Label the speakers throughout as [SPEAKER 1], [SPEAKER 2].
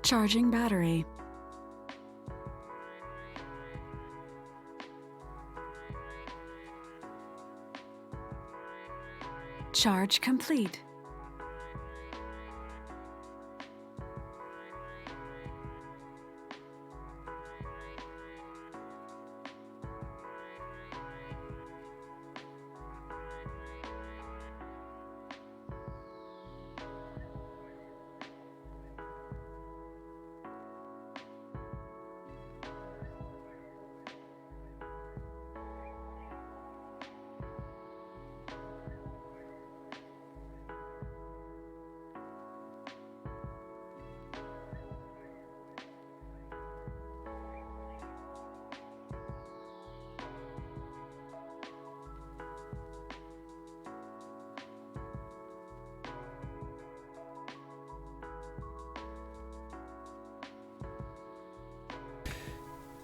[SPEAKER 1] Charging battery. Charge complete.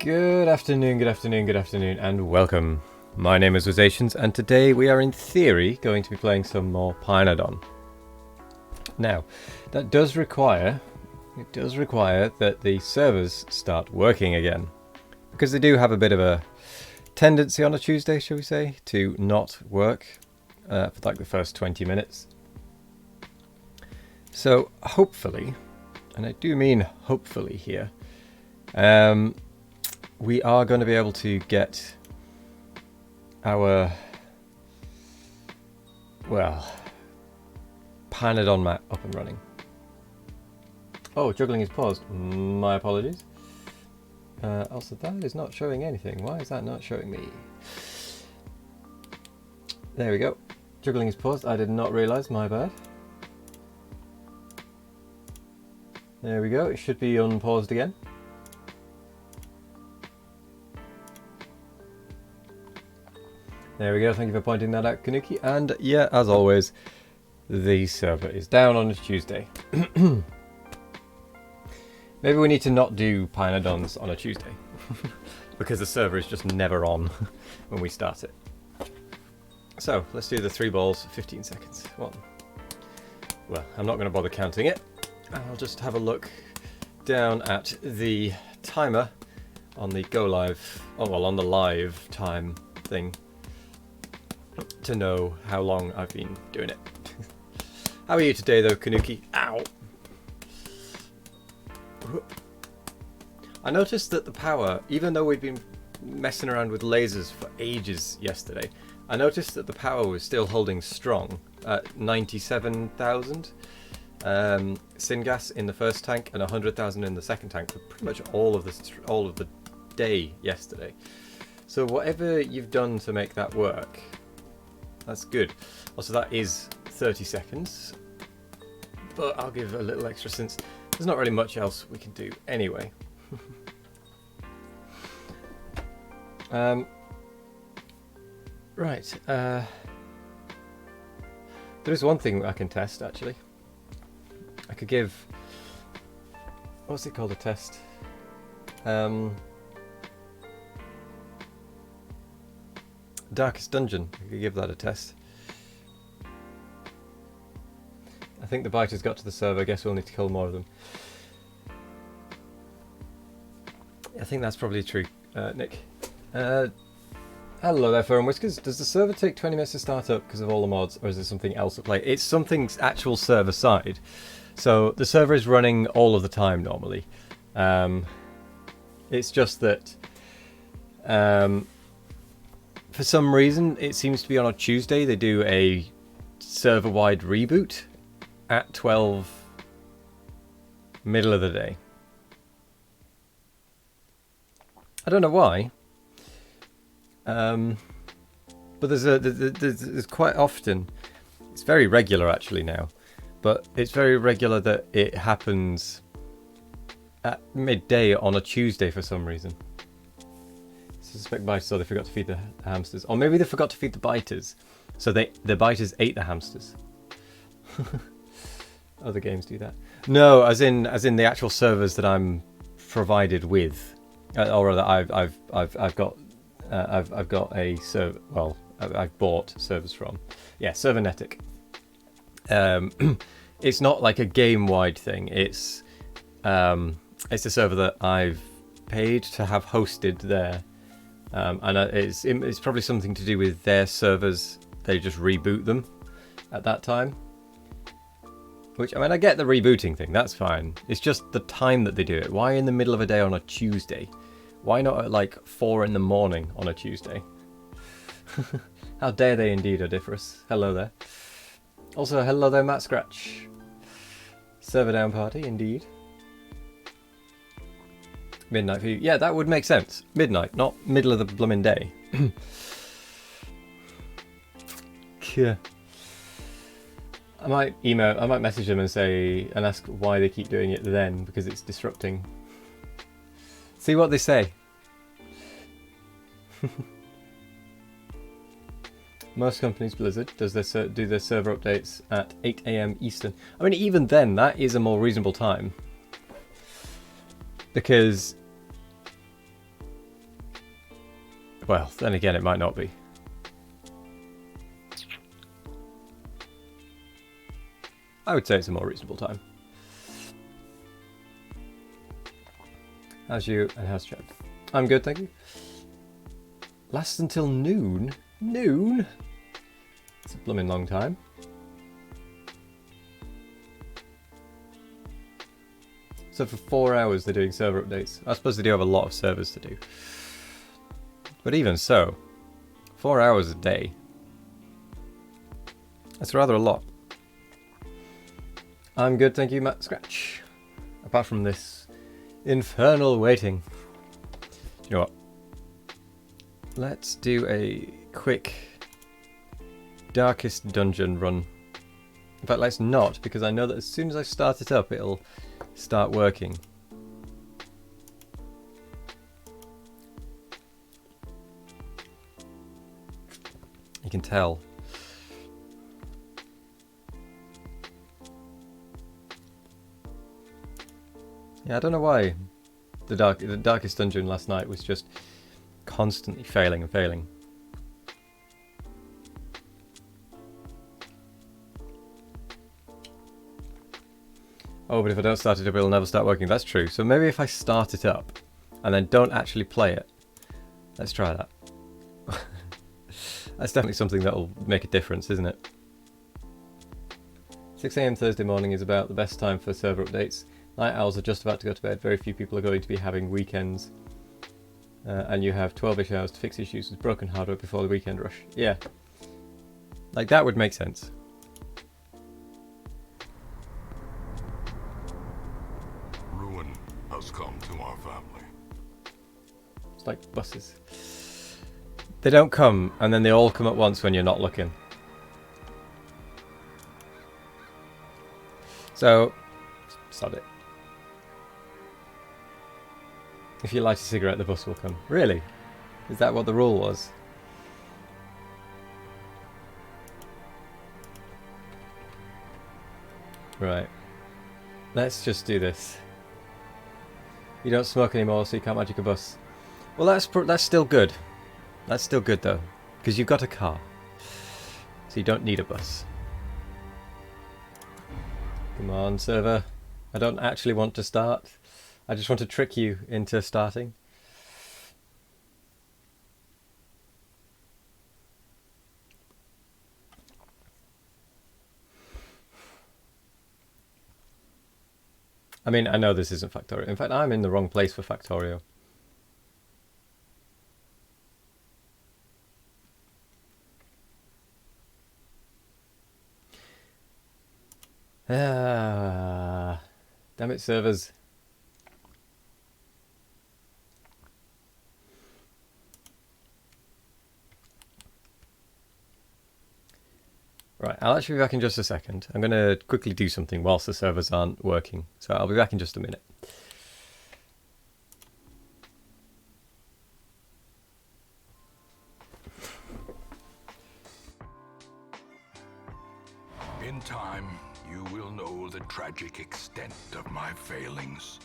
[SPEAKER 2] Good afternoon, and welcome. My name is Rosations, and today we are in theory going to be playing some more Pinedon. Now, that does require that the servers start working again, because they do have a bit of a tendency on a Tuesday, shall we say, to not work for like the first 20 minutes. So hopefully, and I do mean hopefully here, we are going to be able to get our, Pinedon map up and running. Oh, juggling is paused. My apologies. Also, that is not showing anything. Why is that not showing me? There we go. Juggling is paused. I did not realise. My bad. There we go. It should be unpaused again. There we go, thank you for pointing that out, Kanuki. And yeah, as always, the server is down on a Tuesday. Maybe we need to not do Pinedons on a Tuesday. Because the server is just never on when we start it. So, let's do the 3 balls, 15 seconds. Well, I'm not going to bother counting it. I'll just have a look down at the timer on the go live, on the live time thing, to know how long I've been doing it. How are you today though, Kanuki? Ow! I noticed that the power, even though we'd been messing around with lasers for ages yesterday, I noticed that the power was still holding strong at 97,000 syngas in the first tank and 100,000 in the second tank for pretty much all of the day yesterday. So whatever you've done to make that work, that's good. Also, that is 30 seconds, but I'll give a little extra since there's not really much else we can do anyway. Right. There is one thing I can test, actually. I could give... What's it called, a test? Darkest Dungeon. I could give that a test. I think the biters got to the server. I guess we'll need to kill more of them. I think that's probably true, Nick. Hello there, Fur and Whiskers. Does the server take 20 minutes to start up because of all the mods, or is there something else at play? It's something actual server side. So the server is running all of the time normally. It's just that for some reason it seems to be on a Tuesday they do a server-wide reboot at 12 middle of the day. I don't know why. But there's quite often, it's very regular actually now, but it's very regular that it happens at midday on a Tuesday for some reason. I suspect biters, so they forgot to feed the hamsters, or maybe they forgot to feed the biters, so the biters ate the hamsters. Other games do that. No, as in the actual servers that I'm provided with, or rather I've got a server. Well, I've bought servers from. Yeah, Servernetic. It's not like a game-wide thing. It's It's a server that I've paid to have hosted there. And it's probably something to do with their servers. They just reboot them at that time. Which, I mean, I get the rebooting thing, that's fine. It's just the time that they do it. Why in the middle of a day on a Tuesday? Why not at like 4 in the morning on a Tuesday? How dare they indeed, Odiferous. Hello there. Also, hello there, Matt Scratch. Server down party, indeed. Midnight for you. Yeah, that would make sense. Midnight, not middle of the blooming day. I might message them and ask why they keep doing it then, because it's disrupting. See what they say. Most companies, Blizzard, do their server updates at 8 AM Eastern. I mean, even then, that is a more reasonable time. Because, well, then again, it might not be. I would say it's a more reasonable time. How's you and how's Chad? I'm good, thank you. Lasts until noon? Noon? It's a blooming long time. So for 4 hours they're doing server updates. I suppose they do have a lot of servers to do. But even so, 4 hours a day. That's rather a lot. I'm good, thank you, Matt Scratch. Apart from this infernal waiting. You know what? Let's do a quick Darkest Dungeon run. In fact, let's not, because I know that as soon as I start it up, it'll start working. You can tell. Yeah, I don't know why the Darkest Dungeon last night was just constantly failing and failing. Oh, but if I don't start it up, it'll never start working. That's true. So maybe if I start it up and then don't actually play it. Let's try that. That's definitely something that'll make a difference, isn't it? 6 AM Thursday morning is about the best time for server updates. Night owls are just about to go to bed. Very few people are going to be having weekends. And you have 12-ish hours to fix issues with broken hardware before the weekend rush. Yeah. Like, that would make sense.
[SPEAKER 3] Ruin has come to our family.
[SPEAKER 2] It's like buses. They don't come, and then they all come at once when you're not looking. So, sod it. If you light a cigarette, the bus will come. Really? Is that what the rule was? Right. Let's just do this. You don't smoke anymore, so you can't magic a bus. Well, that's still good. That's still good, though. Because you've got a car. So you don't need a bus. Come on, server. I don't actually want to start. I just want to trick you into starting. I mean, I know this isn't Factorio. In fact, I'm in the wrong place for Factorio. Ah, damn it, servers. Right, I'll actually be back in just a second. I'm going to quickly do something whilst the servers aren't working. So I'll be back in just a minute.
[SPEAKER 3] In time, you will know the tragic extent of my failings.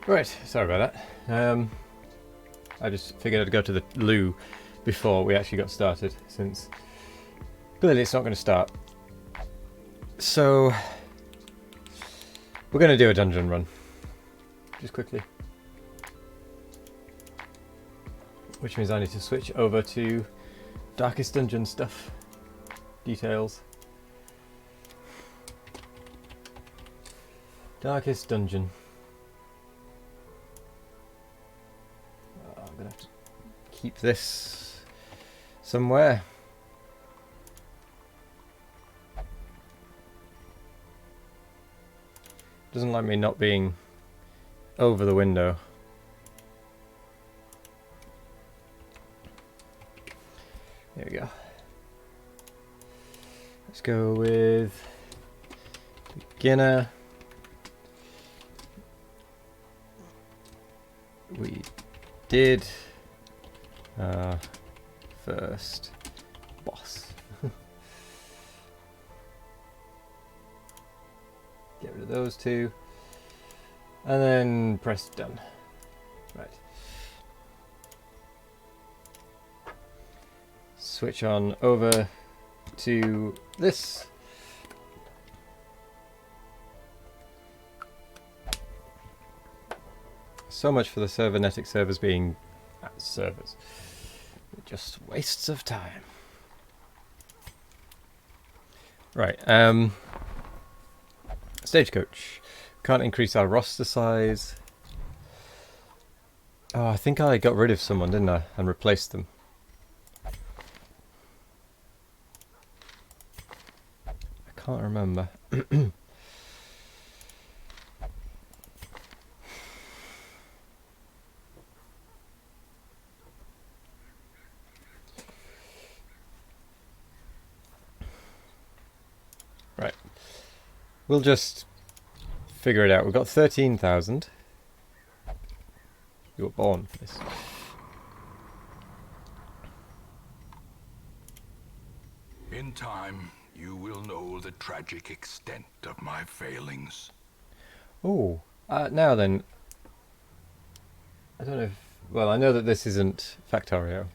[SPEAKER 2] Right, sorry about that. I just figured I'd go to the loo before we actually got started, since clearly it's not going to start. So, we're going to do a dungeon run, just quickly. Which means I need to switch over to Darkest Dungeon stuff. Details. Darkest Dungeon. I'm going to have to keep this somewhere. Doesn't like me not being over the window. There we go. Let's go with beginner. We did first boss. Get rid of those two. And then press done. Right. Switch on over to this. So much for the Servernetic servers being servers. Just wastes of time. Right, Stagecoach. Can't increase our roster size. Oh, I think I got rid of someone, didn't I? And replaced them. I can't remember. Right. We'll just figure it out. We've got 13,000. You were born for this.
[SPEAKER 3] In time, you will know the tragic extent of my failings.
[SPEAKER 2] Oh, now then. I don't know if... Well, I know that this isn't Factorio.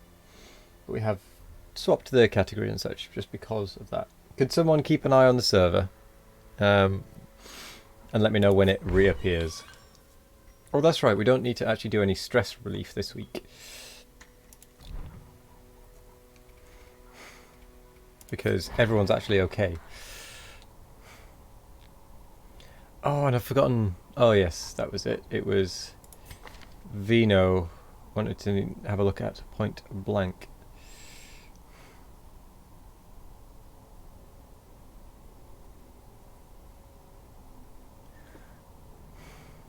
[SPEAKER 2] But we have swapped the category and such just because of that. Could someone keep an eye on the server? And let me know when it reappears. Oh, that's right. We don't need to actually do any stress relief this week. Because everyone's actually okay. Oh, and I've forgotten... Oh, yes, that was it. It was... Vino wanted to have a look at Point Blank.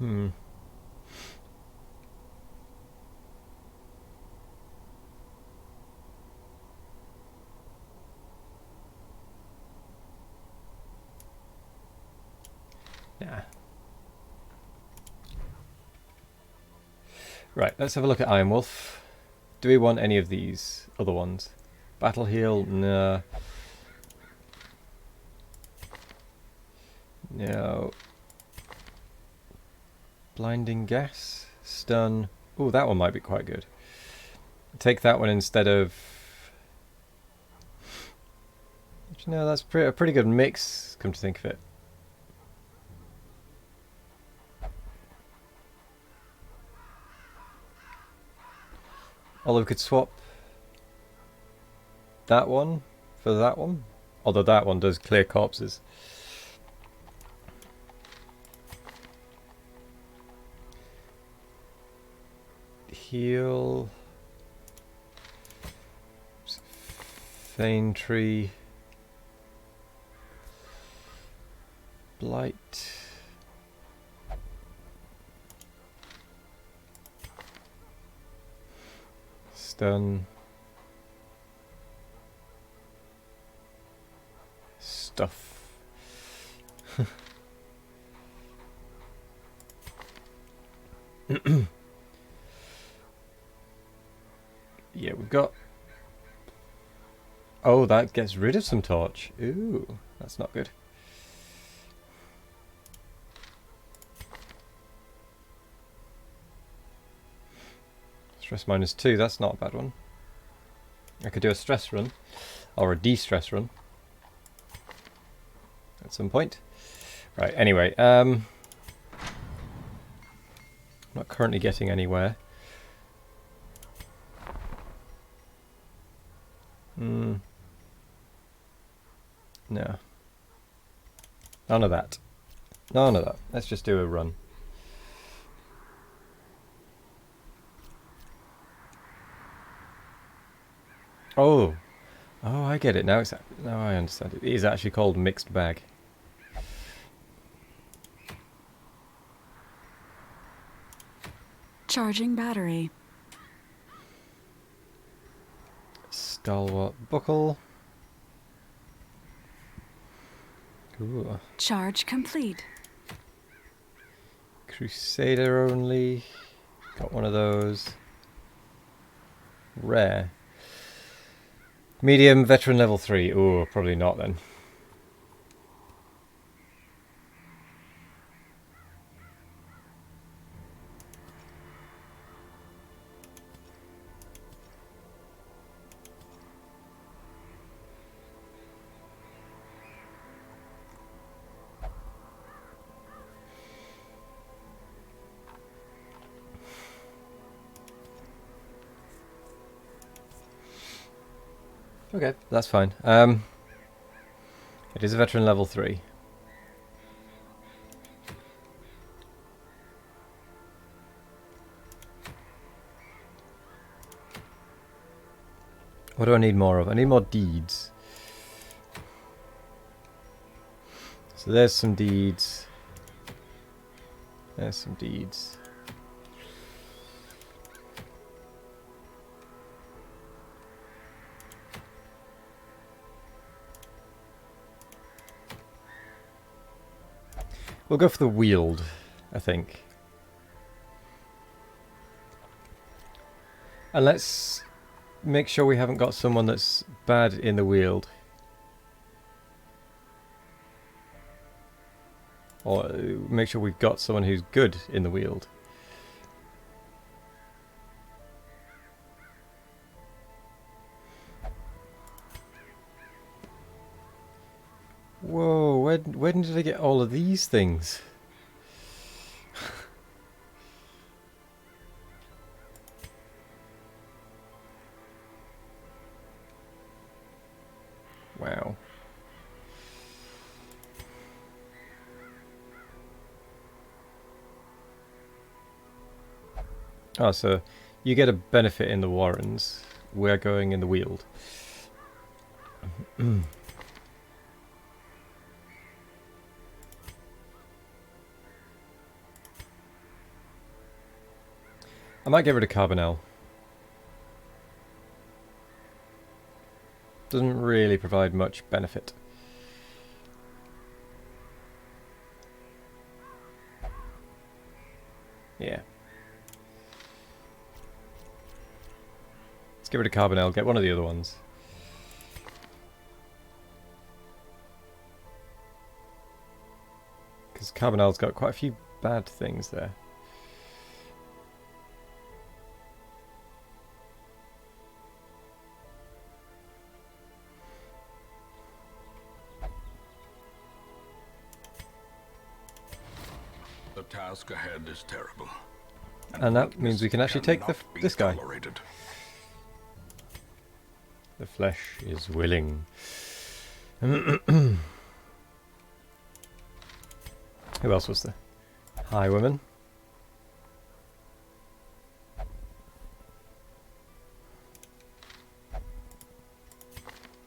[SPEAKER 2] Nah. Right, let's have a look at Iron Wolf. Do we want any of these other ones? Battle Heal? No. No. Blinding Gas? Stun? Ooh, that one might be quite good. Take that one instead of... No, that's a pretty good mix, come to think of it. Although we could swap that one for that one. Although that one does clear corpses. Heal. Fane Tree. Blight. Stun. Stuff. Yeah, we've got... Oh, that gets rid of some torch. Ooh, that's not good. Stress -2, that's not a bad one. I could do a stress run, or a de-stress run, at some point. Right, anyway, I'm not currently getting anywhere. No. None of that. None of that. Let's just do a run. Oh. Oh, I get it now. Now I understand it. It is actually called mixed bag.
[SPEAKER 1] Charging battery.
[SPEAKER 2] Stalwart buckle. Ooh.
[SPEAKER 1] Charge complete.
[SPEAKER 2] Crusader only. Got one of those. Rare. Medium, veteran level 3. Ooh, probably not then. Okay, that's fine. It is a veteran level 3. What do I need more of? I need more deeds. So there's some deeds. There's some deeds. We'll go for the wield, I think. And let's make sure we haven't got someone that's bad in the wield. Or make sure we've got someone who's good in the wield. Whoa, when did I get all of these things? Wow. Oh, so you get a benefit in the Warrens. We're going in the Weald. I might get rid of Carbonell. Doesn't really provide much benefit. Yeah. Let's get rid of Carbonell, get one of the other ones. Because Carbonell's got quite a few bad things there.
[SPEAKER 3] The task ahead is terrible.
[SPEAKER 2] And that means we can actually take this guy.
[SPEAKER 3] Tolerated.
[SPEAKER 2] The flesh is willing. Who else was there? Highwomen.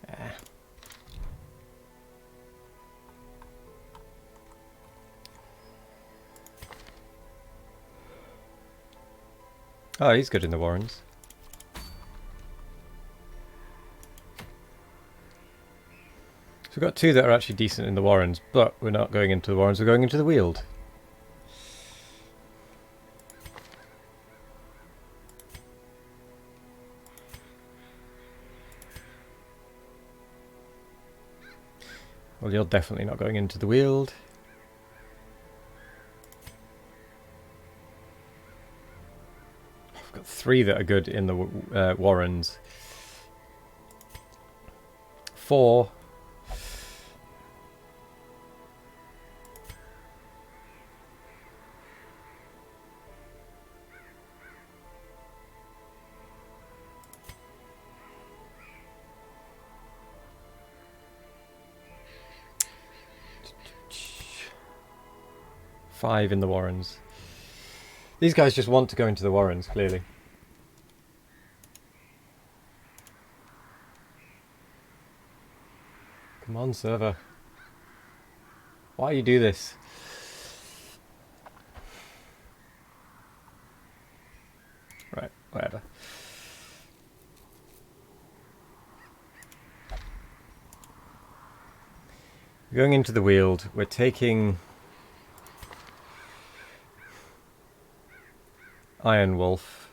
[SPEAKER 2] Ah. Oh, he's good in the Warrens. So we've got two that are actually decent in the Warrens, but we're not going into the Warrens, we're going into the Weald. Well, you're definitely not going into the Weald. I've got 3 that are good in the Warrens. 4. Five in the Warrens. These guys just want to go into the Warrens, clearly. Come on, server. Why you do this? Right, whatever. We're going into the Weald. We're taking Iron Wolf.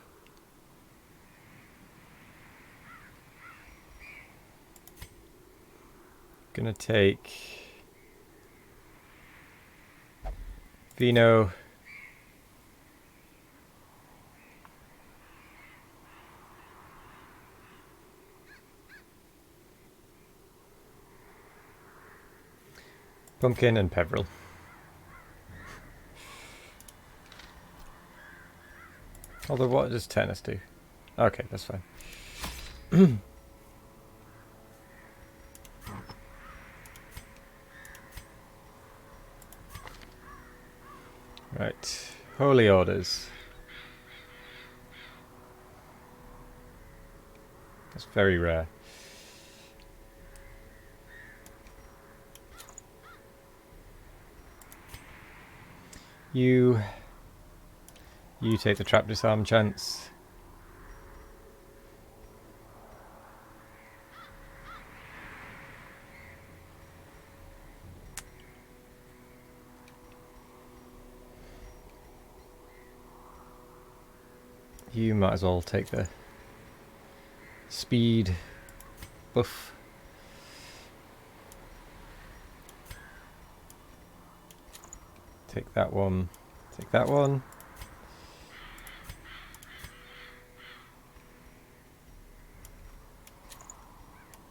[SPEAKER 2] Gonna take Vino. Pumpkin and Peveril. Although what does tennis do? Okay, that's fine. Right, Holy Orders. That's very rare. You take the trap disarm chance. You might as well take the speed buff. Take that one. Take that one.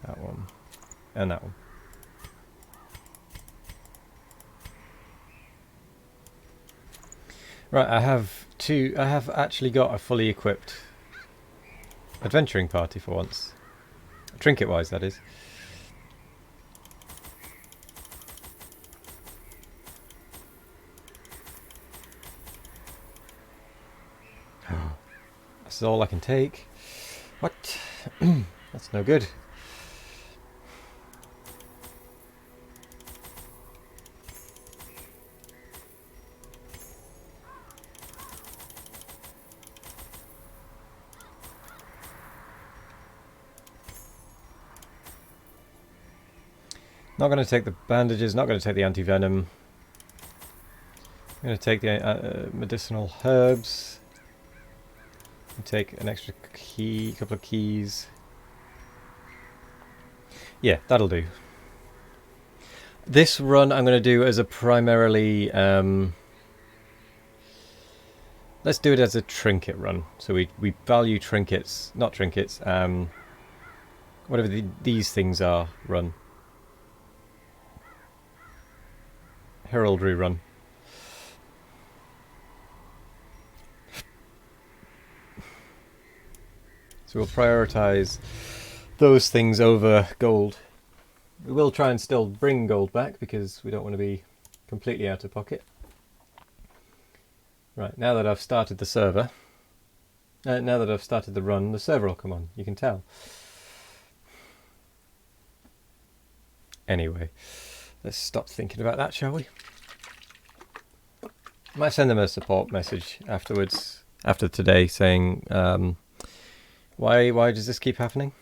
[SPEAKER 2] That one. And that one. Right, I have actually got a fully equipped adventuring party for once. Trinket wise, that is. This is all I can take. What? That's no good. Not going to take the bandages, not going to take the anti-venom. I'm going to take the medicinal herbs. Take an extra key, couple of keys. Yeah, that'll do. This run I'm going to do as a primarily... let's do it as a trinket run. So we value trinkets, not trinkets, whatever these things are, run. Heraldry run. So we'll prioritise those things over gold. We will try and still bring gold back because we don't want to be completely out of pocket. Right, now that I've started the server, now that I've started the run, the server will come on, you can tell. Anyway, let's stop thinking about that, shall we? Might send them a support message afterwards, after today, saying, why does this keep happening?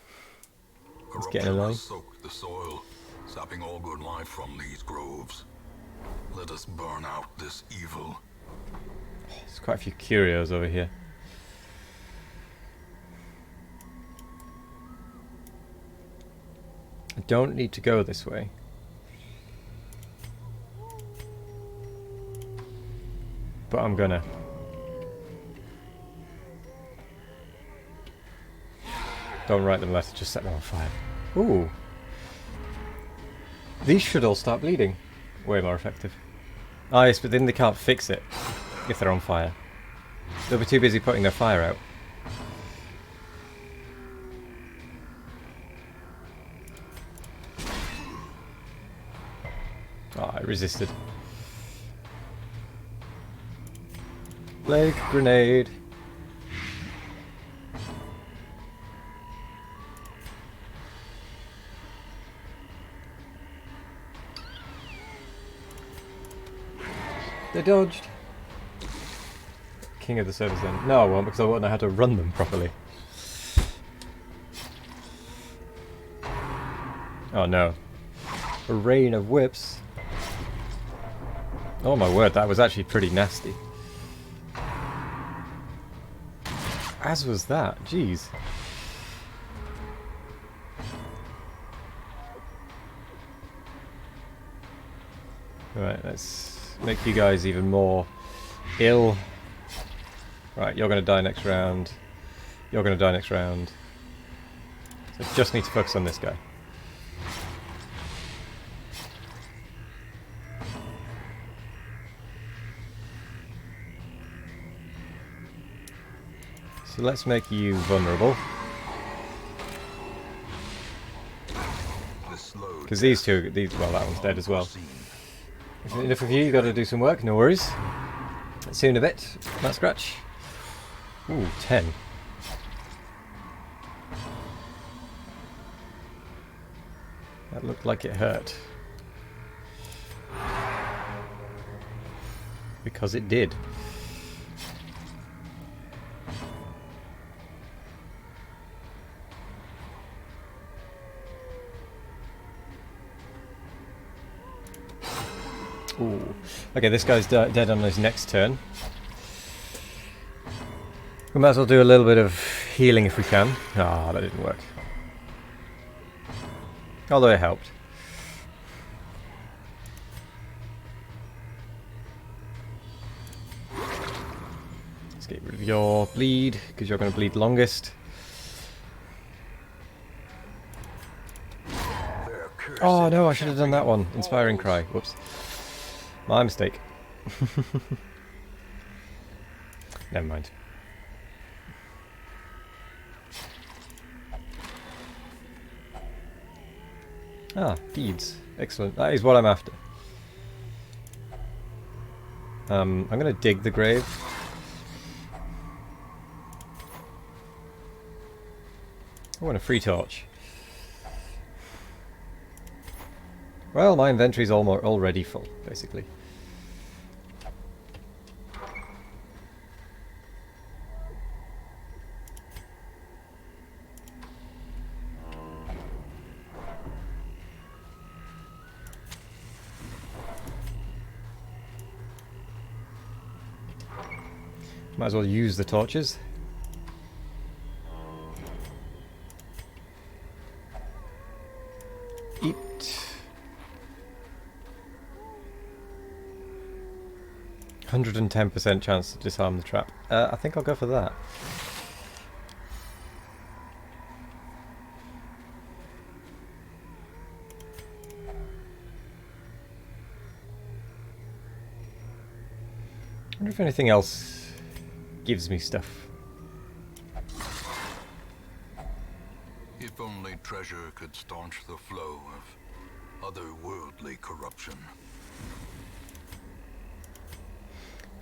[SPEAKER 2] It's getting annoying.
[SPEAKER 3] Soaked the soil, sapping all good life from these groves. Let us burn out this evil.
[SPEAKER 2] There's quite a few curios over here. I don't need to go this way. But I'm gonna. Don't write them a letter, just set them on fire. Ooh. These should all start bleeding. Way more effective. Ah, yes, but then they can't fix it if they're on fire. They'll be too busy putting their fire out. Oh, I resisted. Plague grenade. They dodged. King of the servers then. No, I won't, because I won't know how to run them properly. Oh no. A rain of whips. Oh my word, that was actually pretty nasty. As was that, jeez. Alright, let's make you guys even more ill. Right, you're going to die next round. You're going to die next round. So just need to focus on this guy. So let's make you vulnerable. Because these two, well, that one's dead as well. If enough of you, you got to do some work, no worries. See you in a bit, Matt Scratch. Ooh, 10. That looked like it hurt. Because it did. Ooh. Okay, this guy's dead on his next turn. We might as well do a little bit of healing if we can. Ah, that didn't work. Although it helped. Let's get rid of your bleed, because you're going to bleed longest. Oh no, I should have done that one. Inspiring Cry. Whoops. My mistake. Never mind. Ah, deeds. Excellent. That is what I'm after. I'm going to dig the grave. Oh, and a free torch. Well, my inventory's already full, basically. Might as well use the torches. Eat. 110% chance to disarm the trap. I think I'll go for that. I wonder if anything else gives me stuff.
[SPEAKER 3] If only treasure could staunch the flow of otherworldly corruption.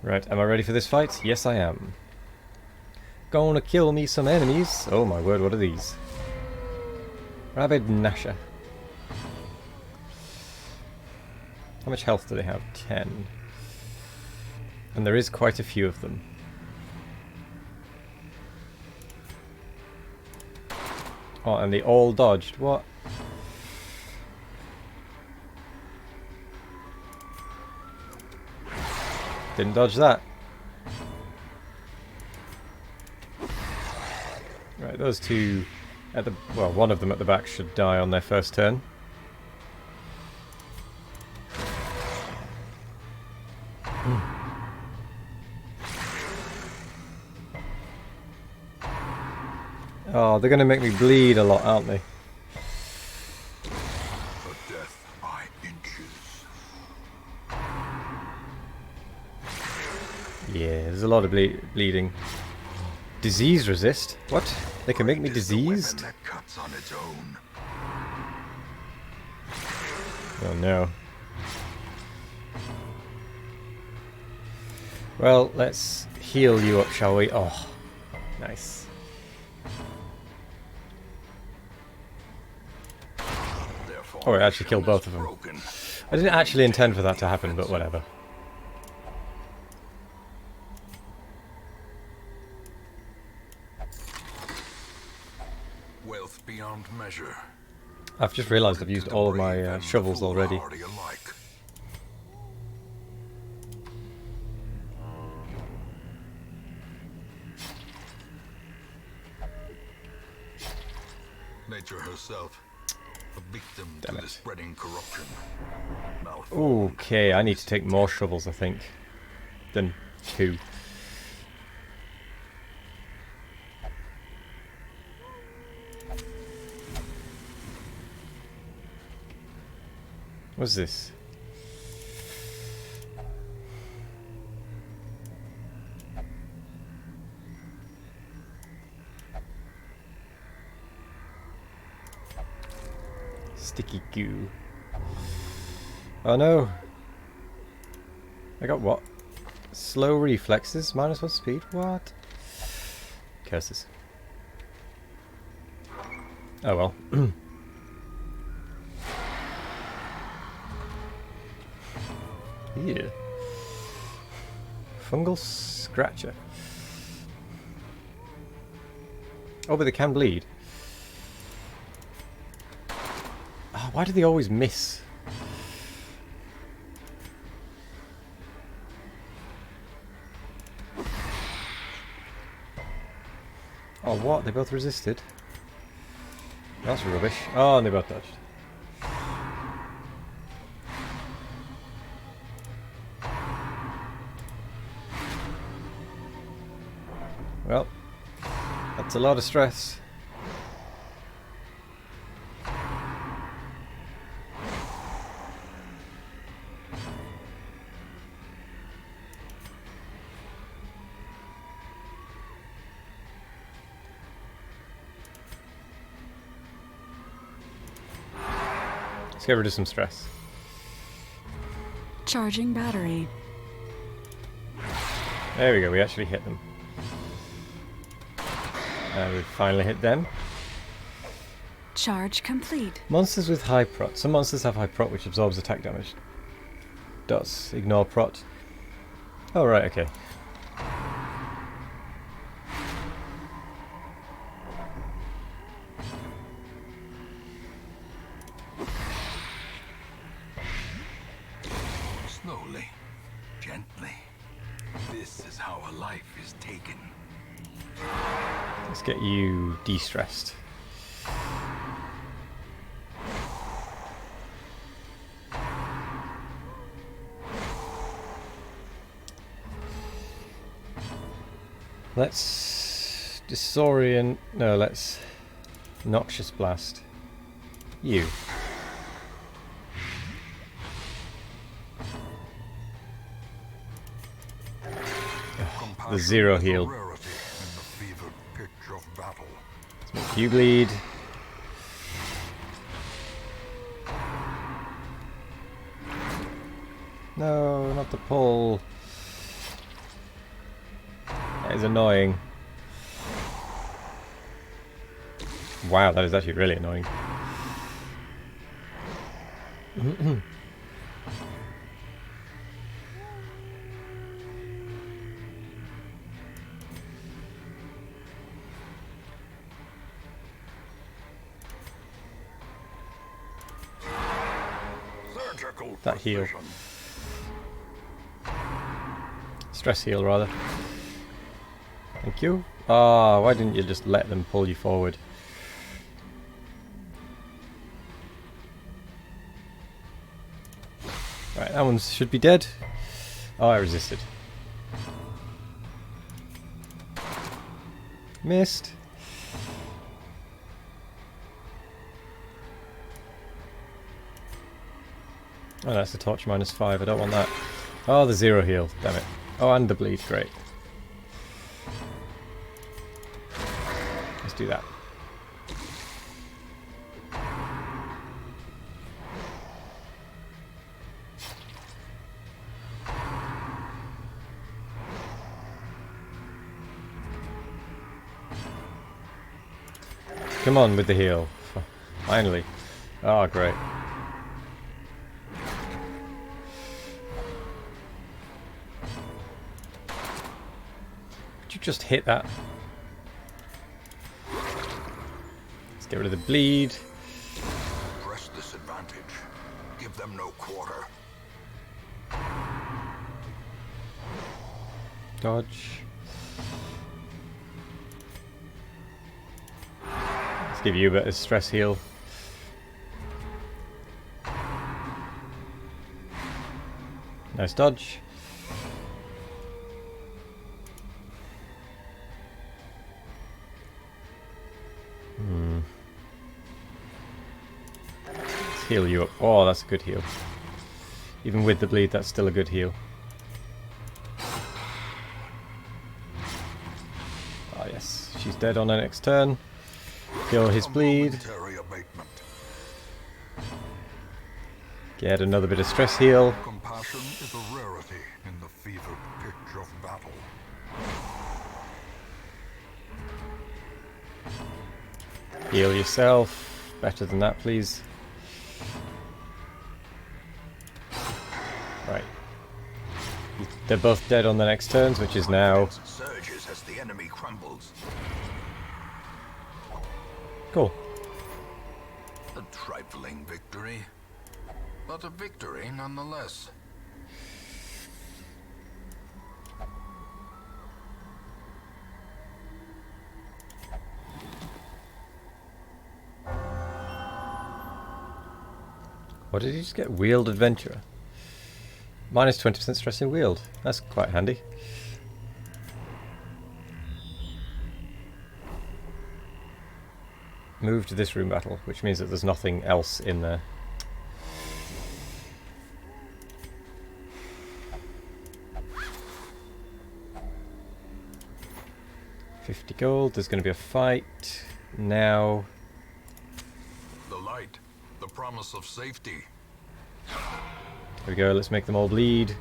[SPEAKER 2] Right, am I ready for this fight? Yes, I am. Gonna kill me some enemies. Oh my word, what are these? Rabid Nasher. How much health do they have? 10. And there is quite a few of them. Oh, and they all dodged. What? Didn't dodge that. Right, those two at the... well, one of them at the back should die on their first turn. Oh, they're going to make me bleed a lot, aren't they?
[SPEAKER 3] A death by inches.
[SPEAKER 2] Yeah, there's a lot of bleeding. Disease resist? What? They can make me
[SPEAKER 3] It is the weapon
[SPEAKER 2] diseased?
[SPEAKER 3] that cuts on its own.
[SPEAKER 2] Oh no. Well, let's heal you up, shall we? Oh, nice.
[SPEAKER 3] Therefore,
[SPEAKER 2] Oh, it actually killed both of them.
[SPEAKER 3] broken.
[SPEAKER 2] I didn't actually intend for that to happen, but whatever.
[SPEAKER 3] Wealth beyond measure.
[SPEAKER 2] I've just realised I've used
[SPEAKER 3] To the
[SPEAKER 2] all of
[SPEAKER 3] brave
[SPEAKER 2] my
[SPEAKER 3] and
[SPEAKER 2] shovels already.
[SPEAKER 3] foolhardy alike. Nature herself, a victim
[SPEAKER 2] Damn
[SPEAKER 3] to
[SPEAKER 2] it.
[SPEAKER 3] the spreading corruption.
[SPEAKER 2] Okay, I need to take more shovels, I think, than 2. What's this? Sticky goo. Oh no! I got what? Slow reflexes, -1 speed? What? Curses. Oh well. Yeah. Fungal scratcher. Oh, but they can bleed. Oh, why do they always miss? Oh, what? They both resisted? That's rubbish. Oh, and they both dodged. Well, that's a lot of stress. Let's get rid of some stress.
[SPEAKER 1] Charging battery.
[SPEAKER 2] There we go, we actually hit them. We finally hit them.
[SPEAKER 1] Charge complete.
[SPEAKER 2] Monsters with high prot. Some monsters have high prot which absorbs attack damage. Does. Ignore prot. Oh right, okay.
[SPEAKER 3] Slowly, gently. This is how a life is taken.
[SPEAKER 2] Let's get you de-stressed. Let's disorient. No, let's noxious blast. You. The zero
[SPEAKER 3] Compassion is a
[SPEAKER 2] heal.
[SPEAKER 3] rarity in the fevered pitch of battle.
[SPEAKER 2] Let's make you bleed. No, not the pull. That is annoying. Wow, that is actually really annoying.
[SPEAKER 3] Surgical
[SPEAKER 2] That heal.
[SPEAKER 3] precision.
[SPEAKER 2] Stress heal, rather. Thank you. Ah, why didn't you just let them pull you forward? Right, that one should be dead. Oh, I resisted. Oh, that's a torch -5. I don't want that. Oh, the 0 heal. Damn it. Oh, and the bleed. Great. Let's do that. Come on with the heal. Finally. Oh, great. Could you just hit that? Let's get rid of the bleed.
[SPEAKER 3] Press this advantage. Give them no quarter.
[SPEAKER 2] Dodge. Let's give you a bit of stress heal. Nice dodge. Let's heal you up. Oh, that's a good heal. Even with the bleed, that's still a good heal. Ah, yes. She's dead on her next turn. Kill his bleed.
[SPEAKER 3] Momentary abatement.
[SPEAKER 2] Get another bit of stress heal.
[SPEAKER 3] Compassion is a rarity in the fevered pitch of battle.
[SPEAKER 2] Heal yourself. Better than that, please. Right. They're both dead on the next turns, which is now...
[SPEAKER 3] Surges as the enemy crumbles.
[SPEAKER 2] Cool.
[SPEAKER 3] A trifling victory, but a victory nonetheless.
[SPEAKER 2] What did he just get? Wheeled Adventurer. Minus 20% stress in wheeled. That's quite handy. Move to this room battle, which means that there's nothing else in there. $50 gold. There's going to be a fight now.
[SPEAKER 3] The light, the promise of safety.
[SPEAKER 2] There we go. Let's make them all bleed.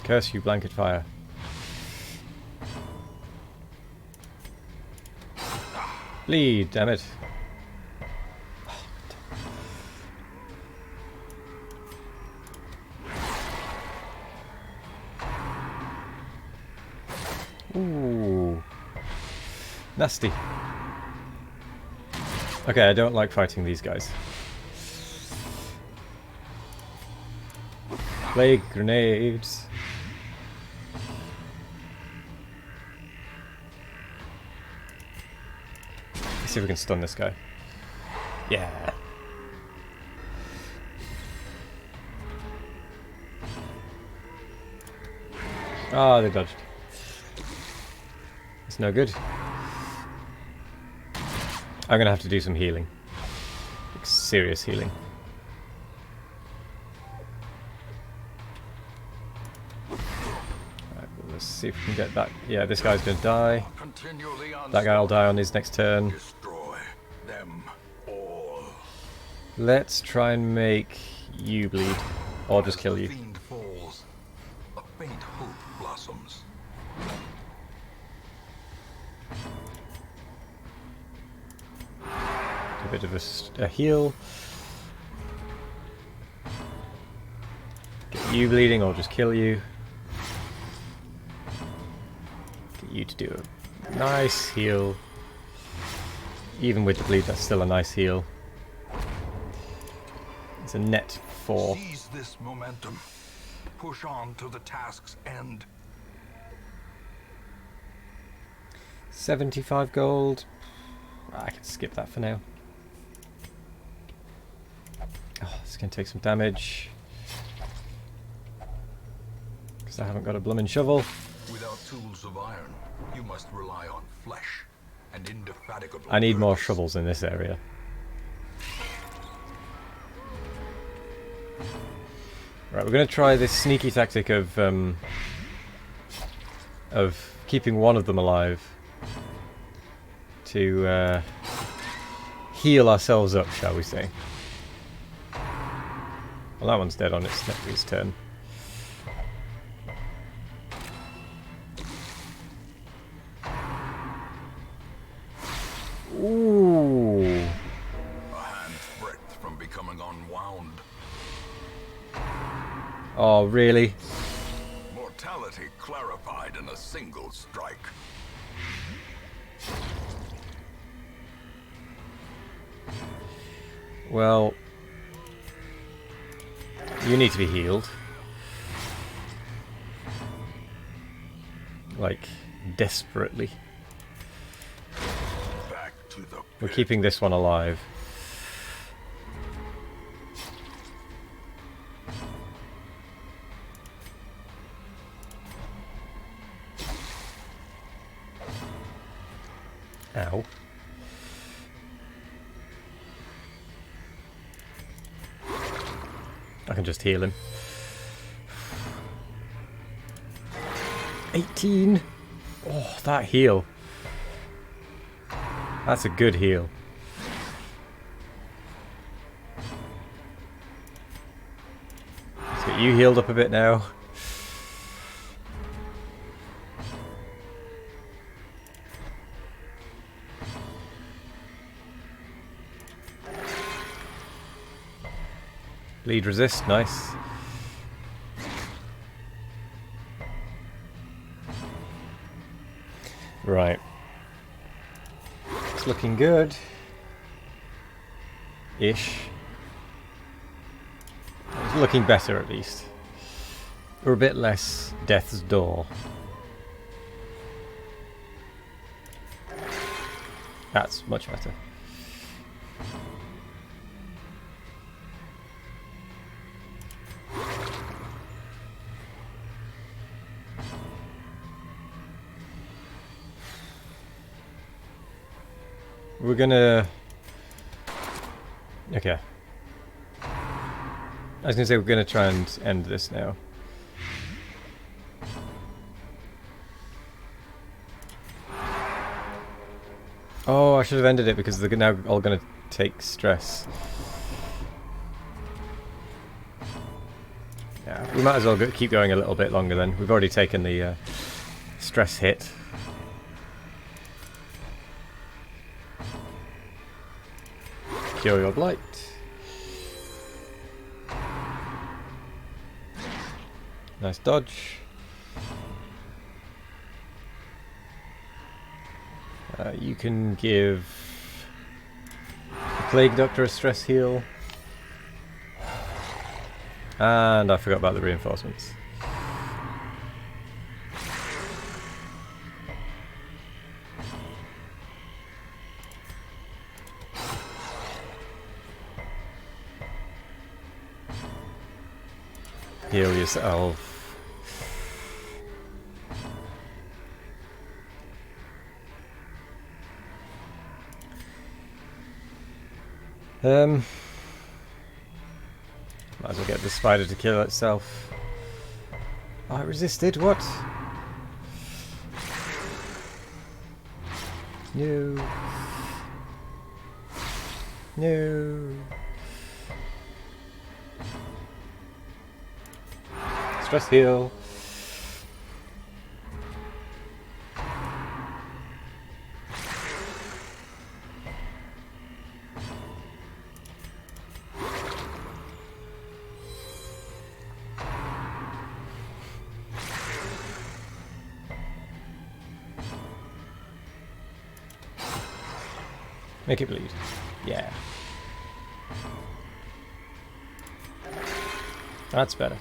[SPEAKER 2] Curse you, blanket fire. Bleed, damn it. Ooh. Nasty. Okay, I don't like fighting these guys. Plague grenades. Let's see if we can stun this guy. Yeah. Ah, they dodged. It's no good. I'm gonna have to do some healing. Like serious healing. Alright, well, let's see if we can get that. Yeah, this guy's gonna die. That guy will die on his next turn.
[SPEAKER 3] Destroy them all.
[SPEAKER 2] Let's try and make you bleed. Or just kill
[SPEAKER 3] As the
[SPEAKER 2] you.
[SPEAKER 3] fiend falls, a faint hope blossoms.
[SPEAKER 2] A bit of a heal. Get you bleeding or just kill you. Get you to do a nice heal. Even with the bleed, that's still a nice heal. It's a net 4.
[SPEAKER 3] Seize this momentum. Push on to the task's end.
[SPEAKER 2] 75 gold. I can skip that for now. Oh, it's going to take some damage. Because I haven't got a bloomin' shovel.
[SPEAKER 3] Without tools of iron, you must rely on flesh and indefatigable
[SPEAKER 2] I need more
[SPEAKER 3] purpose.
[SPEAKER 2] shovels in this area. Right, we're going to try this sneaky tactic of keeping one of them alive to heal ourselves up, shall we say. Well, that one's dead on its turn. Ooh.
[SPEAKER 3] A hand's breadth from becoming unwound.
[SPEAKER 2] Oh, really?
[SPEAKER 3] Mortality clarified in a single strike.
[SPEAKER 2] Well, you need to be healed. Like, desperately.
[SPEAKER 3] Back to the
[SPEAKER 2] We're
[SPEAKER 3] pit.
[SPEAKER 2] keeping this one alive. Ow. I can just heal him. 18! Oh, that heal. That's a good heal. Let's get you healed up a bit now. Bleed resist, nice. Right. It's looking good. Ish. It's looking better at least. We're a bit less death's door. That's much better. We're gonna... Okay. I was gonna say we're gonna try and end this now. Oh, I should have ended it because they're now all gonna take stress. Yeah, we might as well keep going a little bit longer then. We've already taken the stress hit. Cure your blight. Nice dodge. You can give the Plague Doctor a stress heal. And I forgot about the reinforcements. Heal yourself. Might as well get the spider to kill itself. Oh, it resisted, what? No. No. Stress heal. Make it bleed. Yeah. That's better.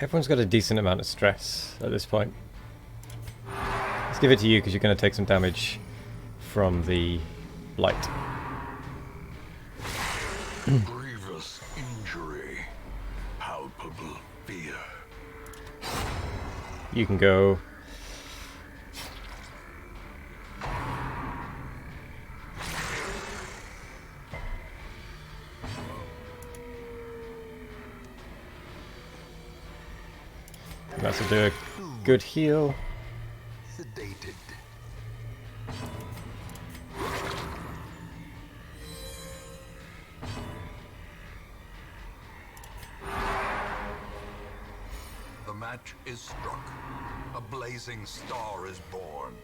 [SPEAKER 2] Everyone's got a decent amount of stress at this point. Let's give it to you because you're going to take some damage from the blight.
[SPEAKER 3] Grievous injury. Palpable fear.
[SPEAKER 2] You can go That's to do a good heal.
[SPEAKER 3] Sedated. The match is struck. A blazing star is born.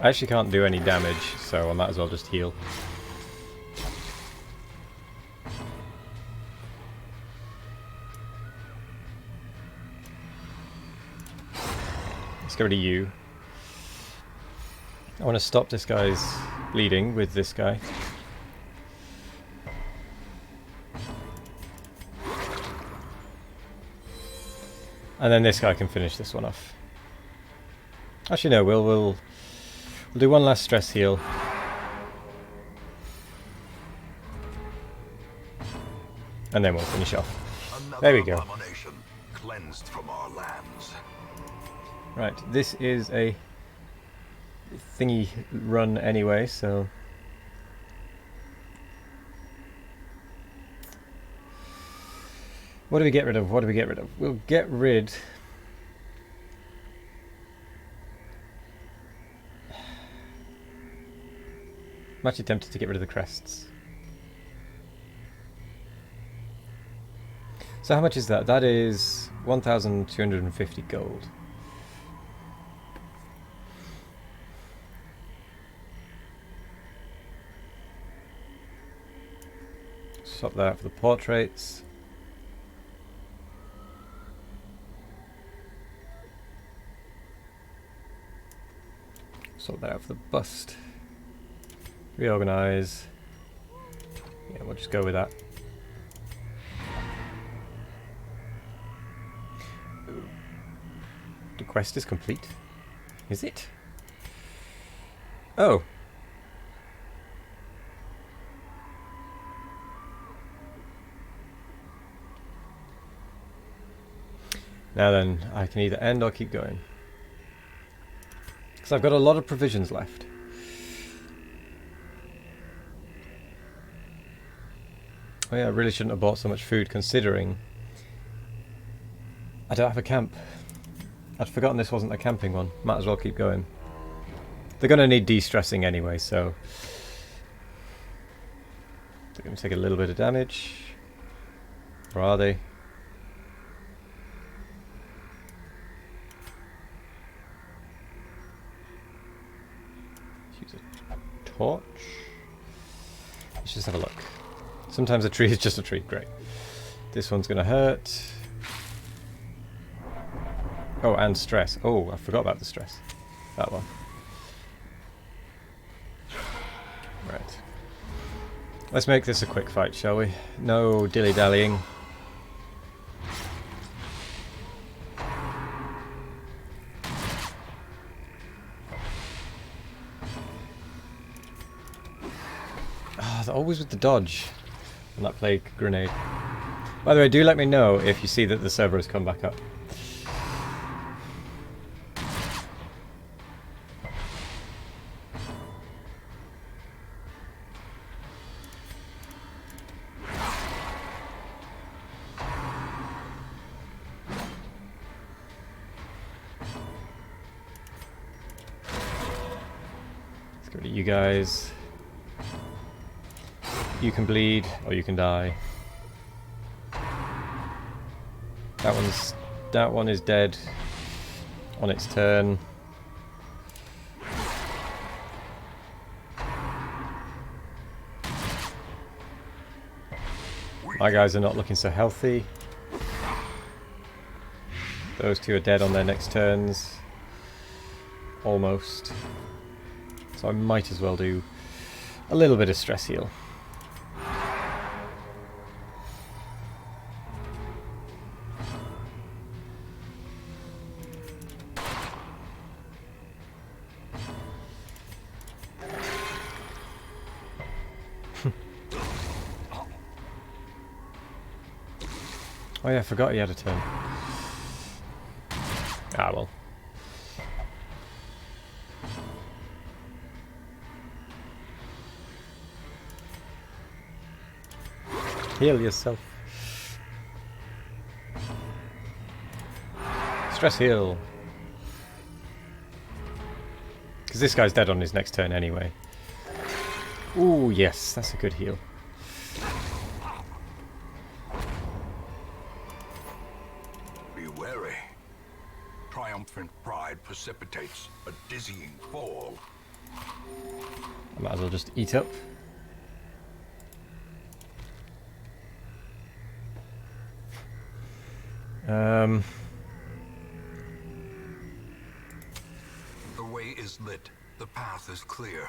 [SPEAKER 2] I actually can't do any damage, so I might as well just heal. Let's go to you. I want to stop this guy's bleeding with this guy. And then this guy can finish this one off. Actually no, we'll do one last stress heal. And then we'll finish off.
[SPEAKER 3] Another
[SPEAKER 2] There we go.
[SPEAKER 3] abomination cleansed from our lands.
[SPEAKER 2] Right, this is a thingy run anyway, so... What do we get rid of? What do we get rid of? We'll get rid... I'm actually tempted to get rid of the crests. So how much is that? That is 1,250 gold. Swap that out for the portraits. Swap that out for the bust. Reorganize. Yeah, we'll just go with that. The quest is complete. Is it? Oh. Now then, I can either end or keep going. Because I've got a lot of provisions left. Oh yeah, I really shouldn't have bought so much food considering I don't have a camp. I'd forgotten this wasn't a camping one. Might as well keep going. They're going to need de-stressing anyway, so... They're going to take a little bit of damage. Or are they? Use a torch. Let's just have a look. Sometimes a tree is just a tree. Great. This one's going to hurt. Oh, and stress. Oh, I forgot about the stress. That one. Right. Let's make this a quick fight, shall we? No dilly-dallying. Ah, they're always with the dodge on that plague grenade. By the way, do let me know if you see that the server has come back up. Let's go to you guys. You can bleed, or you can die. That one is dead on its turn. My guys are not looking so healthy. Those two are dead on their next turns. Almost. So I might as well do a little bit of stress heal. Oh yeah, I forgot he had a turn. Ah well. Heal yourself. Stress heal. Because this guy's dead on his next turn anyway. Ooh, yes, that's a good heal.
[SPEAKER 3] Be wary. Triumphant pride precipitates a dizzying fall.
[SPEAKER 2] I might as well just eat up.
[SPEAKER 3] The way is lit. The path is clear.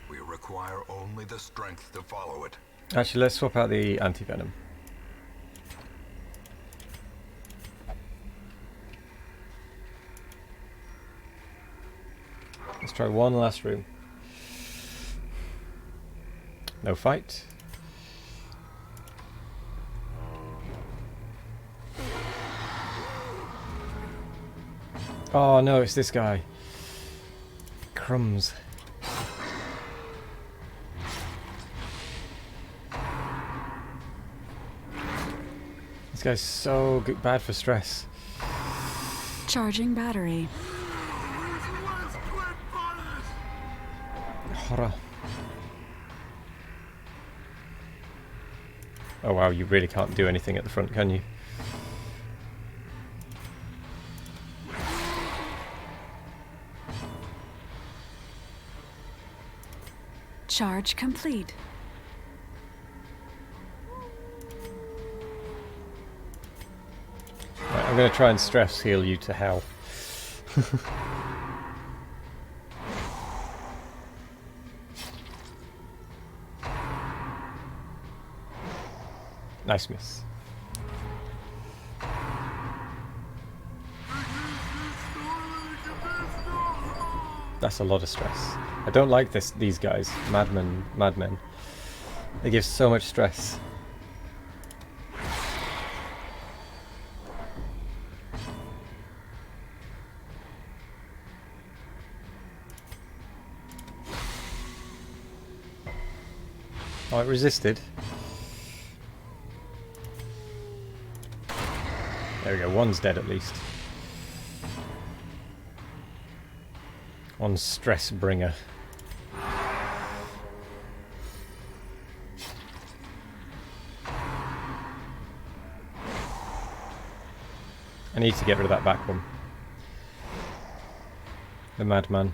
[SPEAKER 3] We require only the strength to follow it.
[SPEAKER 2] Actually, let's swap out the anti-venom. Let's try one last room. No fight. Oh no, it's this guy. Crumbs. This guy's so bad for stress.
[SPEAKER 1] Charging battery.
[SPEAKER 2] Horror. Oh wow, you really can't do anything at the front, can you?
[SPEAKER 1] Charge complete.
[SPEAKER 2] Right, I'm going to try and stress heal you to hell. Nice miss. That's a lot of stress. I don't like these guys, madmen. They give so much stress. Oh, it resisted. There we go, one's dead at least. One stress bringer. I need to get rid of that back one. The madman.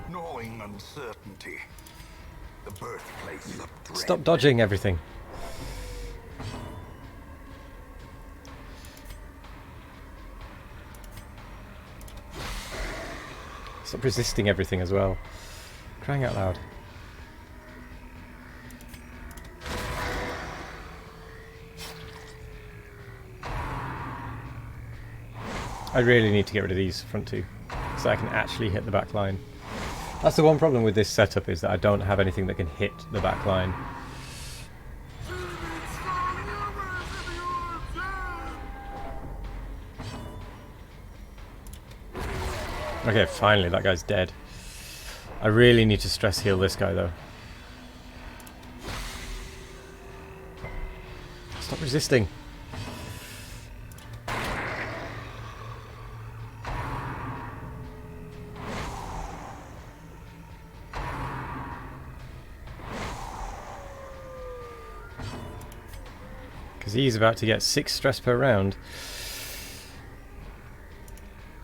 [SPEAKER 3] Gnawing uncertainty. The birthplace of dread.
[SPEAKER 2] Stop dodging everything. Stop resisting everything as well. Crying out loud. I really need to get rid of these front two so I can actually hit the back line. That's the one problem with this setup, is that I don't have anything that can hit the back line. Okay, finally, that guy's dead. I really need to stress heal this guy, though. Stop resisting. Because he's about to get 6 stress per round.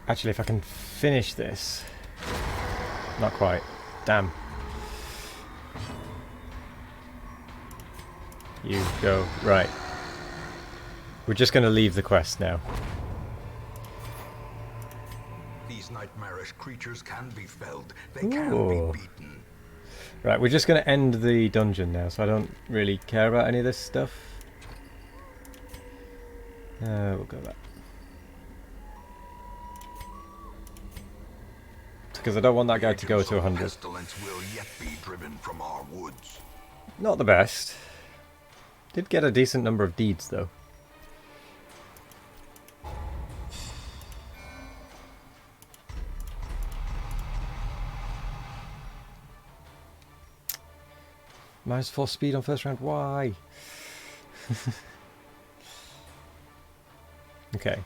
[SPEAKER 2] Actually, if I can finish this... Not quite. Damn. You go. Right. We're just going to leave the quest now.
[SPEAKER 3] These nightmarish creatures can be felled. They can
[SPEAKER 2] Ooh.
[SPEAKER 3] be beaten.
[SPEAKER 2] Right, we're just going to end the dungeon now, so I don't really care about any of this stuff. We'll go back. Because I don't want that guy to go to 100.
[SPEAKER 3] Pestilence will yet be driven from our woods.
[SPEAKER 2] Not the best. Did get a decent number of deeds, though. -4 speed on first round. Why? Okay.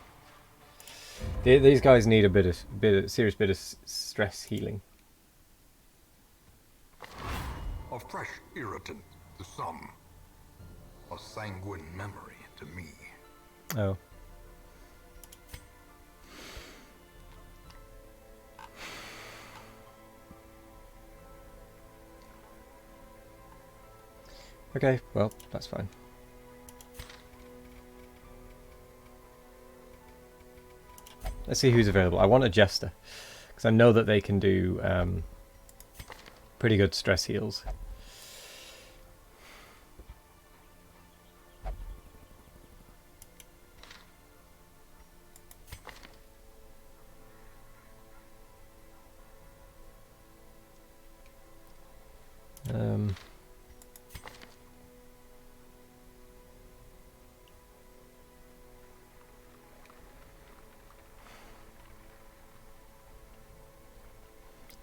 [SPEAKER 2] These guys need a serious bit of stress healing.
[SPEAKER 3] A fresh irritant to some. A sanguine memory to me.
[SPEAKER 2] Oh. Okay, well, that's fine. Let's see who's available. I want a Jester, because I know that they can do pretty good stress heals.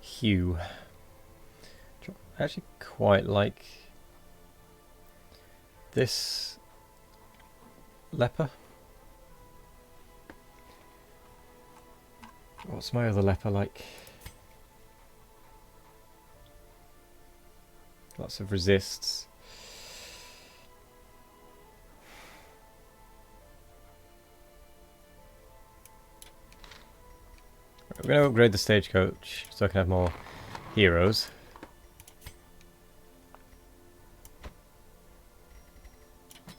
[SPEAKER 2] Hugh. I actually quite like this leper. What's my other leper like? Lots of resists. We're going to upgrade the stagecoach so I can have more heroes.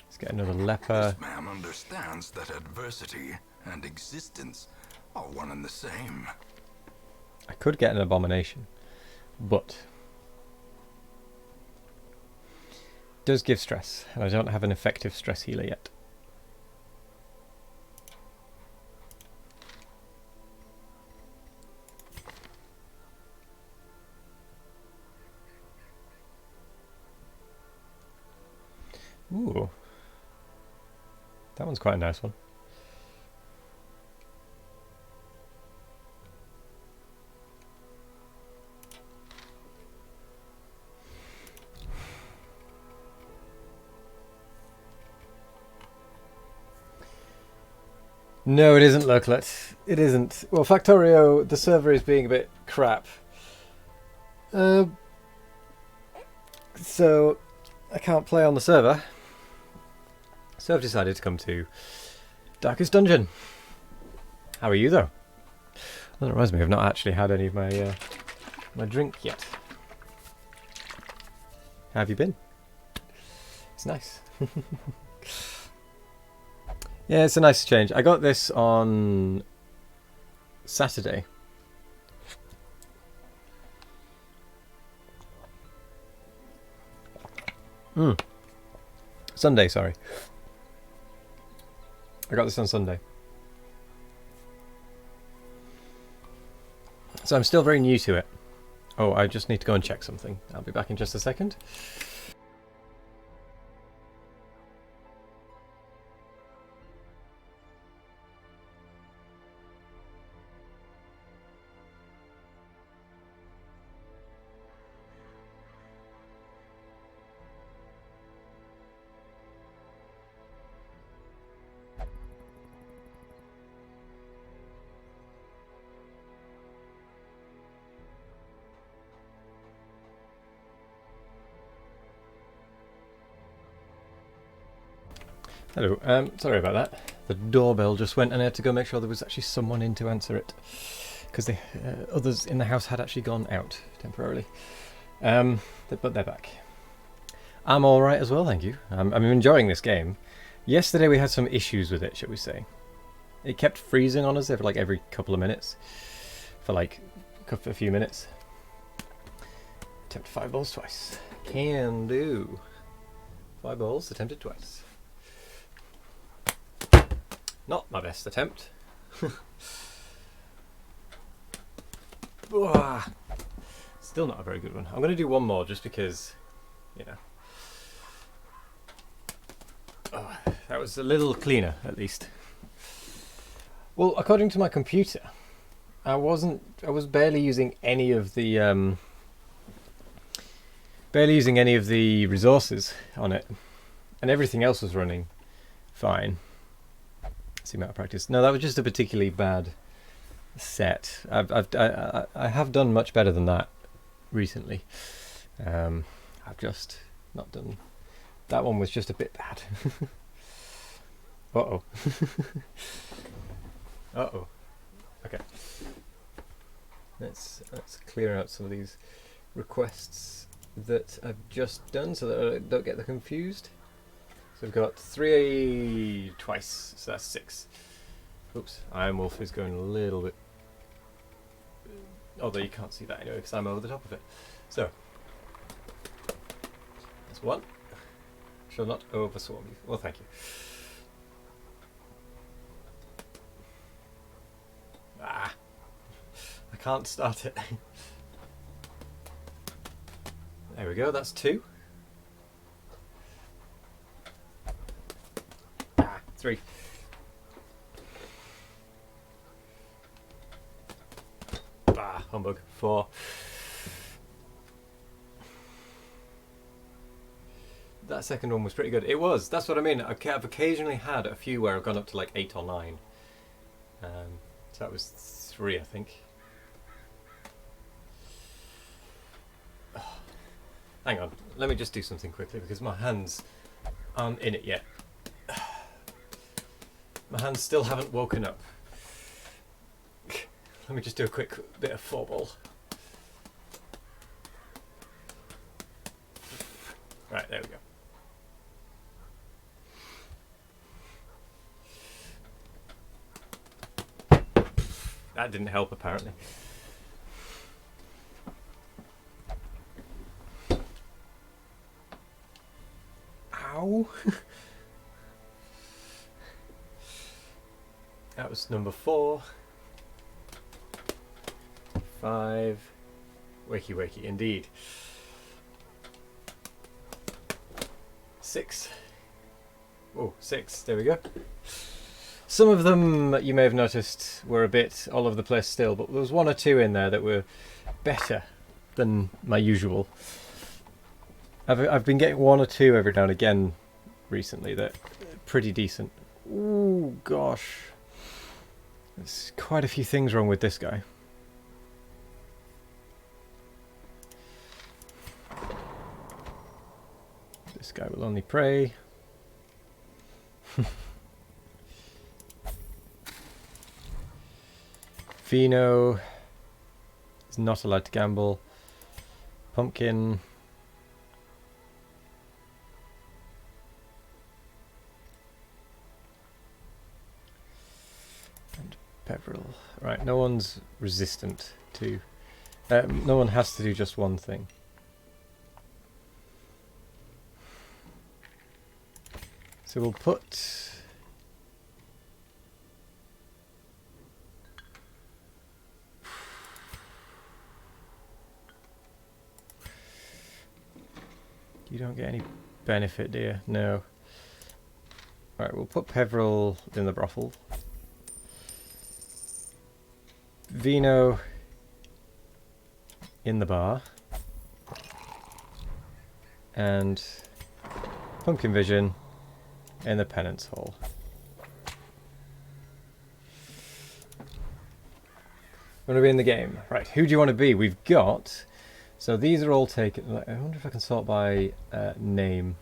[SPEAKER 2] Let's get another leper.
[SPEAKER 3] This man understands that adversity and existence are one and the same.
[SPEAKER 2] I could get an abomination, but it does give stress, and I don't have an effective stress healer yet. Ooh. That one's quite a nice one. No, it isn't, Lurklet. It isn't. Well, Factorio, the server is being a bit crap. So I can't play on the server. So I've decided to come to Darkest Dungeon. How are you, though? That reminds me, I've not actually had any of my my drink yet. How have you been? It's nice. Yeah, it's a nice change. I got this on Saturday. Sunday, sorry. I got this on Sunday. So I'm still very new to it. Oh, I just need to go and check something. I'll be back in just a second. Hello, sorry about that. The doorbell just went and I had to go make sure there was actually someone in to answer it. Because the others in the house had actually gone out temporarily. But they're back. I'm alright as well, thank you. I'm enjoying this game. Yesterday we had some issues with it, shall we say. It kept freezing on us every couple of minutes. For like a few minutes. Attempt 5 balls twice. Can do. 5 balls attempted twice. Not my best attempt. Still not a very good one. I'm going to do one more just because, you know. Oh, that was a little cleaner, at least. Well, according to my computer, I was barely using any of the barely using any of the resources on it, and everything else was running fine. That's the amount of practice. No, that was just a particularly bad set. I have done much better than that recently. I've just not done. That one was just a bit bad. Uh-oh. Uh-oh. Okay. Let's clear out some of these requests that I've just done so that I don't get them confused. So we've got 3 twice, so that's 6. Oops, Iron Wolf is going a little bit... Although you can't see that anyway because I'm over the top of it. So, that's 1. Shall not overswarm you. Well, thank you. Ah! I can't start it. There we go, that's 2. 3. Humbug. 4. That second one was pretty good. It was. That's what I mean. I've occasionally had a few where I've gone up to like 8 or 9. So that was 3, I think. Oh, hang on. Let me just do something quickly because my hands aren't in it yet. My hands still haven't woken up. Let me just do a quick bit of 4-ball. Right, there we go. That didn't help, apparently. Ow! That was number 4. 5. Wakey wakey, indeed. 6. Oh, 6. There we go. Some of them, you may have noticed, were a bit all over the place still, but there was 1 or 2 in there that were better than my usual. I've been getting 1 or 2 every now and again recently that are pretty decent. Ooh, gosh. There's quite a few things wrong with this guy. This guy will only pray. Vino is not allowed to gamble. Pumpkin. And Peveril. Right, no one's resistant to... no one has to do just one thing. So we'll put... You don't get any benefit, do you? No. Alright, we'll put Peveril in the brothel. Vino in the bar. And Pumpkin Vision in the penance hall. Want to be in the game? Right, who do you want to be? We've got... So these are all taken... I wonder if I can sort by name.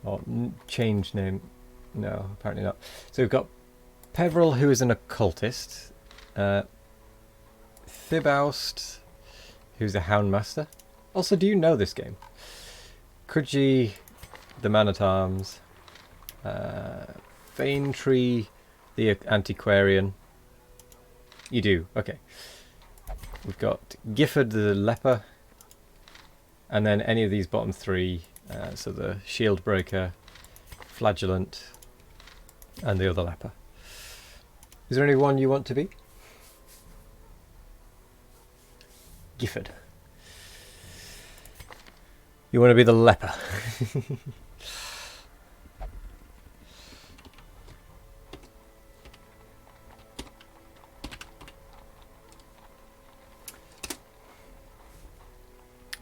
[SPEAKER 2] Or change name. No, apparently not. So we've got Peveril, who is an occultist. Thibaust, who's a houndmaster. Also, do you know this game? Kudji, the man-at-arms. Faintree, the antiquarian. You do, okay. We've got Gifford the leper, and then any of these bottom 3, so the shield breaker, flagellant, and the other leper. Is there any one you want to be? Gifford. You want to be the leper.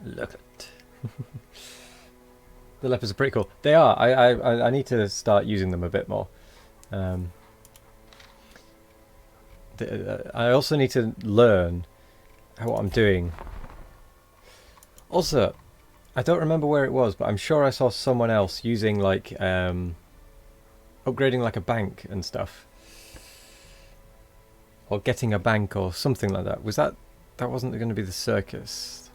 [SPEAKER 2] Look The leopards are pretty cool. They are. I need to start using them a bit more. I also need to learn what I'm doing. Also, I don't remember where it was, but I'm sure I saw someone else using like upgrading like a bank and stuff, or getting a bank or something like that. Was that wasn't going to be the circus?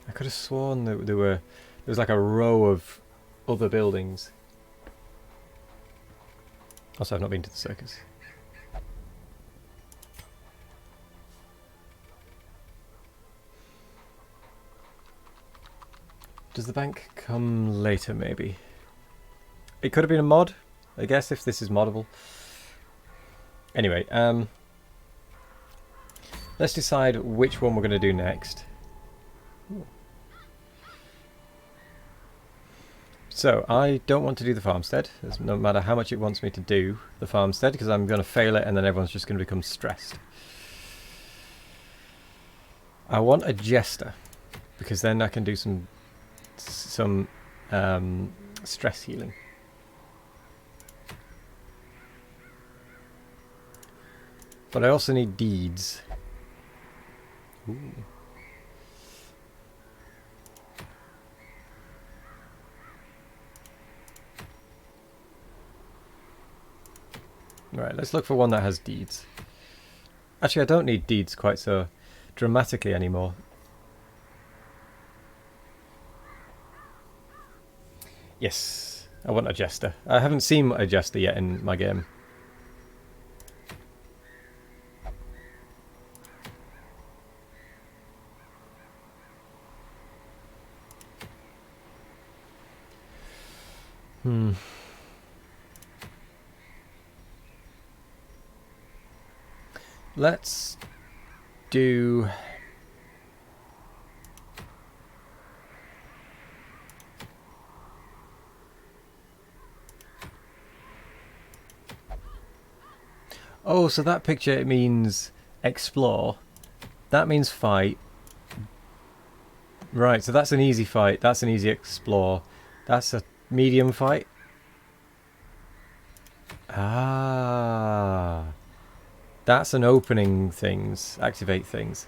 [SPEAKER 2] I could have sworn that there was like a row of other buildings. Also, I've not been to the circus. Does the bank come later, maybe? It could have been a mod, I guess, if this is moddable. Anyway, let's decide which one we're going to do next. Ooh. So, I don't want to do the farmstead, no matter how much it wants me to do the farmstead, because I'm going to fail it and then everyone's just going to become stressed. I want a jester, because then I can do some stress healing. But I also need deeds. Ooh. Right, let's look for one that has deeds. Actually, I don't need deeds quite so dramatically anymore. Yes, I want a jester. I haven't seen a jester yet in my game. Let's do... Oh, so that picture, it means explore. That means fight. Right, so that's an easy fight. That's an easy explore. That's a medium fight. Ah. That's an opening things, activate things.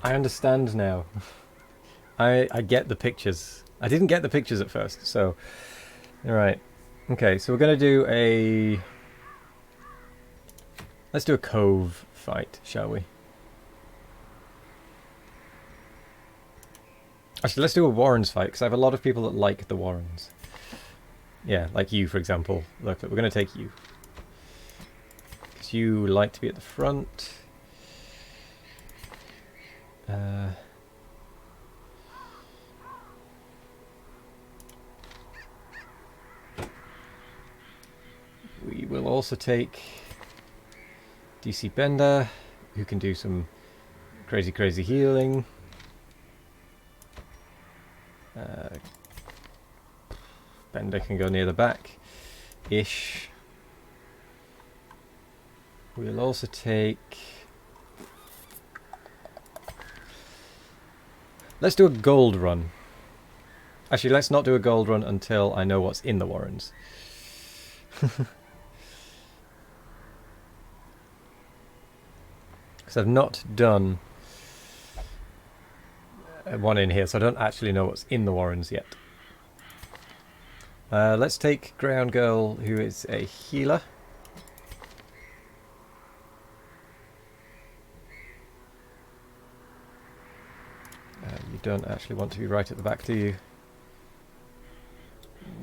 [SPEAKER 2] I understand now. I get the pictures. I didn't get the pictures at first, so... Alright. Okay, so we're going to do a... Let's do a cove fight, shall we? Actually, let's do a Warrens fight, because I have a lot of people that like the Warrens. Yeah, like you, for example. Look, we're going to take you. Because you like to be at the front. We will also take DC Bender, who can do some crazy healing. Bender can go near the back-ish. We'll also take... Let's do a gold run. Actually, let's not do a gold run until I know what's in the Warrens. Because I've not done one in here, so I don't actually know what's in the Warrens yet. Let's take Greyhound Girl, who is a healer. You don't actually want to be right at the back, do you?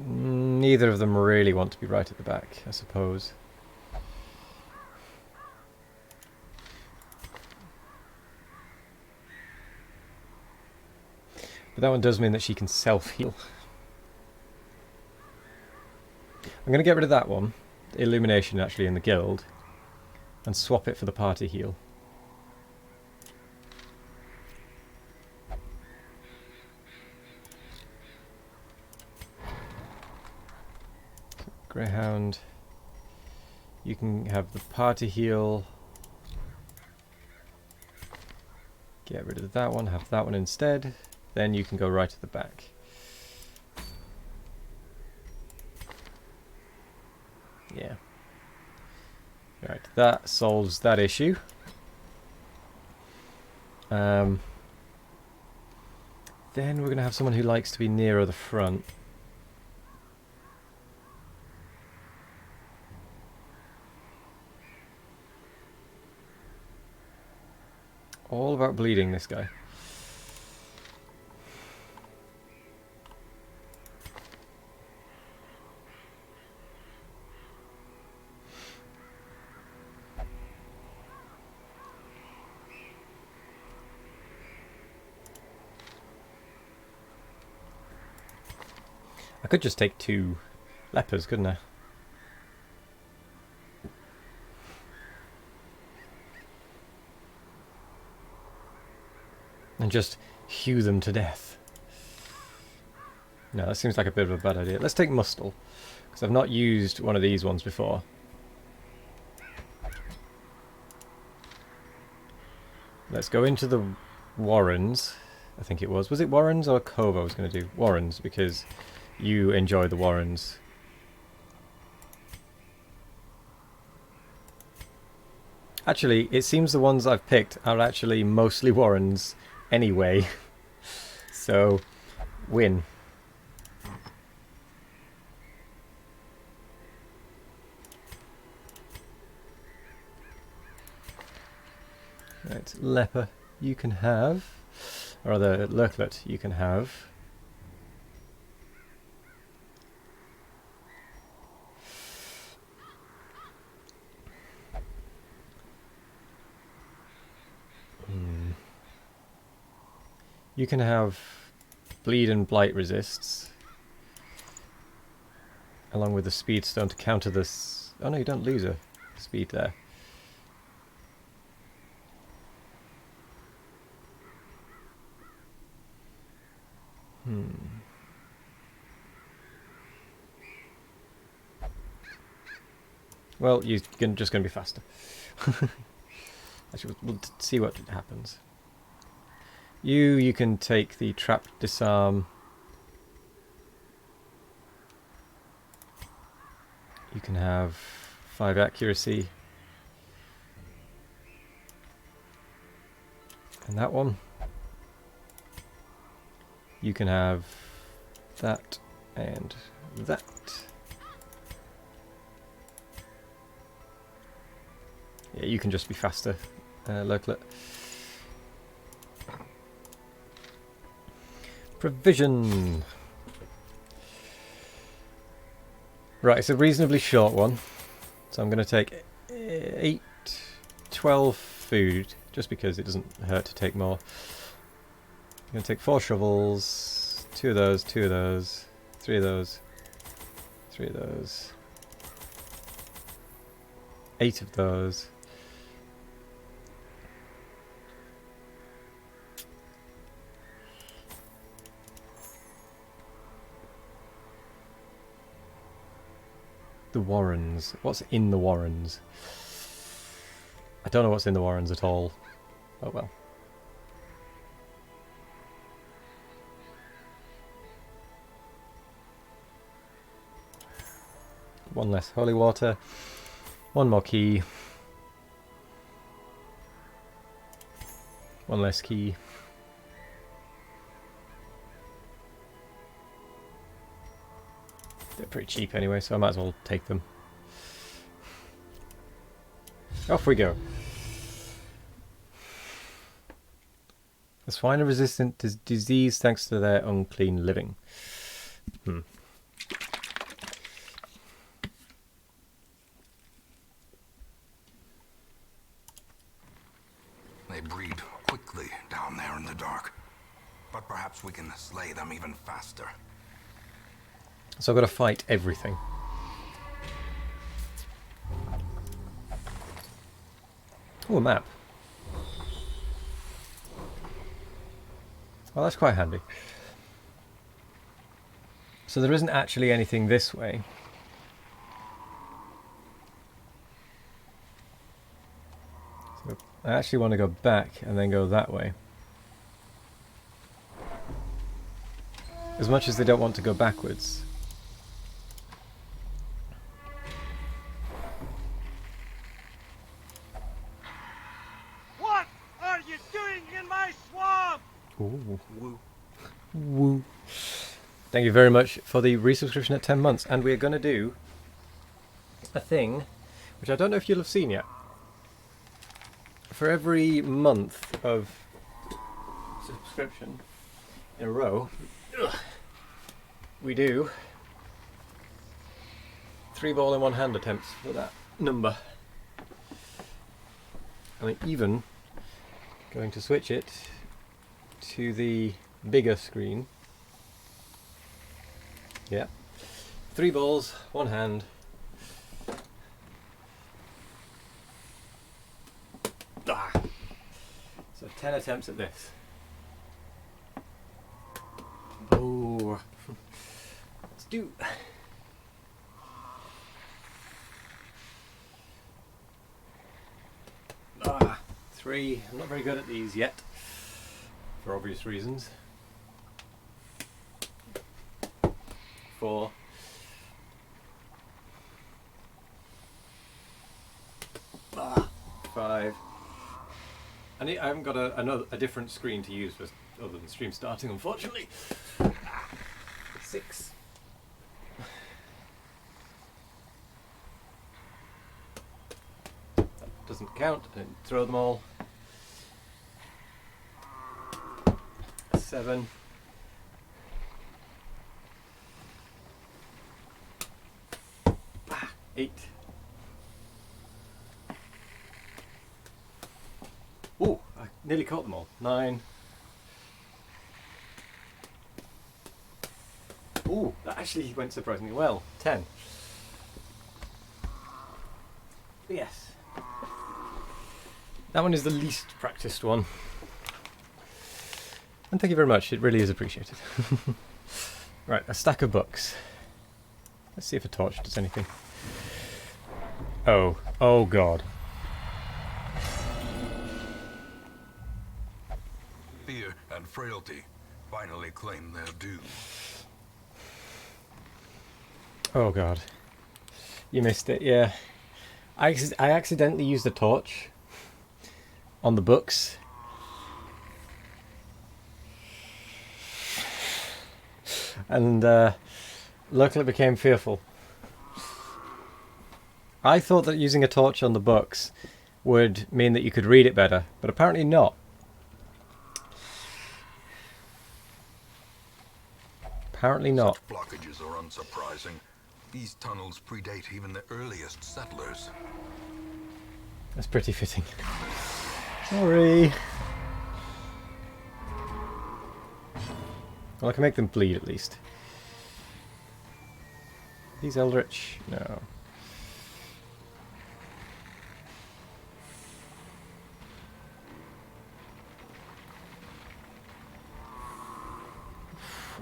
[SPEAKER 2] Neither of them really want to be right at the back, I suppose. But that one does mean that she can self-heal. I'm going to get rid of that one, Illumination actually in the guild, and swap it for the party heal. Greyhound, you can have the party heal. Get rid of that one, have that one instead. then you can go right at the back. Yeah. Right, that solves that issue. Then we're going to have someone who likes to be nearer the front. All about bleeding, this guy. I could just take 2 lepers, couldn't I? And just hew them to death. No, that seems like a bit of a bad idea. Let's take Mustel, because I've not used one of these ones before. Let's go into the Warrens, I think it was. Was it Warrens or Cove I was going to do? Warrens, because you enjoy the Warrens. Actually, it seems the ones I've picked are actually mostly Warrens anyway. So, win. Right, Leper, you can have, or rather, Lurklet, you can have. You can have Bleed and Blight resists, along with the Speed Stone to counter this. Oh no, you don't lose a speed there. Well, you're just going to be faster. Actually, we'll see what happens. You can take the Trap Disarm. You can have 5 accuracy. And that one. You can have that and that. Yeah, you can just be faster, Lurklet. Provision. Right, it's a reasonably short one. So I'm going to take 12 food, just because it doesn't hurt to take more. I'm going to take 4 shovels, 2 of those, 2 of those, 3 of those, 3 of those, 8 of those. The Warrens. What's in the Warrens? I don't know what's in the Warrens at all. Oh well. One less holy water. One more key. One less key. They're pretty cheap anyway, so I might as well take them. Off we go. The swine are resistant to disease thanks to their unclean living.
[SPEAKER 3] They breed quickly down there in the dark. But perhaps we can slay them even faster.
[SPEAKER 2] So I've got to fight everything. Oh, a map. Well, that's quite handy. So there isn't actually anything this way. So I actually want to go back and then go that way. As much as they don't want to go backwards.
[SPEAKER 4] What are you doing in my swamp?
[SPEAKER 2] Ooh. Woo. Thank you very much for the resubscription at 10 months. And we're going to do a thing, which I don't know if you'll have seen yet. For every month of subscription in a row, we do 3 ball in one hand attempts for that number. I'm even going to switch it to the bigger screen. Yeah. 3 balls, one hand. Ah. So 10 attempts at this. Oh. Let's do. Ah. 3. I'm not very good at these yet, for obvious reasons. 4. 5. I haven't got a different screen to use for other than stream starting, unfortunately. 6. That doesn't count. I didn't throw them all. 7. 8. Oh, I nearly caught them all. 9. Oh, that actually went surprisingly well. 10. Yes. That one is the least practiced one. And thank you very much, it really is appreciated. Right, a stack of books. Let's see if a torch does anything. Oh god.
[SPEAKER 3] Fear and frailty finally claim their due.
[SPEAKER 2] Oh god. You missed it, yeah. I accidentally used the torch on the books. And luckily became fearful. I thought that using a torch on the books would mean that you could read it better, but apparently not. Apparently not.
[SPEAKER 3] Such blockages are unsurprising. These tunnels predate even the earliest settlers.
[SPEAKER 2] That's pretty fitting. Sorry. Well, I can make them bleed at least. These Eldritch? No.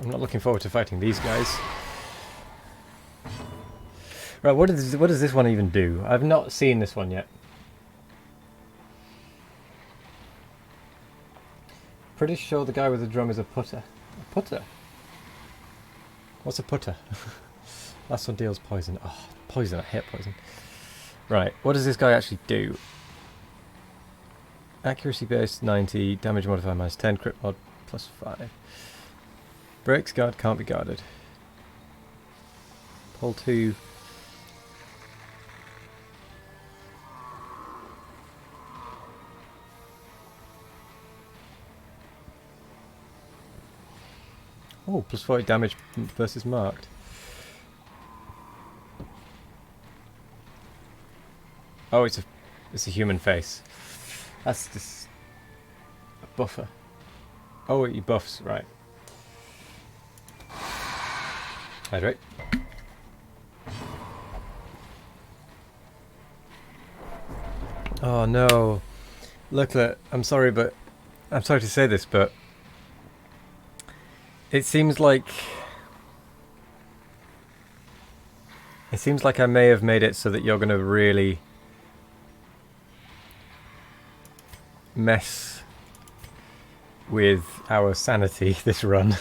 [SPEAKER 2] I'm not looking forward to fighting these guys. Right, what does this one even do? I've not seen this one yet. Pretty sure the guy with the drum is a putter. A putter? What's a putter? Last one deals poison. Oh, poison. I hate poison. Right, what does this guy actually do? Accuracy based 90, damage modifier minus 10, crit mod plus 5. Breaks guard, can't be guarded. Pull 2. Oh, plus 40 damage versus marked. Oh, it's a human face. That's just a buffer. Oh, he buffs, right. Hydrate. Oh no. Look, I'm sorry, but I'm sorry to say this, but it seems like I may have made it so that you're going to really mess with our sanity this run.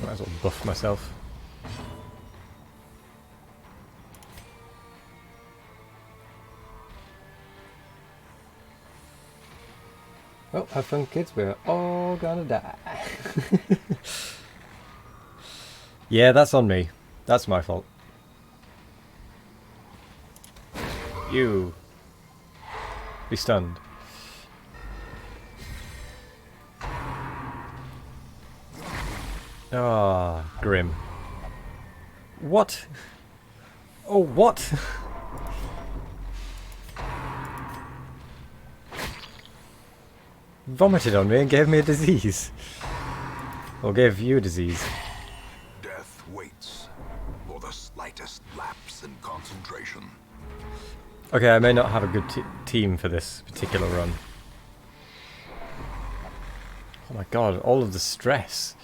[SPEAKER 2] Might as well buff myself. Oh, have fun, kids. We're all gonna die. Yeah, that's on me. That's my fault. You. Be stunned. Ah, grim. What? Oh, what? Vomited on me and gave me a disease. Or gave you a disease.
[SPEAKER 3] Death waits for the slightest lapse in concentration.
[SPEAKER 2] Okay, I may not have a good team for this particular run. Oh my god, all of the stress.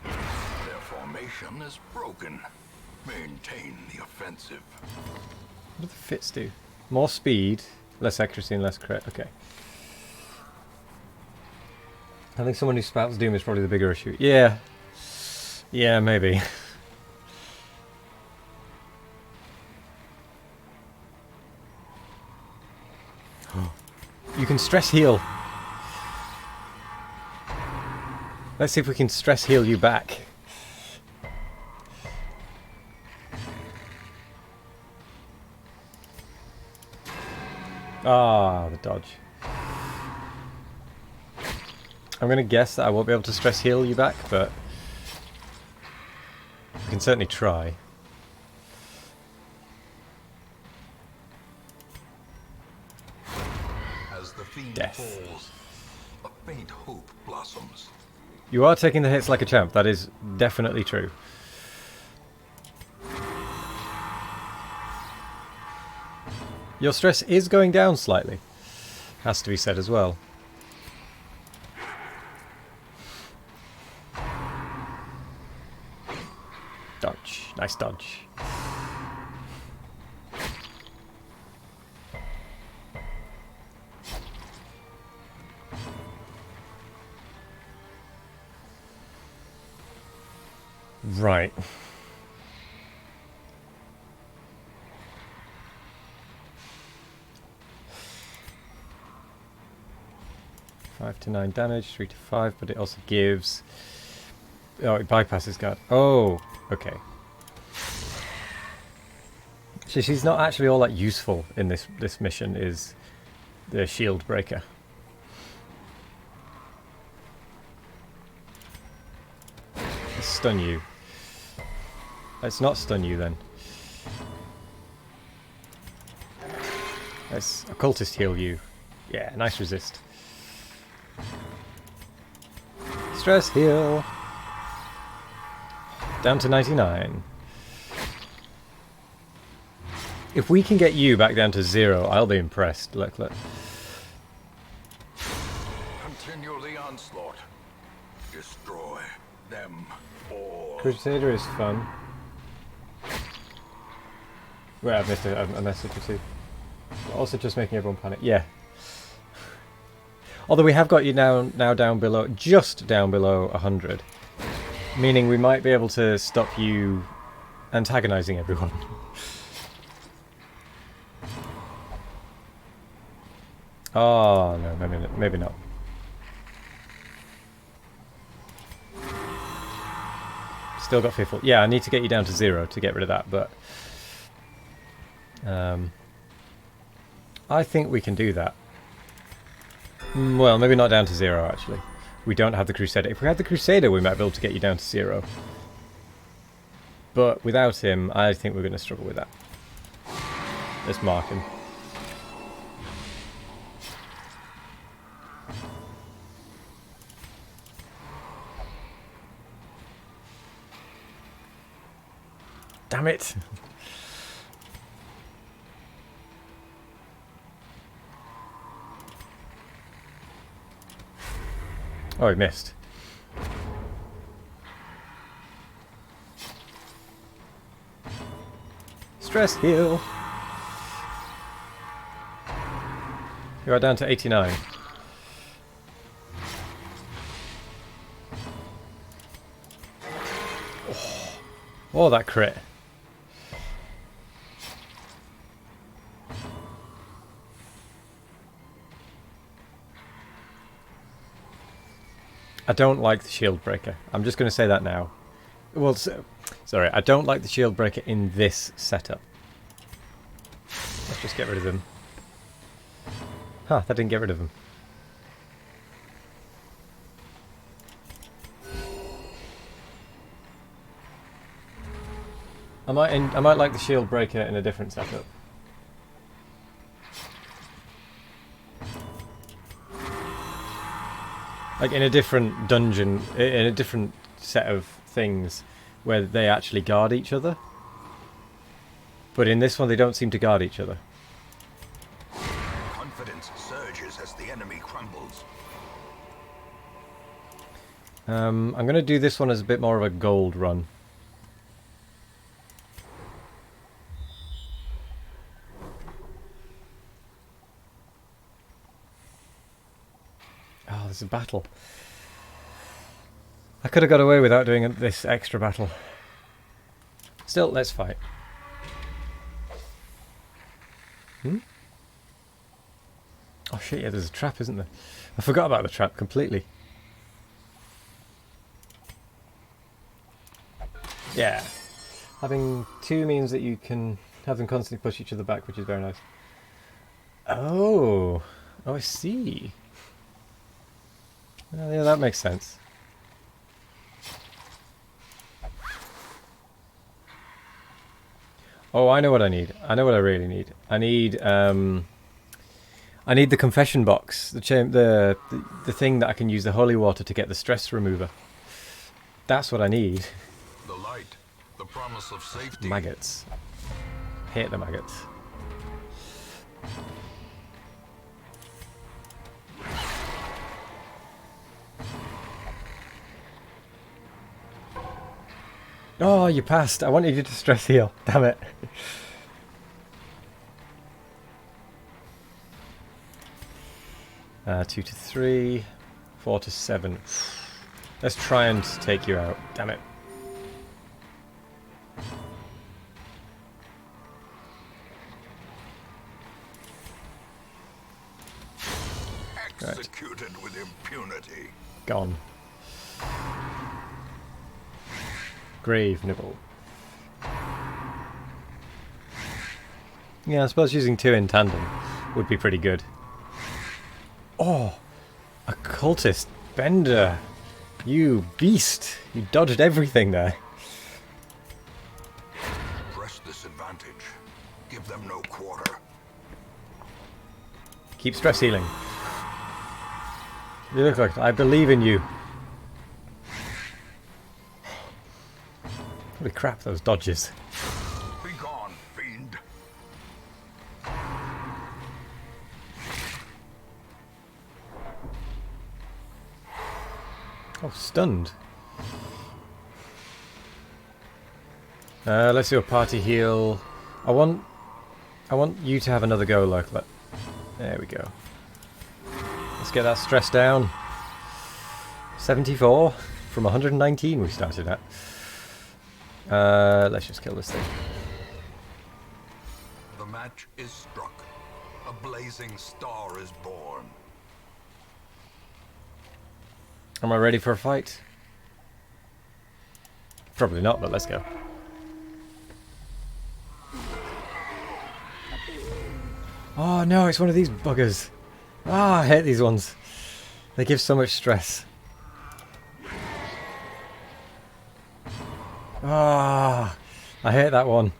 [SPEAKER 3] Their formation is broken. Maintain the offensive.
[SPEAKER 2] What do the fits do? More speed, less accuracy and less crit. Okay. I think someone who spouts Doom is probably the bigger issue. Yeah. Yeah, maybe. You can stress heal. Let's see if we can stress heal you back. Ah, the dodge. I'm going to guess that I won't be able to stress heal you back, but we can certainly try.
[SPEAKER 3] As the fiend
[SPEAKER 2] Death.
[SPEAKER 3] falls, a faint hope blossoms.
[SPEAKER 2] You are taking the hits like a champ, that is definitely true. Your stress is going down slightly. Has to be said as well. Dodge. Nice dodge. Right. Five to 9 damage, 3 to 5, but it also gives... Oh, it bypasses guard. Oh, okay. So she's not actually all that useful in this mission, is the shield breaker. Let's stun you. Let's not stun you then. Let's occultist heal you. Yeah, nice resist. Stress heal. Down to 99. If we can get you back down to 0, I'll be impressed. Look.
[SPEAKER 3] Continue the onslaught. Destroy them all.
[SPEAKER 2] Crusader is fun. Wait, I've missed a message or two. Also just making everyone panic. Yeah. Although we have got you now down below, just down below 100. Meaning we might be able to stop you antagonizing everyone. Oh, no, maybe not. Still got fearful. Yeah, I need to get you down to 0 to get rid of that, but... I think we can do that. Well, maybe not down to 0, actually. We don't have the Crusader. If we had the Crusader, we might be able to get you down to 0. But without him, I think we're going to struggle with that. Let's mark him. Damn it! Oh, he missed. Stress heal. You are down to 89. Oh, that crit. I don't like the shield breaker. I'm just going to say that now. Well, sorry, I don't like the shield breaker in this setup. Let's just get rid of him. Huh, that didn't get rid of him. I might like the shield breaker in a different setup. Like in a different dungeon, in a different set of things where they actually guard each other. But in this one they don't seem to guard each other.
[SPEAKER 3] Confidence surges as the enemy crumbles.
[SPEAKER 2] I'm going to do this one as a bit more of a gold run. Oh, there's a battle. I could have got away without doing this extra battle. Still, let's fight. Oh shit, yeah, there's a trap, isn't there? I forgot about the trap completely. Yeah. Having two means that you can have them constantly push each other back, which is very nice. Oh. Oh, I see. Well, yeah, that makes sense. Oh, I know what I need. I know what I really need. I need the confession box, the thing that I can use the holy water to get the stress remover. That's what I need.
[SPEAKER 3] The light, the promise of safety.
[SPEAKER 2] Maggots. Hate the maggots. Oh, you passed. I wanted you to stress heal. Damn it. Uh, 2 to 3, 4 to 7. Let's try and take you out. Damn it.
[SPEAKER 3] Executed with impunity.
[SPEAKER 2] Gone. Grave nibble. Yeah, I suppose using two in tandem would be pretty good. Oh, a cultist bender. You beast. You dodged everything there.
[SPEAKER 3] Press this advantage. Give them no quarter.
[SPEAKER 2] Keep stress healing. You look like I believe in you. Holy crap, those dodges.
[SPEAKER 3] Be gone, fiend.
[SPEAKER 2] Oh, stunned. Let's do a party heal. I want you to have another go, like that. There we go. Let's get that stress down. 74 from 119 we started at. Let's just kill this thing.
[SPEAKER 3] The match is struck. A blazing star is born.
[SPEAKER 2] Am I ready for a fight? Probably not, but let's go. Oh no, it's one of these buggers. Ah, I hate these ones. They give so much stress. Ah, I hate that one.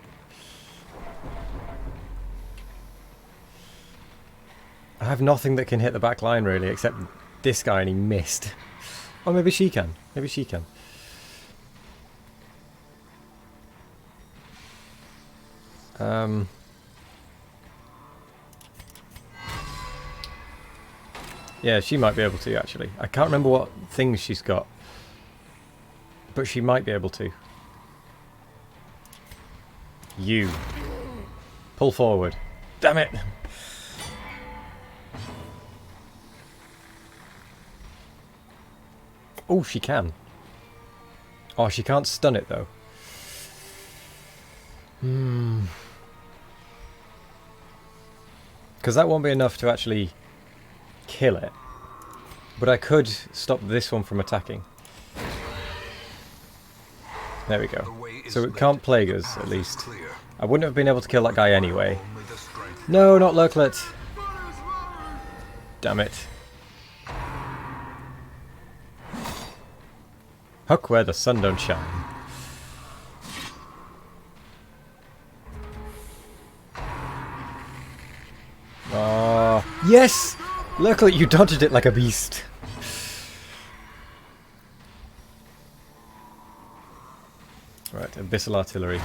[SPEAKER 2] I have nothing that can hit the back line really, except this guy, and he missed. Oh, maybe she can. Maybe she can. Yeah, she might be able to, actually. I can't remember what things she's got. But she might be able to. You. Pull forward. Damn it! Oh, she can. Oh, she can't stun it though. Because that won't be enough to actually kill it. But I could stop this one from attacking. There we go. So it can't plague us, at least. I wouldn't have been able to kill that guy anyway. No, not Lurklet. Damn it. Hook where the sun don't shine. Oh, yes! Lurklet, you dodged it like a beast. Right, Abyssal Artillery.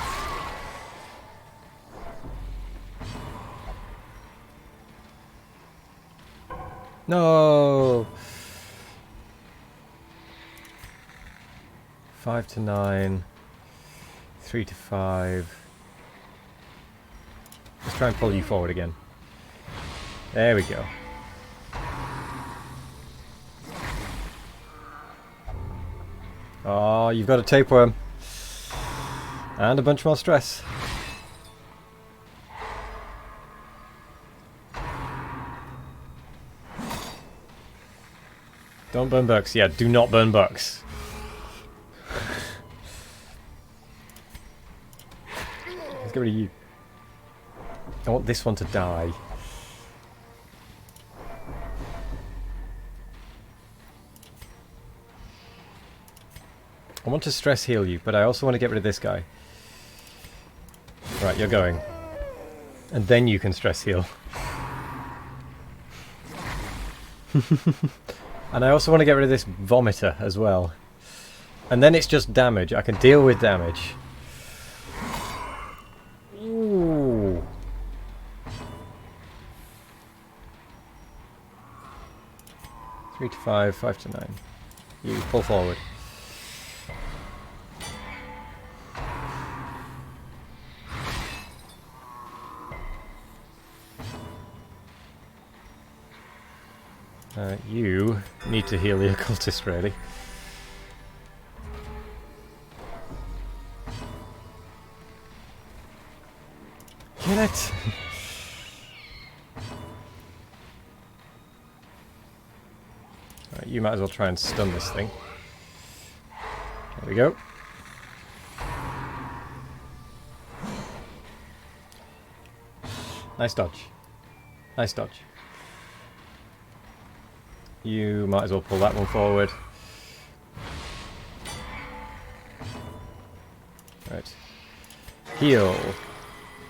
[SPEAKER 2] No! 5 to 9. 3 to 5. Let's try and pull you forward again. There we go. Oh, you've got a tapeworm. And a bunch more stress. Don't burn bucks. Yeah, do not burn bucks. Let's get rid of you. I want this one to die. I want to stress heal you, but I also want to get rid of this guy. Right, you're going. And then you can stress heal. And I also want to get rid of this vomiter as well. And then it's just damage. I can deal with damage. Ooh. Three to 5, 5 to 9. You pull forward. You need to heal the occultist, really. Kill it! Right, you might as well try and stun this thing. There we go. Nice dodge. Nice dodge. You might as well pull that one forward. Right. Heal.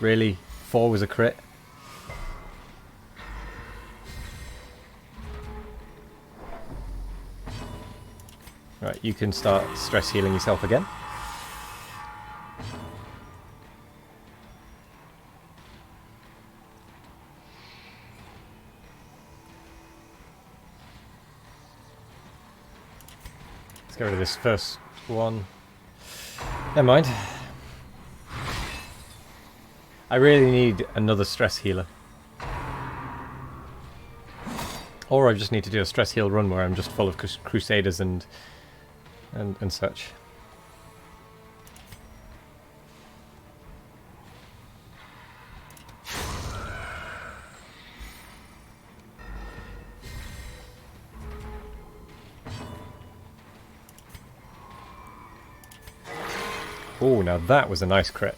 [SPEAKER 2] Really? 4 was a crit? Right, you can start stress healing yourself again. Let's get rid of this first one. Never mind. I really need another stress healer. Or I just need to do a stress heal run where I'm just full of crusaders and such. Oh, now that was a nice crit.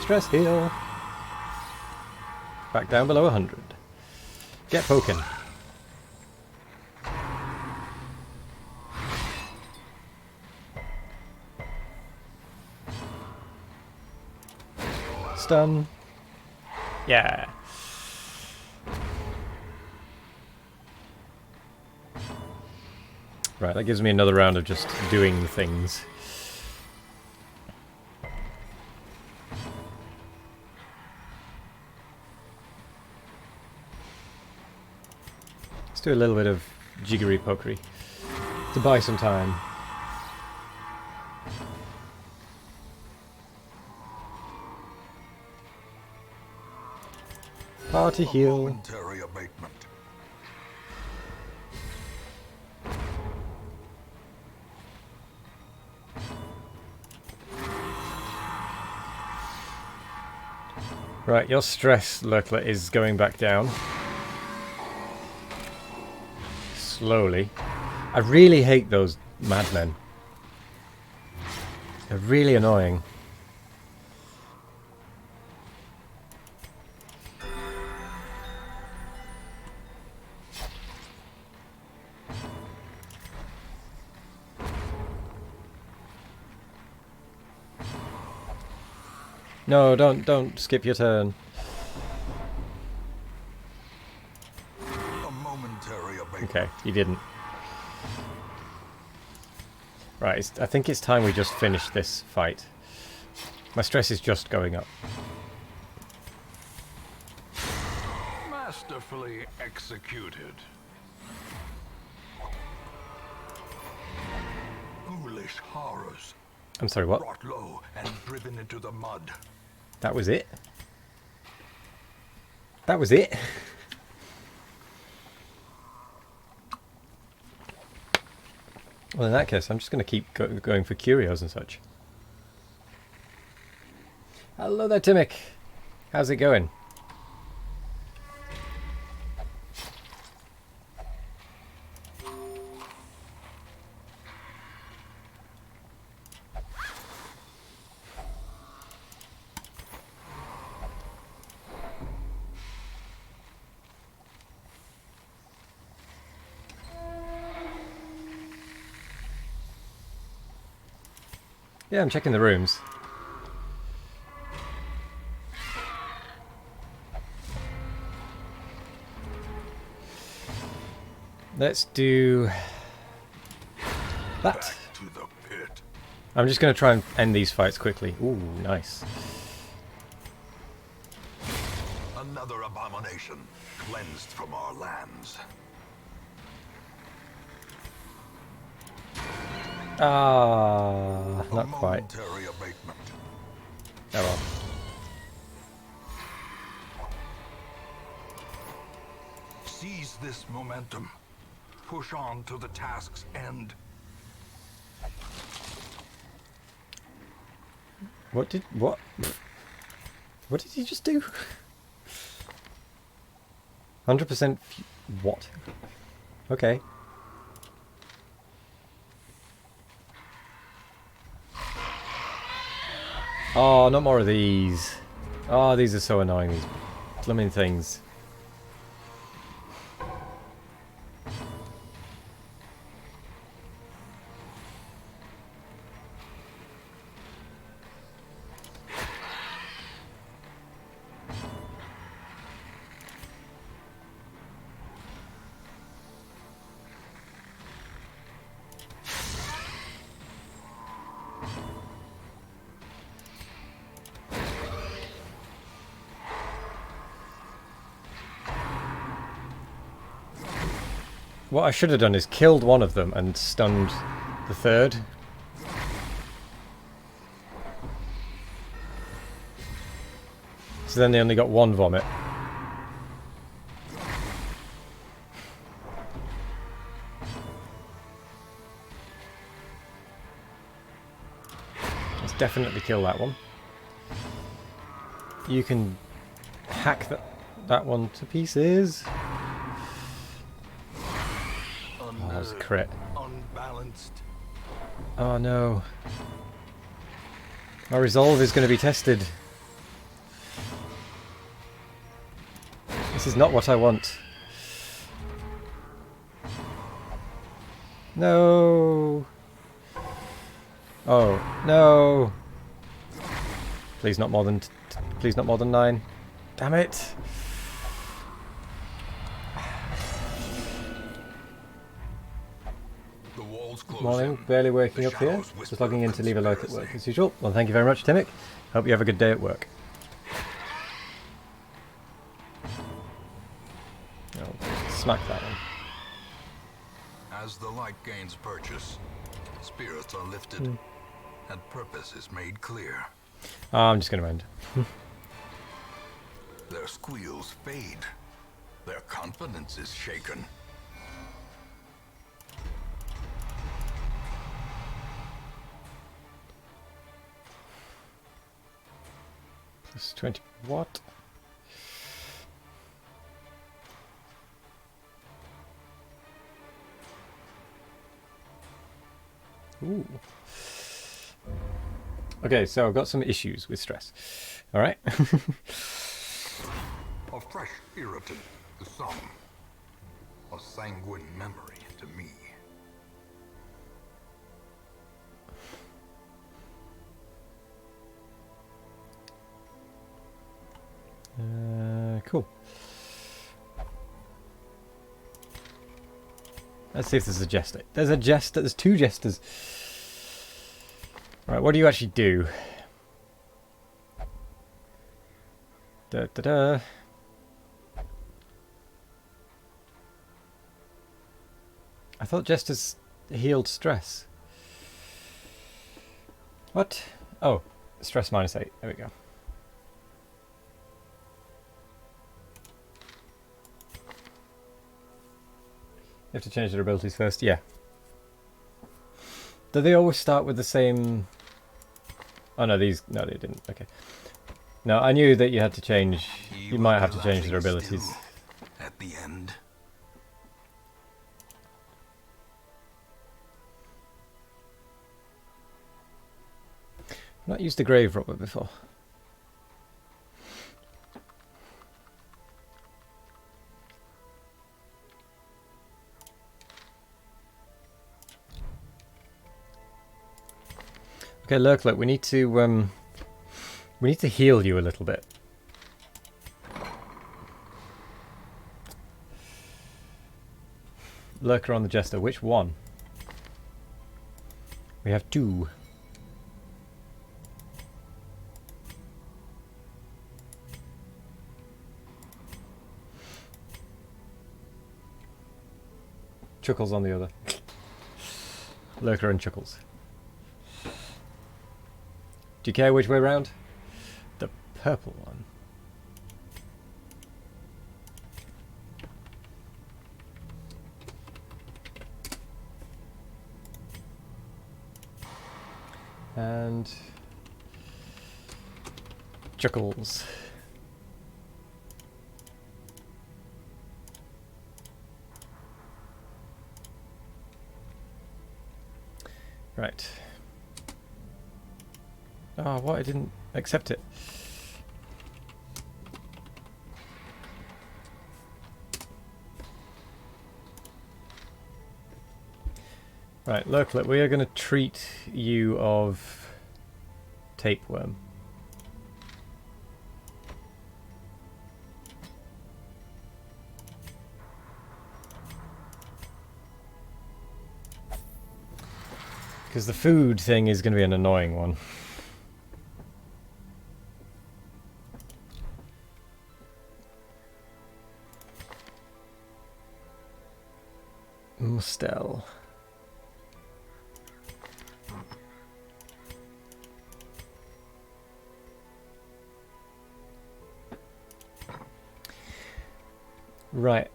[SPEAKER 2] Stress heal. Back down below 100. Get poking. Stun. Yeah. Right, that gives me another round of just doing things. Let's do a little bit of jiggery pokery to buy some time. Party heal.
[SPEAKER 3] Momentary abatement.
[SPEAKER 2] Right, your stress, Lurklet, is going back down. Slowly. I really hate those madmen. They're really annoying. No, don't skip your turn.
[SPEAKER 3] A momentary abatement.
[SPEAKER 2] Okay, you didn't. Right, I think it's time we just finish this fight. My stress is just going up.
[SPEAKER 3] Masterfully executed. Ghoulish horrors.
[SPEAKER 2] I'm sorry, what?
[SPEAKER 3] Brought low and driven into the mud.
[SPEAKER 2] That was it? That was it? Well, in that case, I'm just going to keep going for curios and such. Hello there, Timic. How's it going? Yeah, I'm checking the rooms. Let's do that.
[SPEAKER 3] Back to the pit.
[SPEAKER 2] I'm just going to try and end these fights quickly. Ooh, nice.
[SPEAKER 3] Another abomination cleansed from our lands.
[SPEAKER 2] Ah, not
[SPEAKER 3] A
[SPEAKER 2] quite.
[SPEAKER 3] momentary abatement.
[SPEAKER 2] Oh well.
[SPEAKER 3] Seize this momentum. Push on to the task's end.
[SPEAKER 2] What did he just do? 100% what? Okay. Oh, not more of these. Oh, these are so annoying, these blooming things. What I should have done is killed one of them and stunned the third. So then they only got one vomit. Let's definitely kill that one. You can hack that one to pieces. Oh, that was a crit.
[SPEAKER 3] Unbalanced.
[SPEAKER 2] Oh no. My resolve is going to be tested. This is not what I want. No. Oh, no. Please not more than please not more than 9. Damn it.
[SPEAKER 3] The walls close
[SPEAKER 2] Morning,
[SPEAKER 3] in.
[SPEAKER 2] barely waking
[SPEAKER 3] The
[SPEAKER 2] up here.
[SPEAKER 3] shadows
[SPEAKER 2] Just
[SPEAKER 3] whisper
[SPEAKER 2] logging in to leave a like at
[SPEAKER 3] conspiracy.
[SPEAKER 2] work as usual. Well, thank you very much, Timic. Hope you have a good day at work. Oh, smack that one.
[SPEAKER 3] As the light gains purchase, spirits are lifted, and purpose is made clear.
[SPEAKER 2] I'm just going to end.
[SPEAKER 3] Their squeals fade. Their confidence is shaken.
[SPEAKER 2] Plus 20 what? Ooh. Okay, so I've got some issues with stress. All right.
[SPEAKER 3] A fresh irritant to some. A sanguine memory to me.
[SPEAKER 2] Cool. Let's see if there's a jester. There's a jester. There's two jesters. Right, what do you actually do? Da da da. I thought jesters healed stress. What? Oh, stress -8. There we go. You have to change their abilities first, yeah. Do they always start with the same... Oh no, these... No, they didn't. Okay. No, I knew that you had to change... You might have to change their abilities.
[SPEAKER 3] At the end.
[SPEAKER 2] I've not used a grave robber before. Okay, Lurklet, we need to heal you a little bit. Lurker on the Jester, which one? We have two. Chuckles on the other. Lurker and Chuckles. Do you care which way round? The purple one. And Chuckles. Right. Oh, what? I didn't accept it. Right, Lurklet, we are going to treat you of tapeworm. Because the food thing is going to be an annoying one. Mustel. Right,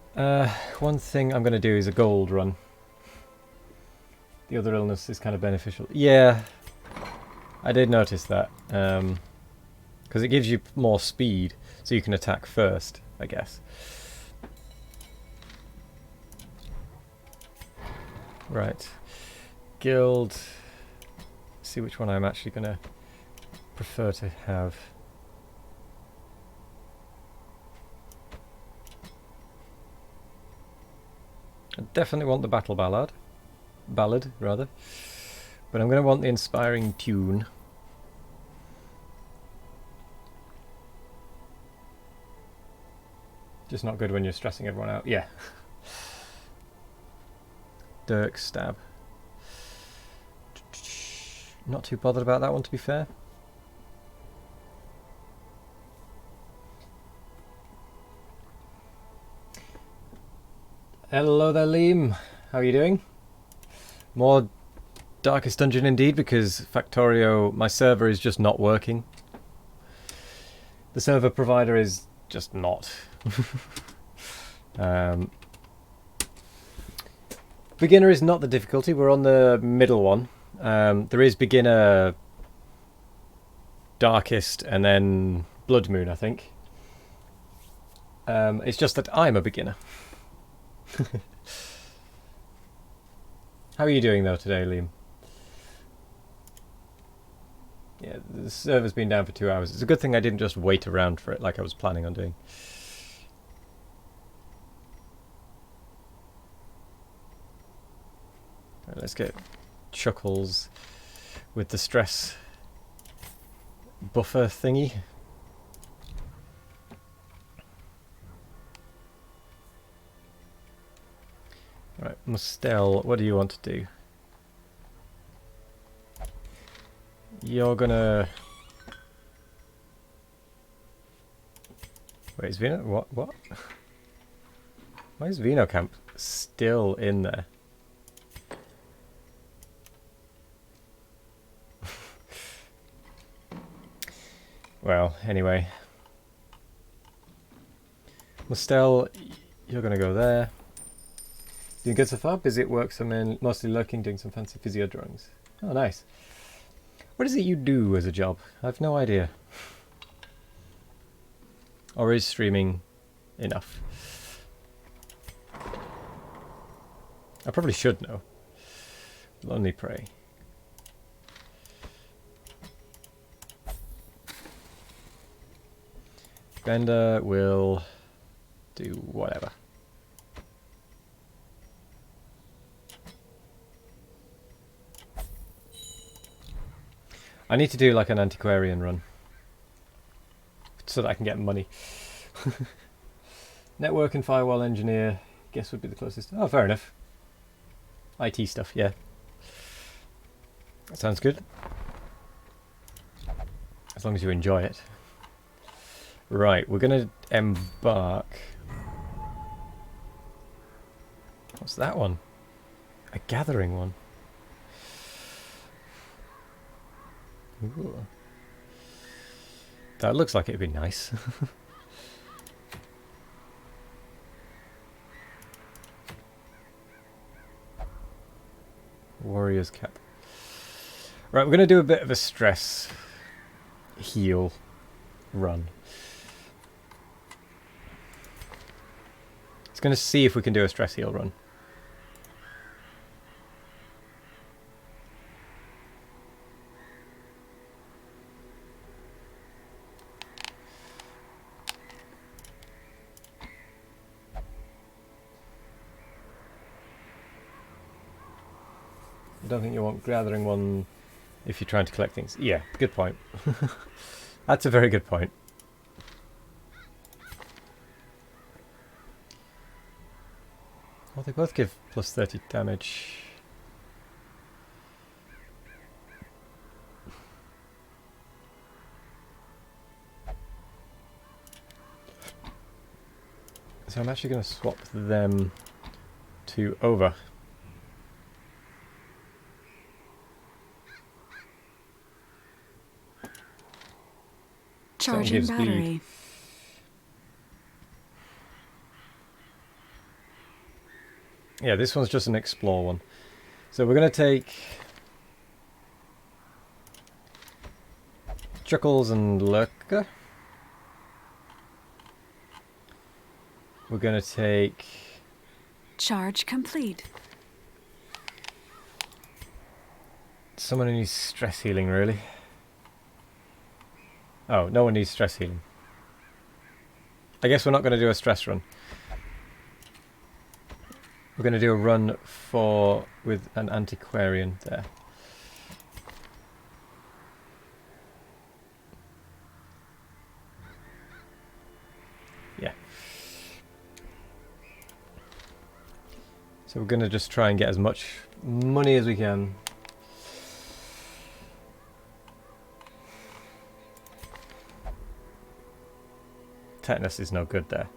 [SPEAKER 2] one thing I'm going to do is a gold run. The other illness is kind of beneficial. Yeah, I did notice that. Because it gives you more speed, so you can attack first, I guess. Right, guild. Let's see which one I'm actually going to prefer to have. I definitely want the battle ballad, rather, but I'm going to want the inspiring tune. Just not good when you're stressing everyone out. Yeah. Dirk stab. Not too bothered about that one, to be fair. Hello there, Liam. How are you doing? More Darkest Dungeon indeed, because Factorio, my server is just not working. The server provider is just not. Beginner is not the difficulty, we're on the middle one. There is beginner, darkest, and then Blood Moon, I think. It's just that I'm a beginner. How are you doing though today, Liam? Yeah, the server's been down for 2 hours. It's a good thing I didn't just wait around for it like I was planning on doing. Right, let's get Chuckles with the stress buffer thingy. Right, Mustel, what do you want to do? You're gonna... Wait, is Vino... What? Why is Vino Camp still in there? Well, anyway. Mustel, you're gonna go there. Doing good so far? Busy at work, some in mostly lurking, doing some fancy physio drawings. Oh, nice. What is it you do as a job? I've no idea. Or is streaming enough? I probably should know. Lonely Prey. Bender will do whatever. I need to do like an antiquarian run so that I can get money. Network and firewall engineer, guess would be the closest. Oh, fair enough. IT stuff, yeah. That sounds good. As long as you enjoy it. Right, we're going to embark. What's that one? A gathering one. Ooh. That looks like it'd be nice. Warrior's cap. Right, we're going to do a bit of a stress heal run. It's going to see if we can do a stress heal run. I don't think you want gathering one if you're trying to collect things. Yeah, good point. That's a very good point. Well, they both give plus 30 damage. So I'm actually going to swap them to over.
[SPEAKER 1] Charging
[SPEAKER 2] gives
[SPEAKER 1] battery.
[SPEAKER 2] Yeah, this one's just an explore one. So we're going to take Chuckles and Lurker. We're going to take...
[SPEAKER 1] Charge complete.
[SPEAKER 2] Someone who needs stress healing, really. Oh, no one needs stress healing. I guess we're not going to do a stress run. We're going to do a run with an antiquarian there. Yeah. So we're going to just try and get as much money as we can. Tetanus is no good there.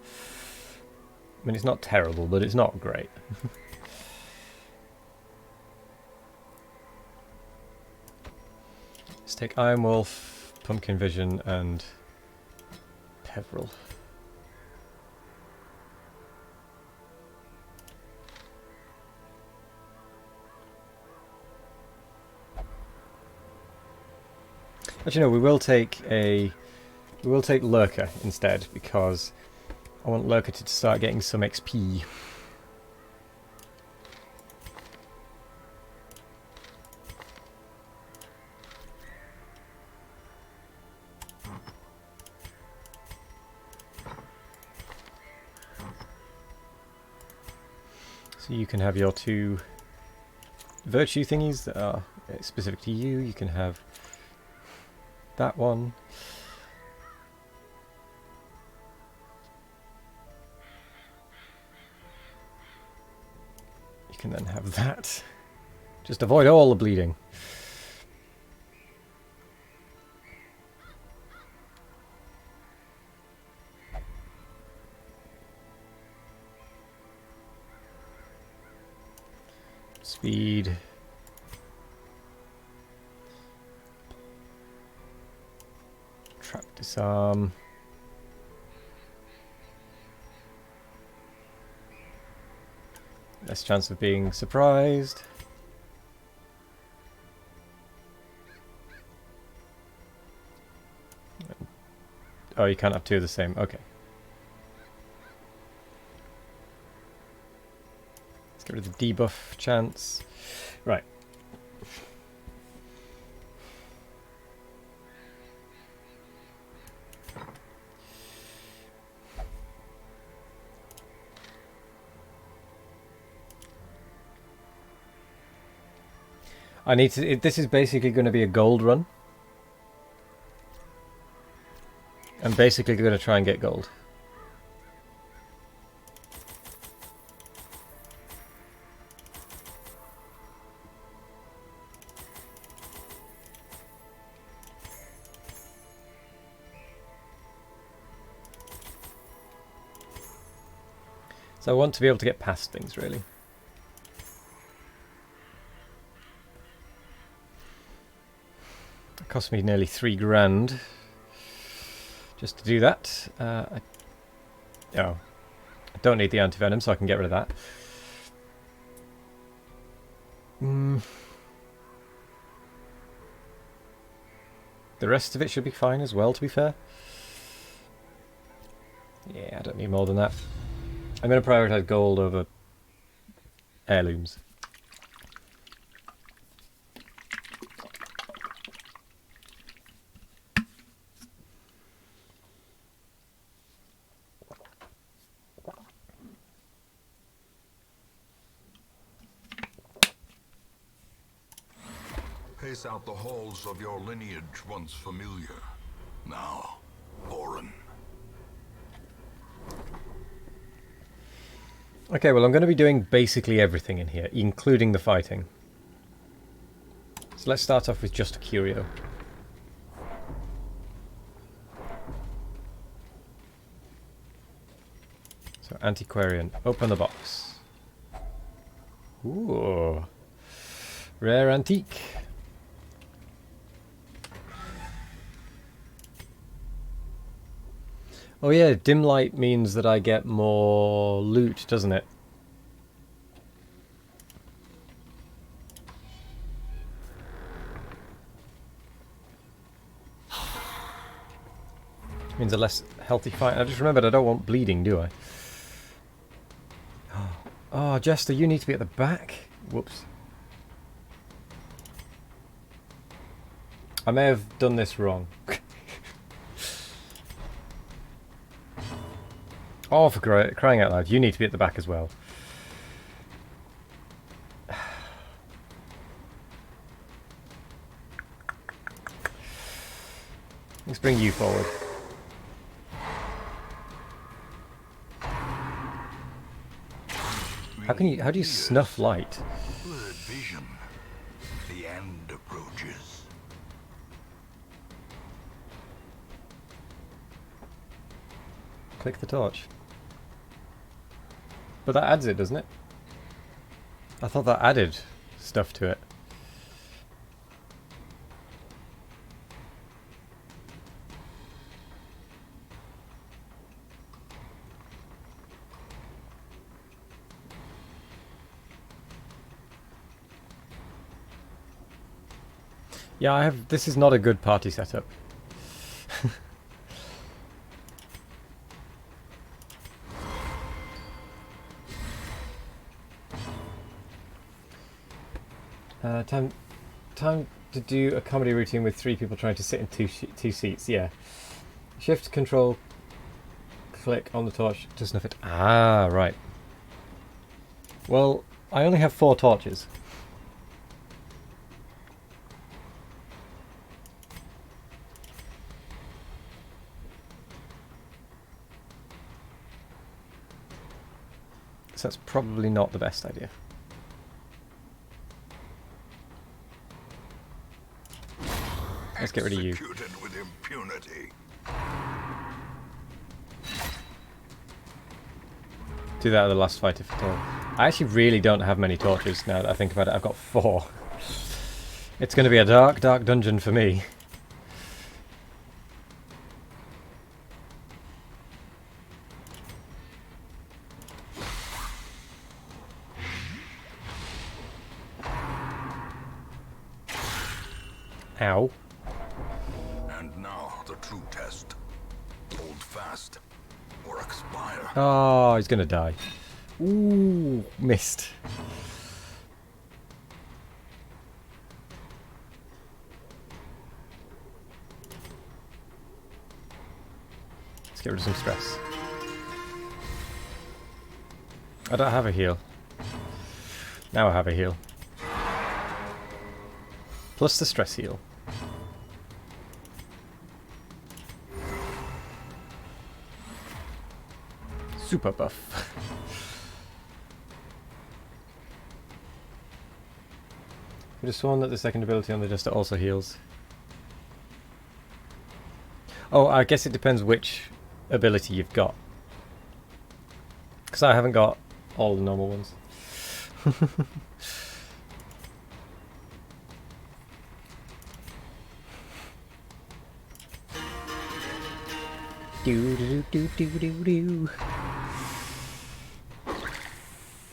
[SPEAKER 2] I mean, it's not terrible, but it's not great. Let's take Iron Wolf, Pumpkin Vision, and Peveril. Actually, no, we will take a We will take Lurker instead, because I want Lurker to start getting some XP. So you can have your 2 virtue thingies that are specific to you. You can have that one. You can then have that. Just avoid all the bleeding. Speed. Trap disarm. Less chance of being surprised. Oh, you can't have 2 of the same. Okay. Let's get rid of the debuff chance. Right. I need to... This is basically going to be a gold run. I'm basically going to try and get gold. So I want to be able to get past things, really. It cost me nearly 3 grand just to do that. I don't need the antivenom, so I can get rid of that. The rest of it should be fine as well, to be fair. Yeah, I don't need more than that. I'm going to prioritize gold over heirlooms.
[SPEAKER 3] Pace out the halls of your lineage once familiar. Now, Orin.
[SPEAKER 2] Okay, well I'm going to be doing basically everything in here, including the fighting. So let's start off with just a curio. So antiquarian, open the box. Ooh, rare antique. Oh yeah, dim light means that I get more loot, doesn't it? Means a less healthy fight. I just remembered I don't want bleeding, do I? Oh, Jester, you need to be at the back. Whoops. I may have done this wrong. Oh, for crying out loud, you need to be at the back as well. Let's bring you forward. How do you snuff light?
[SPEAKER 3] Blurred vision. The end approaches.
[SPEAKER 2] Click the torch. But that adds it, doesn't it? I thought that added stuff to it. Yeah, this is not a good party setup. Time to do a comedy routine with 3 people trying to sit in two seats. Yeah. Shift, control, click on the torch to snuff it. Ah, right. Well, I only have 4 torches. So that's probably not the best idea. Let's get rid of you.
[SPEAKER 3] Executed with impunity.
[SPEAKER 2] Do that at the last fight if at all. I actually really don't have many torches now that I think about it. I've got 4. It's going to be a dark, dark dungeon for me. Ow.
[SPEAKER 3] And now the true test. Hold fast or expire.
[SPEAKER 2] Oh, he's going to die. Ooh, missed. Let's get rid of some stress. I don't have a heal. Now I have a heal. Plus the stress heal. Super buff. Could have sworn that the second ability on the Duster also heals. Oh, I guess it depends which ability you've got. Because I haven't got all the normal ones. Do do do do do do.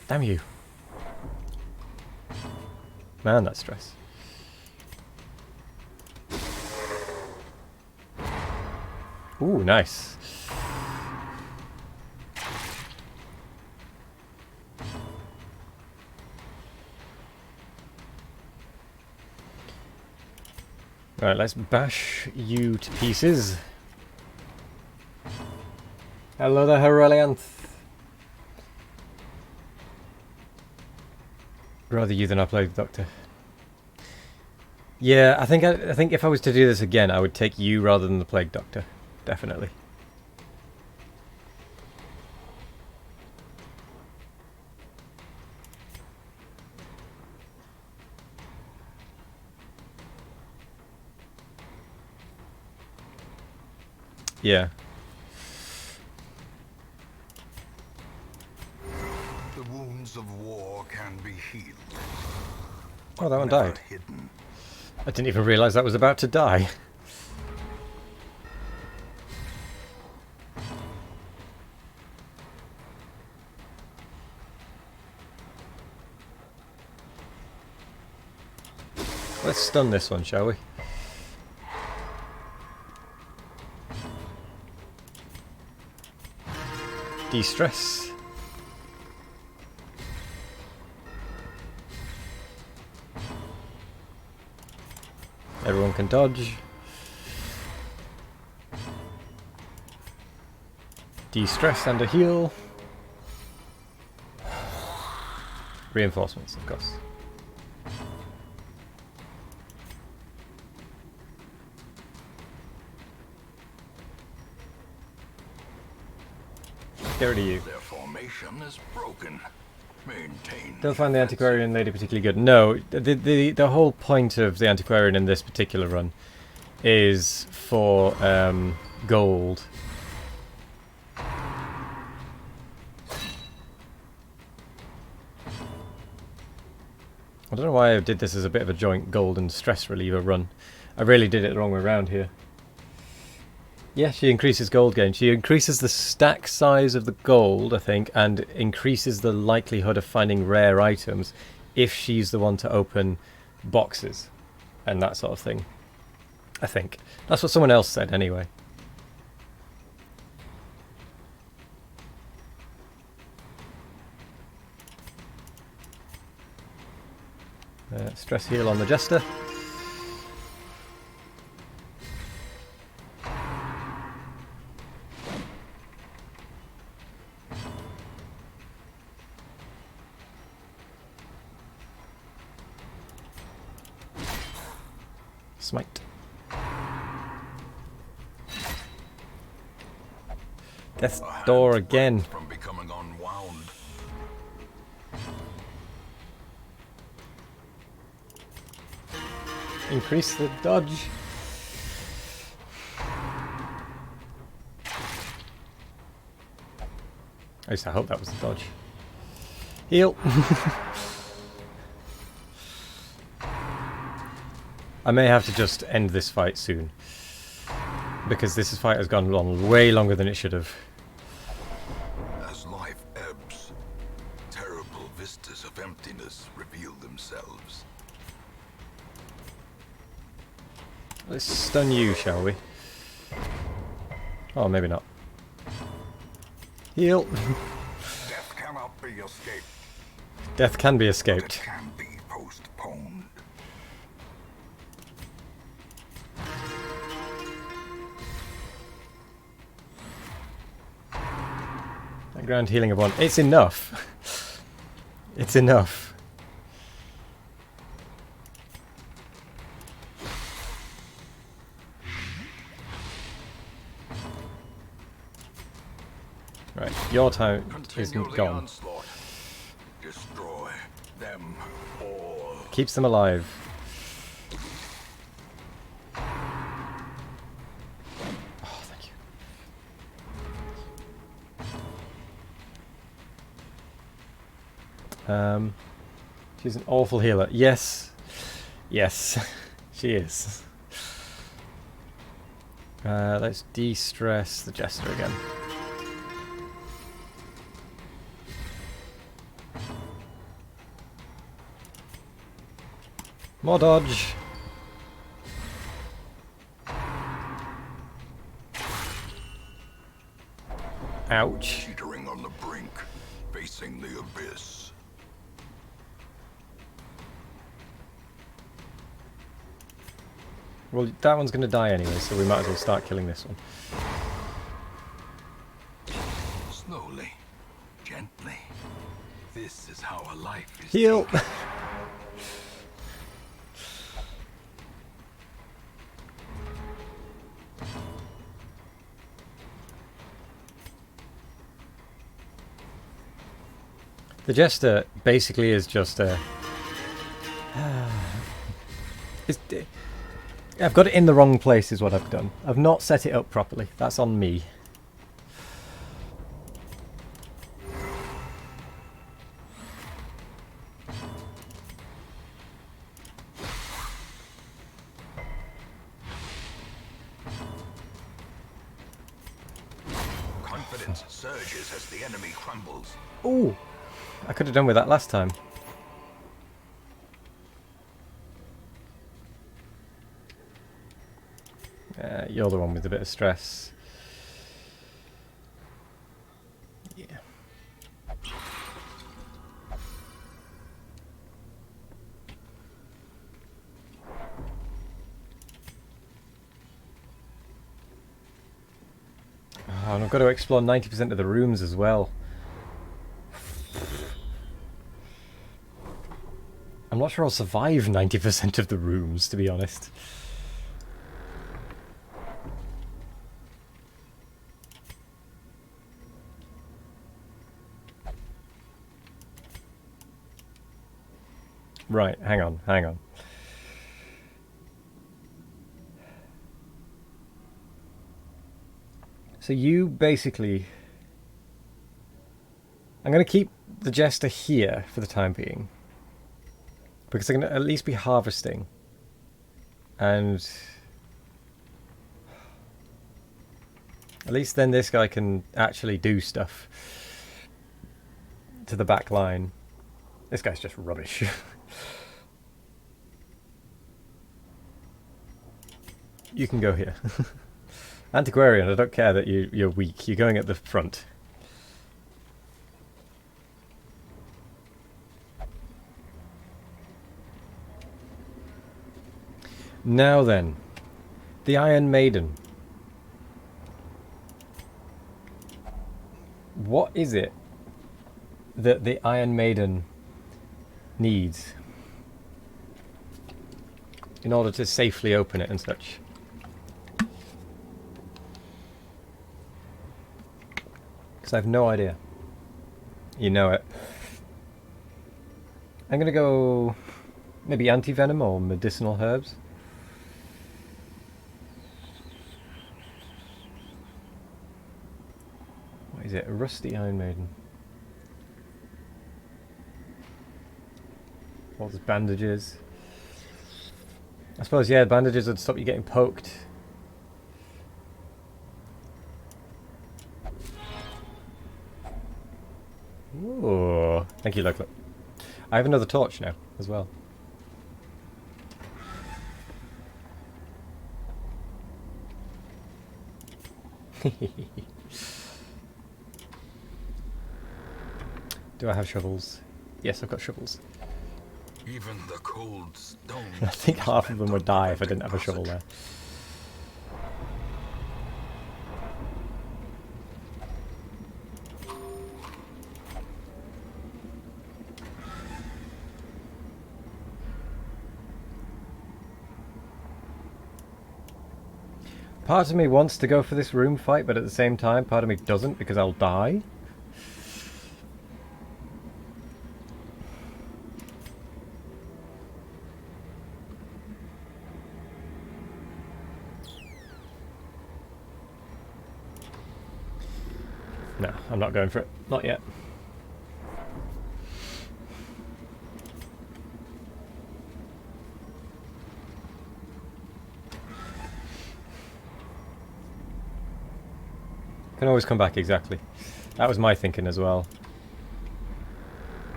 [SPEAKER 2] Damn you. Man, that stress. Ooh, nice. Right, let's bash you to pieces. Hello there, Herelianth. Rather you than I played the Doctor. Yeah, I think if I was to do this again, I would take you rather than the Plague Doctor. Definitely. Yeah.
[SPEAKER 3] The wounds of war can be healed.
[SPEAKER 2] Oh, that one
[SPEAKER 3] Never
[SPEAKER 2] died.
[SPEAKER 3] hidden.
[SPEAKER 2] I didn't even realise that was about to die. Let's stun this one, shall we? De-stress. Everyone can dodge. De-stress and a heal. Reinforcements, of course. Get rid of you.
[SPEAKER 3] Their formation is broken. Maintain.
[SPEAKER 2] Don't find the Antiquarian Lady particularly good. No, the whole point of the Antiquarian in this particular run is for gold. I don't know why I did this as a bit of a joint gold and stress reliever run. I really did it the wrong way around here. Yeah, she increases gold gain. She increases the stack size of the gold, I think, and increases the likelihood of finding rare items if she's the one to open boxes and that sort of thing. I think. That's what someone else said anyway. Stress heal on the Jester. Smite. Death's door again.
[SPEAKER 3] From becoming unwound.
[SPEAKER 2] Increase the dodge. At least I hope that was the dodge. Heal. I may have to just end this fight soon, because this fight has gone on way longer than it should have.
[SPEAKER 3] As life ebbs, terrible vistas of emptiness reveal themselves.
[SPEAKER 2] Let's stun you, shall we? Oh, maybe not. Heal.
[SPEAKER 3] Death cannot be escaped.
[SPEAKER 2] Death can be
[SPEAKER 3] It
[SPEAKER 2] escaped.
[SPEAKER 3] can be postponed.
[SPEAKER 2] Ground healing of 1. It's enough. It's enough. Right, your time
[SPEAKER 3] Continue
[SPEAKER 2] isn't
[SPEAKER 3] the
[SPEAKER 2] gone.
[SPEAKER 3] onslaught. Destroy them all.
[SPEAKER 2] Keeps them alive. Oh, thank you. She's an awful healer. Yes. Yes. She is. Let's de-stress the Jester again. More dodge. Ouch.
[SPEAKER 3] Teetering on the brink, facing the abyss.
[SPEAKER 2] Well, that one's going to die anyway, so we might as well start killing this one.
[SPEAKER 3] Slowly, gently. This is how a life is
[SPEAKER 2] Heal!
[SPEAKER 3] taken.
[SPEAKER 2] The Jester basically is just a... I've got it in the wrong place is what I've done. I've not set it up properly. That's on me.
[SPEAKER 3] Confidence surges as the enemy crumbles.
[SPEAKER 2] Ooh! I could have done with that last time. You're the one with a bit of stress. Yeah. Oh, and I've got to explore 90% of the rooms as well. I'm not sure I'll survive 90% of the rooms, to be honest. Right, hang on, hang on. So you basically... I'm going to keep the Jester here for the time being, because they're going to at least be harvesting. And at least then this guy can actually do stuff to the back line. This guy's just rubbish. You can go here. Antiquarian, I don't care that you're weak. You're going at the front. Now then, the Iron Maiden. What is it that the Iron Maiden needs in order to safely open it and such? Because I have no idea. You know it. I'm gonna go maybe anti-venom or medicinal herbs. What is it? A rusty Iron Maiden. All those bandages. I suppose, yeah, bandages would stop you getting poked. Ooh. Thank you, Luckluck. I have another torch now, as well. Do I have shovels? Yes, I've got shovels.
[SPEAKER 3] Even the cold stone.
[SPEAKER 2] I think half of them would die if I didn't have a shovel there. Part of me wants to go for this room fight, but at the same time, part of me doesn't because I'll die. No, I'm not going for it. Not yet. Can always come back, exactly. That was my thinking as well.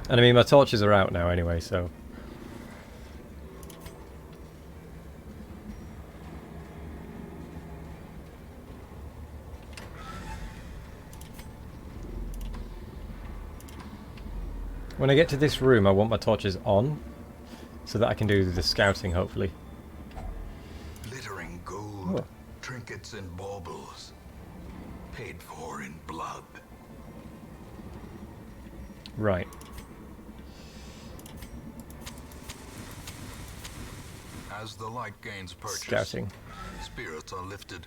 [SPEAKER 2] And I mean, my torches are out now anyway, so... When I get to this room, I want my torches on, so that I can do the scouting, hopefully.
[SPEAKER 3] Glittering gold,
[SPEAKER 2] Oh.
[SPEAKER 3] trinkets and baubles, paid for in blood.
[SPEAKER 2] Right.
[SPEAKER 3] As the light gains purchase,
[SPEAKER 2] Scouting.
[SPEAKER 3] spirits are lifted,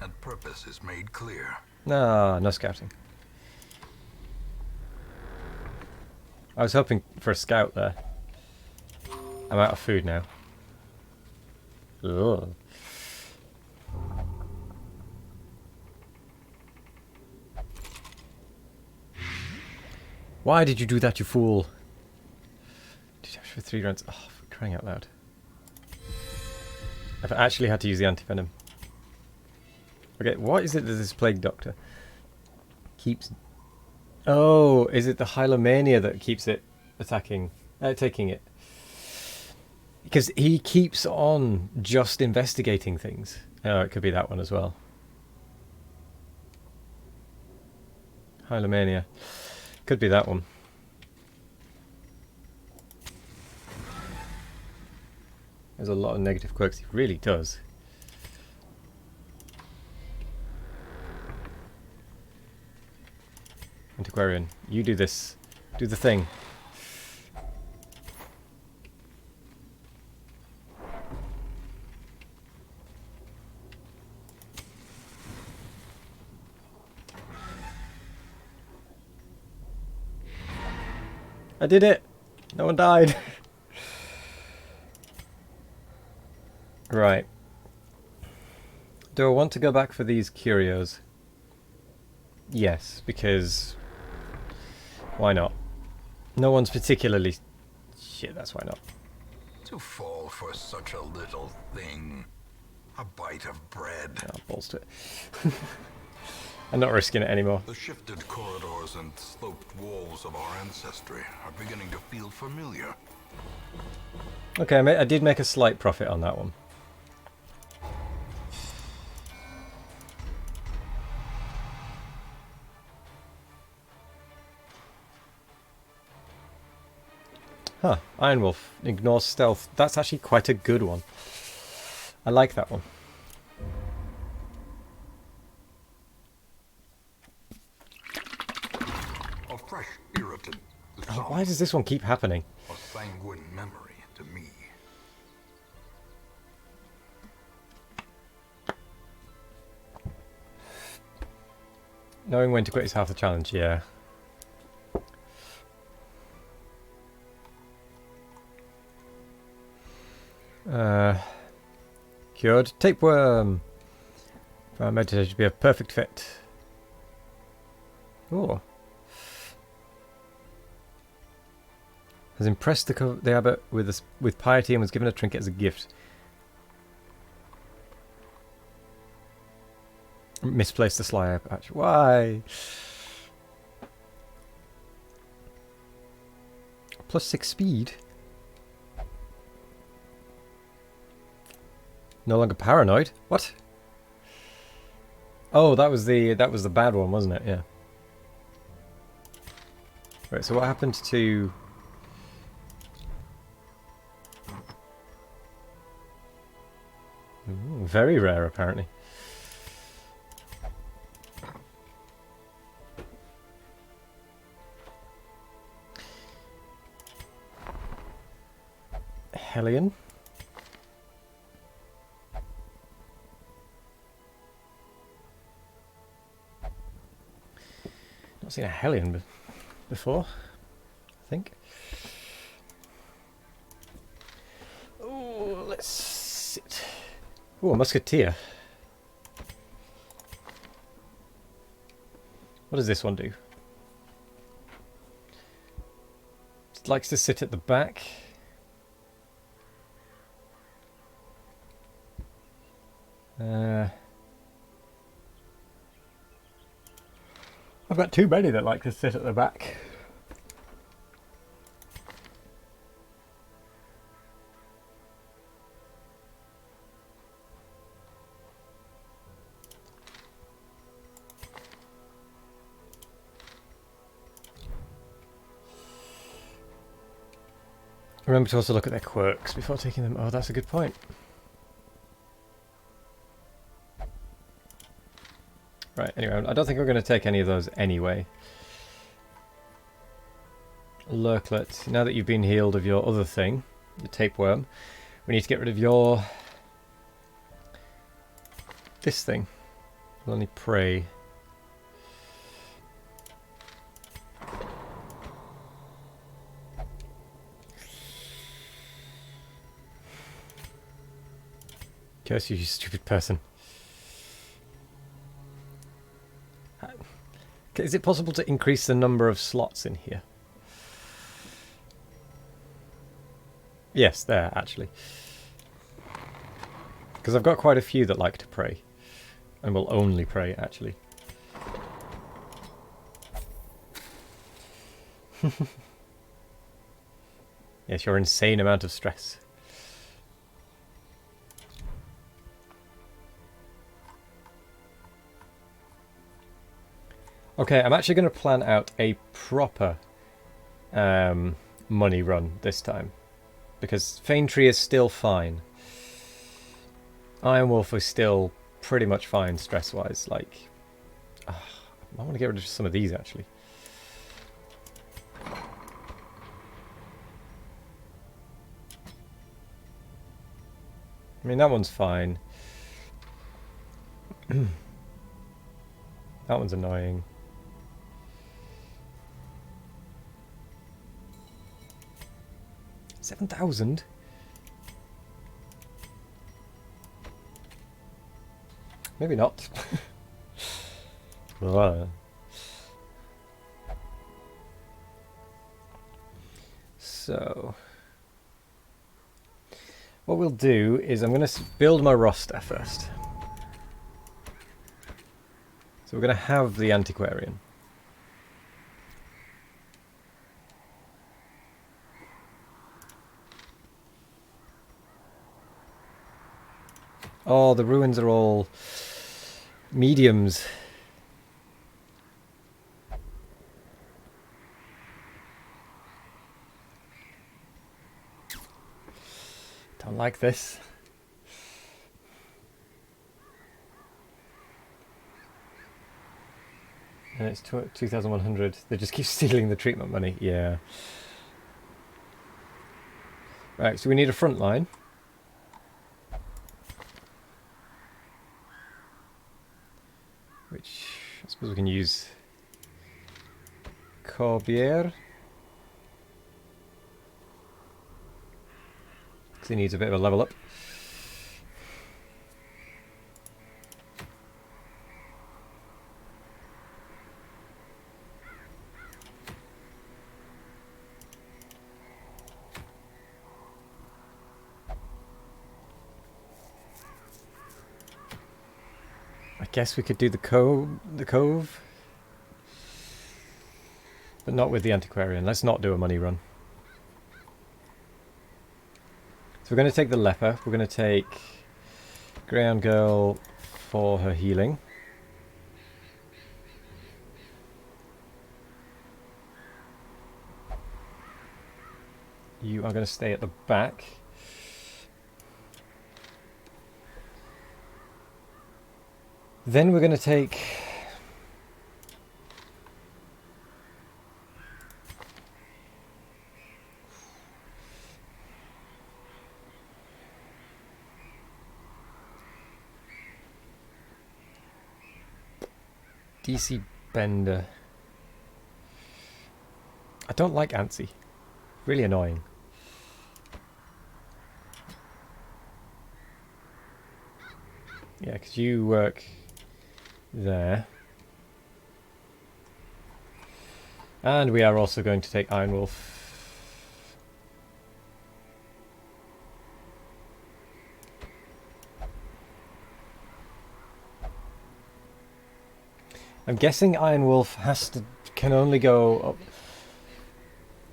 [SPEAKER 3] and purpose is made clear.
[SPEAKER 2] No, no scouting. I was hoping for a scout there. I'm out of food now. Ugh. Why did you do that, you fool? 2 damage for 3 rounds. Oh, for crying out loud. I've actually had to use the anti-venom. Okay, what is it that this plague doctor keeps... Oh, is it the Hylomania that keeps it attacking, taking it? Because he keeps on just investigating things. Oh, it could be that one as well. Hylomania. Could be that one. There's a lot of negative quirks. He really does. Antiquarian, you do this. Do the thing. I did it! No one died! Right. Do I want to go back for these curios? Yes, because... why not? No one's particularly... Shit, that's why not.
[SPEAKER 3] To fall for such a little thing. A bite of bread.
[SPEAKER 2] Oh, balls to it. I'm not risking it anymore.
[SPEAKER 3] The shifted corridors and sloped walls of our ancestry are beginning to feel familiar.
[SPEAKER 2] Okay, I did make a slight profit on that one. Huh, Iron Wolf. Ignores stealth. That's actually quite a good one. I like that one.
[SPEAKER 3] A fresh irritant.
[SPEAKER 2] Oh, why does this one keep happening?
[SPEAKER 3] A sanguine memory to me.
[SPEAKER 2] Knowing when to quit is half the challenge, yeah. Cured. Tapeworm. For our meditation to be a perfect fit. Oh. Has impressed the abbot with piety and was given a trinket as a gift. Misplaced the sly eye patch. Why? +6 speed. No longer paranoid. What? Oh, that was the bad one, wasn't it? Yeah. Right. So what happened to? Ooh, very rare, apparently. Hellion. Not seen a Hellion before, I think. Oh, let's sit. Oh, a Musketeer. What does this one do? It likes to sit at the back. I've got too many that like to sit at the back. Remember to also look at their quirks before taking them. Oh, that's a good point. Right, anyway, I don't think we're going to take any of those anyway. Lurklet, now that you've been healed of your other thing, the tapeworm, we need to get rid of your... this thing. We'll only pray. Curse you, you stupid person. Is it possible to increase the number of slots in here? Yes, there, actually. Because I've got quite a few that like to pray. And will only pray, actually. Yes, your insane amount of stress. Okay, I'm actually going to plan out a proper money run this time. Because Faintree is still fine. Iron Wolf is still pretty much fine stress-wise. Like, I want to get rid of some of these, actually. I mean, that one's fine. That one's annoying. 7,000? Maybe not. So, what we'll do is I'm going to build my roster first. So we're going to have the Antiquarian. Oh, the ruins are all mediums. Don't like this. And it's 2,100. They just keep stealing the treatment money. Yeah. Right, so we need a front line. Which I suppose we can use Corbière. Because he needs a bit of a level up. I guess we could do the cove, but not with the antiquarian. Let's not do a money run. So we're going to take the leper. We're going to take Greyhound Girl for her healing. You are going to stay at the back. Then we're going to take DC Bender. I don't like Antsy. Really annoying. Yeah, because you work there. And we are also going to take Iron Wolf. I'm guessing Iron Wolf can only go up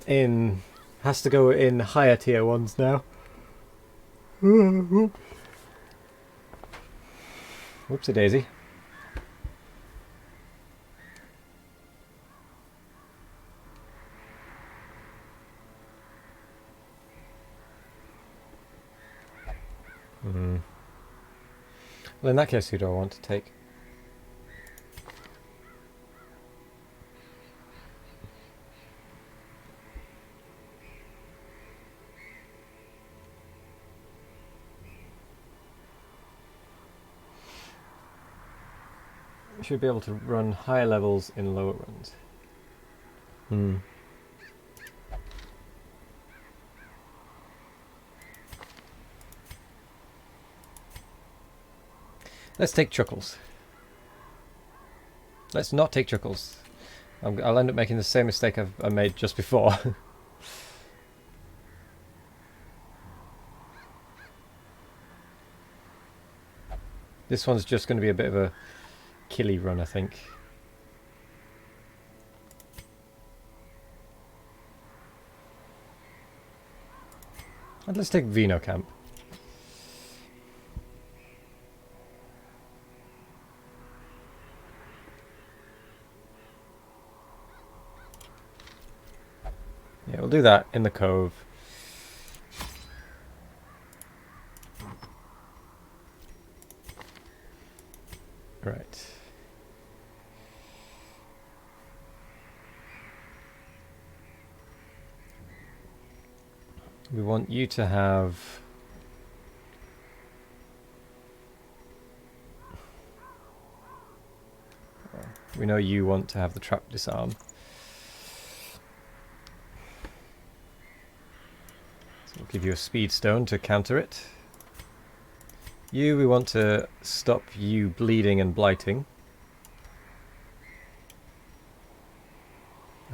[SPEAKER 2] in higher tier ones now. Whoopsie daisy. Well, in that case, who do I want to take? We should be able to run higher levels in lower runs. Let's take Chuckles. Let's not take Chuckles. I'll end up making the same mistake I made just before. This one's just going to be a bit of a killy run, I think. And let's take Vino Camp. Yeah, we'll do that in the cove. Right. We want you to have... We know you want to have the trap disarm. So we'll give you a speed stone to counter it. You, we want to stop you bleeding and blighting.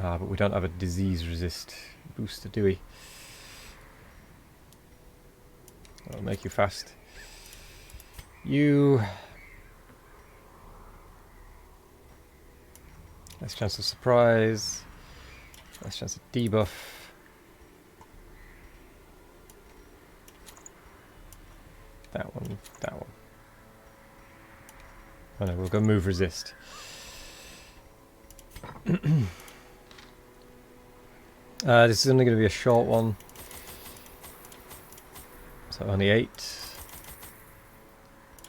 [SPEAKER 2] Ah, but we don't have a disease resist booster, do we? I'll make you fast. You... Less chance of surprise. Less chance of debuff. That one, that one. Oh no, we'll go move resist. This is only going to be a short one. So only 8.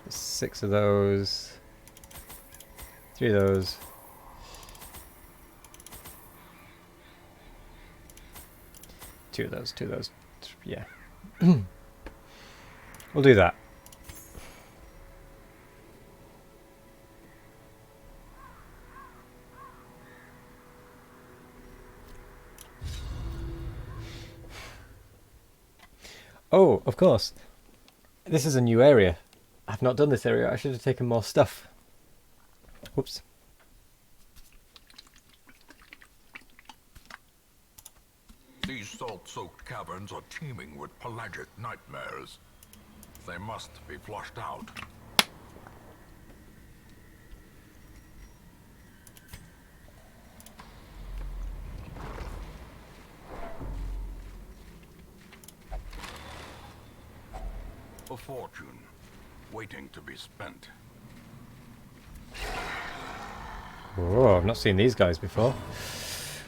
[SPEAKER 2] 6 of those. 3 of those. two of those. Yeah. We'll do that. Oh, of course. This is a new area. I've not done this area. I should have taken more stuff. Whoops.
[SPEAKER 3] These salt-soaked caverns are teeming with pelagic nightmares. They must be flushed out. A fortune, waiting to be spent.
[SPEAKER 2] Oh, I've not seen these guys before.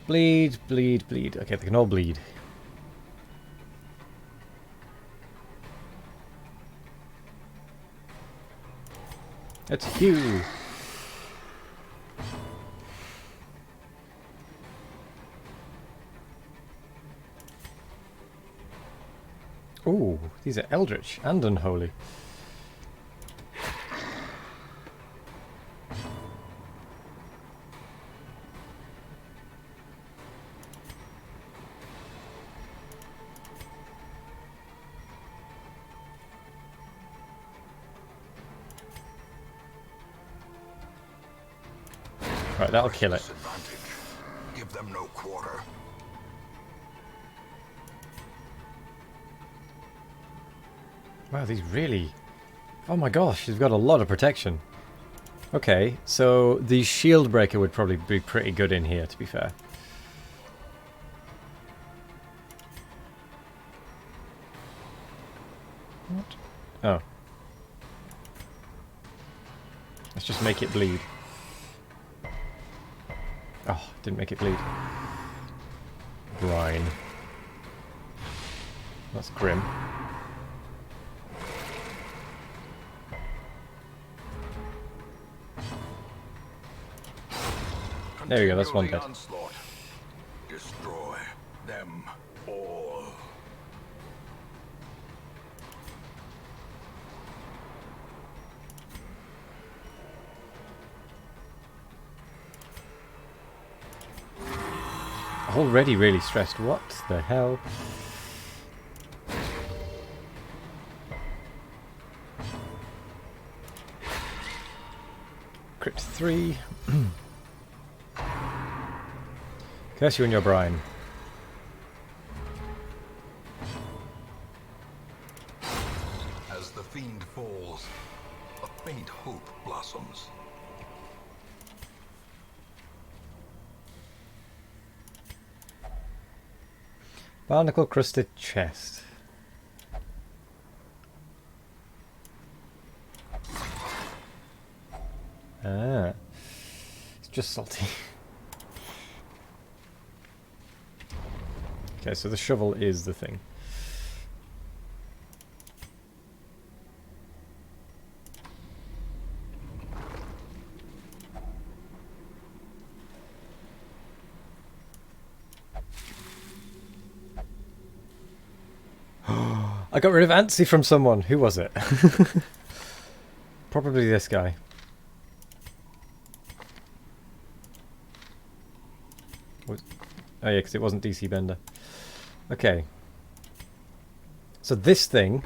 [SPEAKER 2] Bleed, bleed, bleed. Okay, they can all bleed. That's Hugh. Ooh, these are Eldritch and Unholy. Right, that'll kill it.
[SPEAKER 3] Disadvantage. Give them no quarter.
[SPEAKER 2] Wow, these really... Oh my gosh, they've got a lot of protection. Okay, so the shield breaker would probably be pretty good in here, to be fair. What? Oh. Let's just make it bleed. Oh, didn't make it bleed. Brine. That's grim. There we go, that's one
[SPEAKER 3] Continue the
[SPEAKER 2] dead.
[SPEAKER 3] onslaught. Destroy them all.
[SPEAKER 2] Already really stressed. What the hell? Crypt 3. Curse you in your brine.
[SPEAKER 3] As the fiend falls, a faint hope blossoms.
[SPEAKER 2] Barnacle crusted chest. Ah. It's just salty. Okay, so the shovel is the thing. I got rid of Antsy from someone. Who was it? Probably this guy. Oh yeah, because it wasn't DC Bender. Okay. So this thing,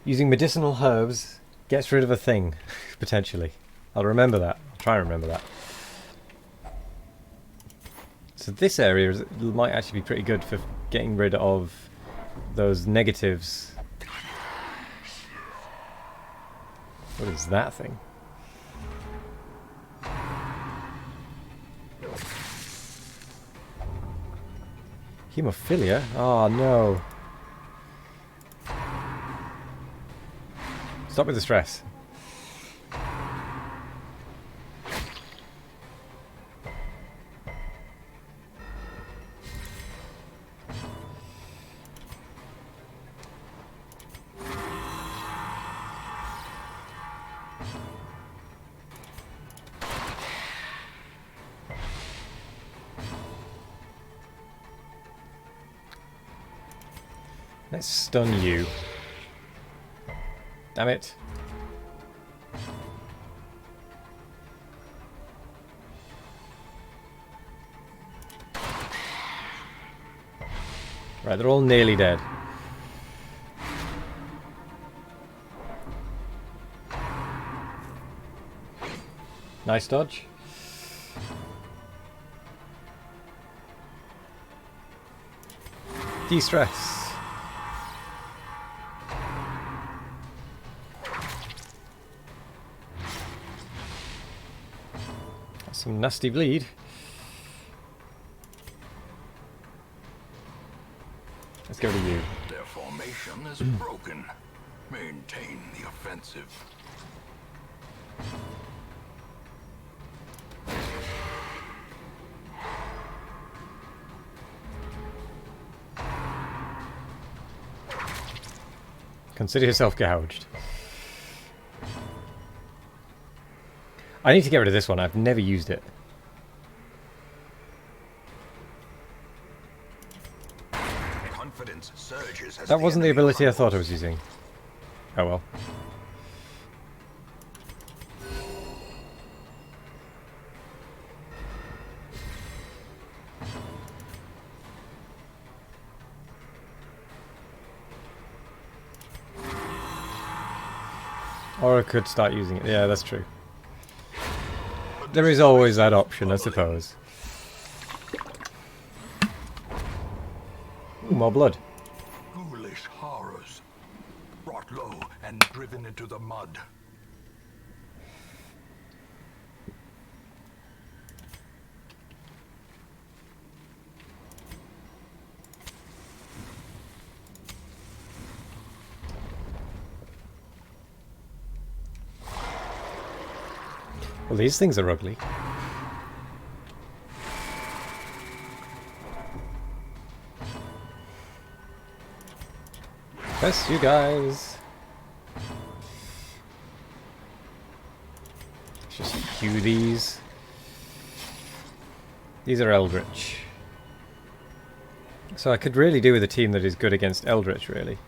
[SPEAKER 2] using medicinal herbs, gets rid of a thing, potentially. I'll remember that. I'll try and remember that. So this area might actually be pretty good for getting rid of those negatives. What is that thing? Hemophilia? Oh no. Stop with the stress. Let's stun you. Damn it. Right, they're all nearly dead. Nice dodge. De-stress. That's some nasty bleed. Let's go to you.
[SPEAKER 3] Their formation is broken. Maintain the offensive.
[SPEAKER 2] Consider yourself gouged. I need to get rid of this one. I've never used it.
[SPEAKER 3] Confidence surges as
[SPEAKER 2] That wasn't the
[SPEAKER 3] enemy
[SPEAKER 2] ability I thought I
[SPEAKER 3] crumbles.
[SPEAKER 2] was using. Oh well. Or I could start using it. Yeah, that's true. There is always that option, I suppose. Ooh, more blood.
[SPEAKER 3] Ghoulish horrors, brought low and driven into the mud.
[SPEAKER 2] Well, these things are ugly. Bless you guys. Let's just hew these. These are Eldritch. So I could really do with a team that is good against Eldritch, really.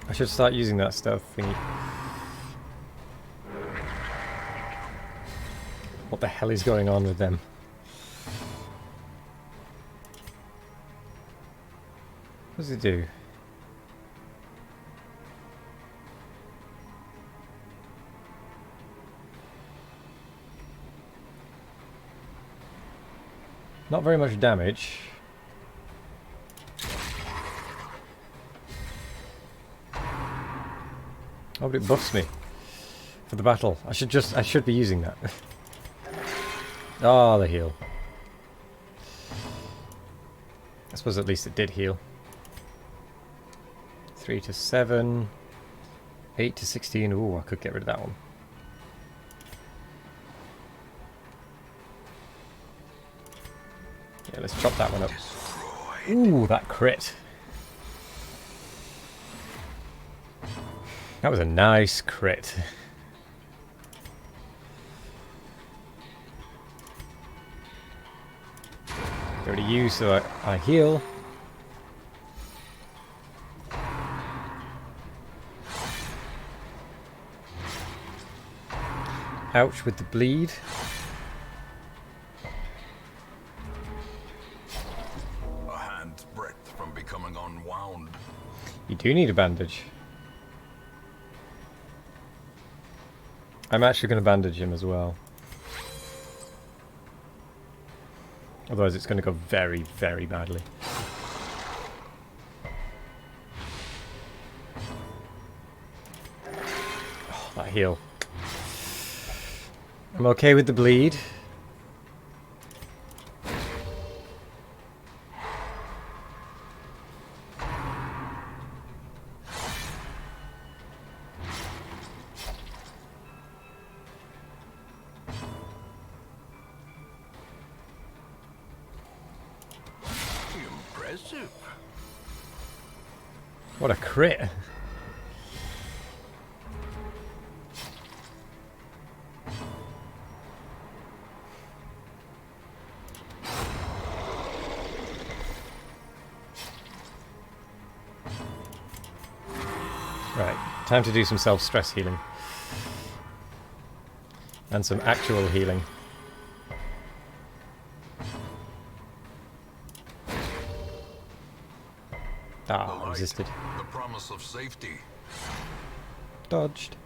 [SPEAKER 2] I should start using that stealth thingy. What the hell is going on with them? What does it do? Not very much damage. Oh, but it buffs me for the battle. I should be using that. Ah, the heal. I suppose at least it did heal. 3 to 7. 8 to 16. Ooh, I could get rid of that one. Yeah, let's chop that one up. Ooh, that crit. That was a nice crit. Go to you so I heal. Ouch with the bleed.
[SPEAKER 3] A hand's breadth from becoming unwound.
[SPEAKER 2] You do need a bandage. I'm actually going to bandage him as well. Otherwise it's going to go very, very badly. Oh, that heal. I'm okay with the bleed.
[SPEAKER 3] Impressive.
[SPEAKER 2] What a crit. Right, time to do some self-stress healing. And some actual healing.
[SPEAKER 3] The
[SPEAKER 2] Ah,
[SPEAKER 3] light,
[SPEAKER 2] resisted.
[SPEAKER 3] the promise of safety.
[SPEAKER 2] Dodged.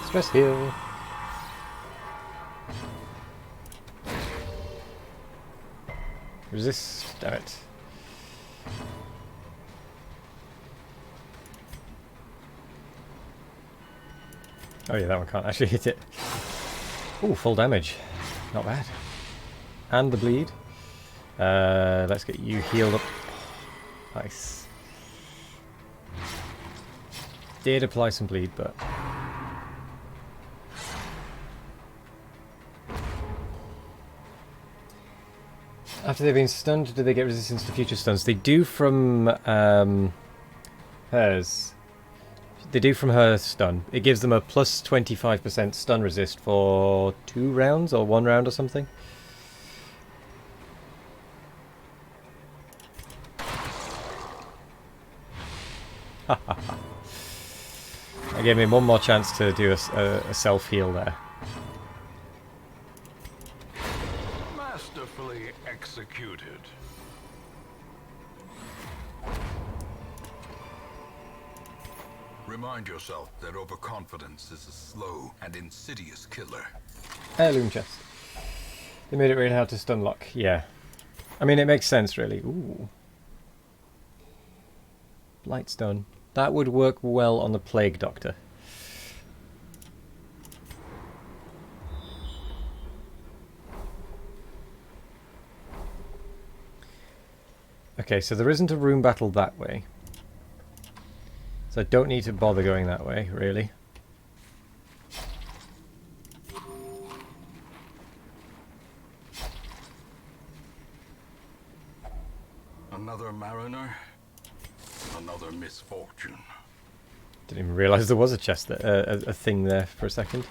[SPEAKER 2] Stress heal. Resist. Damn it. Oh yeah, that one can't actually hit it. Ooh, full damage. Not bad. And the bleed. Let's get you healed up. Nice. Did apply some bleed, but... After they've been stunned, do they get resistance to future stuns? They do from hers. They do from her stun. It gives them a plus 25% stun resist for 2 rounds or 1 round or something. That gave me one more chance to do a self-heal there.
[SPEAKER 3] Masterfully executed. Remind yourself that overconfidence is a slow and insidious killer.
[SPEAKER 2] Heirloom chest. They made it really hard to stun lock. Yeah. I mean, it makes sense, really. Ooh. Blightstone. That would work well on the Plague Doctor. Okay, so there isn't a room battle that way. So I don't need to bother going that way, really.
[SPEAKER 3] Another mariner, another misfortune.
[SPEAKER 2] Didn't even realise there was a chest, a thing there for a second.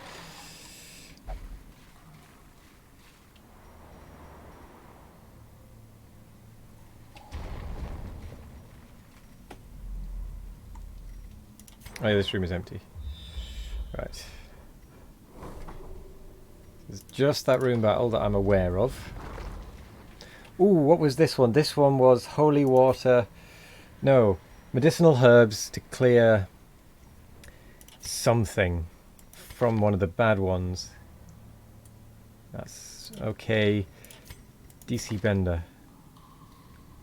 [SPEAKER 2] Oh yeah, this room is empty. Right. There's just that room battle that I'm aware of. Ooh, what was this one? This one was holy water. No, medicinal herbs to clear something from one of the bad ones. That's okay. DC Bender.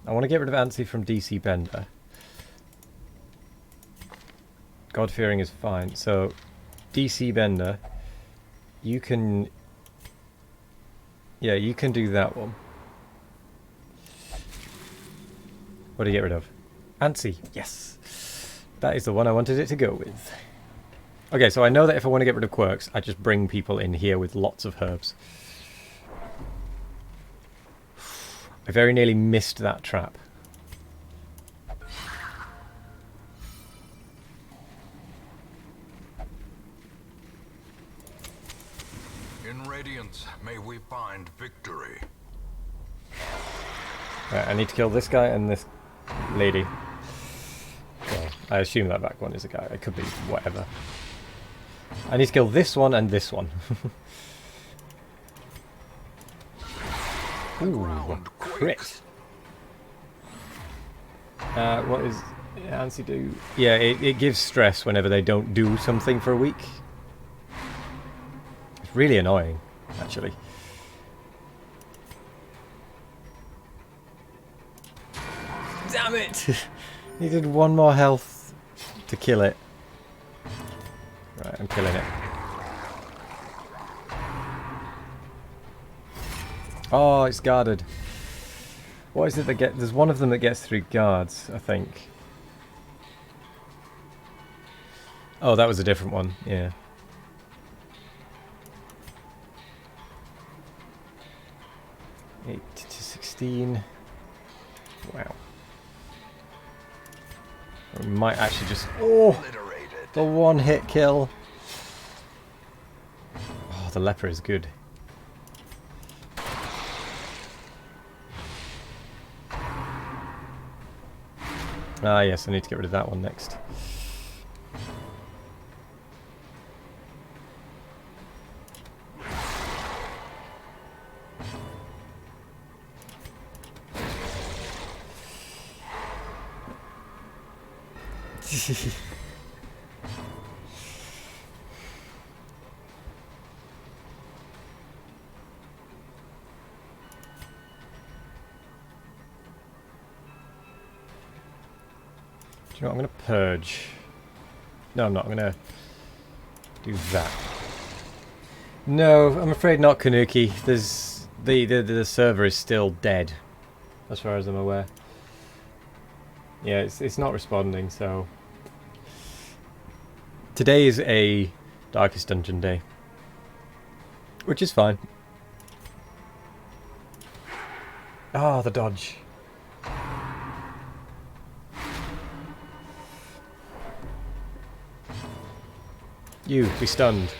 [SPEAKER 2] I want to get rid of Antsy from DC Bender. God-fearing is fine. So, DC Bender, you can... Yeah, you can do that one. What do you get rid of? Antsy. Yes. That is the one I wanted it to go with. Okay, so I know that if I want to get rid of quirks, I just bring people in here with lots of herbs. I very nearly missed that trap.
[SPEAKER 3] In Radiance, may we find victory.
[SPEAKER 2] Right, I need to kill this guy and this lady. Well, I assume that back one is a guy. It could be whatever. I need to kill this one and this one. Ooh, crit. What is Antsy do? Yeah, it gives stress whenever they don't do something for a week. It's really annoying, actually. Damn it! Needed one more health to kill it. Right, I'm killing it. Oh, it's guarded. What is it that gets... There's one of them that gets through guards, I think. Oh, that was a different one, yeah. 8 to 16. Wow. We might actually just... Oh!
[SPEAKER 3] Obliterated.
[SPEAKER 2] The one hit kill. Oh, the leper is good. Ah, yes, I need to get rid of that one next. Do you know what? I'm going to purge. No, I'm not. I'm going to do that. No, I'm afraid not, Kanuki. There's the server is still dead, as far as I'm aware. Yeah, it's not responding. So today is a Darkest Dungeon day, which is fine. Ah, the dodge. You, be stunned.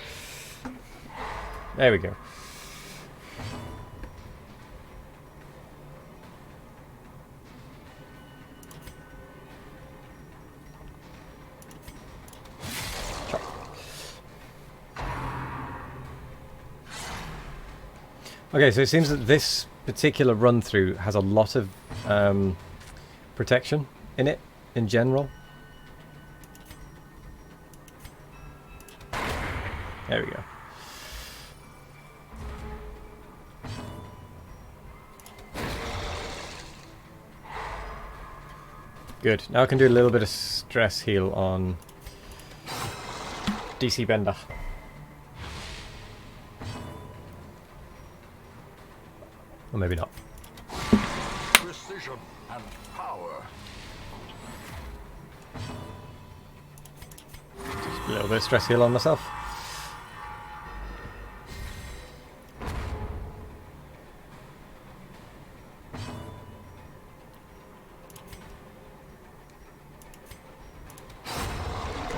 [SPEAKER 2] There we go. Chop. Okay, so it seems that this particular run through has a lot of protection in it, in general. There we go. Good. Now I can do a little bit of stress heal on DC Bender. Or maybe not.
[SPEAKER 3] Precision and power.
[SPEAKER 2] Just a little bit of stress heal on myself.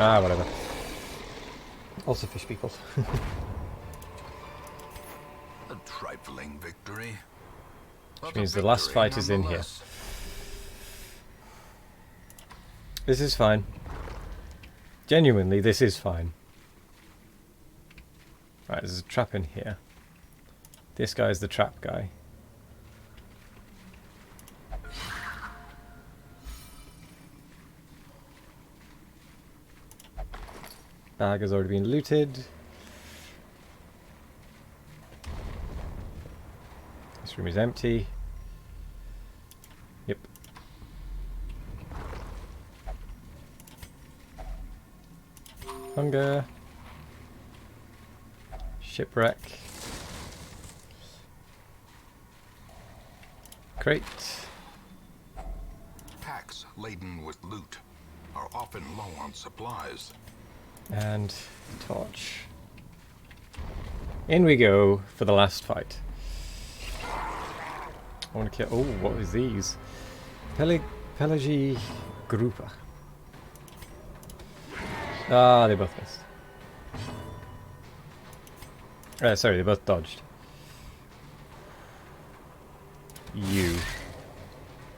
[SPEAKER 2] Ah, whatever. Also fish people.
[SPEAKER 3] A trifling victory.
[SPEAKER 2] Which means the last fight is in here. This is fine. Genuinely, this is fine. Right, there's a trap in here. This guy's the trap guy. Bag has already been looted. This room is empty. Yep. Hunger. Shipwreck. Crate.
[SPEAKER 3] Packs laden with loot are often low on supplies.
[SPEAKER 2] And torch. In we go for the last fight. I want to kill... Oh, what is these? Pelagi Grupa. Ah, they both missed. Sorry, they both dodged. You.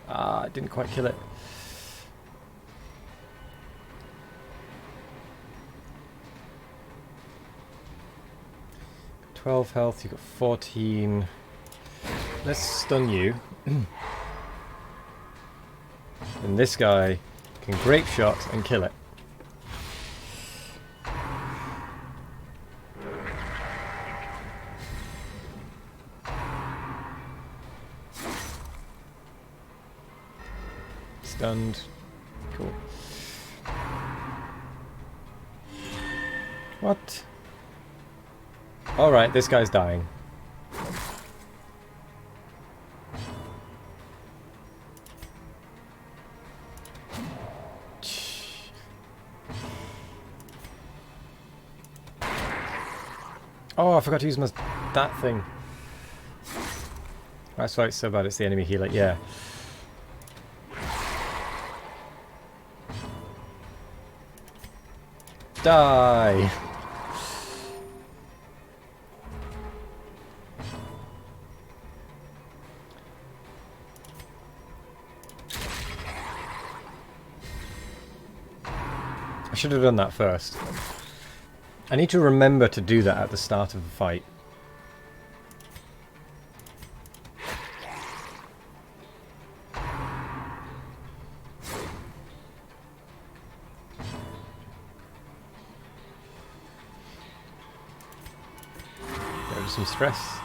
[SPEAKER 2] Ah, I didn't quite kill it. 12 health, you got 14. Let's stun you. And this guy can grape shot and kill it. Stunned. Cool. What? Alright, this guy's dying. Oh, I forgot to use my that thing. That's why it's so bad. It's the enemy healer. Yeah. Die. I should have done that first. I need to remember to do that at the start of the fight. Get rid of some stress.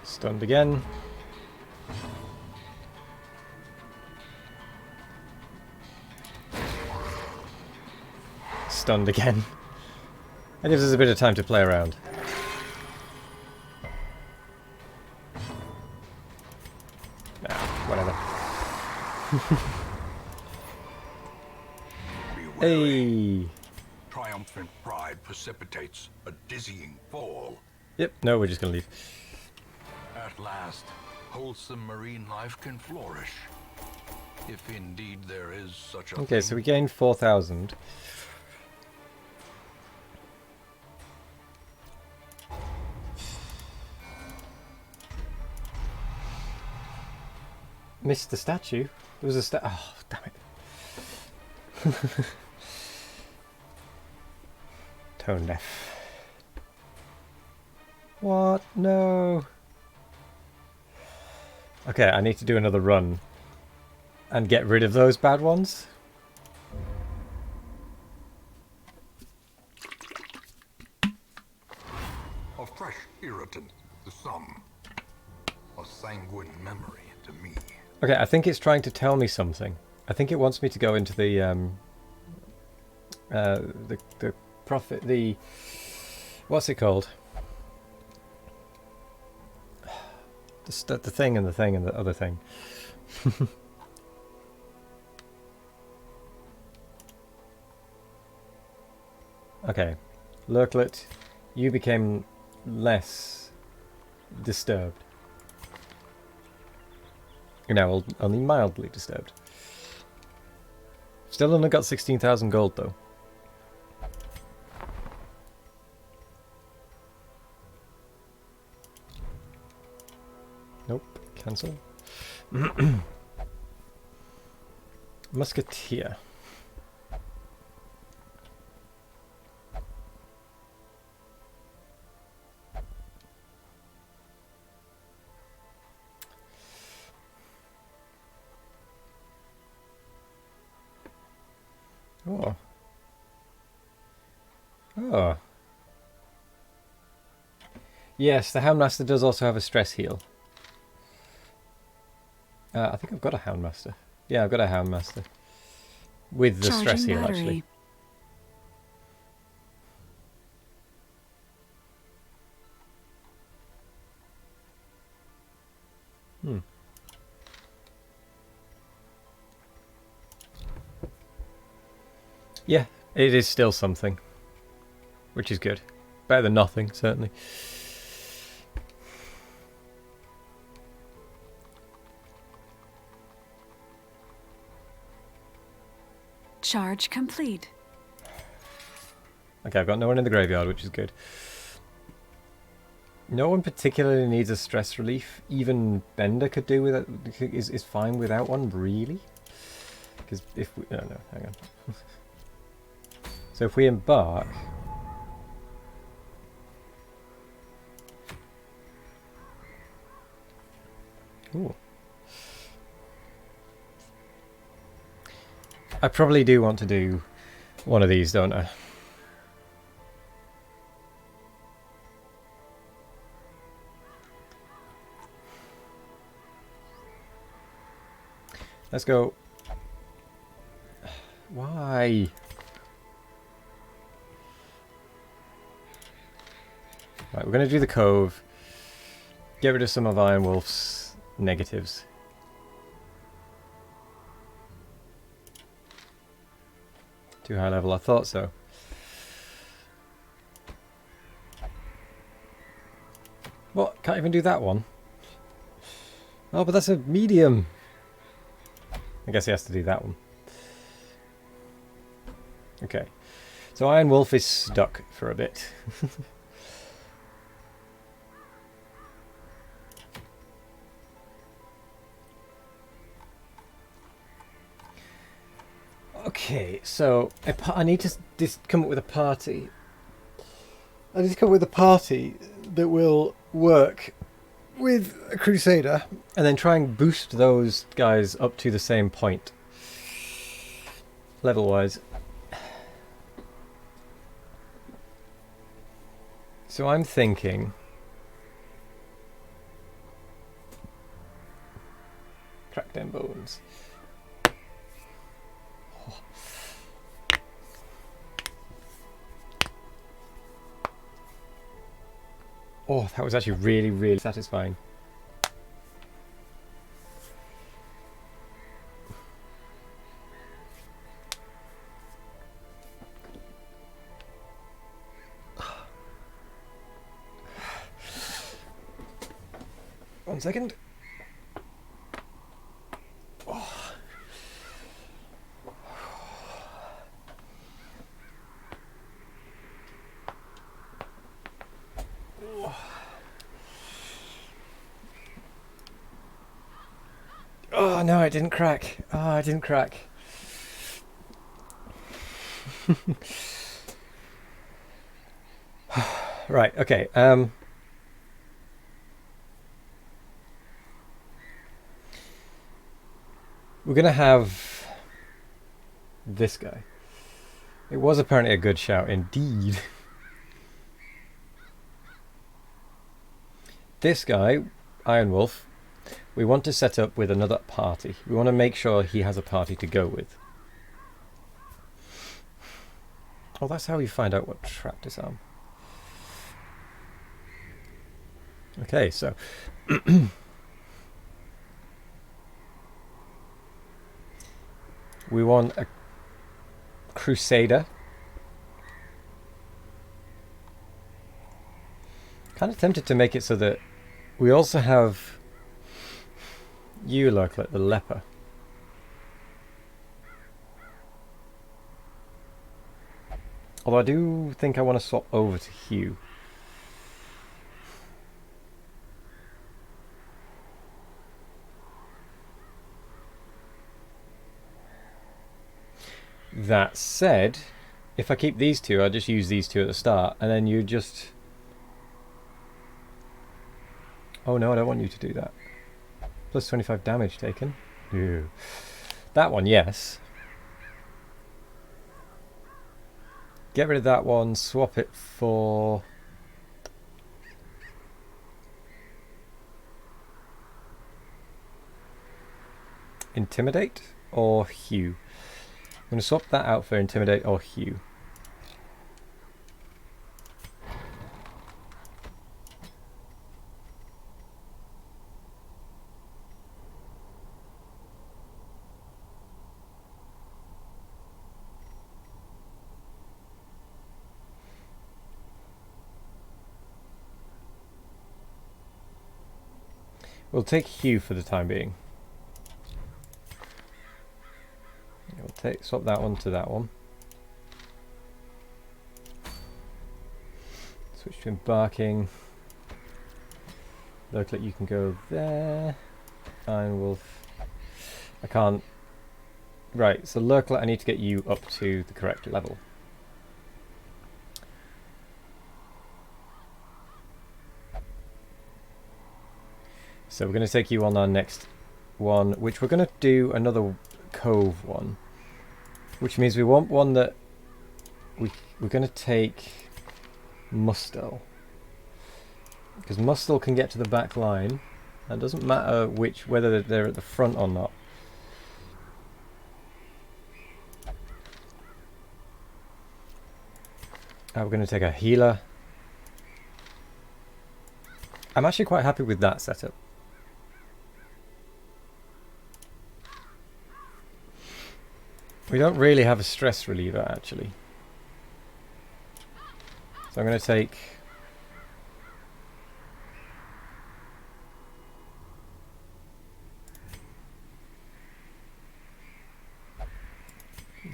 [SPEAKER 2] Stunned again. Stunned again. That gives us a bit of time to play around. Whatever.
[SPEAKER 3] Be wary.
[SPEAKER 2] Hey!
[SPEAKER 3] Triumphant pride precipitates a dizzying fall.
[SPEAKER 2] Yep, no, we're just gonna leave.
[SPEAKER 3] At last, wholesome marine life can flourish. If indeed there is such a
[SPEAKER 2] Okay,
[SPEAKER 3] thing.
[SPEAKER 2] so we gained 4,000. Missed the statue. There was a oh, damn it. Tone deaf. What? No. Okay, I need to do another run and get rid of those bad ones.
[SPEAKER 3] A fresh irritant to some. A sanguine memory to me.
[SPEAKER 2] Okay, I think it's trying to tell me something. I think it wants me to go into the prophet, what's it called? The thing and the thing and the other thing. Okay, Lurklet, you became less disturbed. You're now only mildly disturbed. Still only got 16,000 gold though. Nope, cancel. Musketeer. Oh. Oh. Yes, the Houndmaster does also have a stress heal. I think I've got a Houndmaster. Yeah, I've got a Houndmaster. With the stress
[SPEAKER 1] Charging
[SPEAKER 2] heal,
[SPEAKER 1] battery.
[SPEAKER 2] actually. Yeah, it is still something. Which is good. Better than nothing, certainly.
[SPEAKER 1] Charge complete.
[SPEAKER 2] Okay, I've got no one in the graveyard, which is good. No one particularly needs a stress relief. Even Bender could do with it. Is fine without one, really. Because if we... No, hang on. So if we embark... Ooh. I probably do want to do one of these, don't I? Let's go. Why? Right, we're going to do the Cove. Get rid of some of Iron Wolf's negatives. Too high level, I thought so. What? Can't even do that one? Oh, but that's a medium. I guess he has to do that one. Okay. So Iron Wolf is stuck for a bit. Okay, so I need to just come up with a party. I need to come up with a party that will work with a Crusader, and then try and boost those guys up to the same point, level-wise. So I'm thinking... Crack them bones. Oh, that was actually really, really satisfying. One second. Oh. Oh no, it didn't crack. Oh, it didn't crack. Right, okay. We're gonna have this guy. It was apparently a good shout indeed. This guy, Iron Wolf, we want to set up with another party. We want to make sure he has a party to go with. Oh, that's how you find out what trap disarm. Okay, so we want a Crusader. Kind of tempted to make it so that we also have you, Lurklet, the leper. Although I do think I want to swap over to Hugh. That said, if I keep these two, I'll just use these two at the start, and then you just... Oh no, I don't want you to do that. Plus 25 damage taken. Ew. That one, yes. Get rid of that one, swap it for... Intimidate or Hugh? I'm going to swap that out for Intimidate or Hugh. We'll take Hugh for the time being. We'll swap that one to that one. Switch to Embarking. Lurklet, you can go there. Iron Wolf. I can't. Right, so Lurklet, I need to get you up to the correct level. So we're going to take you on our next one, which we're going to do another cove one. Which means we want one that we're going to take Mustel. Because Mustel can get to the back line. It doesn't matter whether they're at the front or not. We're going to take a healer. I'm actually quite happy with that setup. We don't really have a stress reliever, actually. So I'm going to take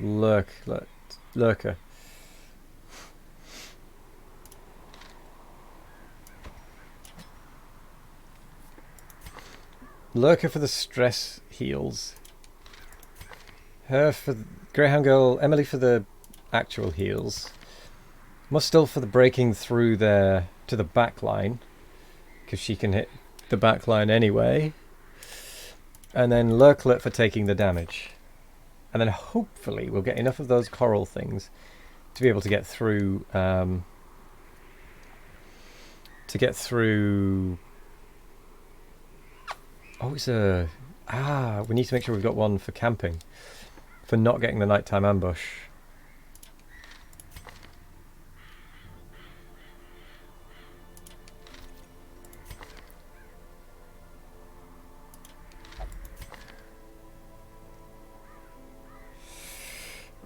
[SPEAKER 2] Lurker. Lurker for the stress heals. Her for the Greyhound Girl. Emily for the actual heals. Mustel for the breaking through there to the back line, because she can hit the back line anyway. And then Lurklet for taking the damage. And then hopefully we'll get enough of those coral things to be able to get through. Oh, it's a... we need to make sure we've got one for camping. For not getting the nighttime ambush.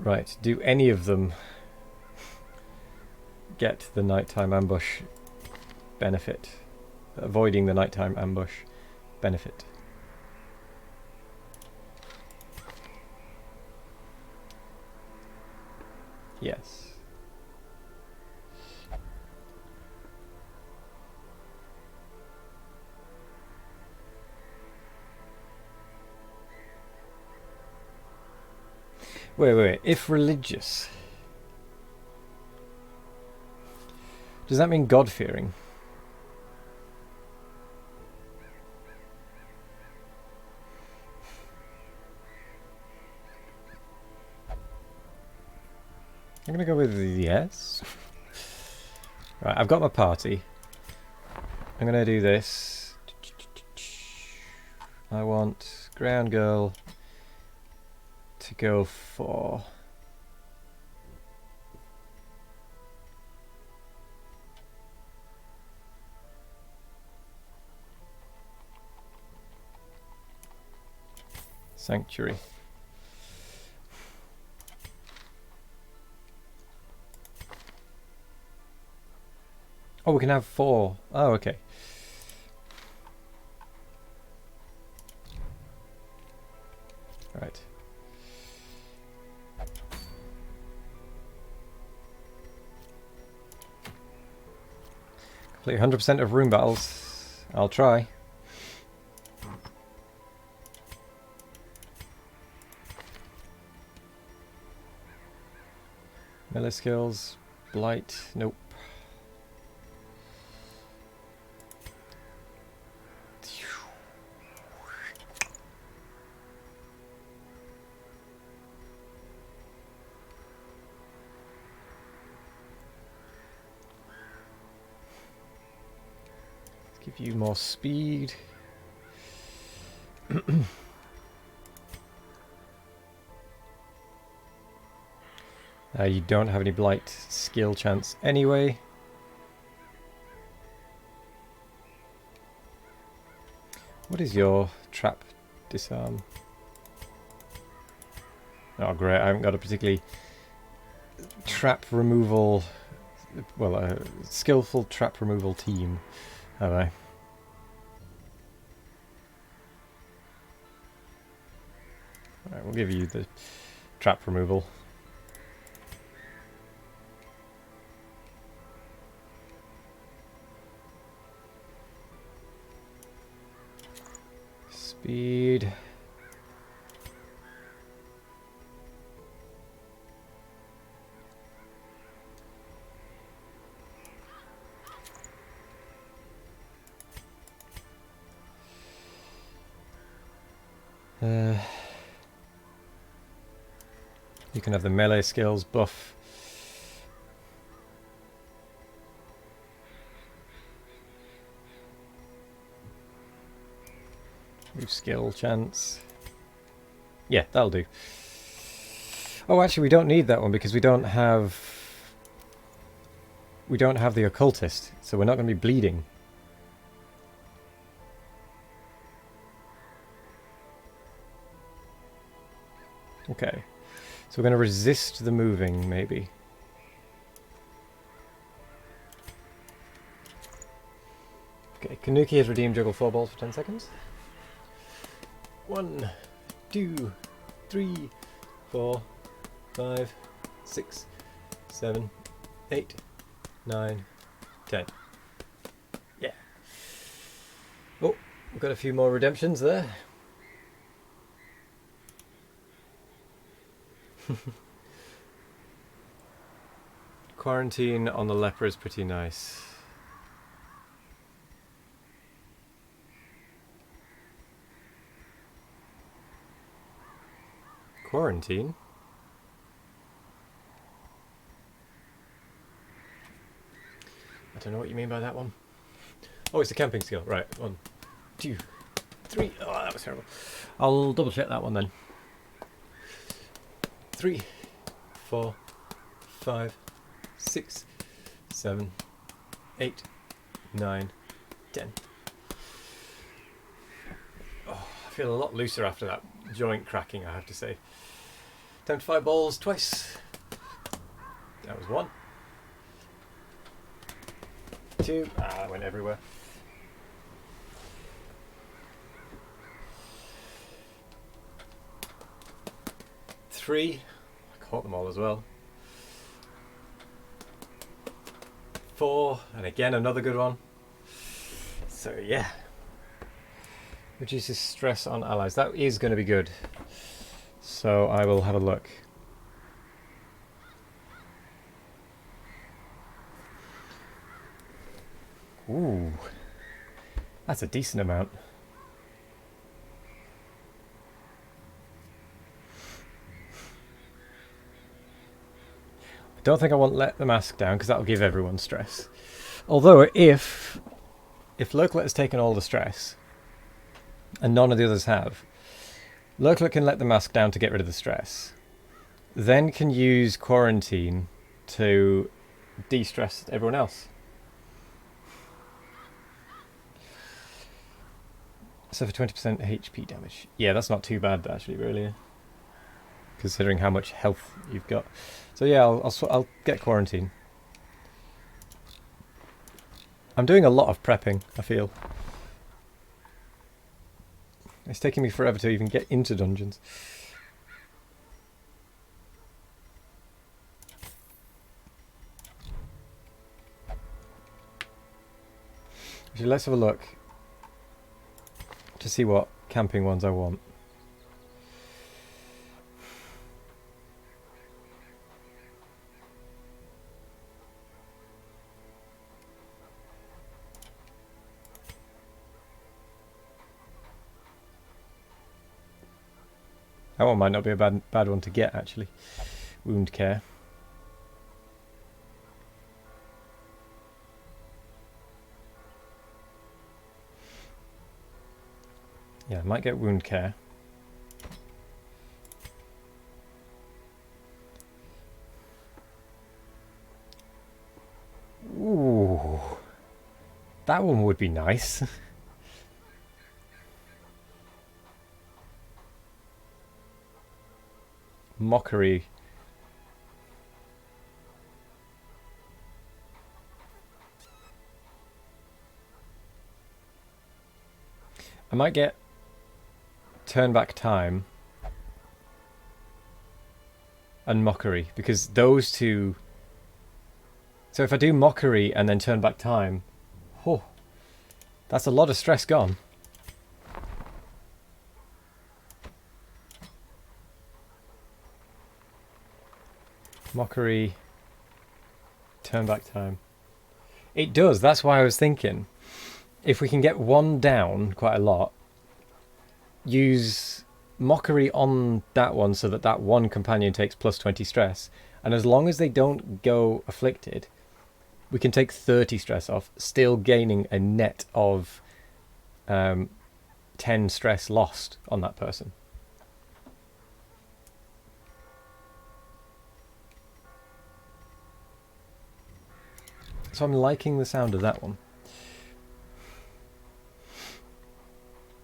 [SPEAKER 2] Right, do any of them get the nighttime ambush benefit? Avoiding the nighttime ambush benefit. Yes. Wait. If religious, does that mean God-fearing? I'm gonna go with yes. Right, I've got my party. I'm gonna do this. I want Ground Girl to go for Sanctuary. Oh, we can have 4. Oh, okay. Right. Complete 100% of room battles. I'll try. Melee skills. Blight. Nope. Give you more speed. You don't have any blight skill chance anyway. What is your trap disarm? Oh great, I haven't got a particularly trap removal, well, a skillful trap removal team, have I? Alright, we'll give you the trap removal. Speed. You can have the melee skills buff. Move skill chance. Yeah, that'll do. Oh, actually, we don't need that one because we don't have the occultist, so we're not going to be bleeding. Okay, so we're going to resist the moving, maybe. Okay, Kanuki has redeemed juggle 4 balls for 10 seconds. 1, 2, 3, 4, 5, 6, 7, 8, 9, 10. Yeah. Oh, we've got a few more redemptions there. Quarantine on the leper is pretty nice. Quarantine? I don't know what you mean by that one. Oh, it's a camping skill. Right, 1, 2, 3. Oh, that was terrible. I'll double check that one then. 3, 4, 5, 6, 7, 8, 9, 10. Oh, I feel a lot looser after that joint cracking, I have to say. Time to fire balls twice. That was 1. 2. Ah, that went everywhere. 3. I caught them all as well. 4, and again another good one. So yeah. Reduces stress on allies. That is going to be good. So I will have a look. Ooh. That's a decent amount. I don't think I want to let the mask down because that'll give everyone stress. Although if Lurklet has taken all the stress and none of the others have, Lurklet can let the mask down to get rid of the stress. Then can use quarantine to de-stress everyone else. So for 20% HP damage. Yeah, that's not too bad actually, really. Considering how much health you've got. So yeah, I'll get quarantine. I'm doing a lot of prepping, I feel. It's taking me forever to even get into dungeons. So let's have a look to see what camping ones I want. That one might not be a bad one to get, actually. Wound care. Yeah, I might get wound care. Ooh. That one would be nice. Mockery. I might get turn back time and mockery, because those two. So if I do mockery and then turn back time, oh, that's a lot of stress gone. Mockery, turn back time. It does, that's why I was thinking. If we can get one down quite a lot, use mockery on that one so that that one companion takes plus 20 stress. And as long as they don't go afflicted, we can take 30 stress off, still gaining a net of 10 stress lost on that person. So I'm liking the sound of that one.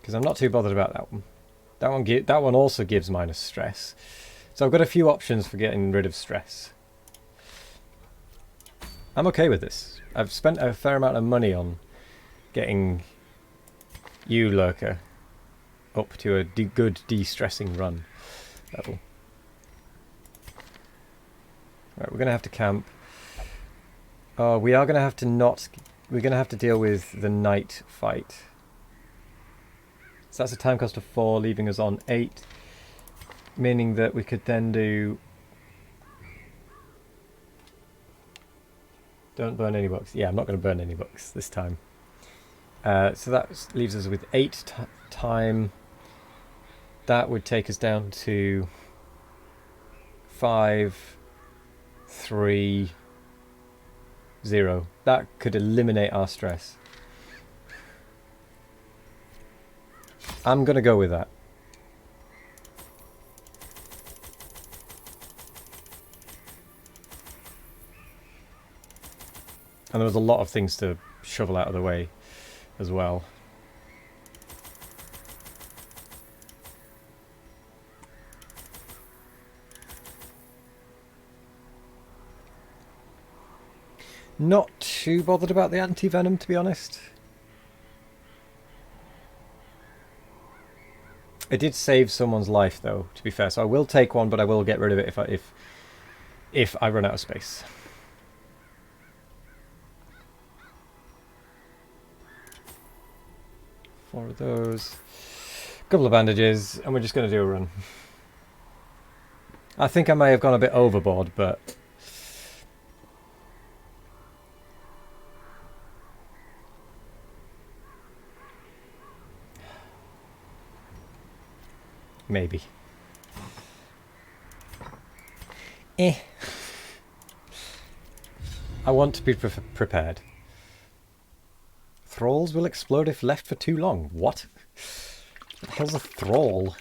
[SPEAKER 2] Because I'm not too bothered about that one. That one also gives minus stress. So I've got a few options for getting rid of stress. I'm okay with this. I've spent a fair amount of money on getting you, Lurker, up to a good de-stressing run level. Right, we're going to have to camp. Oh, we are going to have to not... We're going to have to deal with the night fight. So that's a time cost of 4, leaving us on 8. Meaning that we could then do... Don't burn any books. Yeah, I'm not going to burn any books this time. So that leaves us with 8 time. That would take us down to 5, 3, 0. That could eliminate our stress. I'm going to go with that. And there was a lot of things to shovel out of the way as well. Not too bothered about the anti-venom, to be honest. It did save someone's life, though, to be fair. So I will take one, but I will get rid of it if I run out of space. 4 of those. A couple of bandages, and we're just going to do a run. I think I may have gone a bit overboard, but... maybe. I want to be prepared. Thralls will explode if left for too long. What? What the hell's a thrall?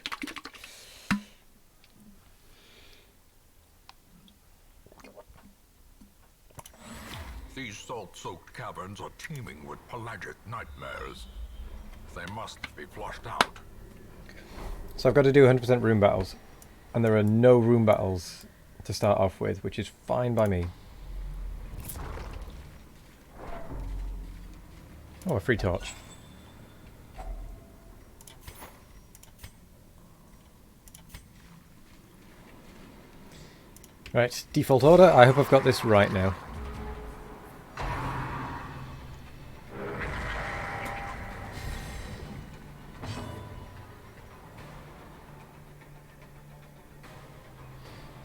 [SPEAKER 3] These salt-soaked caverns are teeming with pelagic nightmares. They must be flushed out.
[SPEAKER 2] So I've got to do 100% room battles. And there are no room battles to start off with, which is fine by me. Oh, a free torch. Right, default order. I hope I've got this right now.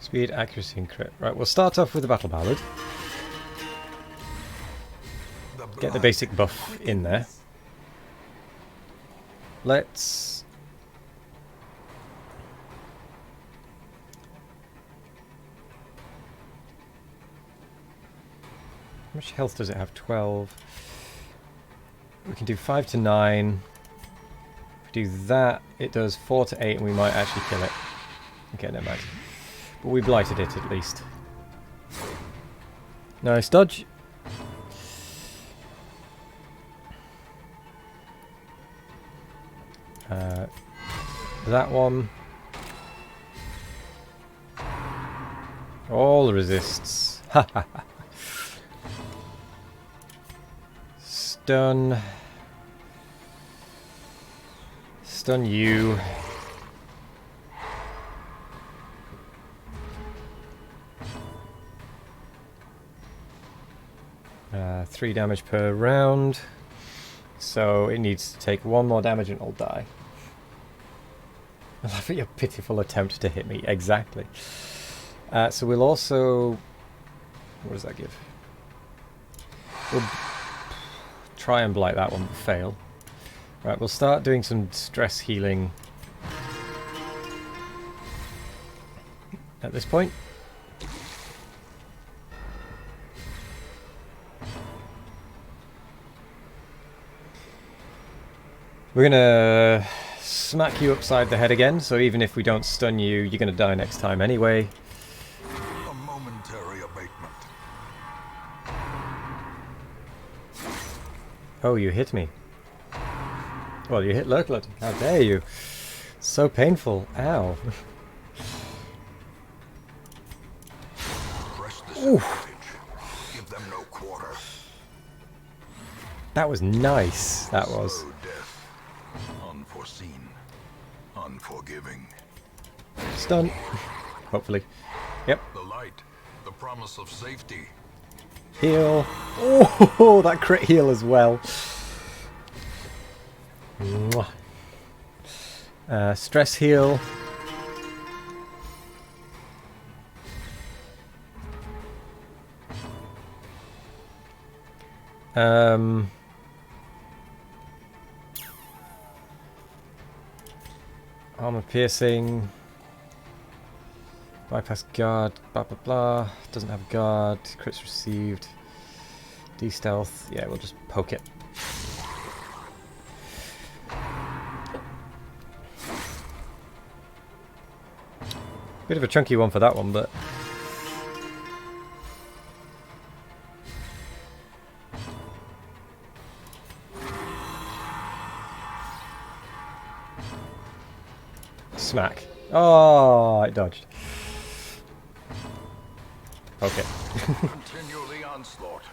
[SPEAKER 2] Speed, accuracy, and crit. Right, we'll start off with the battle ballad. Get the basic buff in there. Let's... how much health does it have? 12. We can do 5 to 9. If we do that, it does 4 to 8, and we might actually kill it. Okay, never mind. But we blighted it at least. Nice dodge. That one. All resists. Ha ha ha. Stun. Stun you. Three damage per round. So it needs to take 1 more damage and it'll die. I love your pitiful attempt to hit me. Exactly. So we'll also... what does that give? We'll try and blight that one, but fail. Right, we'll start doing some stress healing at this point. We're gonna smack you upside the head again, so even if we don't stun you, you're gonna die next time anyway.
[SPEAKER 3] A momentary abatement.
[SPEAKER 2] Oh, you hit me. Well, you hit Lurklet. How dare you? So painful. Ow.
[SPEAKER 3] Press this advantage. Give them no quarter.
[SPEAKER 2] That was nice. That was.
[SPEAKER 3] Slow death. Unforeseen. Unforgiving.
[SPEAKER 2] Stun. Hopefully. Yep.
[SPEAKER 3] The light. The promise of safety.
[SPEAKER 2] Heal. Oh, that crit heal as well. Mwah. Stress heal. Armor piercing. Bypass guard. Blah blah blah. Doesn't have guard. Crits received. De-stealth. Yeah, we'll just poke it. Bit of a chunky one for that one, but smack. Oh, it dodged. Okay.
[SPEAKER 3] Continue the onslaught.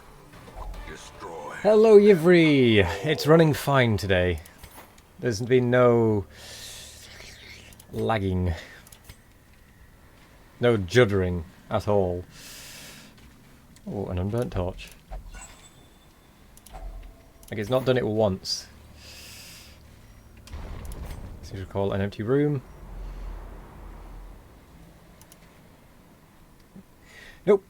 [SPEAKER 3] Destroy.
[SPEAKER 2] Hello, Yivri. It's running fine today. There's been no lagging. No juddering at all. Oh, an unburnt torch. Like it's not done it once. Seems to recall an empty room. Nope.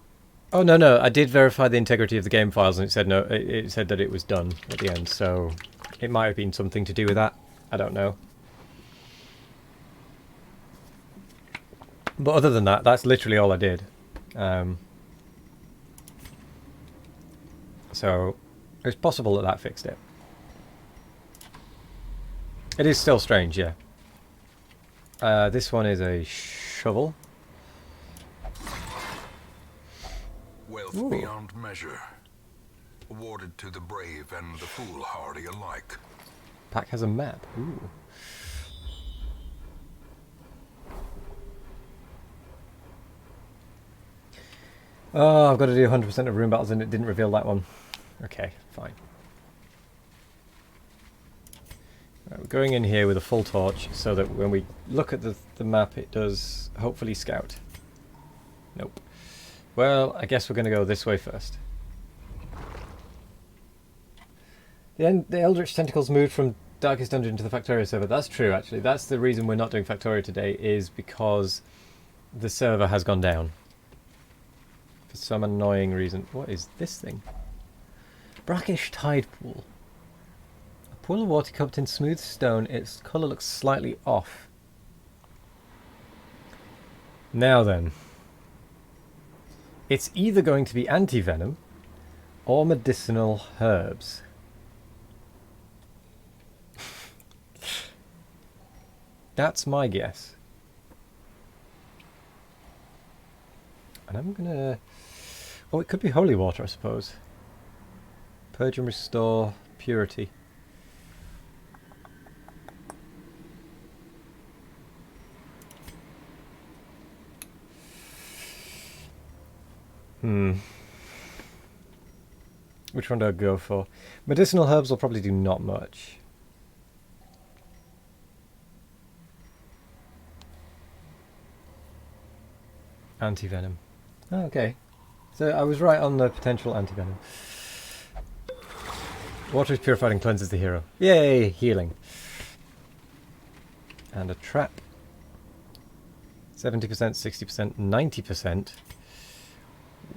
[SPEAKER 2] Oh no, I did verify the integrity of the game files, and it said no. It said that it was done at the end, so it might have been something to do with that. I don't know. But other than that, that's literally all I did. So it's possible that that fixed it. It is still strange, yeah. This one is a shovel.
[SPEAKER 3] Wealth
[SPEAKER 2] Ooh.
[SPEAKER 3] beyond measure. Awarded to the brave and the foolhardy alike.
[SPEAKER 2] Pack has a map. Ooh. Oh, I've got to do 100% of room battles and it didn't reveal that one. Okay, fine. Right, we're going in here with a full torch so that when we look at the map it does hopefully scout. Nope. Well, I guess we're going to go this way first. The Eldritch Tentacles moved from Darkest Dungeon to the Factorio server. That's true, actually. That's the reason we're not doing Factorio today, is because the server has gone down. For some annoying reason. What is this thing? Brackish Tide Pool. A pool of water cupped in smooth stone. Its colour looks slightly off. Now then. It's either going to be anti-venom or medicinal herbs. That's my guess. And I'm gonna... Oh, it could be holy water, I suppose. Purge and restore purity. Which one do I go for? Medicinal herbs will probably do not much. Anti-venom. Oh, okay. So I was right on the potential anti-venom. Water is purified and cleanses the hero. Yay! Healing. And a trap. 70%, 60%, 90%.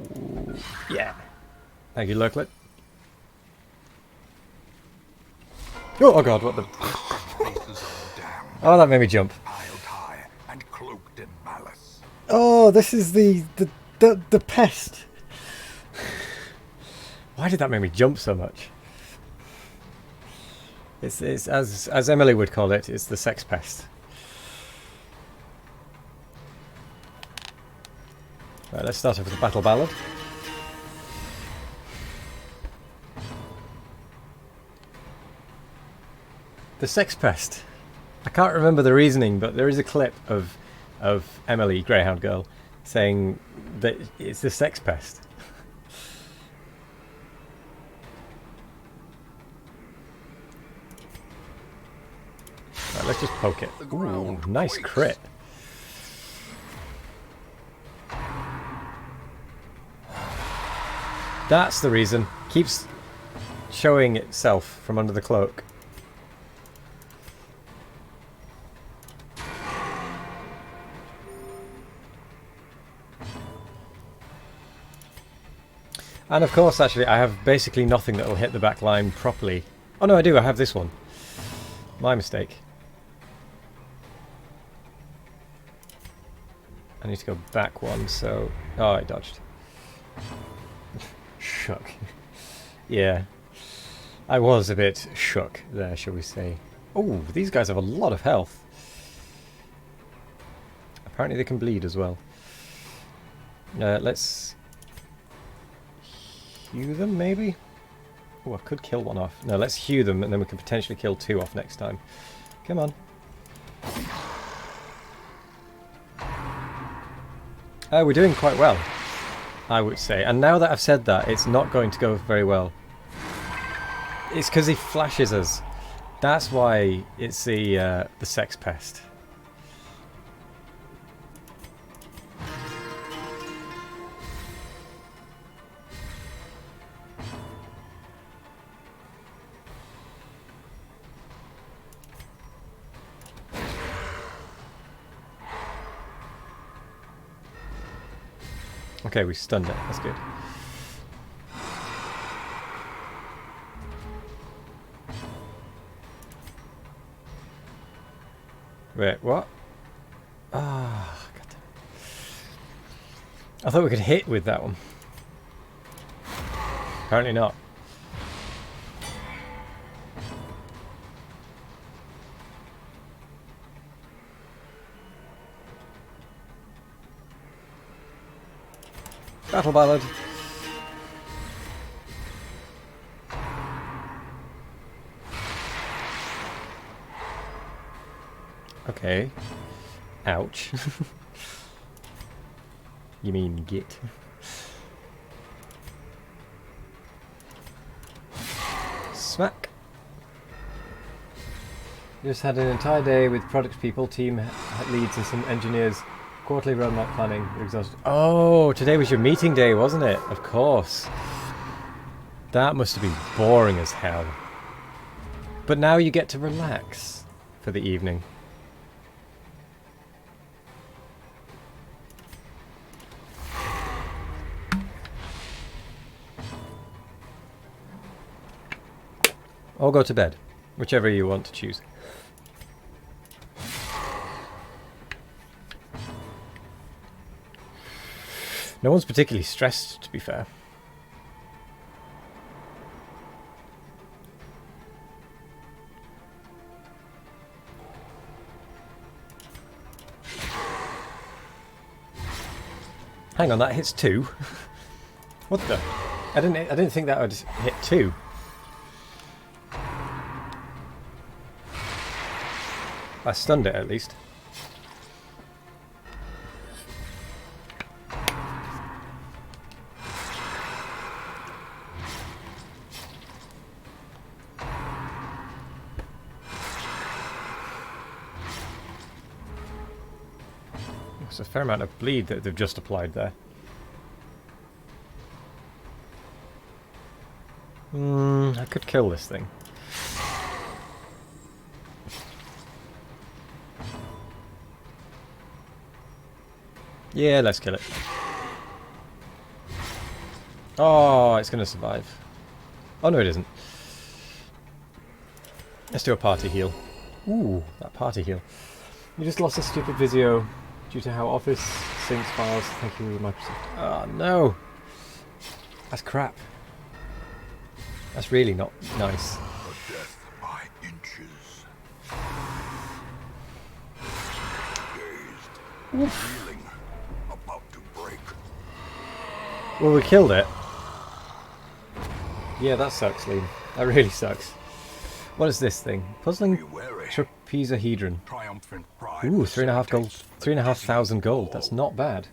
[SPEAKER 2] Ooh, yeah. Thank you, Lurklet. Oh god, what the...
[SPEAKER 3] Faces of damned,
[SPEAKER 2] Oh, that made me jump.
[SPEAKER 3] piled high and cloaked in malice.
[SPEAKER 2] Oh, this is the pest. Why did that make me jump so much? It's as Emily would call it, it's the sex pest. Right, let's start off with the battle ballad. The sex pest. I can't remember the reasoning, but there is a clip of Emily, Greyhound Girl, saying that it's the sex pest. Right, let's just poke it. Ooh, nice crit. That's the reason. Keeps showing itself from under the cloak. And of course, actually, I have basically nothing that will hit the back line properly. Oh no, I do. I have this one. My mistake. I need to go back one, so... Oh, I dodged. Shook. Yeah. I was a bit shook there, shall we say. Oh, these guys have a lot of health. Apparently they can bleed as well. Let's... hew them, maybe? Oh, I could kill one off. No, let's hew them, and then we can potentially kill two off next time. Come on. We're doing quite well, I would say. And now that I've said that, it's not going to go very well. It's because he flashes us. That's why it's the sex pest. Okay, we stunned it. That's good. Wait, what? Ah, God damn it. I thought we could hit with that one. Apparently not. Battle ballad. Okay. Ouch. You mean git? Smack. Just had an entire day with product people, team leads and some engineers. Quarterly roadmap planning. You're exhausted. Oh, today was your meeting day, wasn't it? Of course. That must have been boring as hell. But now you get to relax for the evening. Or go to bed. Whichever you want to choose. No one's particularly stressed, to be fair. Hang on, that hits 2. What the? I didn't think that would hit 2. I stunned it at least. There's a fair amount of bleed that they've just applied there. I could kill this thing. Yeah, let's kill it. Oh, it's going to survive. Oh, no, it isn't. Let's do a party heal. Ooh, that party heal. You just lost a stupid video due to how Office syncs files. Thank you, Microsoft. Oh, no. That's crap. That's really not nice.
[SPEAKER 3] A death by inches. Dazed. Reeling. About to break.
[SPEAKER 2] Well, we killed it. Yeah, that sucks, Liam. That really sucks. What is this thing? Puzzling
[SPEAKER 3] Be wary.
[SPEAKER 2] trapezohedron.
[SPEAKER 3] Triumphant pride.
[SPEAKER 2] Ooh, 3.5 gold.
[SPEAKER 3] facilitates the
[SPEAKER 2] 3,500 gold.
[SPEAKER 3] fall.
[SPEAKER 2] That's not bad.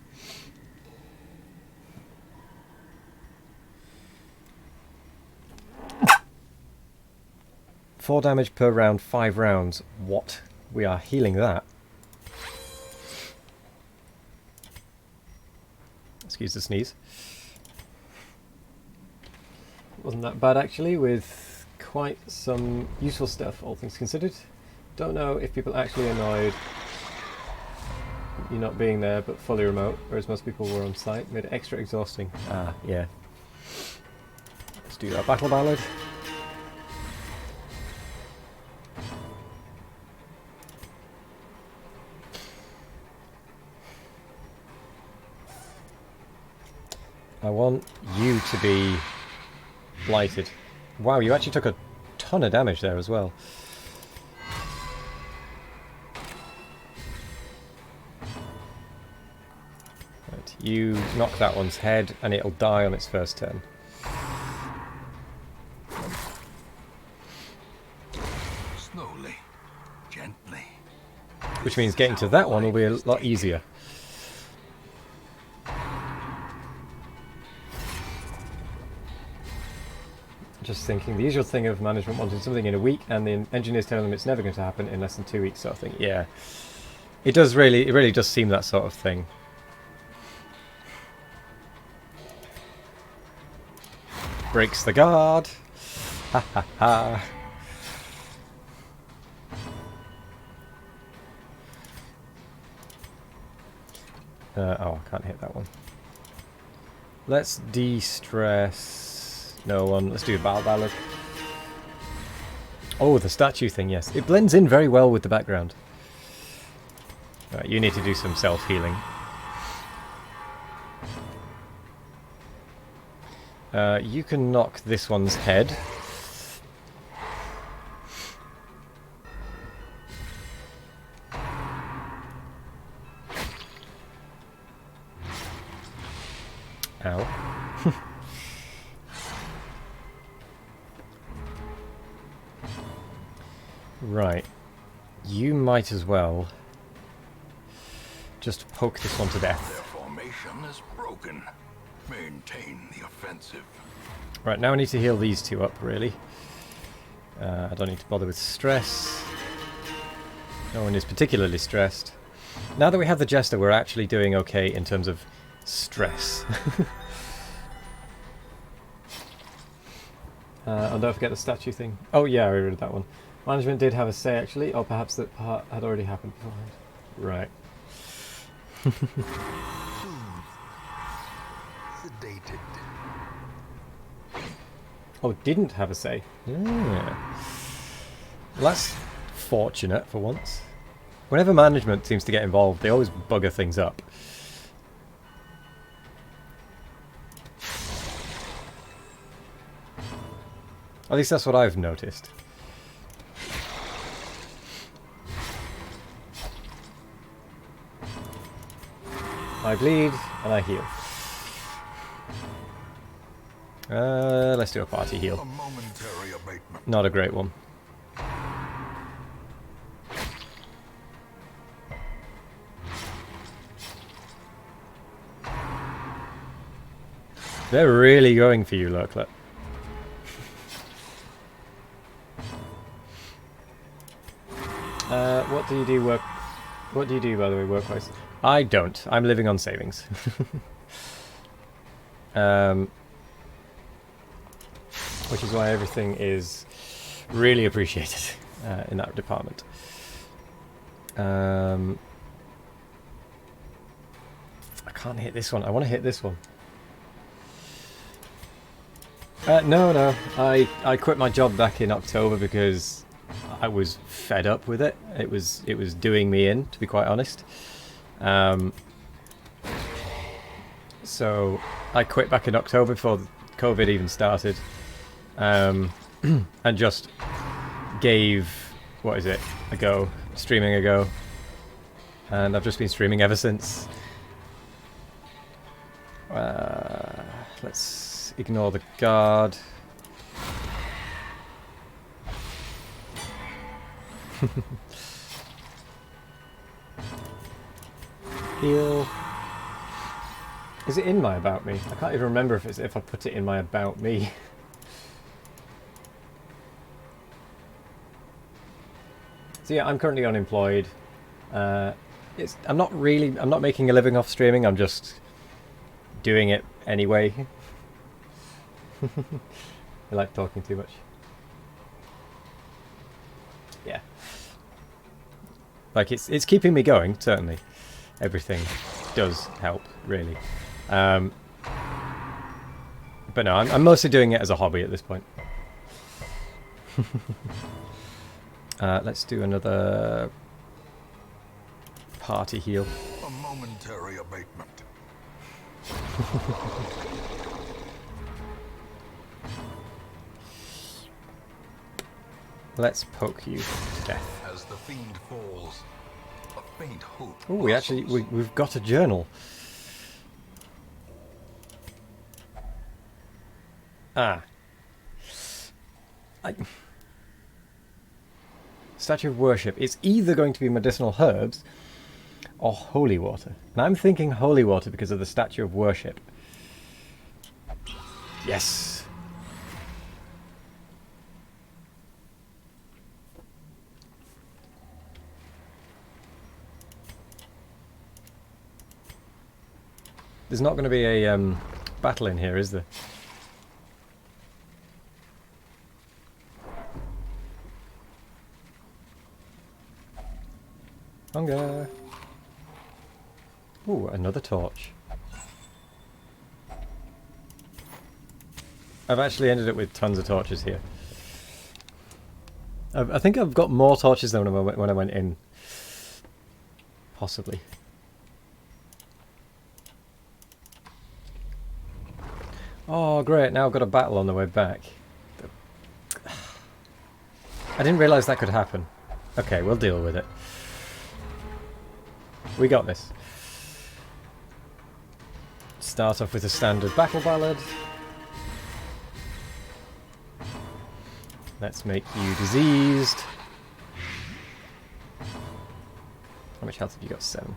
[SPEAKER 2] Four damage per round, 5 rounds. What? We are healing that. Excuse the sneeze. wasn't that bad actually, with quite some useful stuff, all things considered. Don't know if people actually annoyed you not being there, but fully remote, whereas most people were on site. Made it extra exhausting. Ah, yeah. Let's do that battle ballad. I want you to be blighted. Wow, you actually took a ton of damage there as well. Right, you knock that one's head and it'll die on its first turn.
[SPEAKER 3] Slowly, gently.
[SPEAKER 2] Which means getting to that one will be a lot easier. Just thinking, the usual thing of management wanting something in a week and the engineers telling them it's never going to happen in less than 2 weeks sort of thing. Yeah. It really does seem that sort of thing. Breaks the guard. Ha ha ha. Oh, I can't hit that one. Let's de-stress... No one. Let's do a battle ballad. Oh, the statue thing, yes. It blends in very well with the background. Right, you need to do some self-healing. You can knock this one's head. Ow. Right. You might as well just poke this one to death.
[SPEAKER 3] Their formation is broken. Maintain the offensive.
[SPEAKER 2] Right, now I need to heal these two up, really. I don't need to bother with stress. No one is particularly stressed. Now that we have the Jester, we're actually doing okay in terms of stress. And don't forget the statue thing. Oh yeah, I read that one. Management did have a say, actually, or perhaps that part had already happened beforehand. Right.
[SPEAKER 3] Sedated.
[SPEAKER 2] Oh, didn't have a say. Yeah. Well, that's fortunate for once. Whenever management seems to get involved, they always bugger things up. At least that's what I've noticed. I bleed and I heal. Let's do a party heal.
[SPEAKER 3] A momentary abatement.
[SPEAKER 2] Not a great one. They're really going for you, Lurklet. What do you do work? What do you do, by the way, work-wise? I don't. I'm living on savings. Which is why everything is really appreciated in that department. I can't hit this one. I want to hit this one. No. I quit my job back in October because I was fed up with it. It was doing me in, to be quite honest. So I quit back in October before COVID even started, and just gave streaming a go, and I've just been streaming ever since. Let's ignore the guard. Heal. Is it in my about me? I can't even remember if I put it in my about me. So yeah, I'm currently unemployed. I'm not making a living off streaming. I'm just doing it anyway. I like talking too much. Yeah. Like it's keeping me going, certainly. Everything does help, really. But no, I'm mostly doing it as a hobby at this point. Let's do another party heal.
[SPEAKER 3] A momentary abatement.
[SPEAKER 2] Let's poke you to death.
[SPEAKER 3] As the fiend falls, a faint hope.
[SPEAKER 2] Oh, we've got a journal. Ah. Statue of worship. It's either going to be medicinal herbs or holy water. And I'm thinking holy water because of the statue of worship. Yes. There's not going to be a battle in here, is there? Hunger. Ooh, another torch. I've actually ended up with tons of torches here. I think I've got more torches than when I went in. Possibly. Oh, great. Now I've got a battle on the way back. I didn't realise that could happen. Okay, we'll deal with it. We got this. Start off with a standard battle ballad. Let's make you diseased. How much health have you got? 7.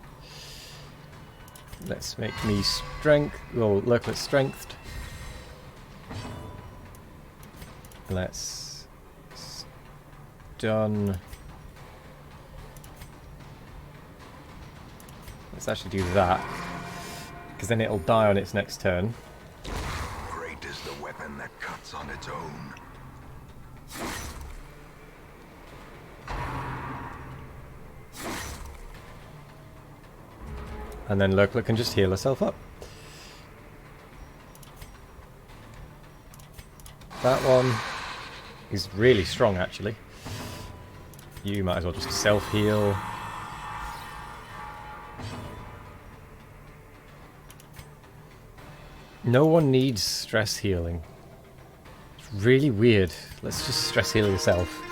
[SPEAKER 2] Let's make me strength. Well, Lurklet strengthed. Let's stun. Let's actually do that, because then it'll die on its next turn.
[SPEAKER 3] Great is the weapon that cuts on its own.
[SPEAKER 2] And then Lurklet can just heal herself up. That one is really strong, actually. You might as well just self-heal. No one needs stress healing. It's really weird. Let's just stress heal yourself.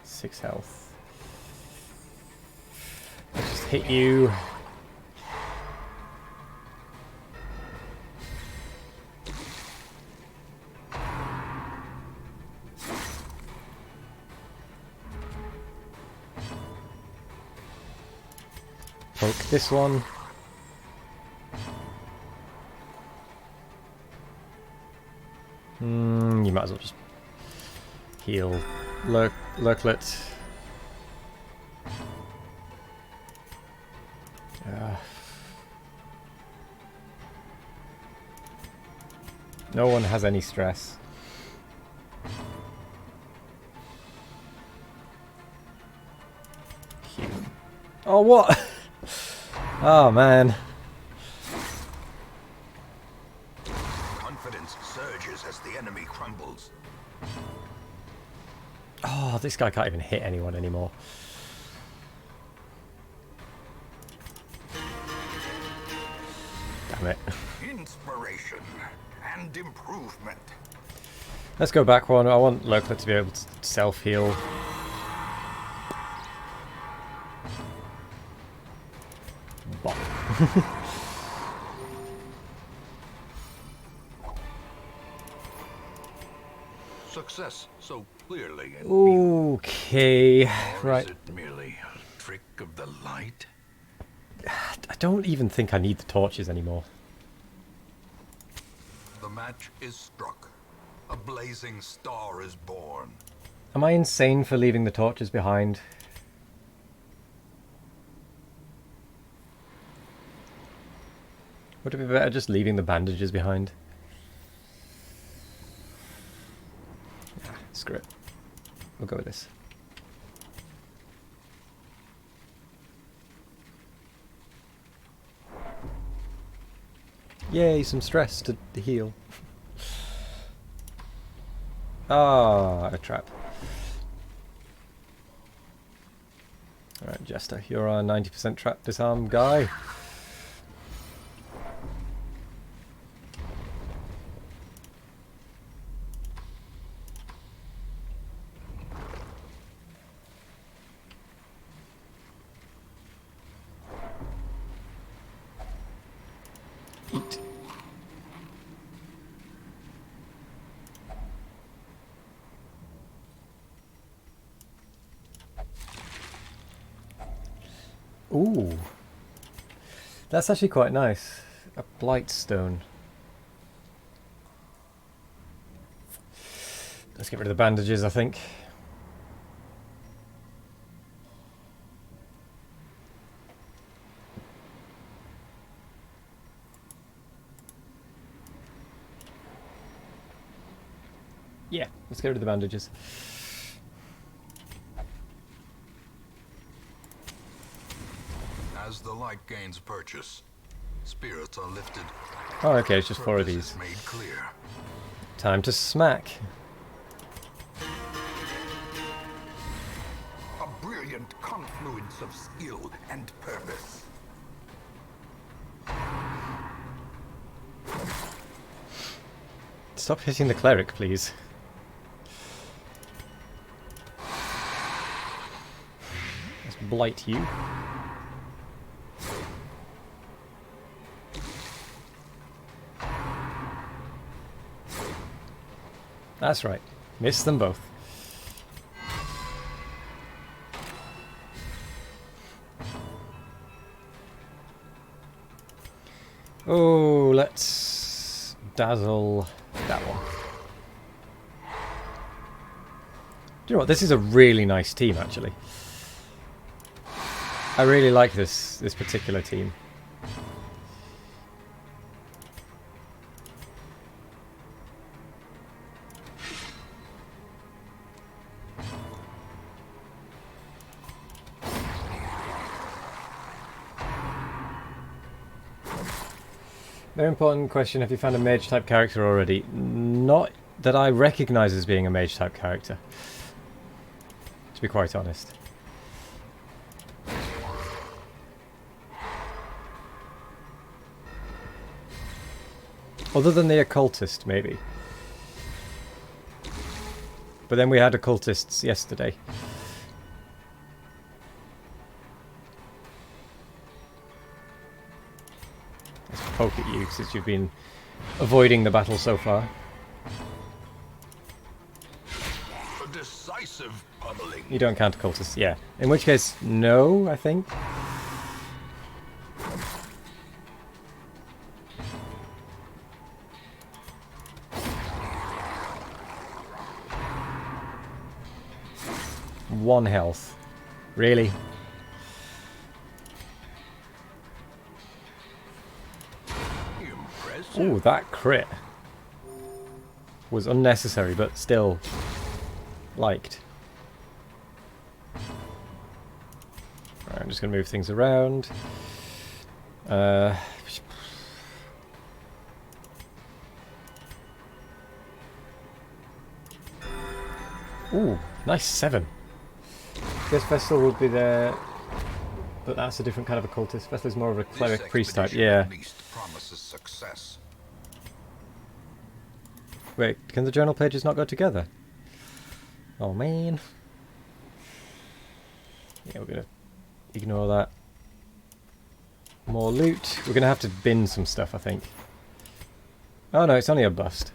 [SPEAKER 2] Six health. Let's just hit you. Poke this one. You might as well just heal Lurklet. No one has any stress. Oh, what? Oh, man.
[SPEAKER 3] Confidence surges as the enemy crumbles.
[SPEAKER 2] Oh, this guy can't even hit anyone anymore. Damn it.
[SPEAKER 3] Inspiration and improvement.
[SPEAKER 2] Let's go back one. I want Lurklet to be able to self-heal.
[SPEAKER 3] Success so clearly in
[SPEAKER 2] Okay, right.
[SPEAKER 3] Is it merely a trick of the light?
[SPEAKER 2] I don't even think I need the torches anymore.
[SPEAKER 3] The match is struck. A blazing star is born.
[SPEAKER 2] Am I insane for leaving the torches behind? Would it be better just leaving the bandages behind? Ah, screw it. We'll go with this. Yay, some stress to heal. Ah, a trap. Alright, Jester, you're our 90% trap disarm guy. Eat. Ooh. That's actually quite nice. A blight stone. Let's get rid of the bandages, I think. Yeah, let's get rid of the bandages.
[SPEAKER 3] As the light gains purchase, spirits are lifted.
[SPEAKER 2] Oh, okay, it's just 4 of
[SPEAKER 3] Purpose
[SPEAKER 2] these.
[SPEAKER 3] is made clear.
[SPEAKER 2] Time to smack.
[SPEAKER 3] A brilliant confluence of skill and purpose.
[SPEAKER 2] Stop hitting the cleric, please. Let's blight you. That's right. Miss them both. Oh, let's dazzle that one. Do you know what? This is a really nice team, actually. I really like this particular team. Very important question, have you found a mage type character already? Not that I recognise as being a mage type character, to be quite honest. Other than the occultist, maybe. But then we had occultists yesterday. Poke at you since you've been avoiding the battle so far.
[SPEAKER 3] A decisive pummeling.
[SPEAKER 2] You don't count cultists, yeah. In which case, no, I think. One health. Really? Ooh, that crit was unnecessary, but still liked. Right, I'm just going to move things around. Ooh, nice 7. Guess Vestal would be there, but that's a different kind of occultist. Vestal is more of a cleric priest type, yeah.
[SPEAKER 3] At least promises success.
[SPEAKER 2] Wait, can the journal pages not go together? Oh man. Yeah, we're gonna ignore that. More loot. We're gonna have to bin some stuff, I think. Oh no, it's only a bust.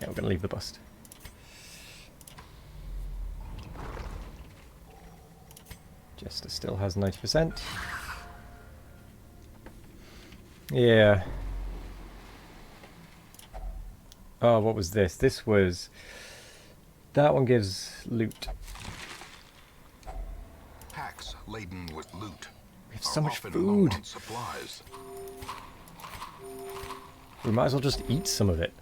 [SPEAKER 2] Yeah, we're gonna leave the bust. Jester still has 90%. Yeah. Oh, what was this? This was... That one gives loot.
[SPEAKER 3] Packs laden with loot.
[SPEAKER 2] We have so much
[SPEAKER 3] Often
[SPEAKER 2] food.
[SPEAKER 3] low on supplies.
[SPEAKER 2] We might as well just eat some of it.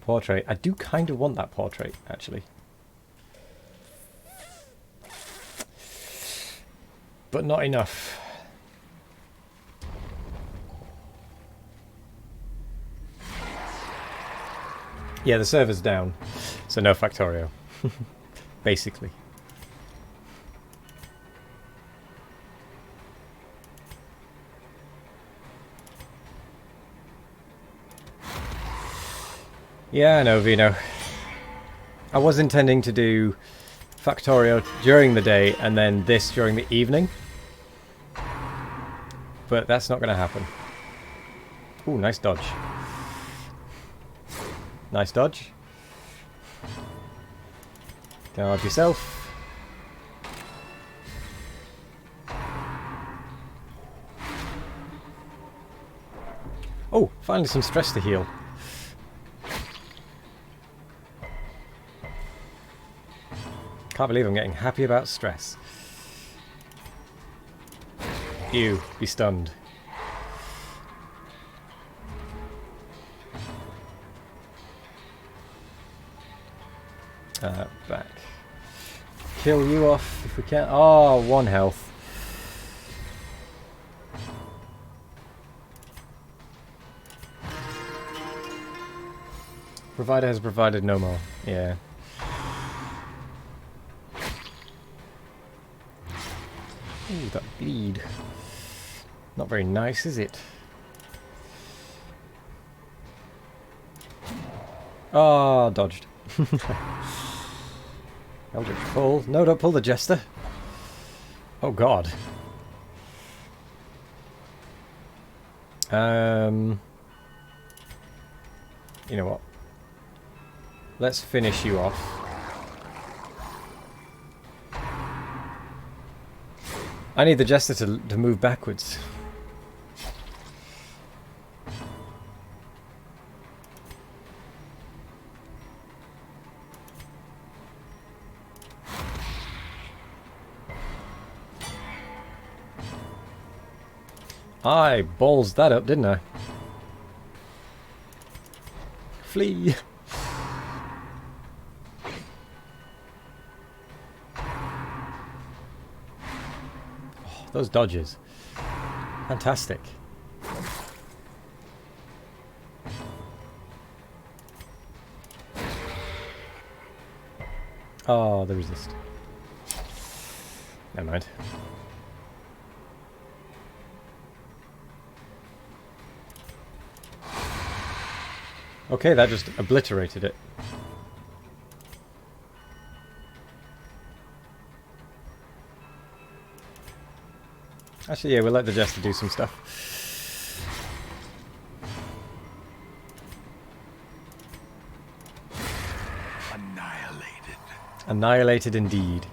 [SPEAKER 2] Portrait. I do kind of want that portrait, actually. But not enough. Yeah, the server's down, so no Factorio. Basically. Yeah, I know, Vino. I was intending to do Factorio during the day and then this during the evening. But that's not going to happen. Ooh, nice dodge. Nice dodge. Guard yourself. Oh, finally some stress to heal. Can't believe I'm getting happy about stress. You, be stunned. Back. Kill you off if we can. Oh, 1 health. Provider has provided no more. Yeah. Ooh, that bleed. Not very nice, is it? Ah, dodged. Eldritch pull. No, don't pull the Jester. Oh god. You know what? Let's finish you off. I need the Jester to move backwards. I balls that up, didn't I? Flee! Oh, those dodges. Fantastic. Oh, the resist. Never mind. Okay, that just obliterated it. Actually, yeah, we'll let the Jester do some stuff.
[SPEAKER 3] Annihilated.
[SPEAKER 2] Annihilated indeed.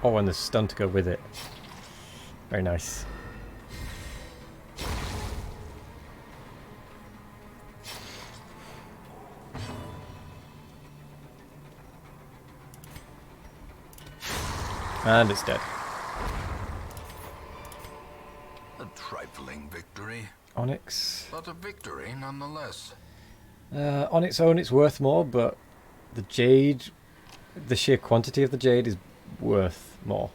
[SPEAKER 2] Oh, and the stun to go with it. Very nice. And it's dead.
[SPEAKER 3] A trifling victory,
[SPEAKER 2] Onyx.
[SPEAKER 3] but a victory nonetheless.
[SPEAKER 2] On its own, it's worth more, but the jade, the sheer quantity of the jade is worth more.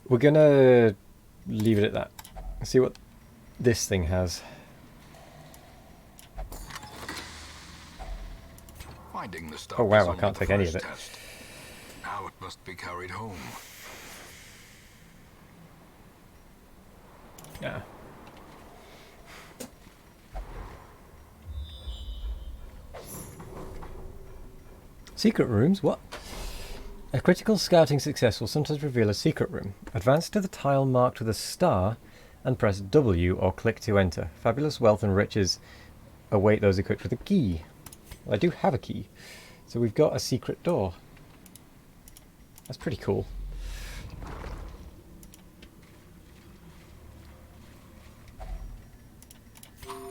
[SPEAKER 2] We're gonna leave it at that. See what this thing has.
[SPEAKER 3] Finding the stuff
[SPEAKER 2] Oh wow,
[SPEAKER 3] is
[SPEAKER 2] I
[SPEAKER 3] only
[SPEAKER 2] can't
[SPEAKER 3] the
[SPEAKER 2] take any of
[SPEAKER 3] first
[SPEAKER 2] it.
[SPEAKER 3] test. Now it must be carried home.
[SPEAKER 2] Yeah. Secret rooms? What? A critical scouting success will sometimes reveal a secret room. Advance to the tile marked with a star and press W or click to enter. Fabulous wealth and riches await those equipped with a key. Well, I do have a key. So we've got a secret door. That's pretty cool.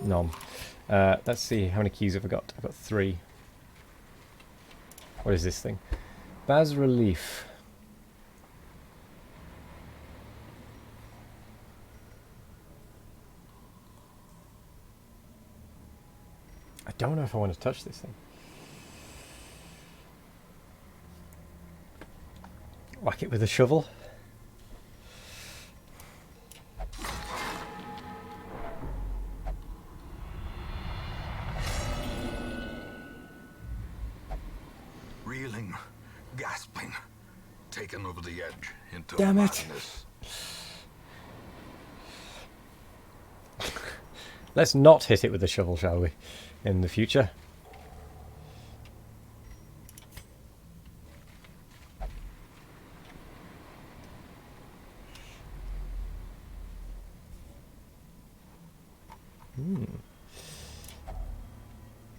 [SPEAKER 2] Nom. Let's see, how many keys have I got? I've got 3. What is this thing? Bas Relief. I don't know if I want to touch this thing. Whack it with a shovel.
[SPEAKER 3] Reeling, gasping, taken over the edge into
[SPEAKER 2] Damn it.
[SPEAKER 3] madness.
[SPEAKER 2] Let's not hit it with a shovel, shall we? In the future.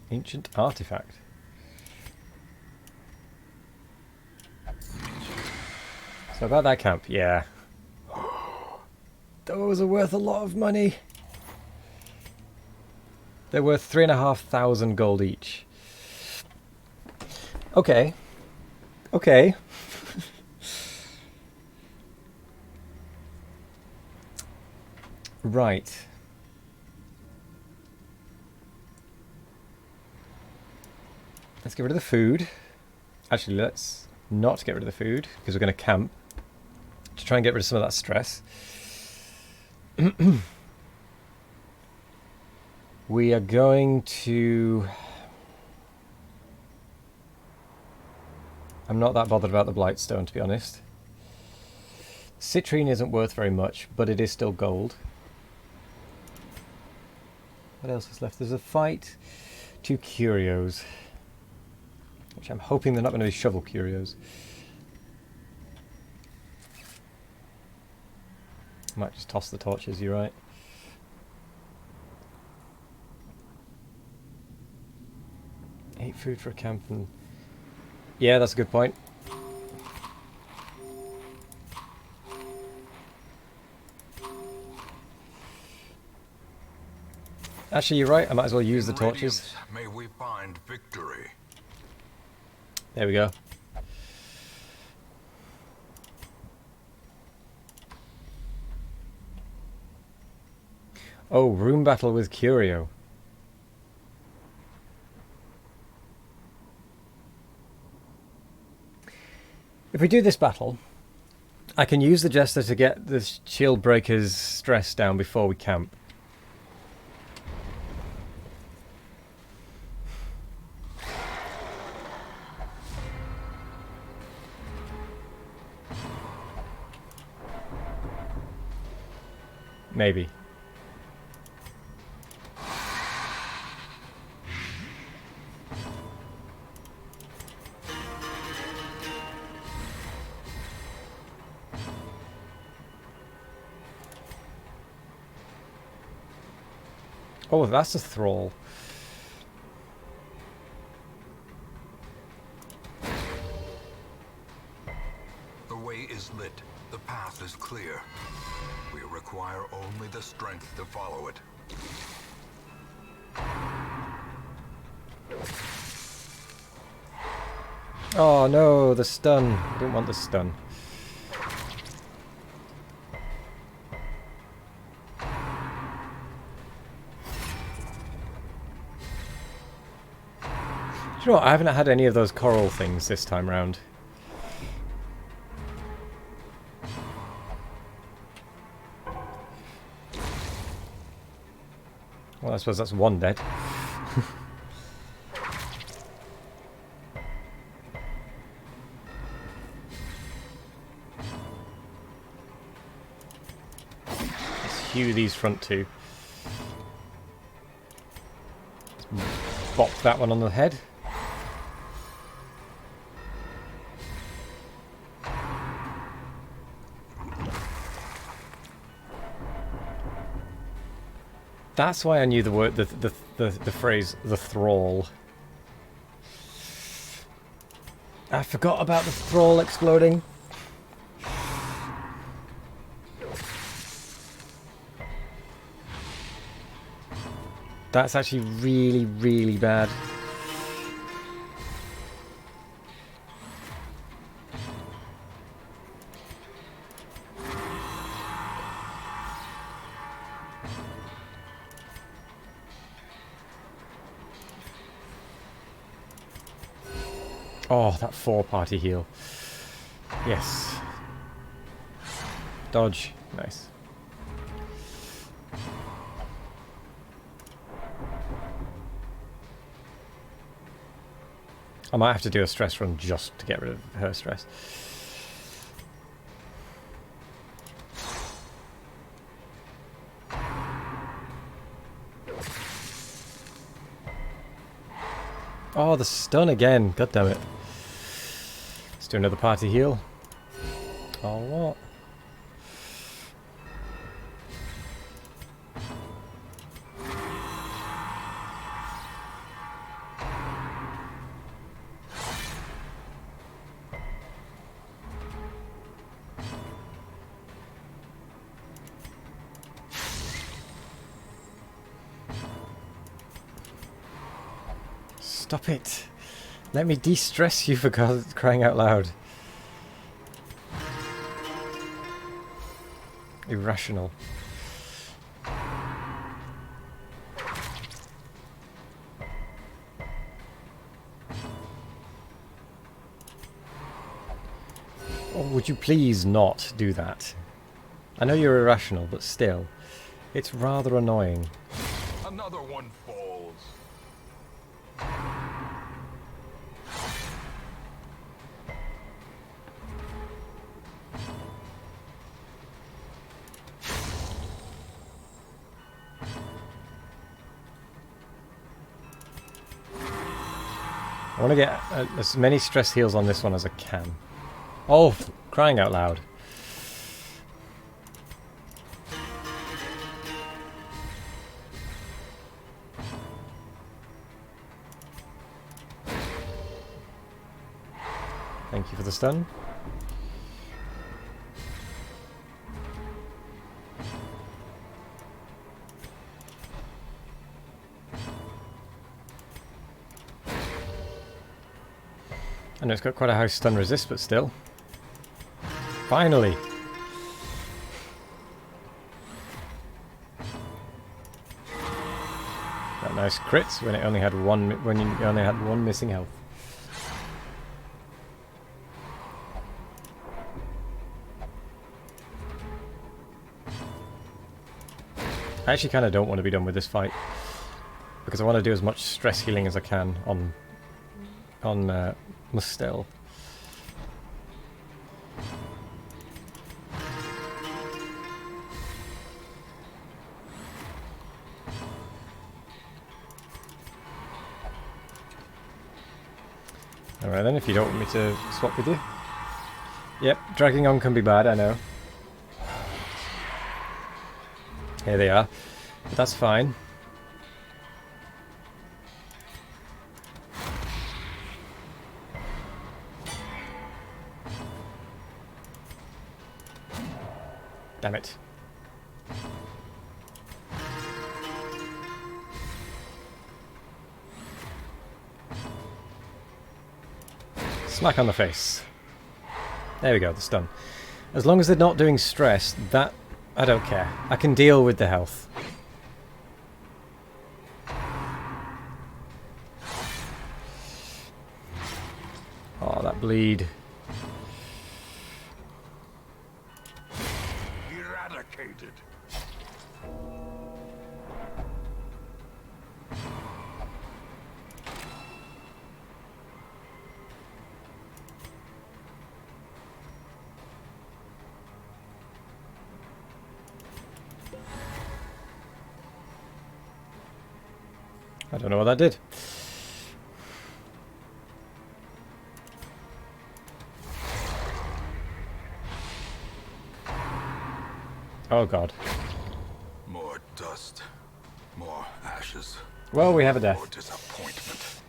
[SPEAKER 2] Ancient artifact. So about that camp, yeah. Those are worth a lot of money. They're worth 3,500 gold each. Okay. Okay. Right. Let's get rid of the food. Actually, let's not get rid of the food, because we're going to camp. To try and get rid of some of that stress. We are going to... I'm not that bothered about the Blightstone, to be honest. Citrine isn't worth very much, but it is still gold. What else is left? There's a fight. 2 curios. Which I'm hoping they're not going to be shovel curios. Might just toss the torches, you're right. Eat food for a camp and... Yeah, that's a good point. Actually, you're right. I might as well use the torches.
[SPEAKER 3] May we find victory.
[SPEAKER 2] There we go. Oh, room battle with Curio. If we do this battle, I can use the Jester to get the shield breaker's stress down before we camp. Maybe. Oh, that's a thrall.
[SPEAKER 3] The way is lit. The path is clear. We require only the strength to follow it.
[SPEAKER 2] Oh no, the stun. I didn't want the stun. Do you know what? I haven't had any of those coral things this time round. Well, I suppose that's one dead. Let's hew these front two. Let's bop that one on the head. That's why I knew the word, the phrase, the thrall. I forgot about the thrall exploding. That's actually really, really bad. Oh, that 4-party heal. Yes. Dodge. Nice. I might have to do a stress run just to get rid of her stress. Oh, the stun again. God damn it. Let's do another party heal. Oh, what? Stop it. Let me de-stress you for crying out loud. Irrational. Oh, would you please not do that? I know you're irrational, but still. It's rather annoying.
[SPEAKER 3] Another one falls.
[SPEAKER 2] I want to get as many stress heals on this one as I can. Oh, crying out loud. Thank you for the stun. I know it's got quite a high stun resist, but still. Finally! That nice crits when it only had when you only had one missing health. I actually kind of don't want to be done with this fight because I want to do as much stress healing as I can on Mustel. Alright then, if you don't want me to swap with you. Yep, dragging on can be bad, I know. Here they are. But that's fine. Damn it. Smack on the face. There we go, the stun. As long as they're not doing stress, that I don't care. I can deal with the health. Oh, that bleed.
[SPEAKER 3] Eradicated.
[SPEAKER 2] I don't know what that did. Oh god.
[SPEAKER 3] More dust. More ashes.
[SPEAKER 2] Well, we have a death.
[SPEAKER 3] More disappointment.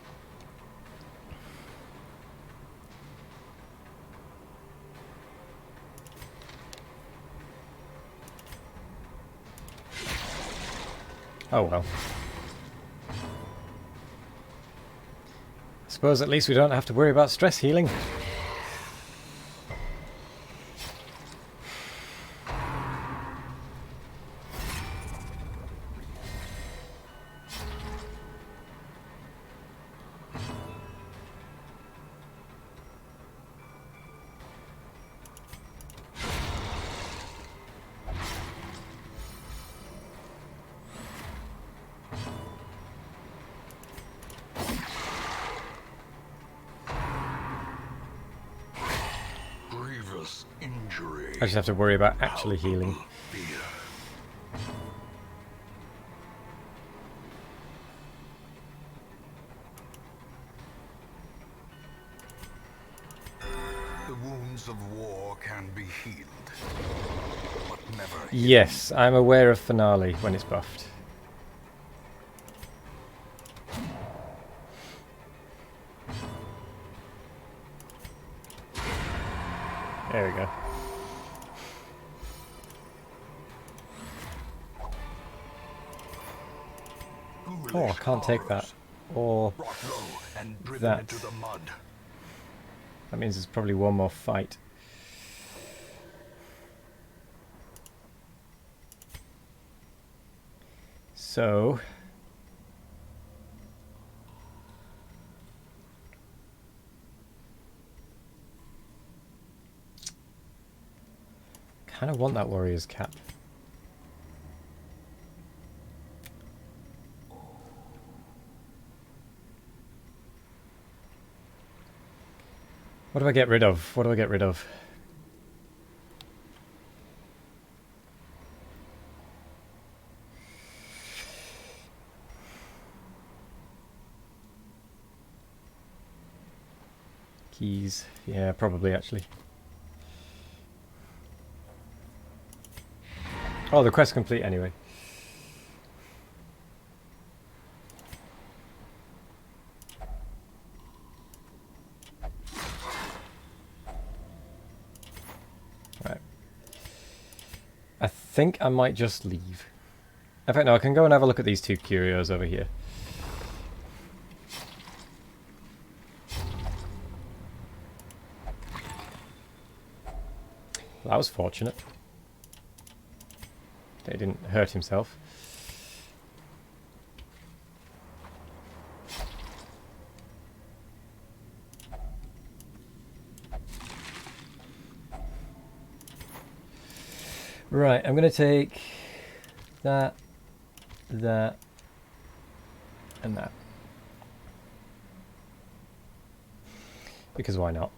[SPEAKER 2] Oh well. suppose at least we don't have to worry about stress healing.
[SPEAKER 3] Grievous injury.
[SPEAKER 2] I just have to worry about actually healing.
[SPEAKER 3] Fear. The wounds of war can be healed, but never healed.
[SPEAKER 2] Yes, I'm aware of Finale when it's buffed. There we go. Oh, I can't take that. Or
[SPEAKER 3] Brought low and driven
[SPEAKER 2] that.
[SPEAKER 3] into the mud.
[SPEAKER 2] that means there's probably one more fight. So kind of want that warrior's cap. What do I get rid of? What do I get rid of? Keys. Yeah, probably actually. Oh, the quest's complete anyway. Right. I think I might just leave. In fact, no, I can go and have a look at these two curios over here. Well, that was fortunate. He didn't hurt himself. Right, I'm going to take that, that, and that. Because why not?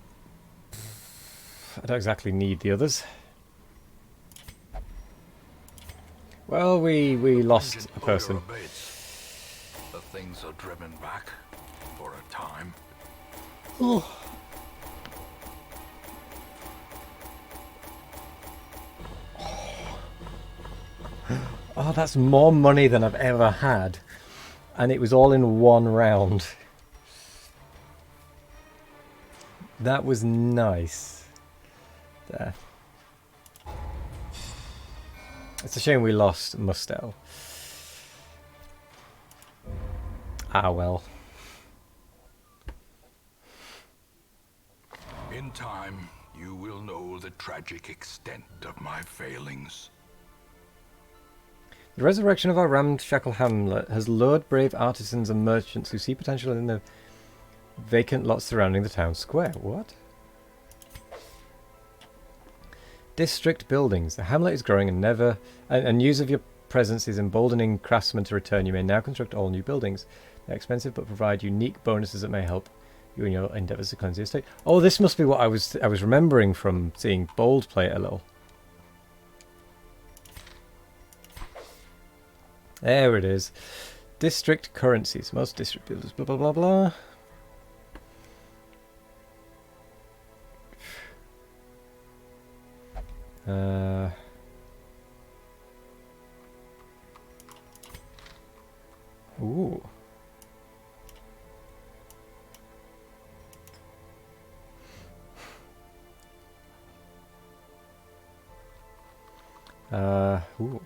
[SPEAKER 2] I don't exactly need the others. Well, we lost
[SPEAKER 3] Engine
[SPEAKER 2] a person.
[SPEAKER 3] odor abates. The things are driven back for a time.
[SPEAKER 2] Oh, that's more money than I've ever had. And it was all in one round. That was nice. There. It's a shame we lost Mustel. Ah well.
[SPEAKER 3] In time, you will know the tragic extent of my failings.
[SPEAKER 2] The resurrection of our ramshackle hamlet has lured brave artisans and merchants who see potential in the vacant lots surrounding the town square. What? District buildings. The hamlet is growing and news of your presence is emboldening craftsmen to return. You may now construct all new buildings. They're expensive but provide unique bonuses that may help you in your endeavours to cleanse the estate. Oh, this must be what I was remembering from seeing Bold play it a little. There it is. District currencies. Most district builders. Blah blah blah blah. Ooh. Ooh.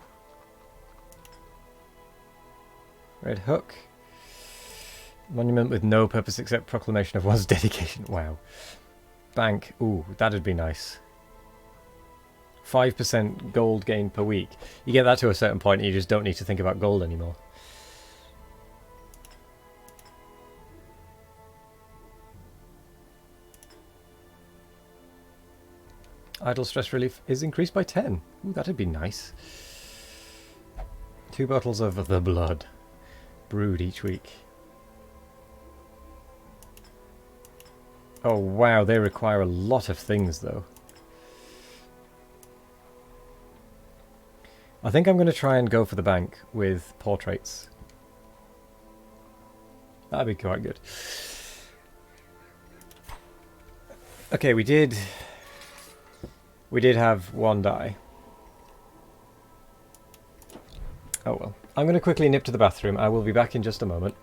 [SPEAKER 2] Red Hook. Monument with no purpose except proclamation of one's dedication. Wow. Bank. Ooh, that'd be nice. 5% gold gain per week. You get that to a certain point and you just don't need to think about gold anymore. Idle stress relief is increased by 10. Ooh, that'd be nice. 2 bottles of the blood. Brewed each week. Oh wow, they require a lot of things though. I think I'm going to try and go for the bank with portraits. That'd be quite good. Okay, we did have one die. Oh well. I'm going to quickly nip to the bathroom. I will be back in just a moment.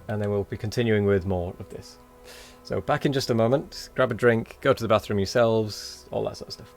[SPEAKER 2] And then we'll be continuing with more of this. So back in just a moment. Grab a drink, go to the bathroom yourselves, all that sort of stuff.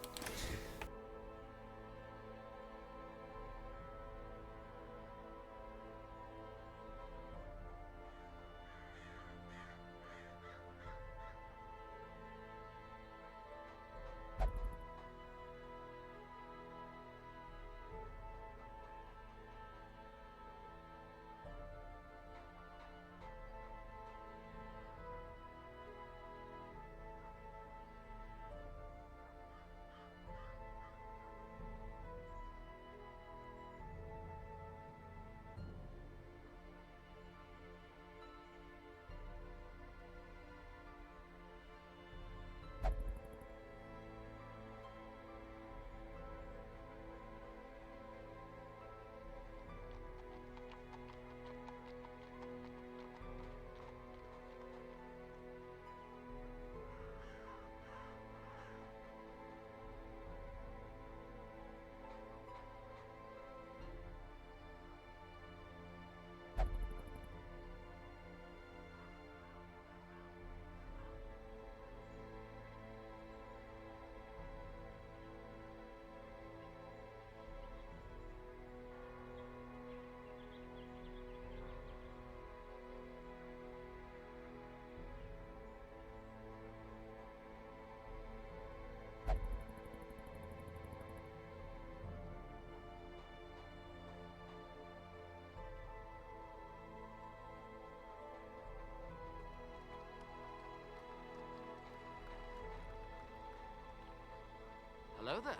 [SPEAKER 5] Hello there.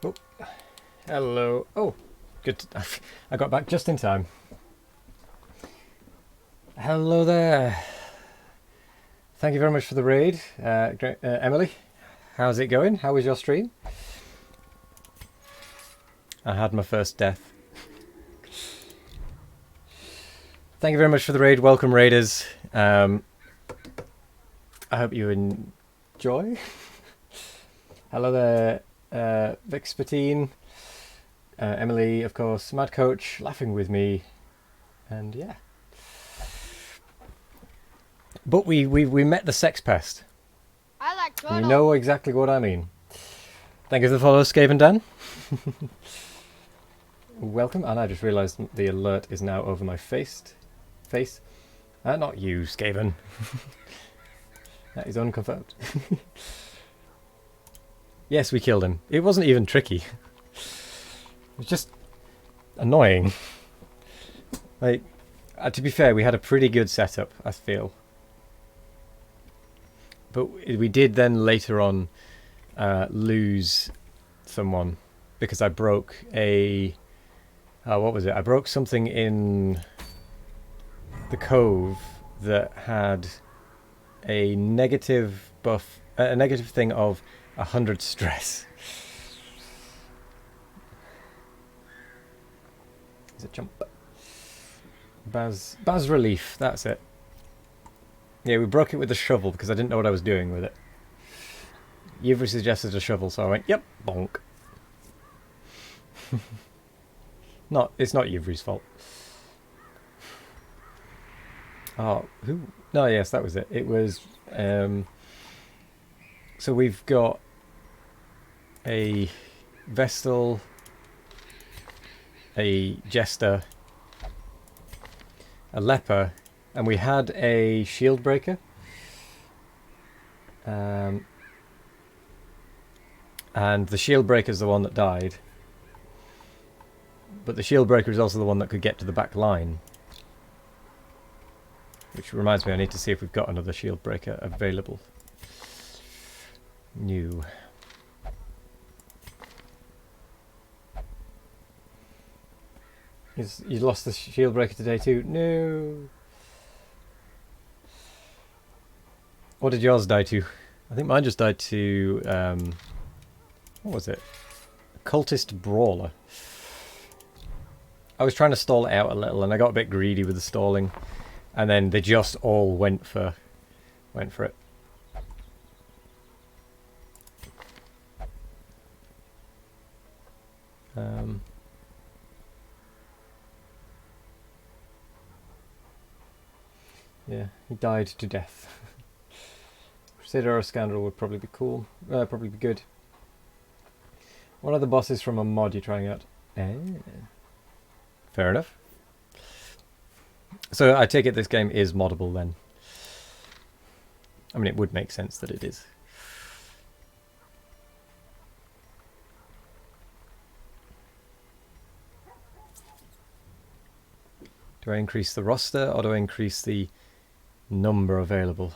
[SPEAKER 2] Oh, hello. Oh, good. I got back just in time. Hello there. Thank you very much for the raid, Emily. How's it going? How was your stream? I had my first death. Thank you very much for the raid. Welcome, raiders. I hope you enjoy. Hello there, Vixpatine, Emily, of course, Mad Coach, laughing with me, and yeah. But we met the sex pest.
[SPEAKER 6] I like turtles.
[SPEAKER 2] You know exactly what I mean. Thank you for the follow, Skaven Dan. Welcome, and I just realised the alert is now over my face. Not you, Skaven. That is unconfirmed. Yes, we killed him. It wasn't even tricky. It was just annoying. Like, to be fair, we had a pretty good setup, I feel. But we did then later on lose someone because I broke a... what was it? I broke something in the cove that had a negative buff, a negative thing of 100 stress. Is it jump? Baz relief, that's it. Yeah, we broke it with a shovel because I didn't know what I was doing with it. Yivri suggested a shovel, so I went, yep, bonk. It's not Yivri's fault. Oh, who? No, yes, that was it. It was, so we've got a Vestal, a Jester, a Leper, and we had a Shield Breaker. And the Shield Breaker is the one that died. But the Shield Breaker is also the one that could get to the back line. Which reminds me, I need to see if we've got another Shield Breaker available. New. You lost the Shield Breaker today too? No. What did yours die to? I think mine just died to, what was it? Cultist Brawler. I was trying to stall it out a little and I got a bit greedy with the stalling. And then they just all went for it. Yeah, he died to death. Crusader or Scoundrel would probably be cool. Probably be good. One of the bosses from a mod you're trying out. Fair enough. So I take it this game is moddable then. I mean, it would make sense that it is. Do I increase the roster or do I increase the number available?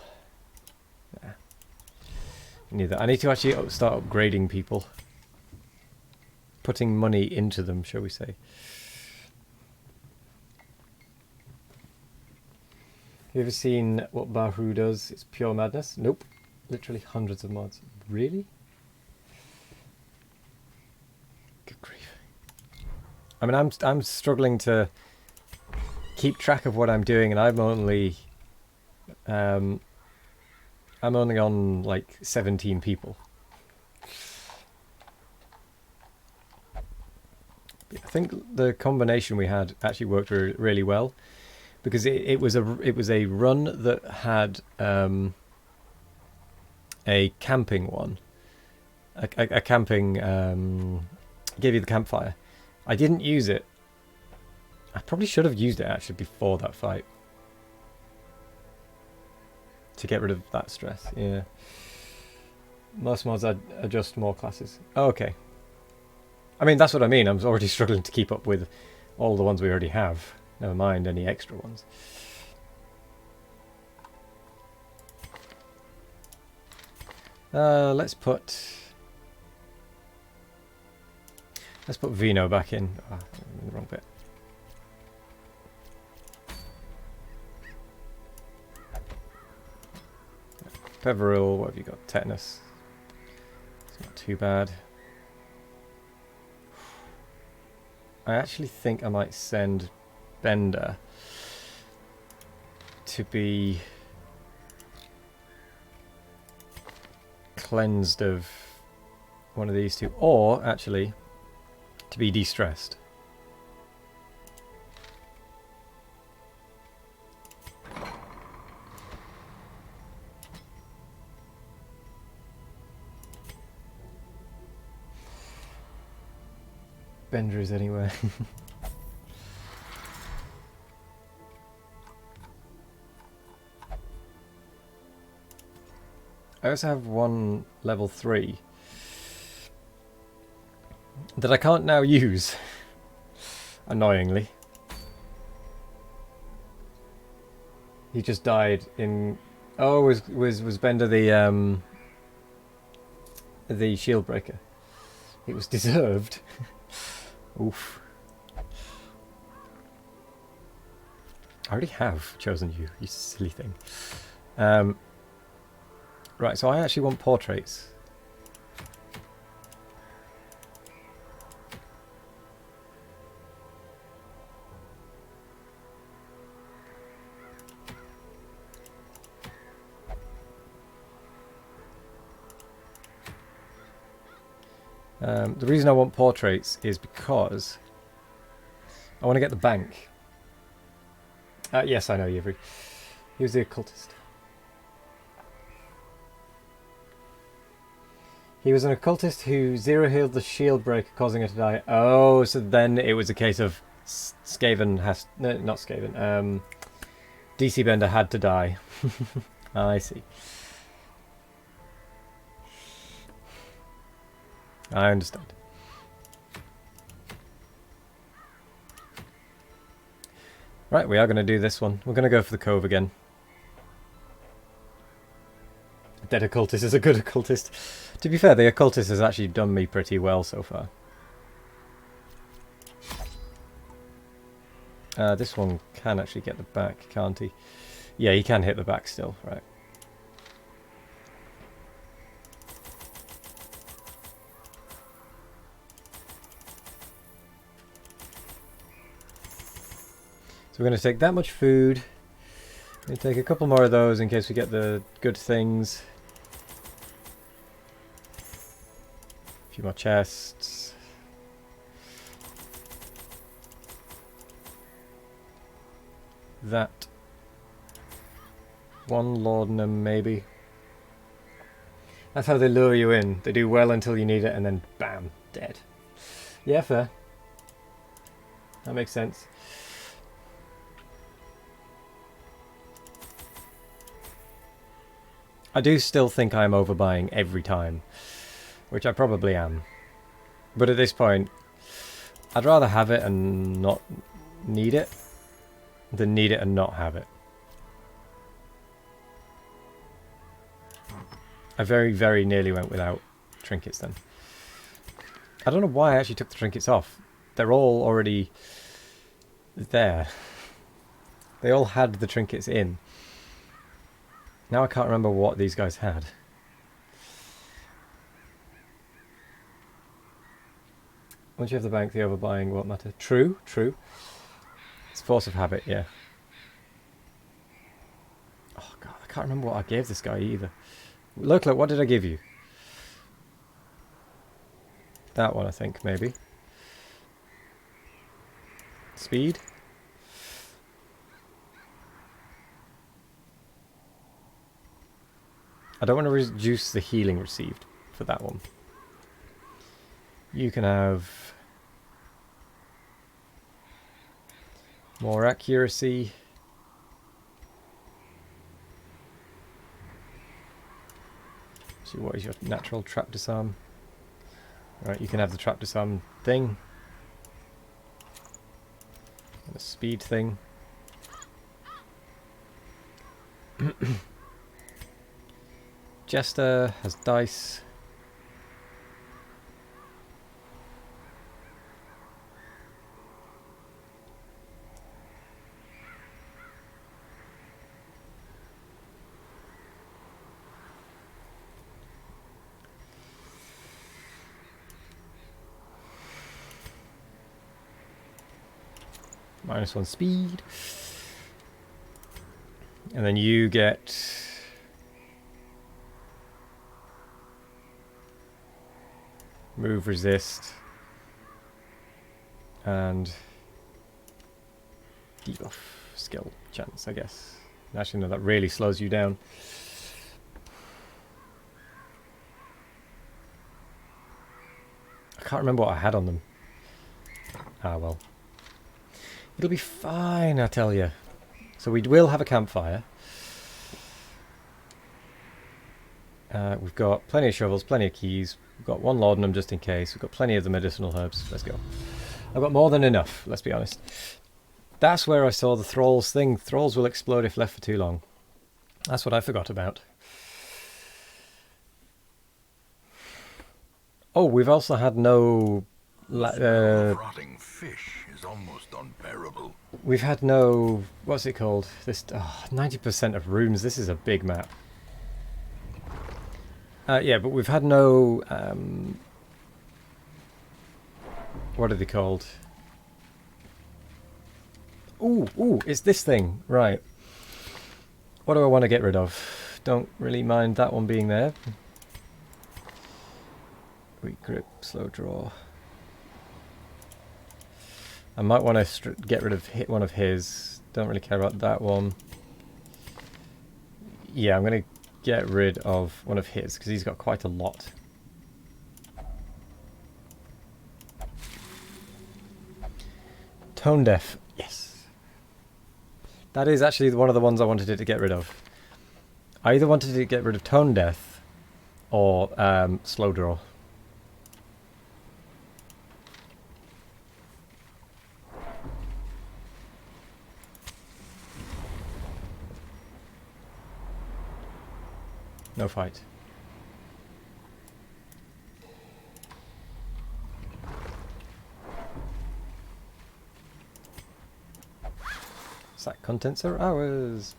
[SPEAKER 2] Nah. Neither. I need to actually start upgrading people. Putting money into them, shall we say. Have you ever seen what Bahu does? It's pure madness. Nope. Literally hundreds of mods. Really? Good grief. I mean, I'm struggling to keep track of what I'm doing, and I'm only on like 17 people. I think the combination we had actually worked really well, because it was a run that had a camping one, a camping gave you the campfire. I didn't use it. I probably should have used it actually before that fight to get rid of that stress. Yeah. Most mods adjust more classes. Oh, okay. I mean, that's what I mean. I'm already struggling to keep up with all the ones we already have. Never mind any extra ones. Let's put Vino back in. Oh, I'm in the wrong bit. Peveril, what have you got? Tetanus. It's not too bad. I actually think I might send Bender to be cleansed of one of these two, or actually to be de-stressed. Bender is anywhere. I also have one level 3 that I can't now use, annoyingly. He just died in... Oh, was Bender the shield breaker? It was deserved. Oof. I already have chosen you, you silly thing. Right, so I actually want portraits. The reason I want portraits is because I want to get the bank. Yes, I know, Yivri. He was the occultist. He was an occultist who zero-healed the shield breaker, causing her to die. Oh, so then it was a case of Skaven has... No, not Skaven. DC Bender had to die. I see. I understand. Right, we are going to do this one. We're going to go for the cove again. A dead occultist is a good occultist. To be fair, the occultist has actually done me pretty well so far. This one can actually get the back, can't he? Yeah, he can hit the back still, right. So we're going to take that much food. We're going to take a couple more of those in case we get the good things. A few more chests. That. One laudanum, maybe. That's how they lure you in. They do well until you need it, and then bam, dead. Yeah, fair. That makes sense. I do still think I'm overbuying every time, which I probably am. But at this point, I'd rather have it and not need it than need it and not have it. I very, very nearly went without trinkets then. I don't know why I actually took the trinkets off. They're all already there. They all had the trinkets in. Now I can't remember what these guys had. Once you have the bank, the overbuying won't matter. True, true. It's force of habit, yeah. Oh god, I can't remember what I gave this guy either. Look, what did I give you? That one, I think, maybe. Speed? I don't want to reduce the healing received for that one. You can have more accuracy. So what is your natural trap disarm? Right, you can have the trap disarm thing. And the speed thing. Jester has dice. -1 speed. And then you get move, resist, and debuff skill chance, I guess. Actually, no, that really slows you down. I can't remember what I had on them. Ah, well. It'll be fine, I tell you. So we will have a campfire. We've got plenty of shovels, plenty of keys. We've got 1 laudanum just in case. We've got plenty of the medicinal herbs. Let's go. I've got more than enough, let's be honest. That's where I saw the thralls thing. Thralls will explode if left for too long. That's what I forgot about. Oh, we've also had no...
[SPEAKER 3] rotting fish is almost unbearable.
[SPEAKER 2] We've had no... What's it called? This 90% of rooms. This is a big map. Yeah, but we've had no... what are they called? Ooh, it's this thing. Right. What do I want to get rid of? Don't really mind that one being there. Weak grip, slow draw. I might want to get rid of one of his. Don't really care about that one. Yeah, I'm going to get rid of one of his because he's got quite a lot. Tone deaf. Yes. That is actually one of the ones I wanted it to get rid of. I either wanted to get rid of tone deaf or slow draw. No fight. Sack contents are ours.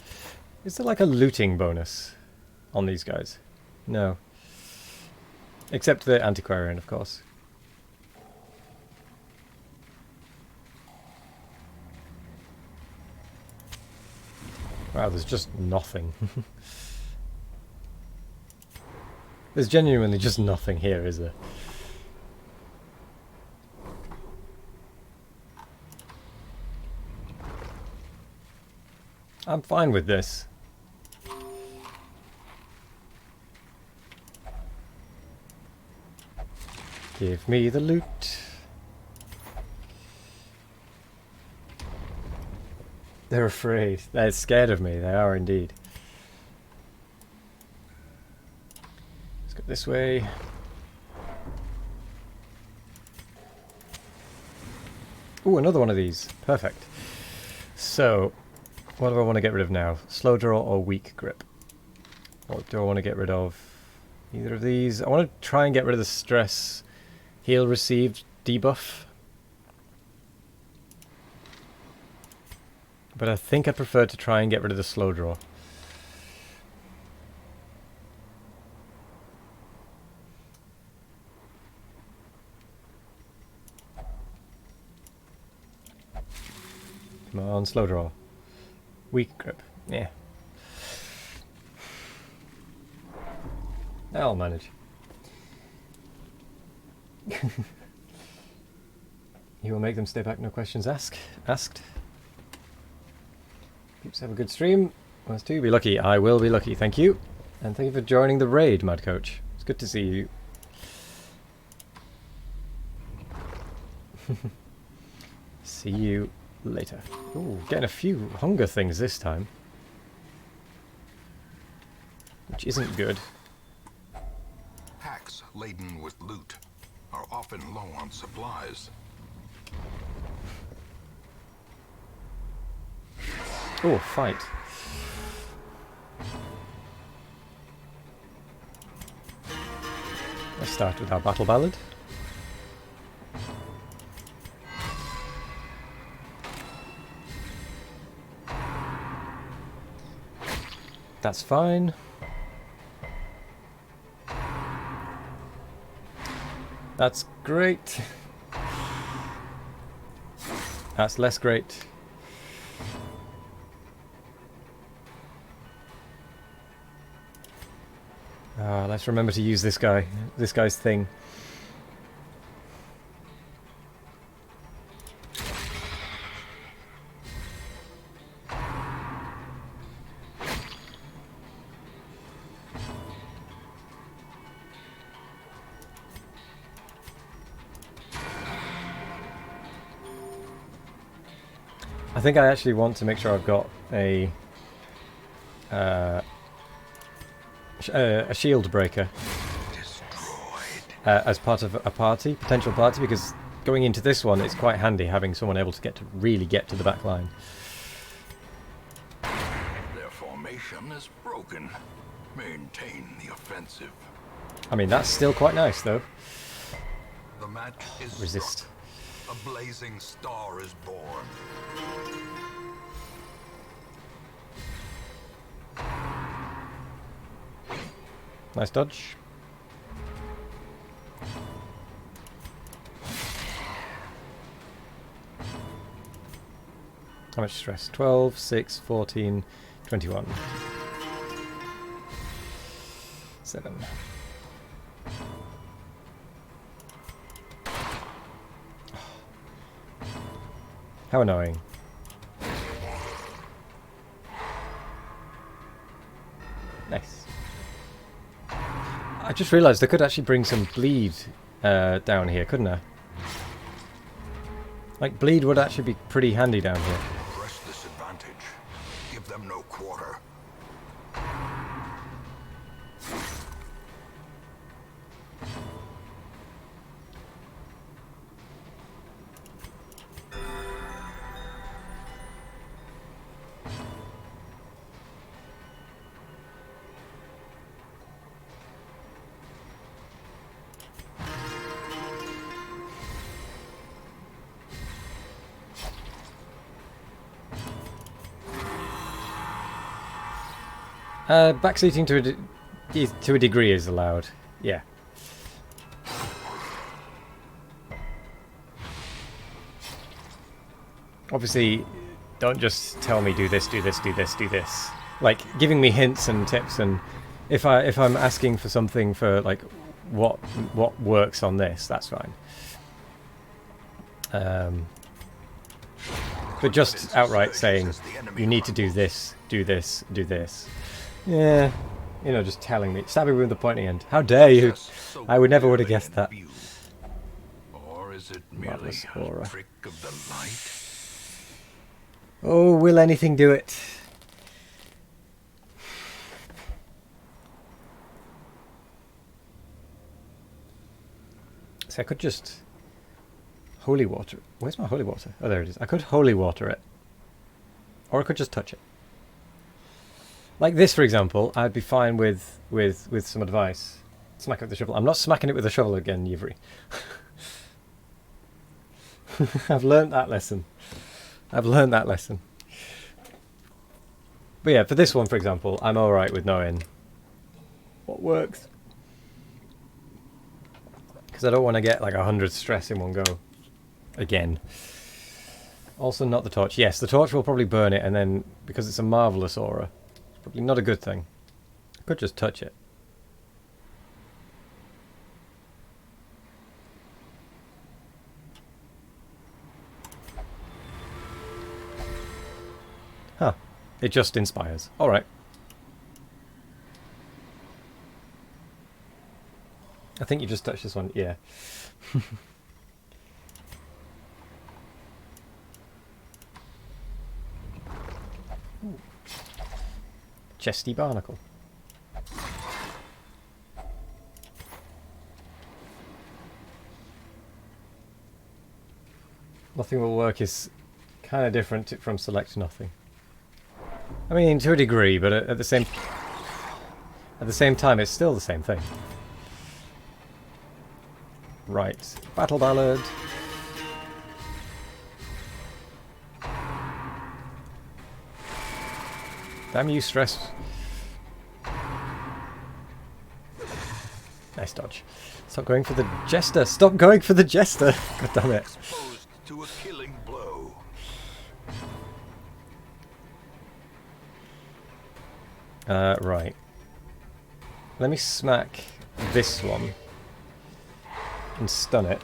[SPEAKER 2] Is there like a looting bonus on these guys? No. Except the antiquarian, of course. Wow, there's just nothing. There's genuinely just nothing here, is there? I'm fine with this. Give me the loot. They're afraid. They're scared of me. They are indeed. Let's go this way. Ooh, another one of these. Perfect. So, what do I want to get rid of now? Slow draw or weak grip? What do I want to get rid of? Either of these. I want to try and get rid of the stress heal received debuff. But I think I prefer to try and get rid of the slow draw. Come on, slow draw. Weak grip. Yeah. I'll manage. You will make them stay back, no questions asked. Peeps, have a good stream. Us too. Be lucky. I will be lucky. Thank you. And thank you for joining the raid, Mad Coach. It's good to see you. See you later. Ooh, getting a few hunger things this time. Which isn't good.
[SPEAKER 3] Packs laden with loot are often low on supplies.
[SPEAKER 2] Oh, fight. Let's start with our battle ballad. That's fine. That's great. That's less great. Let's remember to use this guy's thing. I think I actually want to make sure I've got a shield breaker as part of a party, potential party, because going into this one it's quite handy having someone able to really get to the back line.
[SPEAKER 3] Their formation is broken. Maintain the offensive.
[SPEAKER 2] I mean, that's still quite nice though.
[SPEAKER 3] The match is
[SPEAKER 2] Resist.
[SPEAKER 3] struck. A blazing star is born.
[SPEAKER 2] Nice dodge. How much stress? 12, 6, 14, 21. 7. How annoying. Nice. I just realised I could actually bring some bleed down here, couldn't I? Like, bleed would actually be pretty handy down here.
[SPEAKER 3] Press this advantage. Give them no quarter.
[SPEAKER 2] Backseating to a degree is allowed. Yeah. Obviously, don't just tell me do this, do this, do this, do this. Like giving me hints and tips, and if I'm asking for something for like what works on this, that's fine. But just outright saying you need to do this, do this, do this. Yeah, you know, just telling me, stabbing me with the pointy end. How dare you? I would never would have guessed that.
[SPEAKER 3] Or is it merely
[SPEAKER 2] Marvelous
[SPEAKER 3] a
[SPEAKER 2] aura.
[SPEAKER 3] trick of the light?
[SPEAKER 2] Oh, will anything do it? So I could just holy water. Where's my holy water? Oh, there it is. I could holy water it, or I could just touch it. Like this, for example, I'd be fine with some advice. Smack it with the shovel. I'm not smacking it with the shovel again, Yivri. I've learned that lesson. I've learned that lesson. But yeah, for this one, for example, I'm alright with knowing what works. Because I don't want to get like 100 stress in one go. Again. Also not the torch. Yes, the torch will probably burn it, and then, because it's a marvellous aura, it's probably not a good thing. I could just touch it. Huh. It just inspires. Alright. I think you just touched this one. Yeah. Chesty barnacle. Nothing will work is kind of different from select nothing. I mean, to a degree, but at the same time, it's still the same thing. Right, battle ballad. Damn you, stress. Nice dodge. Stop going for the jester. Stop going for the jester. God damn it.
[SPEAKER 3] Exposed to a killing blow.
[SPEAKER 2] Right. Let me smack this one and stun it.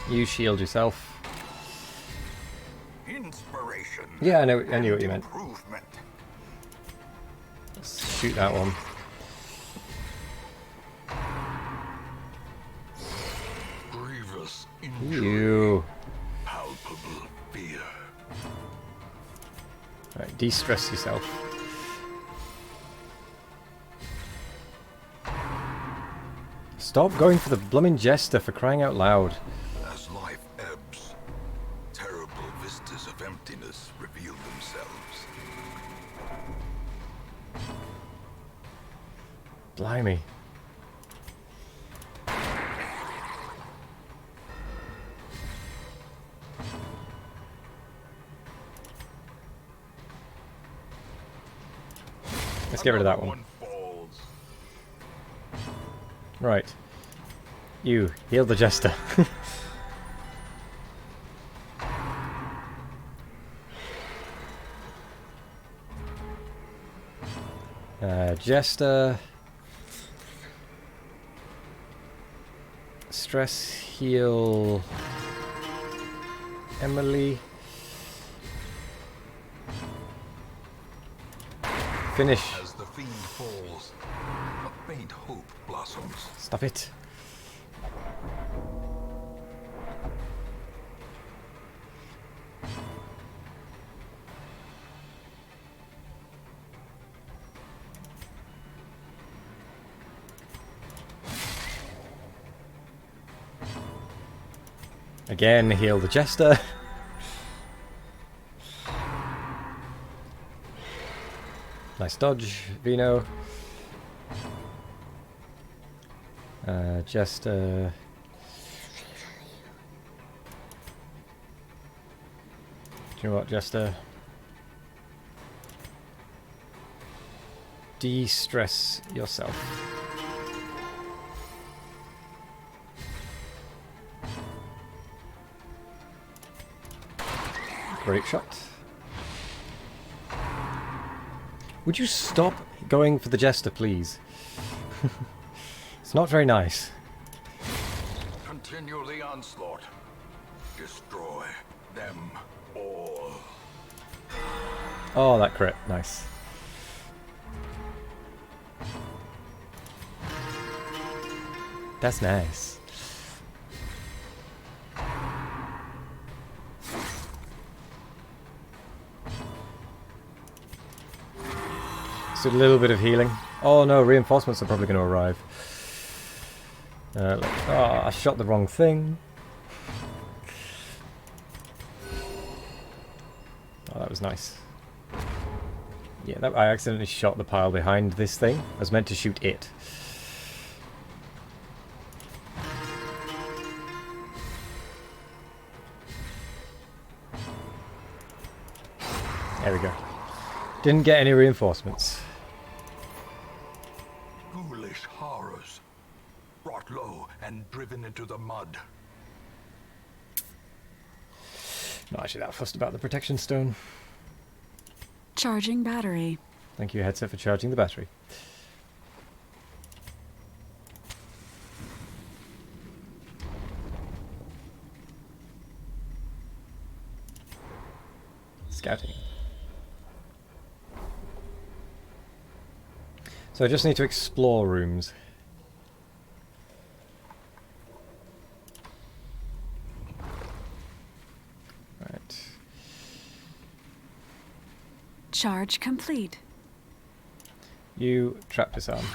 [SPEAKER 2] You shield yourself.
[SPEAKER 3] Inspiration.
[SPEAKER 2] Yeah, I knew what you meant.
[SPEAKER 3] Improvement.
[SPEAKER 2] Let's shoot that one.
[SPEAKER 3] Grievous injury.
[SPEAKER 2] You.
[SPEAKER 3] Palpable fear.
[SPEAKER 2] Right, de-stress yourself. Stop going for the blooming jester, for crying out loud.
[SPEAKER 3] As life ebbs, terrible vistas of emptiness reveal themselves.
[SPEAKER 2] Blimey. Let's get rid of that one.
[SPEAKER 3] Falls.
[SPEAKER 2] Right. You, heal the jester. Jester. Stress heal Emily. Finish.
[SPEAKER 3] As the fiend falls, a faint hope blossoms.
[SPEAKER 2] Stop it. Again, heal the Jester. Nice dodge, Vino. Jester. Do you know what, Jester? De-stress yourself. Great shot. Would you stop going for the Jester, please? It's not very nice.
[SPEAKER 3] Continue the onslaught. Destroy them all.
[SPEAKER 2] Oh, that crit. Nice. That's nice. Just a little bit of healing. Oh no, reinforcements are probably going to arrive. I shot the wrong thing. Oh, that was nice. Yeah, I accidentally shot the pile behind this thing. I was meant to shoot it. There we go. Didn't get any reinforcements.
[SPEAKER 3] Ghoulish horrors. Brought low and driven into the mud.
[SPEAKER 2] Not actually that fussed about the protection stone.
[SPEAKER 1] Charging battery.
[SPEAKER 2] Thank you, headset, for charging the battery. Scouting. So I just need to explore rooms. Right.
[SPEAKER 1] Charge complete.
[SPEAKER 2] You trap disarm.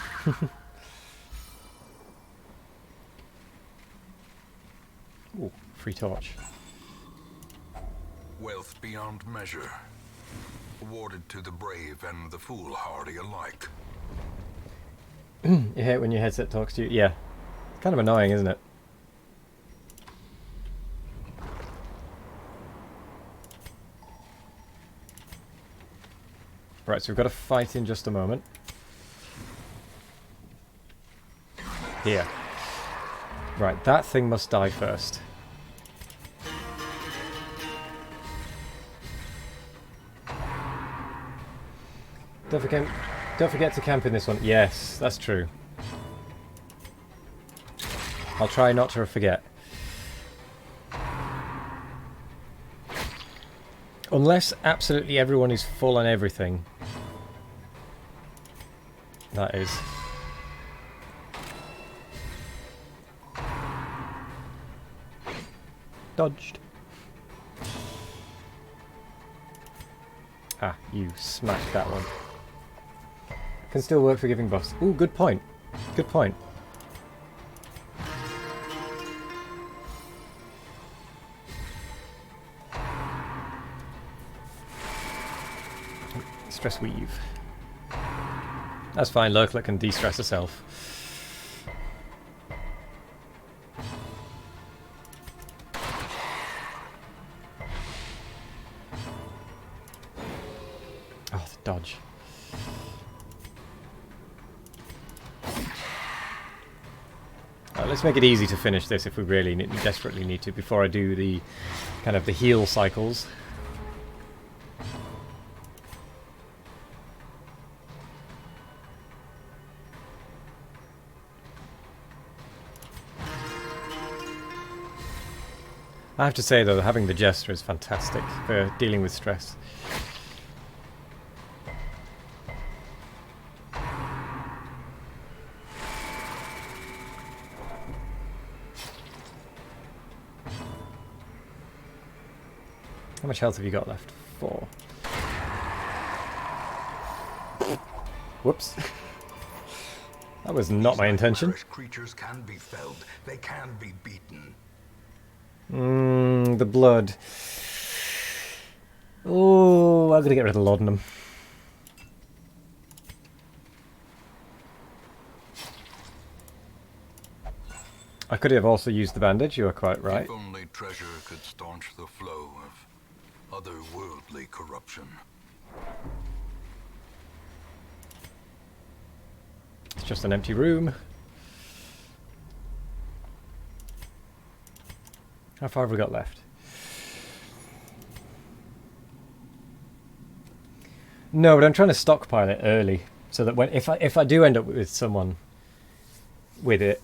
[SPEAKER 2] Ooh, free torch.
[SPEAKER 3] Wealth beyond measure. Awarded to the brave and the foolhardy alike.
[SPEAKER 2] You hate when your headset talks to you? Yeah. It's kind of annoying, isn't it? Right, so we've got a fight in just a moment. Here. Right, that thing must die first. Don't forget to camp in this one. Yes, that's true. I'll try not to forget. Unless absolutely everyone is full on everything. That is. Dodged. Ah, you smacked that one. Can still work for giving buffs. Ooh, good point. Good point. Stress weave. That's fine, Lurklet can de-stress herself. Oh, the dodge. Let's make it easy to finish this if we really desperately need to before I do the kind of the heal cycles. I have to say though, having the Jester is fantastic for dealing with stress. How much health have you got left? 4. Whoops. That was not my intention.
[SPEAKER 3] Fresh creatures can be felled. They can be beaten.
[SPEAKER 2] The blood. Oh, I'm gonna get rid of laudanum. I could have also used the bandage, you are quite right.
[SPEAKER 3] If only treasure could staunch the flow of otherworldly corruption.
[SPEAKER 2] It's just an empty room. How far have we got left? No, but I'm trying to stockpile it early so that when if I do end up with someone with it,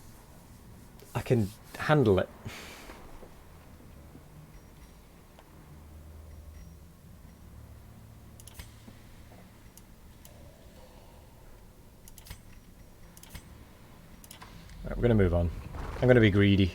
[SPEAKER 2] I can handle it. Right, we're going to move on. I'm going to be greedy.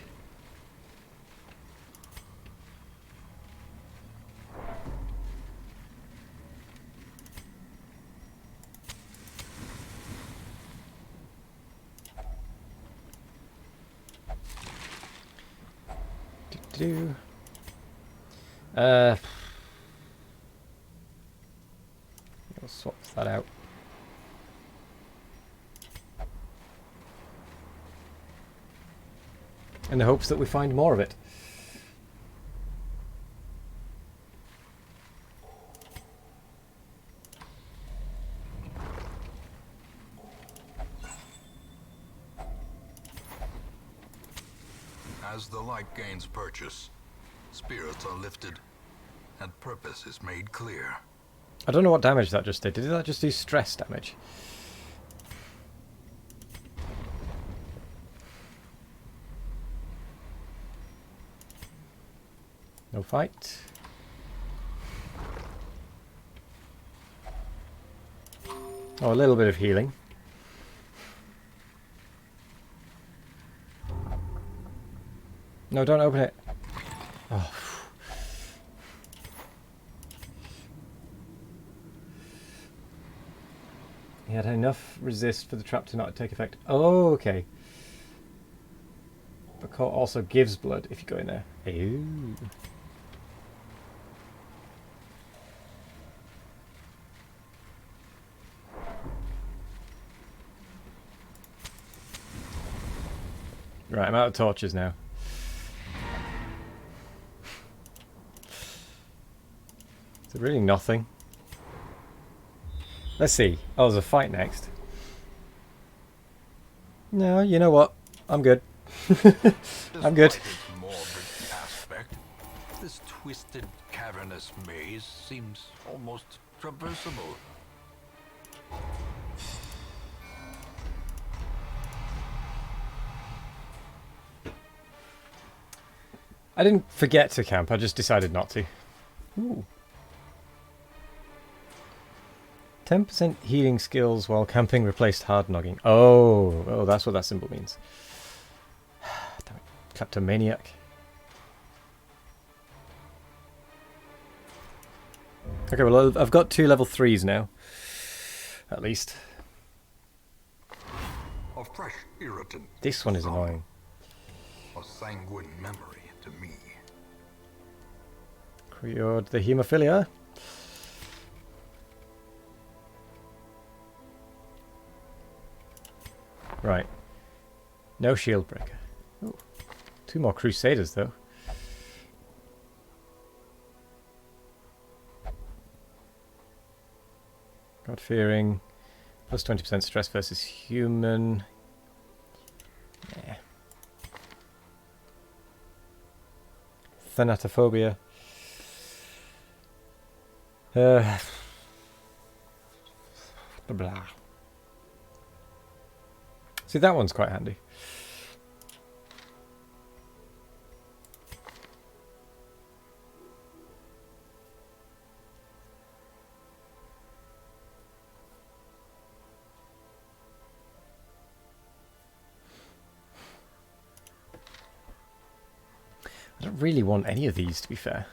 [SPEAKER 2] Do. We'll swap that out. In the hopes that we find more of it.
[SPEAKER 3] As the light gains purchase, spirits are lifted, and purpose is made clear.
[SPEAKER 2] I don't know what damage that just did. Did that just do stress damage? No fight. Oh, a little bit of healing. No, don't open it. Oh. He had enough resist for the trap to not take effect. Oh, okay. But Court also gives blood if you go in there. Ooh. Right, I'm out of torches now. Is it really nothing? Let's see. Oh, there's a fight next. No, you know what? I'm good. I'm good.
[SPEAKER 3] Despite its morbid aspect, this twisted, cavernous maze seems almost traversable.
[SPEAKER 2] I didn't forget to camp, I just decided not to. Ooh. 10% healing skills while camping replaced hard nogging. Oh, that's what that symbol means. Damn it. Kleptomaniac. Okay, well I've got 2 level 3s now. At least.
[SPEAKER 3] A fresh irritant.
[SPEAKER 2] This one is annoying.
[SPEAKER 3] A sanguine memory to me.
[SPEAKER 2] Cured the hemophilia. Right. No shield breaker. Ooh. 2 more crusaders though. God fearing. Plus 20% stress versus human. Yeah. Thanatophobia. Blah blah. See, that one's quite handy. don't really want any of these, to be fair.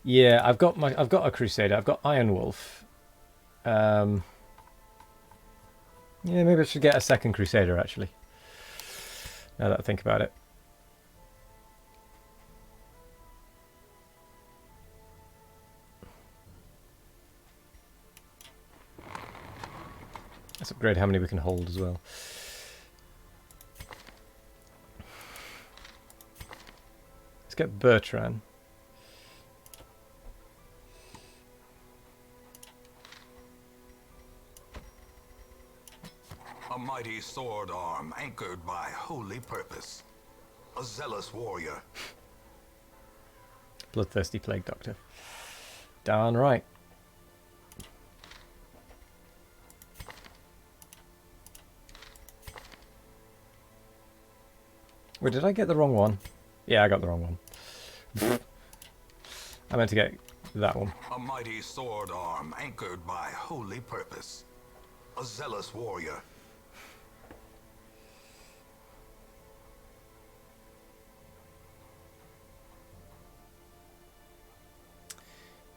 [SPEAKER 2] Yeah, I've got a Crusader. I've got Iron Wolf. Yeah, maybe I should get a second Crusader actually. Now that I think about it. Let's upgrade how many we can hold as well. Let's get Bertrand.
[SPEAKER 3] A mighty sword arm anchored by holy purpose. A zealous warrior.
[SPEAKER 2] Bloodthirsty Plague Doctor. Darn right. Wait, did I get the wrong one? Yeah, I got the wrong one. I meant to get that one.
[SPEAKER 3] A mighty sword arm anchored by holy purpose. A zealous warrior.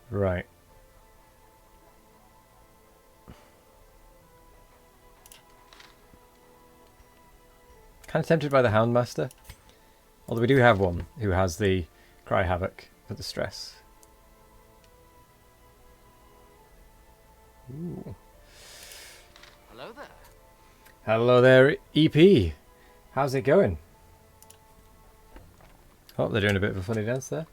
[SPEAKER 2] Right. Kind of tempted by the Houndmaster. Although we do have one who has the Cry Havoc for the stress. Ooh.
[SPEAKER 5] Hello there.
[SPEAKER 2] Hello there, EP. How's it going? Oh, they're doing a bit of a funny dance there.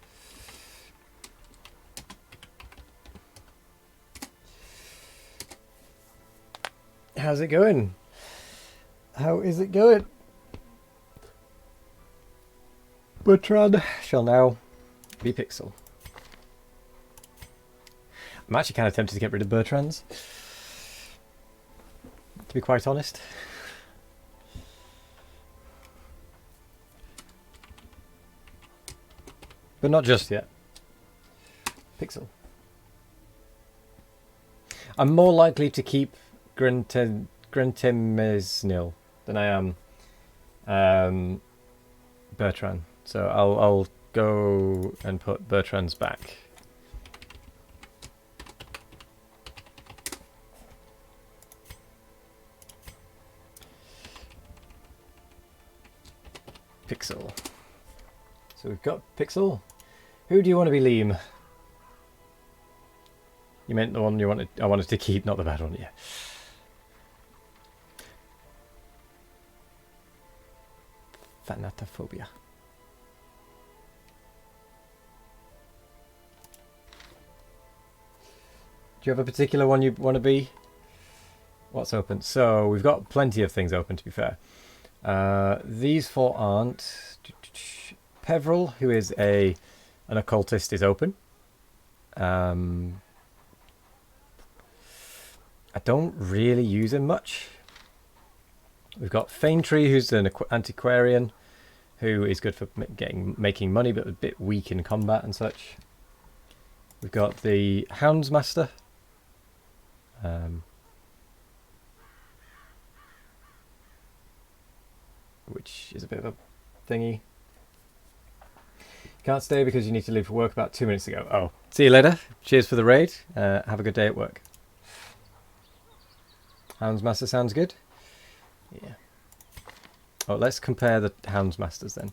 [SPEAKER 2] How's it going? How is it going? Bertrand shall now be Pixel. I'm actually kind of tempted to get rid of Bertrand's, to be quite honest. But not just yet. Pixel. I'm more likely to keep Grentimesnil than I am Bertrand. So I'll go and put Bertrand's back. Pixel. So we've got Pixel. Who do you want to be, Liam? You meant the one you wanted. I wanted to keep, not the bad one. Yeah. Thanatophobia. Do you have a particular one you want to be? What's open? So we've got plenty of things open, to be fair. These four aren't. Peveril, who is an occultist, is open. I don't really use him much. We've got Faintree, who's an antiquarian, who is good for making money, but a bit weak in combat and such. We've got the Houndsmaster. Which is a bit of a thingy. Can't stay because you need to leave for work about 2 minutes ago. Oh, see you later. Cheers for the raid. Have a good day at work. Houndsmaster sounds good. Yeah. Oh, let's compare the Houndsmasters then.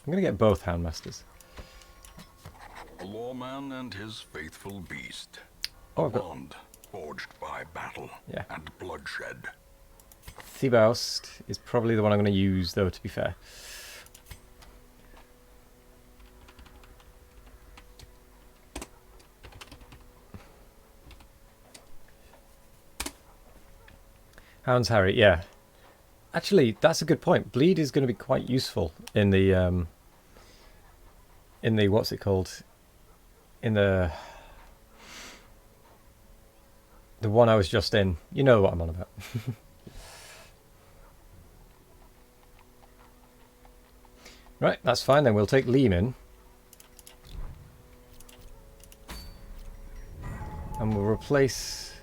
[SPEAKER 2] I'm going to get both Houndmasters.
[SPEAKER 3] A lawman and his faithful beast.
[SPEAKER 2] Oh, I've got
[SPEAKER 3] Bond forged by battle and bloodshed.
[SPEAKER 2] Thebaust is probably the one I'm going to use, though, to be fair. Hounds Harry, yeah. Actually, that's a good point. Bleed is going to be quite useful in the what's it called? In the one I was just in. You know what I'm on about. Right, that's fine then. We'll take Liam in. place.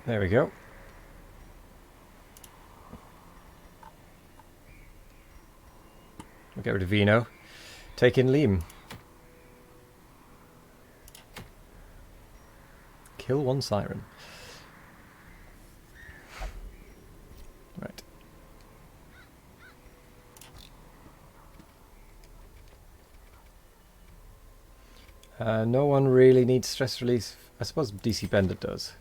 [SPEAKER 2] There we go. We'll get rid of Vino. Take in Liam. Kill one siren. Right. No one really needs stress release. I suppose DC Bender does.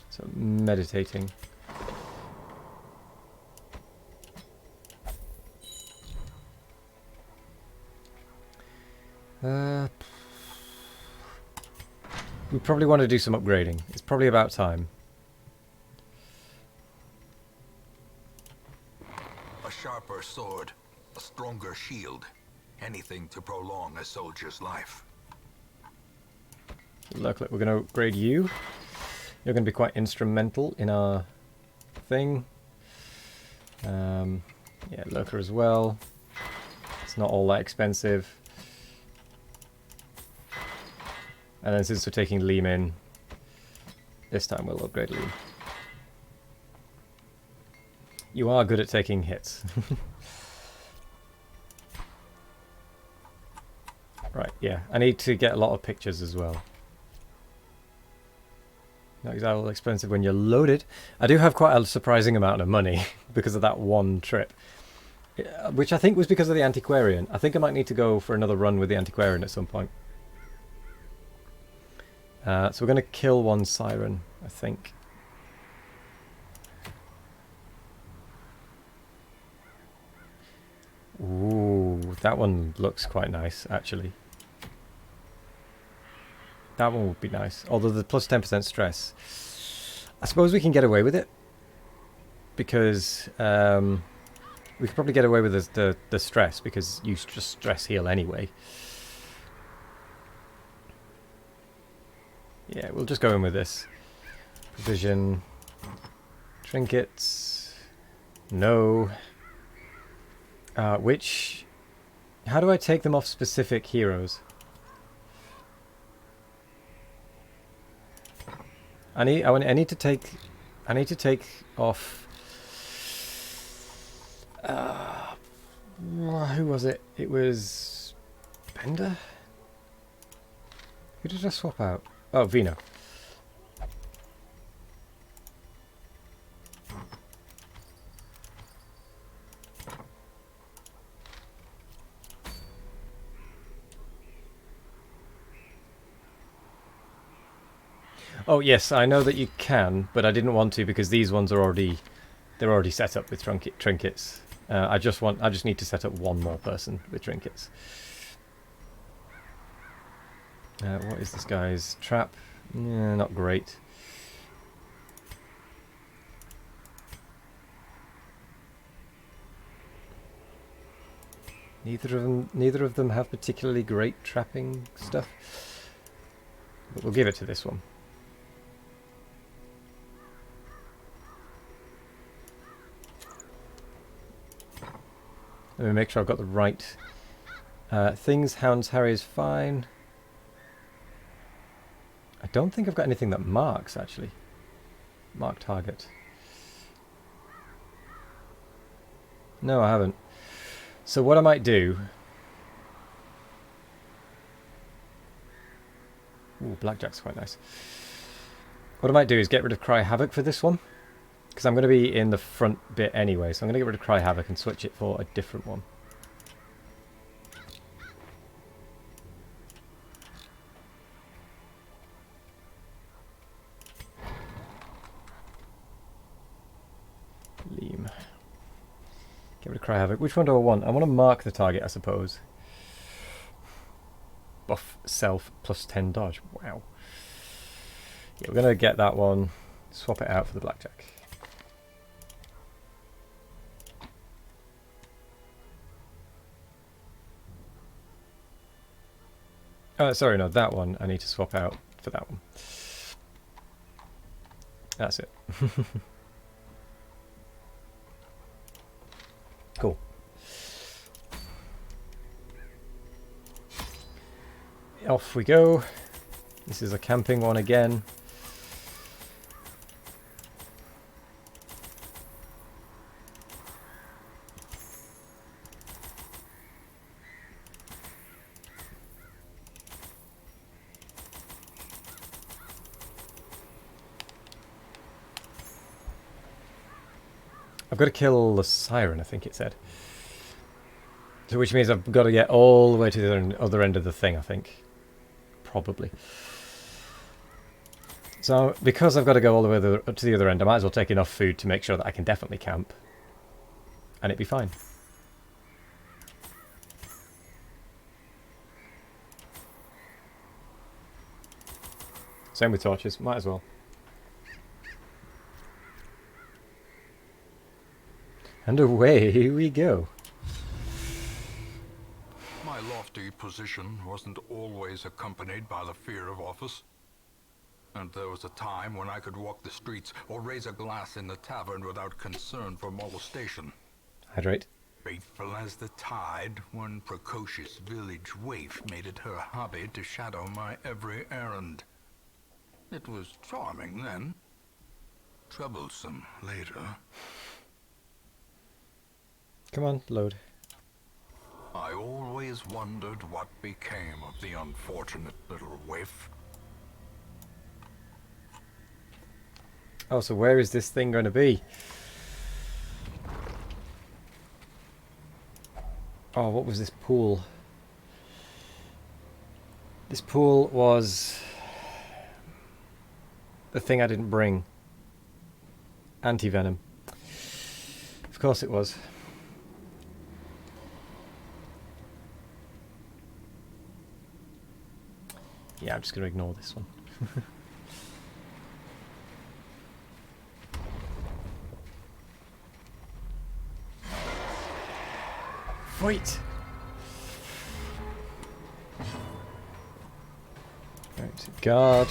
[SPEAKER 2] So meditating. We probably want to do some upgrading. It's probably about time.
[SPEAKER 3] A sharper sword, a stronger shield. Anything to prolong a soldier's life.
[SPEAKER 2] Look, we're going to upgrade you. You're going to be quite instrumental in our thing. Yeah, Lurker as well. It's not all that expensive. And then since we're taking Liam in, this time we'll upgrade Liam. You are good at taking hits. Right, yeah. I need to get a lot of pictures as well. Not exactly expensive when you're loaded. I do have quite a surprising amount of money because of that one trip. Which I think was because of the Antiquarian. I think I might need to go for another run with the Antiquarian at some point. So we're going to kill one siren, I think. Ooh, that one looks quite nice, actually. That one would be nice. Although the plus 10% stress. I suppose we can get away with it. Because we could probably get away with the stress, because you just stress heal anyway. Yeah, we'll just go in with this. Provision. Trinkets. No. Which... How do I take them off specific heroes? I need to take off... who was it? It was... Bender? Who did I swap out? Oh, Vino. Oh yes, I know that you can, but I didn't want to because these ones are they're already set up with trinkets. I just need to set up one more person with trinkets. What is this guy's trap? Yeah, not great. Neither of them have particularly great trapping stuff. But we'll give it to this one. Let me make sure I've got the right things. Hound's Harry is fine. I don't think I've got anything that marks, actually. Mark target. No, I haven't. So what I might do... Ooh, Blackjack's quite nice. What I might do is get rid of Cry Havoc for this one. Because I'm going to be in the front bit anyway, so I'm going to get rid of Cry Havoc and switch it for a different one. Liam. Get rid of Cry Havoc. Which one do I want? I want to mark the target, I suppose. Buff self plus 10 dodge. Wow. Yeah, we're going to get that one. Swap it out for the Blackjack. Sorry, no, that one I need to swap out for that one. That's it. Cool. off we go. This is a camping one again. I've got to kill the siren, I think it said. So which means I've got to get all the way to the other end of the thing, I think. Probably. So, because I've got to go all the way to the other end, I might as well take enough food to make sure that I can definitely camp. And it'd be fine. Same with torches, might as well. And away we go.
[SPEAKER 3] My lofty position wasn't always accompanied by the fear of office. And there was a time when I could walk the streets or raise a glass in the tavern without concern for molestation.
[SPEAKER 2] Hydrate.
[SPEAKER 3] Faithful as the tide, one precocious village waif made it her hobby to shadow my every errand. It was charming then, troublesome later.
[SPEAKER 2] Come on, load.
[SPEAKER 3] I always wondered what became of the unfortunate little waif.
[SPEAKER 2] Oh, so where is this thing going to be? Oh, what was this pool? This pool was the thing I didn't bring. Anti-venom. Of course it was. Yeah, I'm just going to ignore this one. Wait! Right, guard.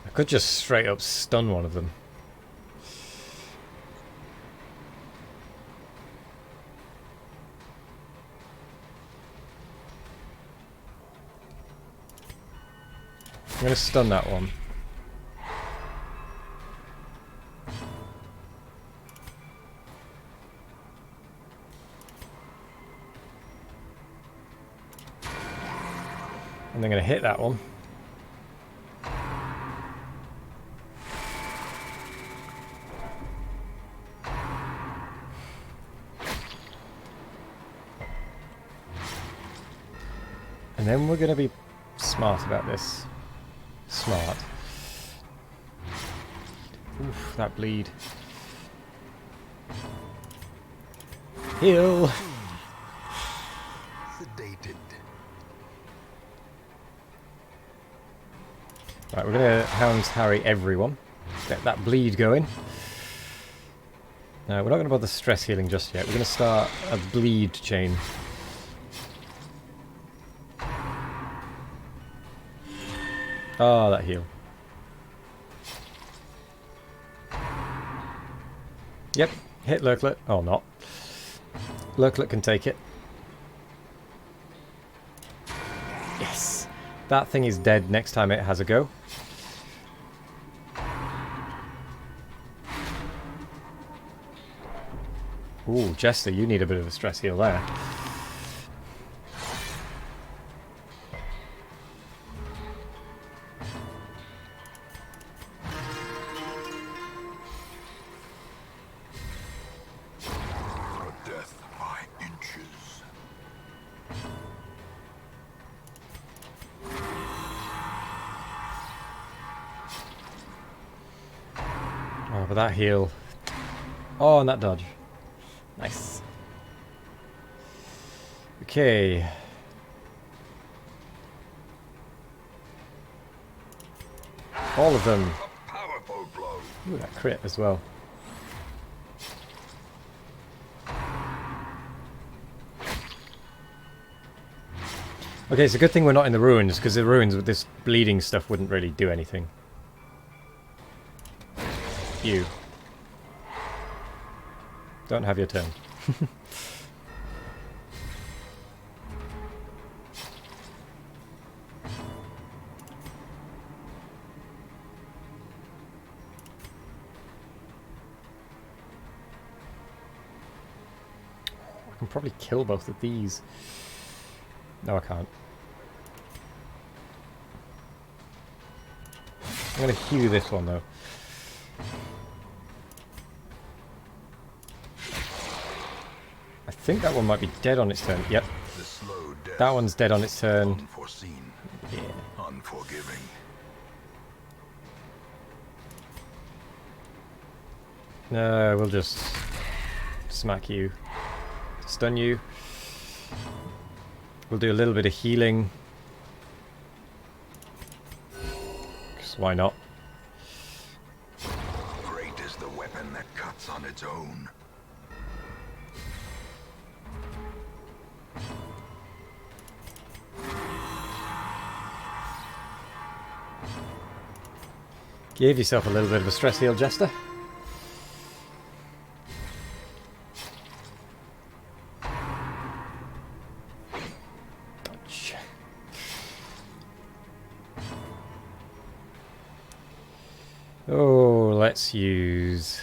[SPEAKER 2] I could just straight up stun one of them. I'm going to stun that one. And then going to hit that one. And then we're going to be smart about this. Smart. Oof, that bleed. Heal!
[SPEAKER 3] Sedated.
[SPEAKER 2] Right, we're going to Hounds Harry everyone. Get that bleed going. No, we're not going to bother stress healing just yet. We're going to start a bleed chain. Oh, that heal. Yep, hit Lurklet. Oh, not. Lurklet can take it. Yes! That thing is dead next time it has a go. Ooh, Jester, you need a bit of a stress heal there.
[SPEAKER 3] Death by inches.
[SPEAKER 2] Oh, but that heal. Oh, and that dodge. Nice. Okay. All of them.
[SPEAKER 3] A powerful blow.
[SPEAKER 2] Ooh, that crit as well. Okay, it's a good thing we're not in the ruins, because the ruins with this bleeding stuff wouldn't really do anything. You. Don't have your turn. I can probably kill both of these. No, I can't. I'm going to hew this one, though. I think that one might be dead on its turn. Yep.
[SPEAKER 3] The slow death,
[SPEAKER 2] That one's dead on its turn.
[SPEAKER 3] unforeseen,
[SPEAKER 2] Yeah.
[SPEAKER 3] unforgiving.
[SPEAKER 2] No, we'll just smack you. Stun you. We'll do a little bit of healing. 'Cause why not?
[SPEAKER 3] Great is the weapon that cuts on its own.
[SPEAKER 2] Give yourself a little bit of a stress heal, Jester. Dodge. Oh, let's use...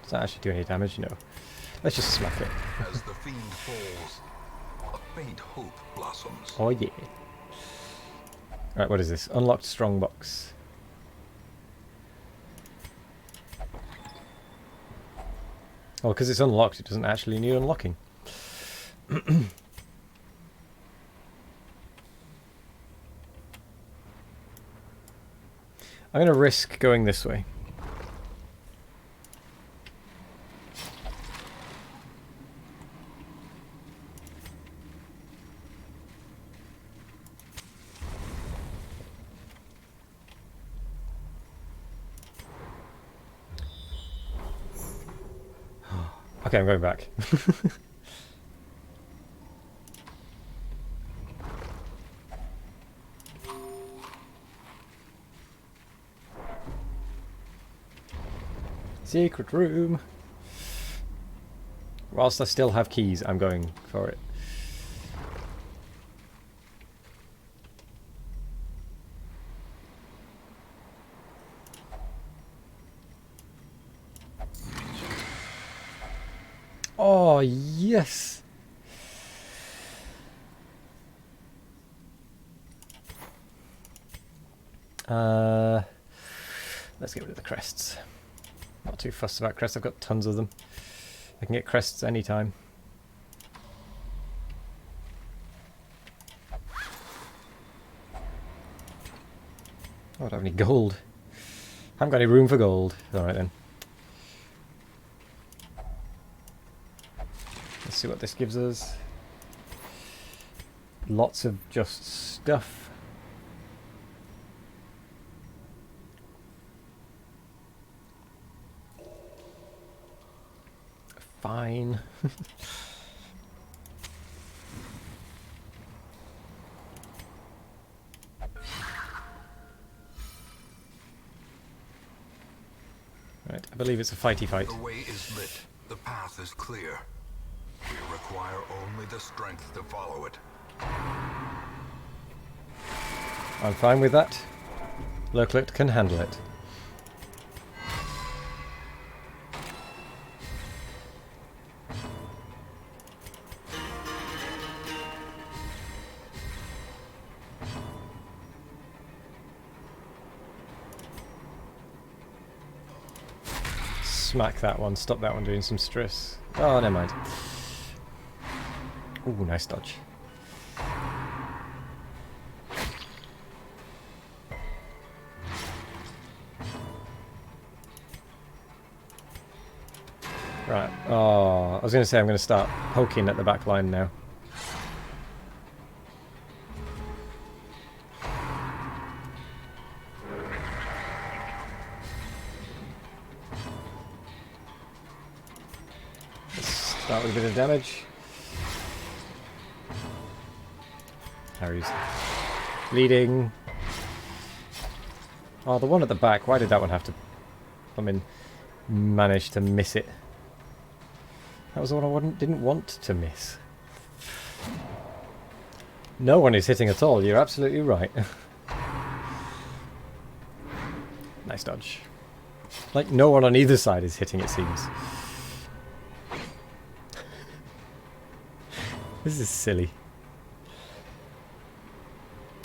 [SPEAKER 2] Does that actually do any damage? No. Let's just smack it.
[SPEAKER 3] As the fiend falls, a faint hope blossoms.
[SPEAKER 2] Oh yeah. Right, what is this? Unlocked strongbox. Oh, because it's unlocked, it doesn't actually need unlocking. I'm going to risk going this way. Okay, I'm going back. Secret room. Whilst I still have keys, I'm going for it. Oh, yes! Let's get rid of the crests. Not too fussed about crests, I've got tons of them. I can get crests anytime. I don't have any gold. Haven't got any room for gold. Alright then. Let's see what this gives us. Lots of just stuff. Fine. Right, I believe it's a fighty fight.
[SPEAKER 3] The way is lit. The path is clear. We require only the strength to follow it.
[SPEAKER 2] I'm fine with that. Lurklet can handle it. Smack that one, stop that one doing some stress. Oh, never mind. Ooh, nice dodge. Right, oh, I was going to say I'm going to start poking at the back line now. Let's start with a bit of damage. Harry's bleeding. Oh, the one at the back. Why did that one have to come in? Manage to miss it. That was the one I didn't want to miss. No one is hitting at all. You're absolutely right. Nice dodge. Like, no one on either side is hitting, it seems. This is silly.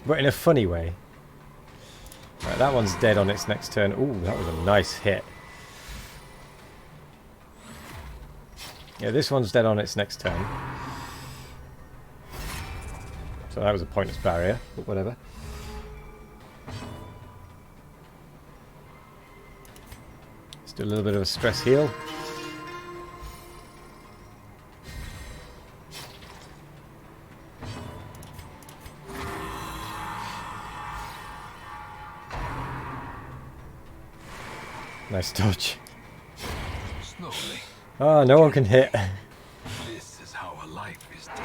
[SPEAKER 2] But in a funny way. Right, that one's dead on its next turn. Ooh, that was a nice hit. Yeah, this one's dead on its next turn. So that was a pointless barrier, but whatever. Let's do a little bit of a stress heal. Nice dodge.
[SPEAKER 3] Slowly.
[SPEAKER 2] Oh, no one can hit.
[SPEAKER 3] This is how a life is taken.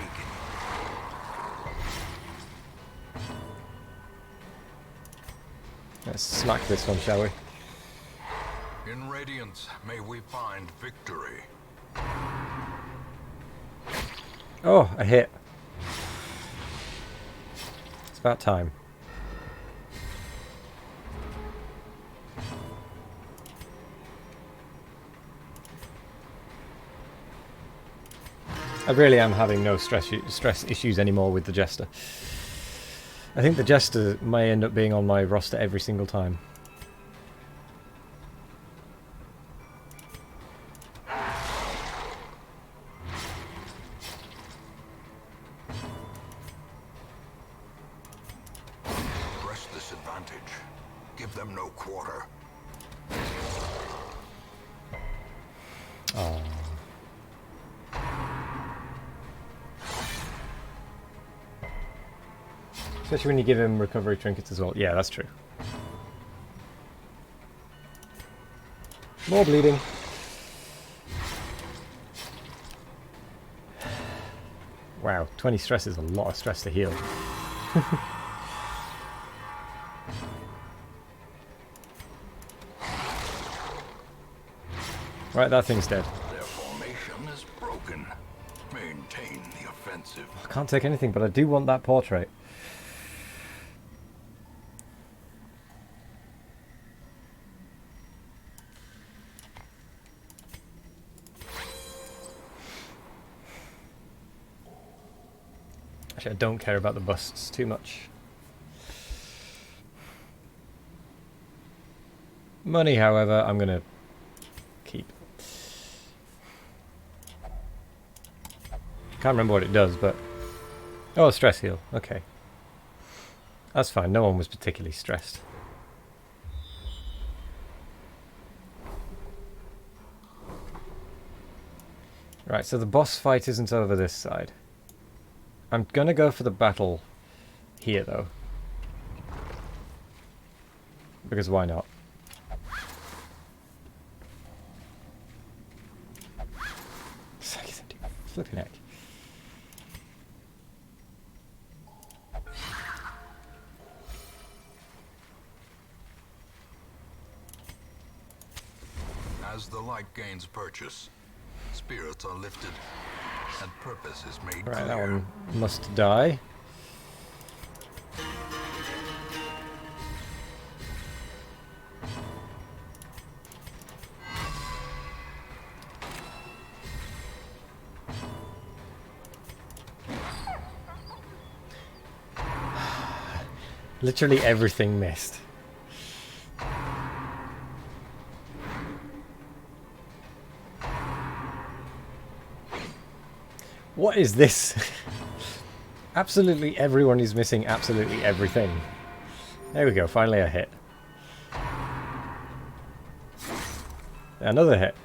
[SPEAKER 2] Let's smack this one, shall we?
[SPEAKER 3] In Radiance, may we find victory.
[SPEAKER 2] Oh, a hit. It's about time. I really am having no stress issues anymore with the Jester. I think the Jester may end up being on my roster every single time.
[SPEAKER 3] Press this advantage. Give them no quarter.
[SPEAKER 2] Oh. Especially when you give him recovery trinkets as well. Yeah, that's true. More bleeding. Wow, 20 stress is a lot of stress to heal. Right, that thing's dead.
[SPEAKER 3] Their formation is broken. Maintain the offensive.
[SPEAKER 2] I can't take anything, but I do want that portrait. Actually, I don't care about the busts too much. Money, however, I'm going to keep. Can't remember what it does, but... Oh, stress heal. Okay. That's fine. No one was particularly stressed. Right, so the boss fight isn't over this side. I'm going to go for the battle here, though. Because why not? Flipping heck.
[SPEAKER 3] As the light gains purchase, spirits are lifted, and purpose is made
[SPEAKER 2] Right,
[SPEAKER 3] clear.
[SPEAKER 2] that one must die. Literally everything missed. What is this? Absolutely everyone is missing absolutely everything. There we go, finally a hit. Another hit.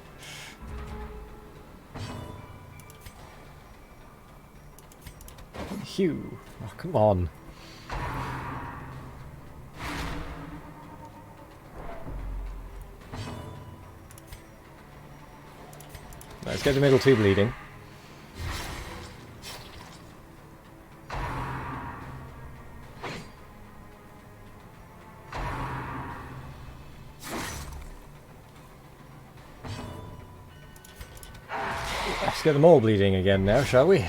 [SPEAKER 2] Phew. Oh, come on. Let's get the middle two bleeding. Let's get them all bleeding again now, shall we?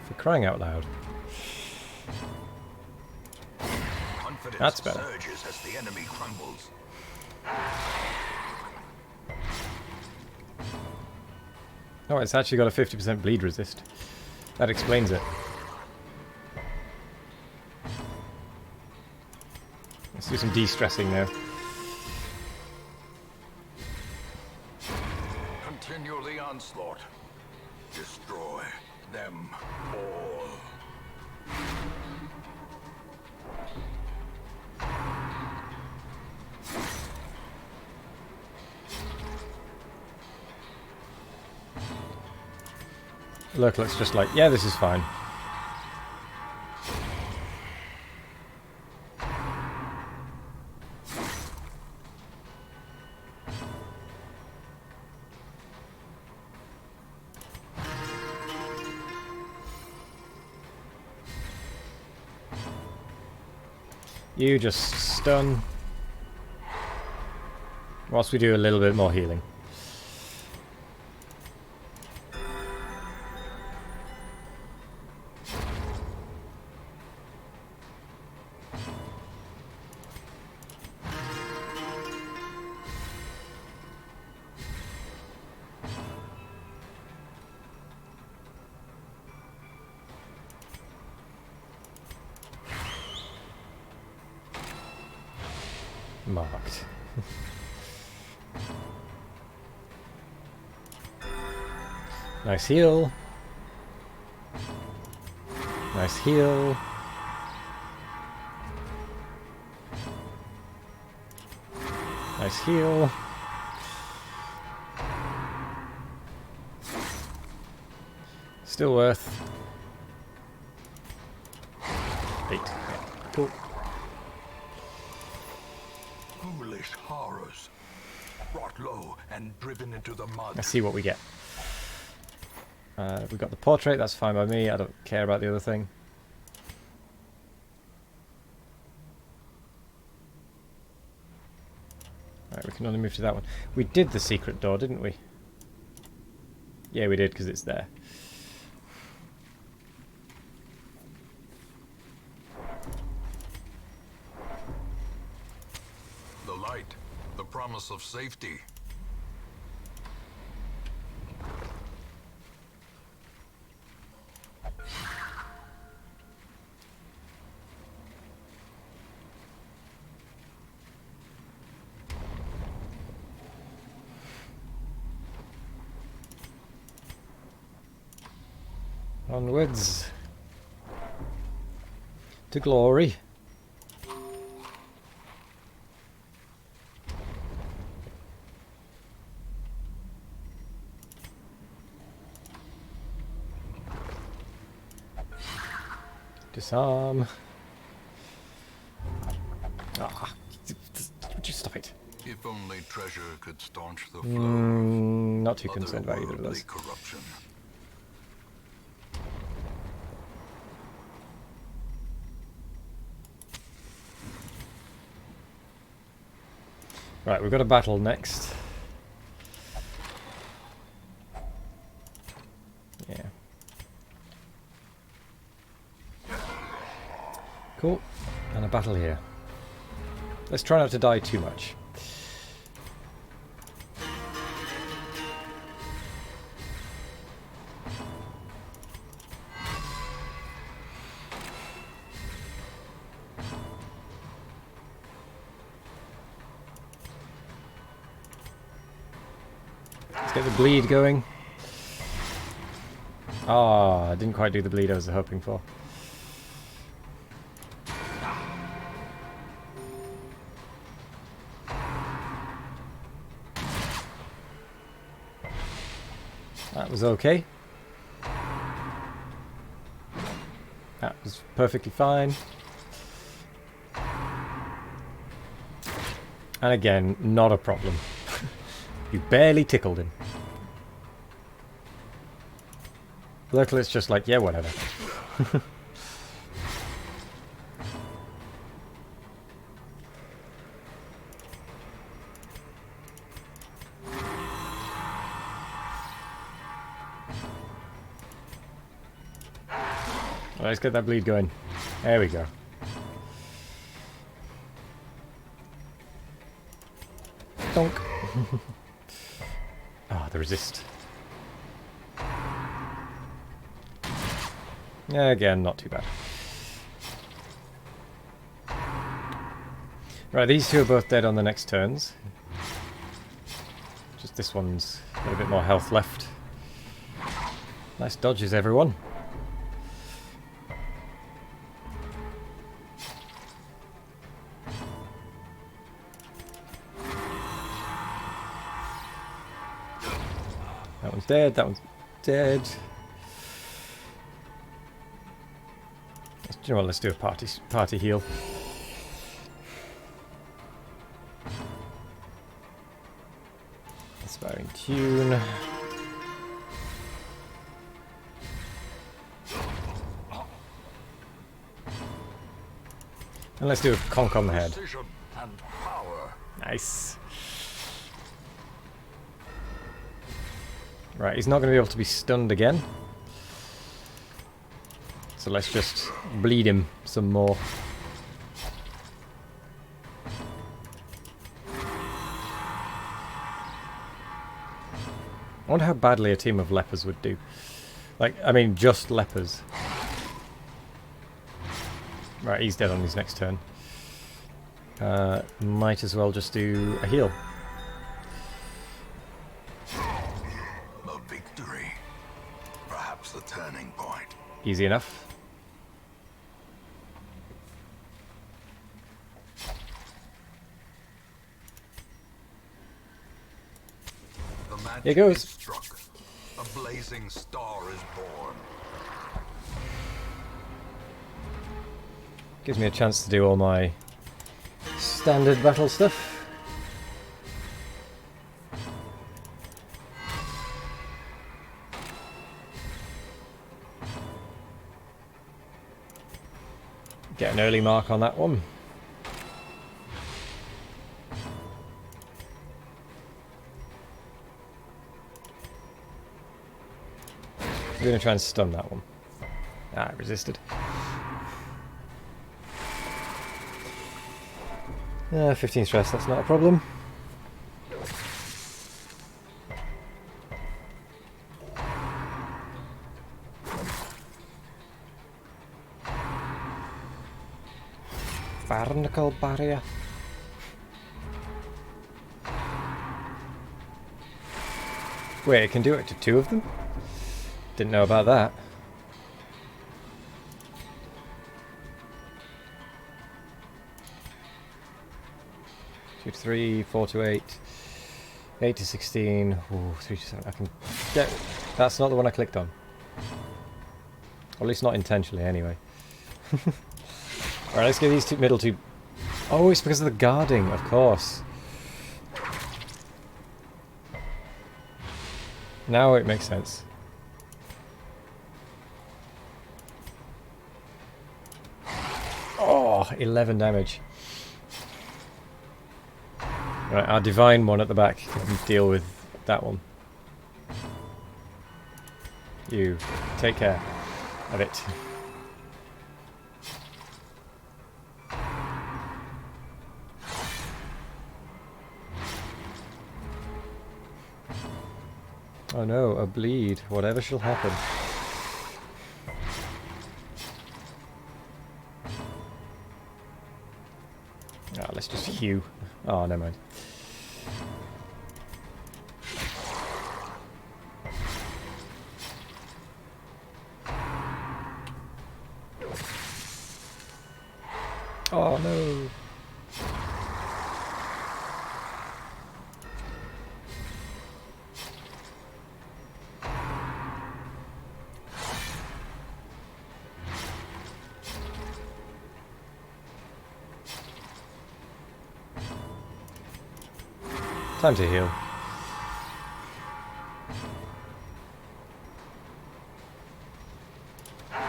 [SPEAKER 2] For crying out loud.
[SPEAKER 3] Confidence
[SPEAKER 2] That's better.
[SPEAKER 3] surges as the enemy crumbles.
[SPEAKER 2] Oh, it's actually got a 50% bleed resist. That explains it. Let's do some de-stressing now.
[SPEAKER 3] Continue the onslaught. Destroy them all.
[SPEAKER 2] Look, let's just like, yeah, this is fine. You just stun. Whilst we do a little bit more healing. Marked. Nice heal. Nice heal. Nice heal. Still worth 8. Yeah. Cool.
[SPEAKER 3] Foolish horrors. Brought low and driven into the mud.
[SPEAKER 2] Let's see what we get. We got the portrait, that's fine by me. I don't care about the other thing. Right, we can only move to that one. We did the secret door, didn't we? Yeah, we did, because it's there.
[SPEAKER 3] The light, the promise of safety.
[SPEAKER 2] Onwards to glory. Disarm. Ah, would you stop it?
[SPEAKER 3] If only treasure could staunch the flow
[SPEAKER 2] Not too
[SPEAKER 3] of
[SPEAKER 2] concerned about either of
[SPEAKER 3] otherworldly
[SPEAKER 2] those.
[SPEAKER 3] corruption.
[SPEAKER 2] Right, we've got a battle next. Yeah. Cool. And a battle here. Let's try not to die too much. Let's get the bleed going. Ah, I didn't quite do the bleed I was hoping for. That was okay. That was perfectly fine. And again, not a problem. You barely tickled him. Luckily it's just like, yeah, whatever. let's get that bleed going. There we go. Donk. Ah, the resist. Yeah, again, not too bad. Right, these two are both dead on the next turns. Just this one's got a bit more health left. Nice dodges, everyone. That one's dead, that one's dead. Do you know what, let's do a party heal. Inspiring tune. And let's do a conk on the head.
[SPEAKER 3] Precision and power.
[SPEAKER 2] Nice. Right, he's not going to be able to be stunned again. So let's just bleed him some more. I wonder how badly a team of lepers would do. Like, I mean, just lepers. Right, he's dead on his next turn. Might as well just do a heal.
[SPEAKER 3] A victory. Perhaps the turning point.
[SPEAKER 2] Easy enough.
[SPEAKER 3] The magic
[SPEAKER 2] Here goes.
[SPEAKER 3] is struck. A blazing star is born.
[SPEAKER 2] Gives me a chance to do all my standard battle stuff. Get an early mark on that one. I'm going to try and stun that one. Ah, it resisted. 15 stress, that's not a problem. Barnacle barrier. Wait, it can do it to 2 of them? Didn't know about that. Two to 3, 4 to 8, 8 to 16, ooh, 3 to 7. I can get. That's not the one I clicked on. Or at least not intentionally, anyway. Alright, let's get these middle two. Oh, it's because of the guarding, of course. Now it makes sense. Oh, 11 damage. Right, our divine one at the back can deal with that one. You take care of it. Oh no, a bleed. Whatever shall happen. Ah, let's just hew. Oh, never mind. Oh no. Time to heal.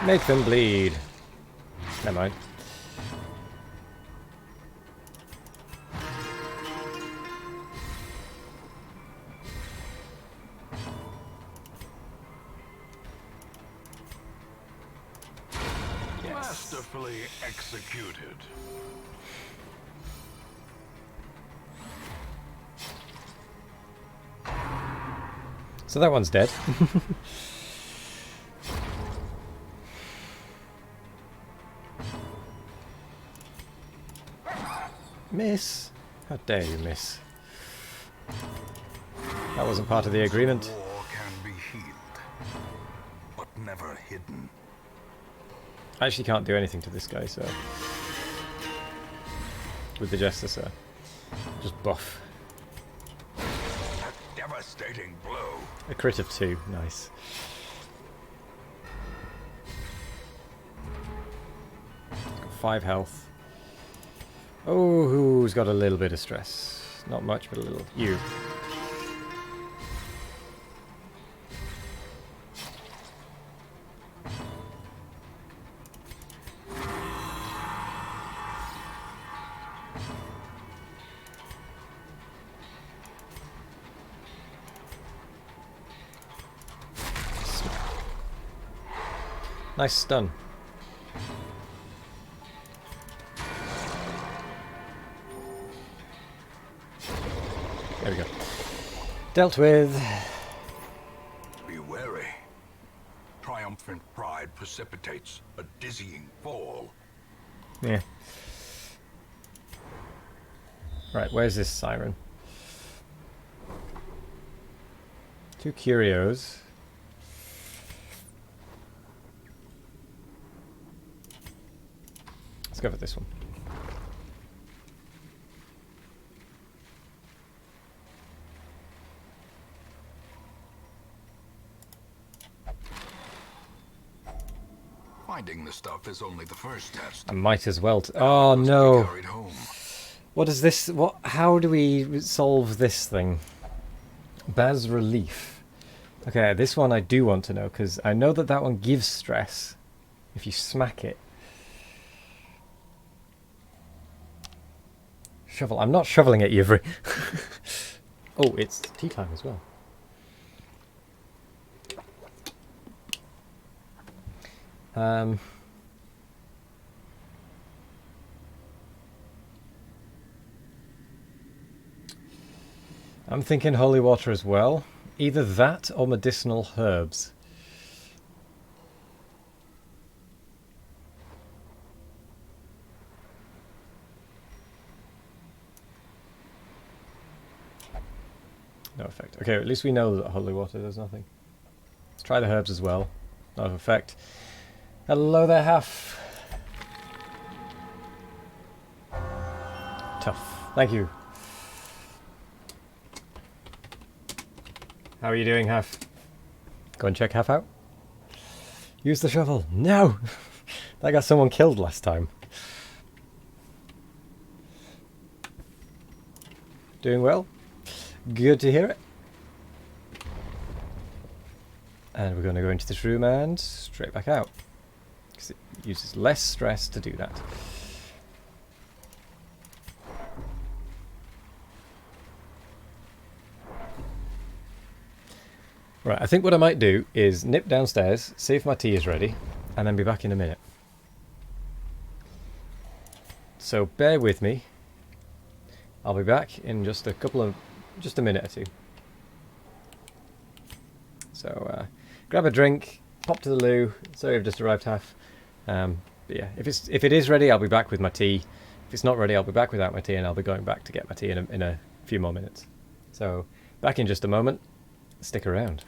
[SPEAKER 2] Make them bleed. Never mind.
[SPEAKER 3] Masterfully executed.
[SPEAKER 2] So that one's dead. Miss! How dare you miss? That wasn't part of the agreement.
[SPEAKER 3] War can be healed, but never hidden.
[SPEAKER 2] I actually can't do anything to this guy, so... With the Jester, so... Just buff.
[SPEAKER 3] A devastating blow.
[SPEAKER 2] A crit of 2, nice. Got 5 health. Oh, who's got a little bit of stress? Not much, but a little. You. Nice stun. There we go. Dealt with.
[SPEAKER 3] Be wary. Triumphant pride precipitates a dizzying fall.
[SPEAKER 2] Yeah. Right, where's this siren? 2 curios. Let's go for this one.
[SPEAKER 3] Finding the stuff is only the first test.
[SPEAKER 2] I might as well. Oh
[SPEAKER 3] Must be
[SPEAKER 2] no!
[SPEAKER 3] carried home.
[SPEAKER 2] What is this? What? How do we solve this thing? Bas relief. Okay, this one I do want to know because I know that that one gives stress if you smack it. Shovel. I'm not shoveling at you, Yivri. Oh, it's tea time as well. I'm thinking holy water as well. Either that or medicinal herbs. No effect. Okay, at least we know that holy water does nothing. Let's try the herbs as well. Not of effect. Hello there, Half. Tough. Thank you. How are you doing, Half? Go and check Half out. Use the shovel. No! That got someone killed last time. Doing well. Good to hear it. And we're going to go into this room and straight back out. Because it uses less stress to do that. Right, I think what I might do is nip downstairs, see if my tea is ready, and then be back in a minute. So bear with me. I'll be back in just a minute or two. So grab a drink, pop to the loo. Sorry, I've just arrived, Half. But yeah, if it is ready, I'll be back with my tea. If it's not ready, I'll be back without my tea, and I'll be going back to get my tea in a few more minutes. So back in just a moment. Stick around.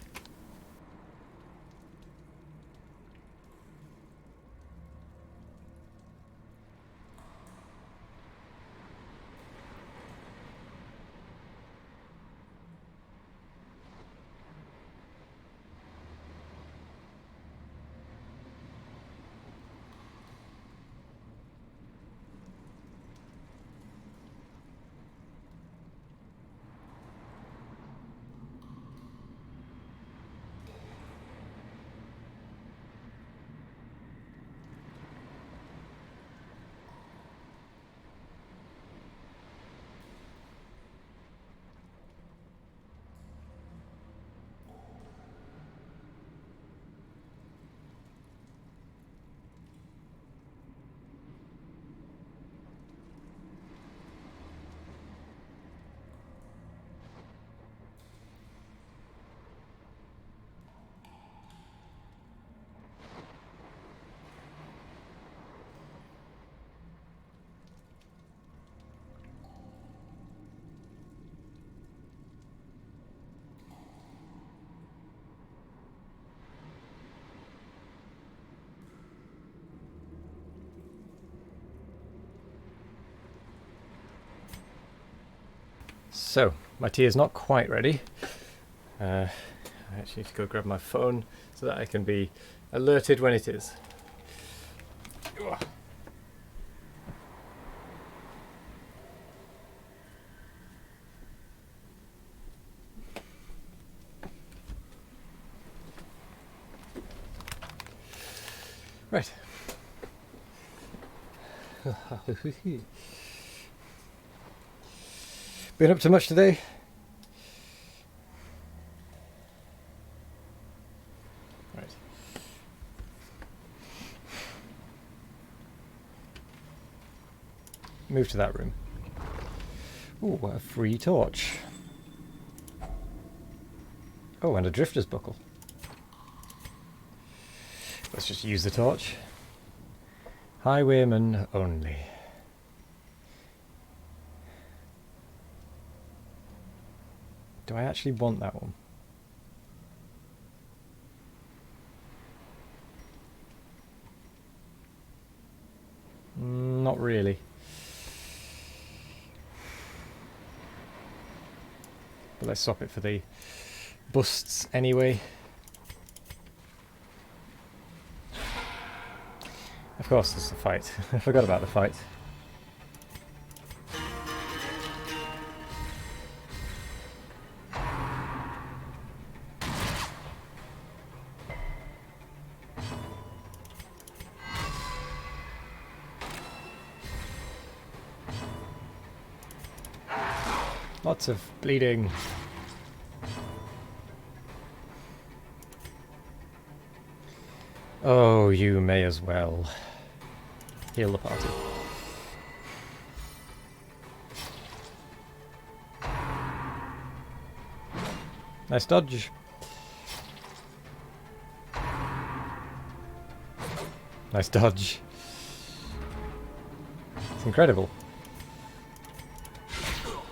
[SPEAKER 2] So, my tea is not quite ready. I actually need to go grab my phone so that I can be alerted when it is. Right. Been up to much today? Right. Move to that room. Ooh, a free torch. Oh, and a drifter's buckle. Let's just use the torch. Highwayman only. Do I actually want that one? Not really. But let's swap it for the busts anyway. Of course there's the fight. I forgot about the fight. Lots of bleeding. Oh, you may as well heal the party. Nice dodge. Nice dodge. It's incredible.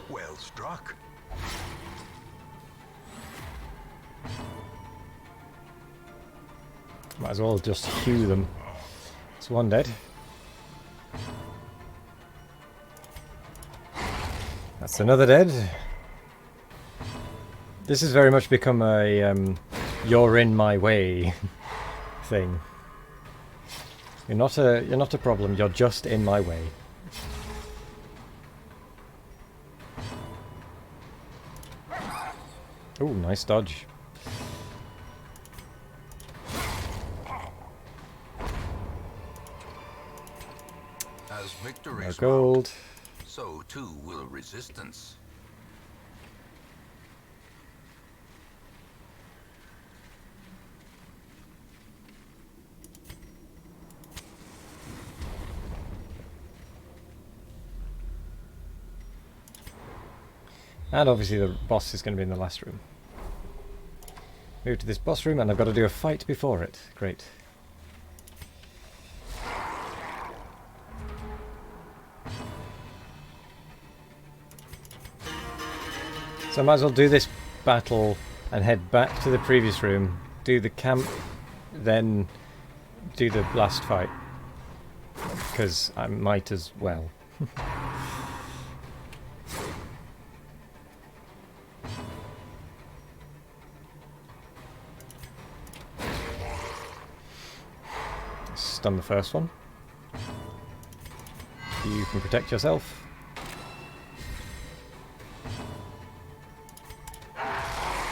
[SPEAKER 3] Well struck.
[SPEAKER 2] Might as well just hew them. It's one dead. That's another dead. This has very much become a "you're in my way" thing. You're not a problem. You're just in my way. Ooh, nice dodge.
[SPEAKER 3] As victory
[SPEAKER 2] No gold.
[SPEAKER 3] so too will resistance.
[SPEAKER 2] And obviously the boss is going to be in the last room. Move to this boss room and I've got to do a fight before it. Great. So I might as well do this battle and head back to the previous room, do the camp, then do the last fight. Because I might as well. Stun the first one. You can protect yourself.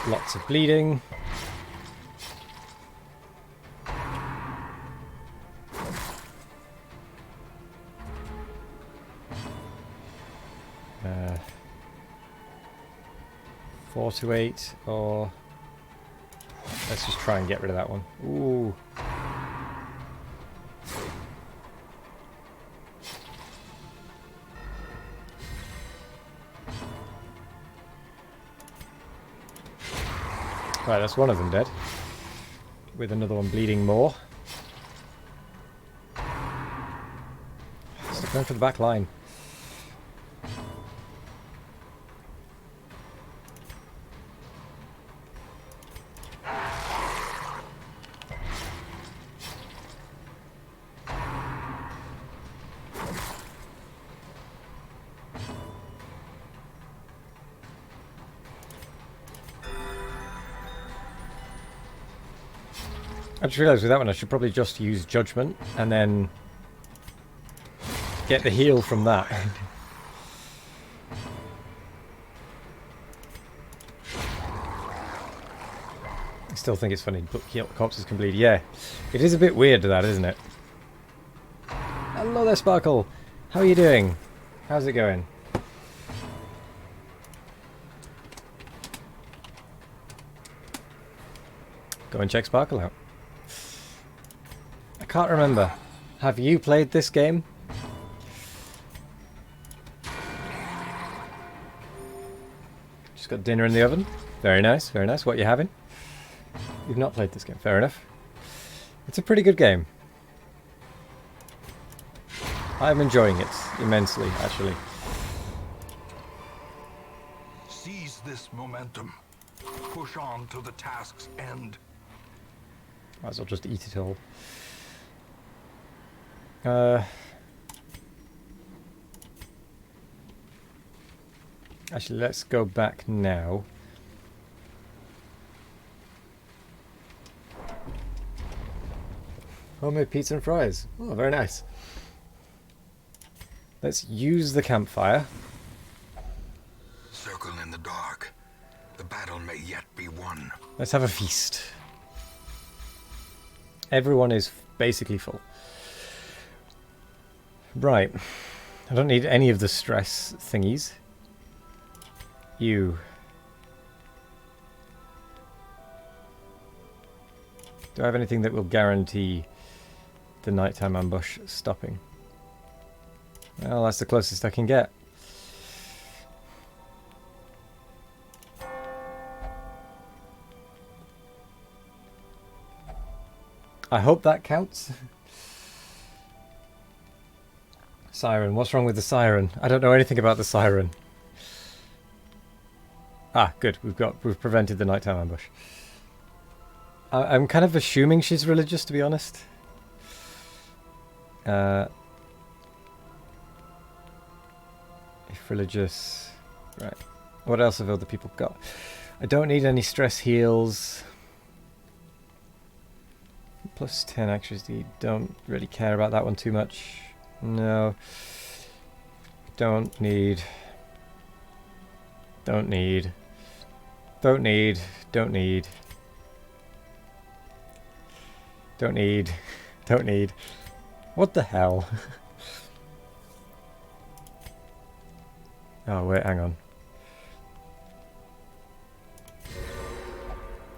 [SPEAKER 2] Lots of bleeding. Uh, 4 to 8, or let's just try and get rid of that one. Ooh. Right, that's one of them dead. With another one bleeding more. Stop going for the back line. I just realised with that one I should probably just use Judgment and then get the heal from that. I still think it's funny, but corpses can bleed. Yeah, it is a bit weird that, isn't it? Hello there, Sparkle. How are you doing? How's it going? Go and check Sparkle out. I can't remember. Have you played this game? Just got dinner in the oven. Very nice, very nice. What are you having? You've not played this game. Fair enough. It's a pretty good game. I'm enjoying it immensely, actually.
[SPEAKER 3] Seize this momentum. Push on to the task's end.
[SPEAKER 2] Might as well just eat it all. Actually, let's go back now. Homemade pizza and fries. Oh, very nice. Let's use the campfire.
[SPEAKER 3] Circle in the dark. The battle may yet be won.
[SPEAKER 2] Let's have a feast. Everyone is basically full. Right. I don't need any of the stress thingies. You. Do I have anything that will guarantee the nighttime ambush stopping? Well, that's the closest I can get. I hope that counts. Siren. What's wrong with the siren? I don't know anything about the siren. Ah, good. We've prevented the nighttime ambush. I'm kind of assuming she's religious, to be honest. If religious... Right. What else have other people got? I don't need any stress heals. Plus 10 accuracy. Don't really care about that one too much. No. Don't need. Don't need. Don't need. Don't need. Don't need. Don't need. What the hell? Oh, wait, hang on.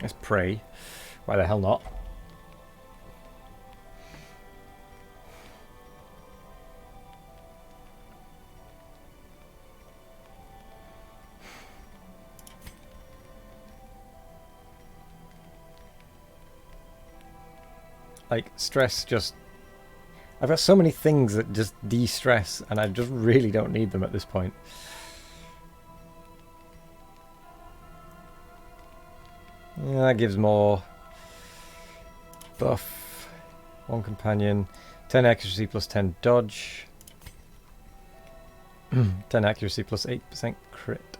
[SPEAKER 2] Let's pray. Why the hell not? Like, stress just... I've got so many things that just de-stress, and I just really don't need them at this point. Yeah, that gives more buff. 1 companion. 10 accuracy plus 10 dodge. 10 accuracy plus 8% crit.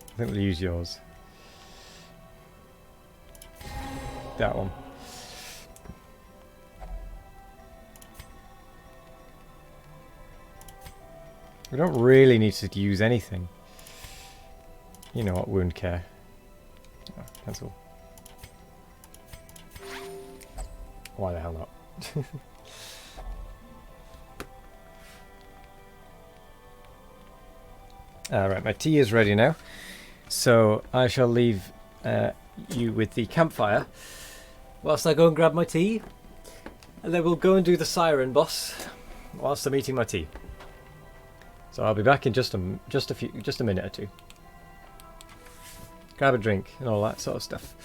[SPEAKER 2] I think we'll use yours. That one. We don't really need to use anything. You know what, wound care. Oh, cancel. Why the hell not? Alright, my tea is ready now. So I shall leave you with the campfire whilst I go and grab my tea. And then we'll go and do the siren boss whilst I'm eating my tea. So I'll be back in just a minute or two. Grab a drink and all that sort of stuff.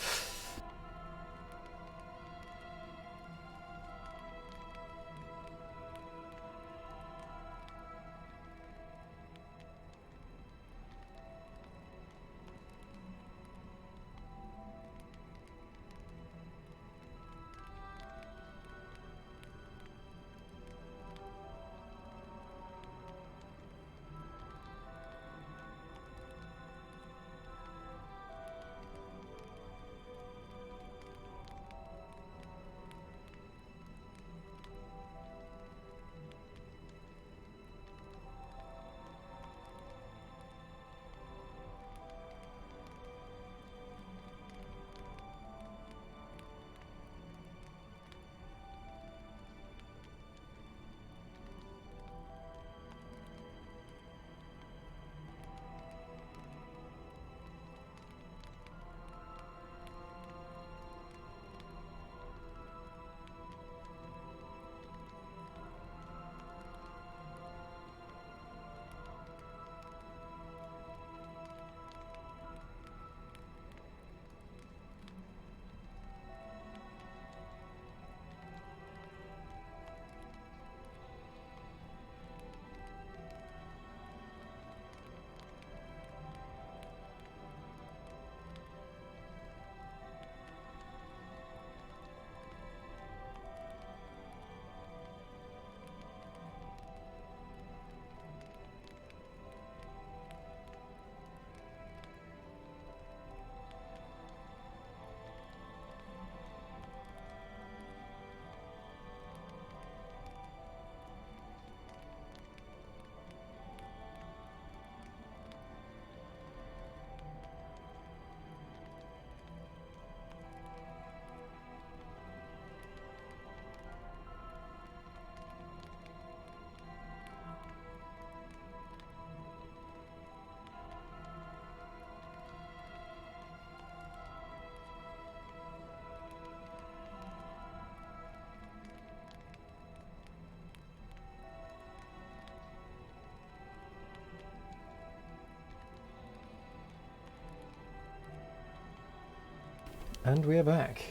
[SPEAKER 2] And we are back.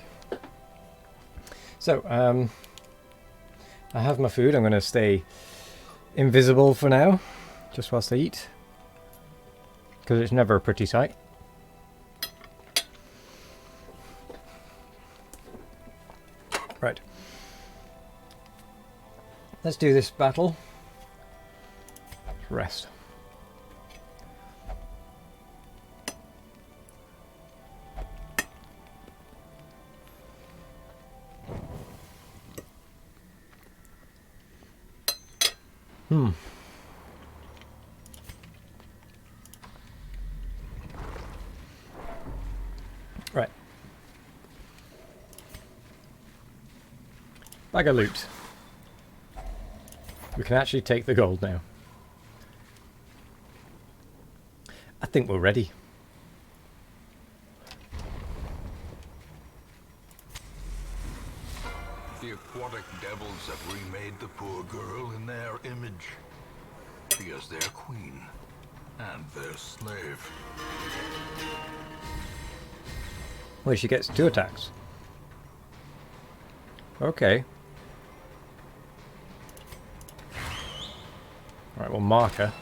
[SPEAKER 2] So, I have my food. I'm going to stay invisible for now, just whilst I eat, because it's never a pretty sight. Right. Let's do this battle. Rest. Right. Bag of loot. We can actually take the gold now. I think we're ready.
[SPEAKER 3] The aquatic devils have remade the poor girl in their image. She is their queen and their slave.
[SPEAKER 2] Well, she gets 2 attacks. Okay. Alright, we'll mark her.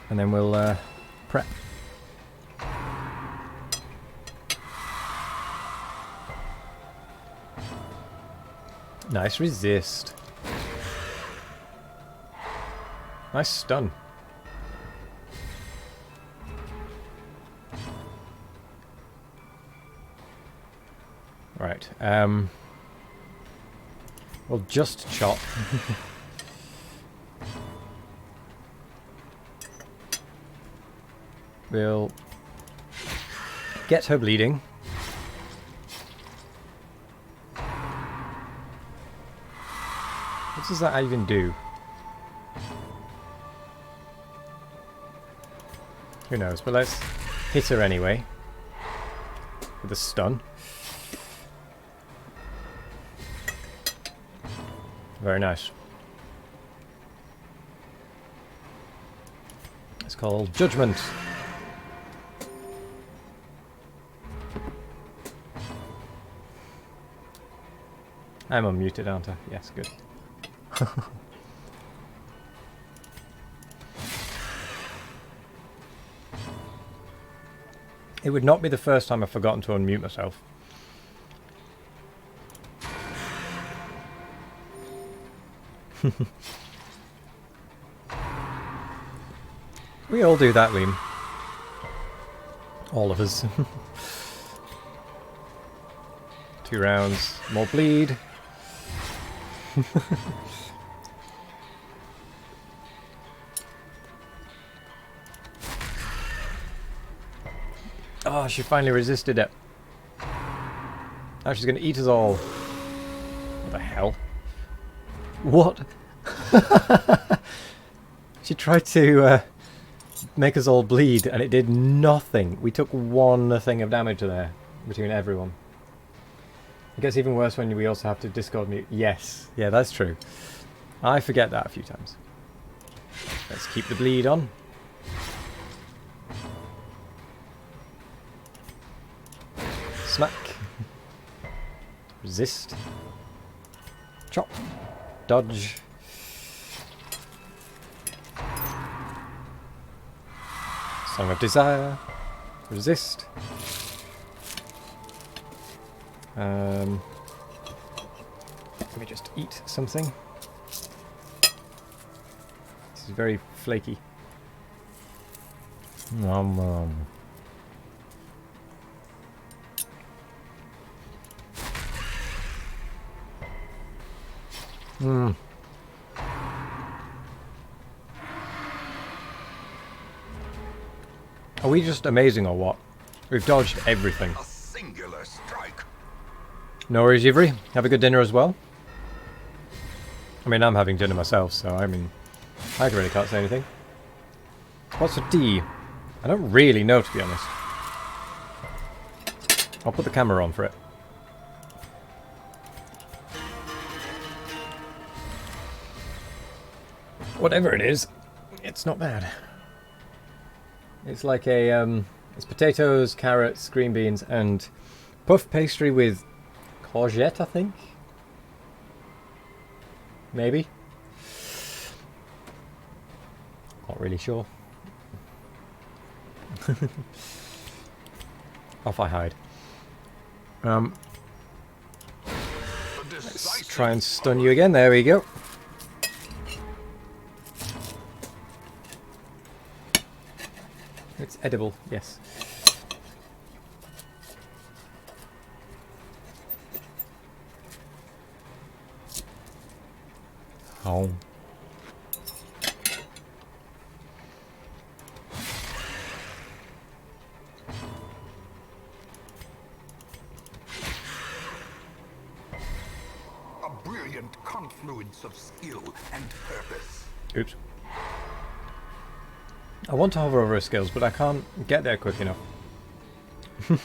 [SPEAKER 2] And then we'll prep. Nice resist. Nice stun. Right, we'll just chop. We'll get her bleeding. What does that even do? Who knows, but let's hit her anyway. With a stun. Very nice. It's called Judgment. I'm unmuted, aren't I? Yes, good. It would not be the first time I've forgotten to unmute myself. We all do that, Liam. All of us. 2 rounds, more bleed. Oh, she finally resisted it. Now she's going to eat us all. What the hell? What? She tried to make us all bleed and it did nothing. We took 1 thing of damage there between everyone. It gets even worse when we also have to Discord mute. Yes, yeah, that's true. I forget that a few times. Let's keep the bleed on. Smack. Resist. Chop. Dodge. Song of Desire. Resist. Let me just eat something. This is very flaky. Nom nom. Are we just amazing or what? We've dodged everything.
[SPEAKER 3] A singular strike.
[SPEAKER 2] No worries, Ivry. Have a good dinner as well. I mean, I'm having dinner myself, so I mean, I really can't say anything. What's a D? I don't really know, to be honest. I'll put the camera on for it. Whatever it is, it's not bad. It's like a it's potatoes, carrots, green beans, and puff pastry with courgette, I think. Maybe. Not really sure. Off I hide. Let's try and stun you again. There we go. It's edible, yes. Oh.
[SPEAKER 3] A brilliant confluence of skill and purpose.
[SPEAKER 2] Oops. I want to hover over his skills, but I can't get there quick enough. I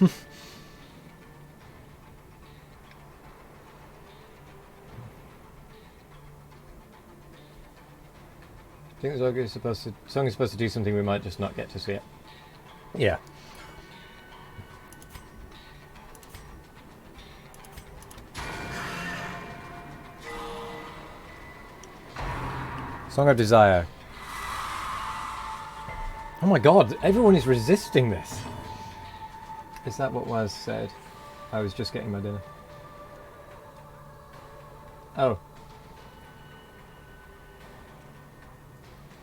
[SPEAKER 2] think the song is supposed to do something we might just not get to see it. Yeah. Song of Desire. Oh my god, everyone is resisting this. Is that what was said? I was just getting my dinner. Oh.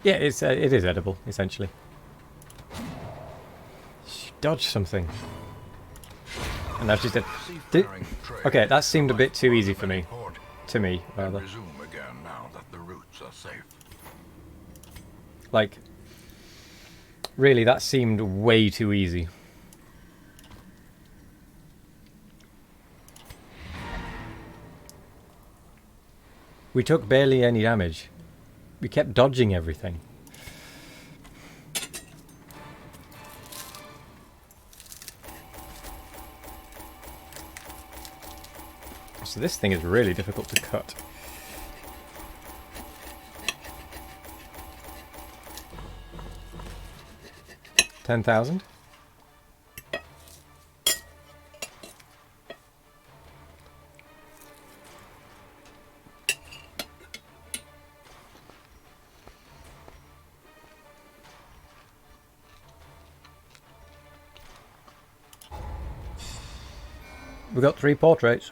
[SPEAKER 2] Yeah, it is edible, essentially. She dodged something. And now she's dead. Okay, that seemed a bit too easy for me. To me, rather.
[SPEAKER 3] Resume again now that the routes are safe.
[SPEAKER 2] Like, really, that seemed way too easy. We took barely any damage. We kept dodging everything. So this thing is really difficult to cut. $10,000? We got 3 portraits.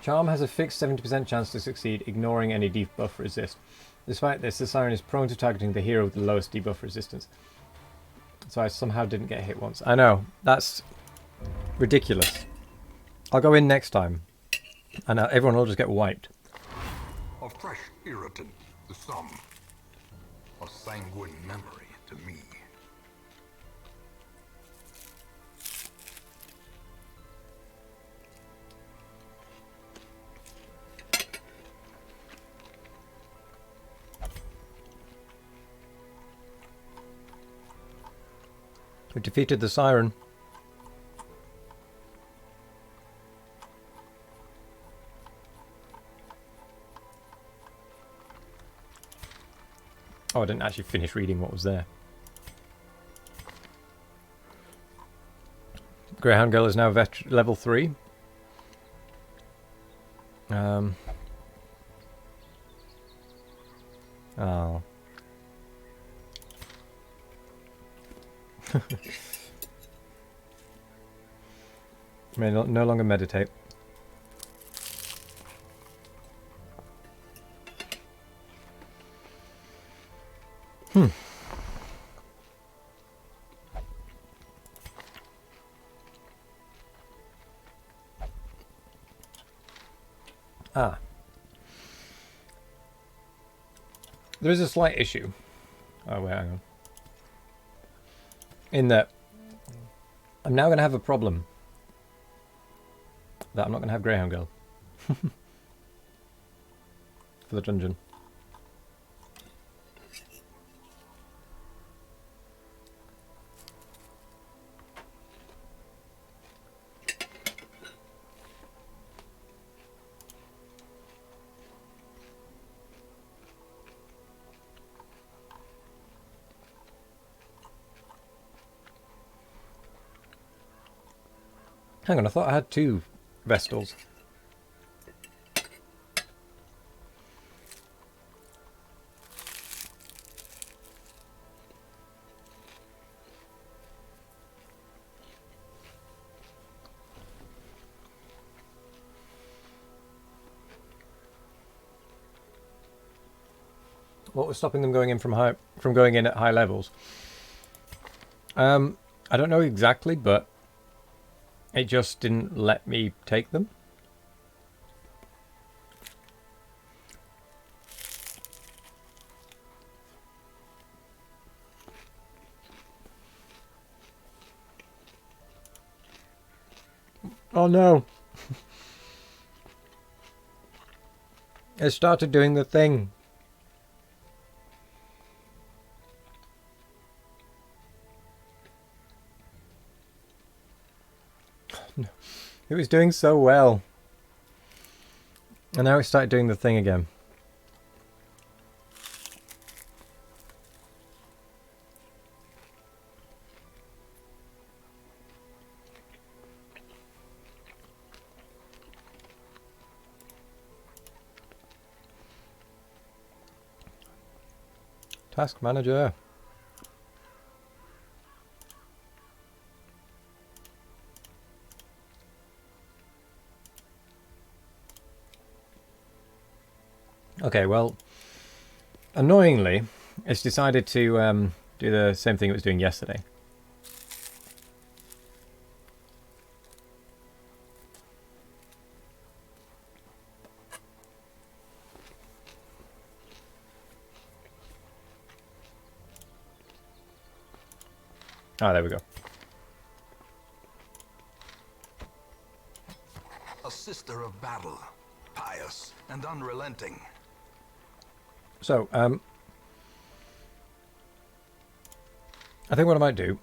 [SPEAKER 2] Charm has a fixed 70% chance to succeed, ignoring any debuff resist. Despite this, the Siren is prone to targeting the hero with the lowest debuff resistance. So I somehow didn't get hit once. I know, that's ridiculous. I'll go in next time, and everyone will just get wiped.
[SPEAKER 3] A fresh irritant, the sum. A sanguine memory to me.
[SPEAKER 2] We defeated the Siren. Oh, I didn't actually finish reading what was there. Greyhound Girl is now level 3. Oh. May no longer meditate. Ah. There is a slight issue. Oh, wait, hang on. In that I'm now going to have a problem. That I'm not going to have Greyhound Girl. For the dungeon. Hang on, I thought I had 2 Vestals. What was stopping them going in from going in at high levels? I don't know exactly, but it just didn't let me take them. Oh no! It started doing the thing. It was doing so well. And now it started doing the thing again. Task manager. Okay, well, annoyingly, it's decided to do the same thing it was doing yesterday. Ah, there we go.
[SPEAKER 3] A sister of battle, pious and unrelenting.
[SPEAKER 2] So, I think what I might do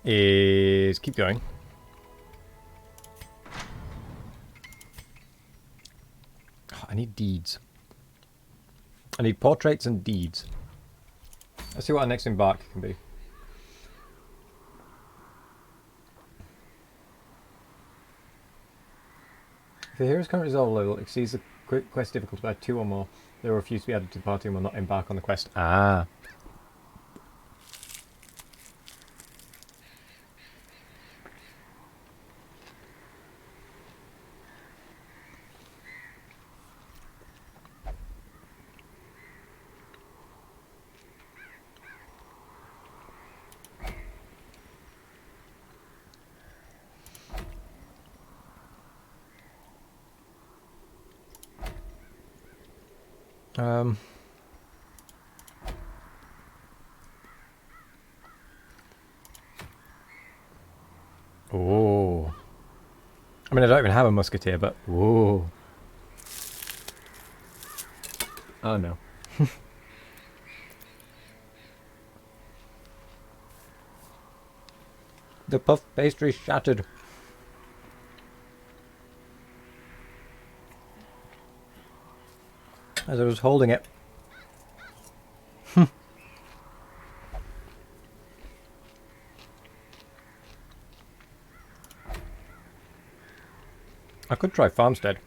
[SPEAKER 2] is keep going. Oh, I need deeds. I need portraits and deeds. Let's see what our next embark can be. If the hero's current resolve level exceeds the quest difficulty by 2 or more, they will refuse to be added to the party and will not embark on the quest. Ah. Oh. I mean, I don't even have a musketeer, but whoa. Oh no. The puff pastry shattered. As I was holding it. I could try Farmstead.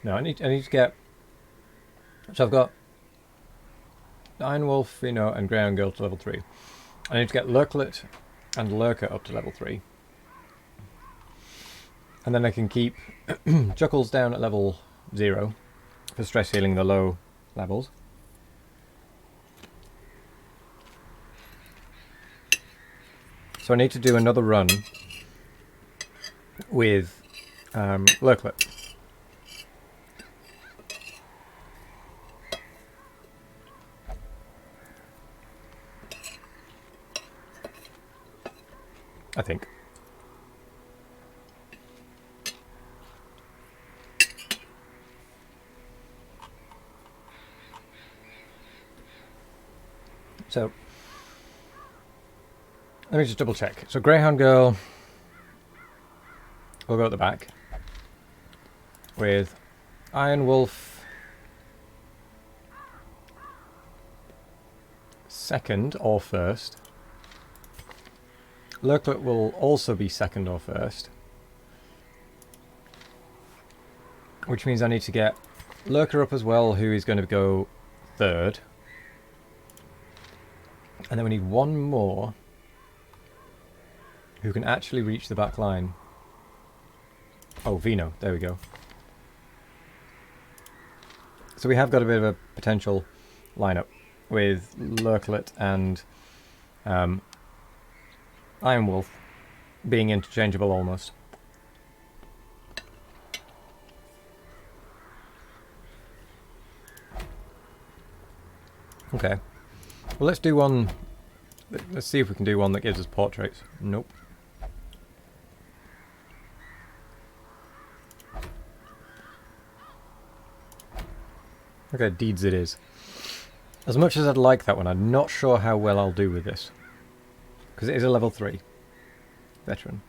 [SPEAKER 2] No, I need to get. So I've got Iron Wolf, Fino, and Grey Girl to level 3. I need to get Lurklet and Lurker up to level 3. And then I can keep Chuckles down at level 0 for stress healing the low levels. So I need to do another run with Lurklet. I think. So, let me just double check. So Greyhound Girl will go at the back with Iron Wolf second or first. Lurklet will also be second or first. Which means I need to get Lurker up as well, who is going to go third. And then we need one more who can actually reach the back line. Oh, Vino. There we go. So we have got a bit of a potential lineup with Lurklet and Iron Wolf being interchangeable almost. Okay. Well, let's do one. Let's see if we can do one that gives us portraits. Nope. Okay, deeds it is. As much as I'd like that one, I'm not sure how well I'll do with this. Because it is a level 3 veteran.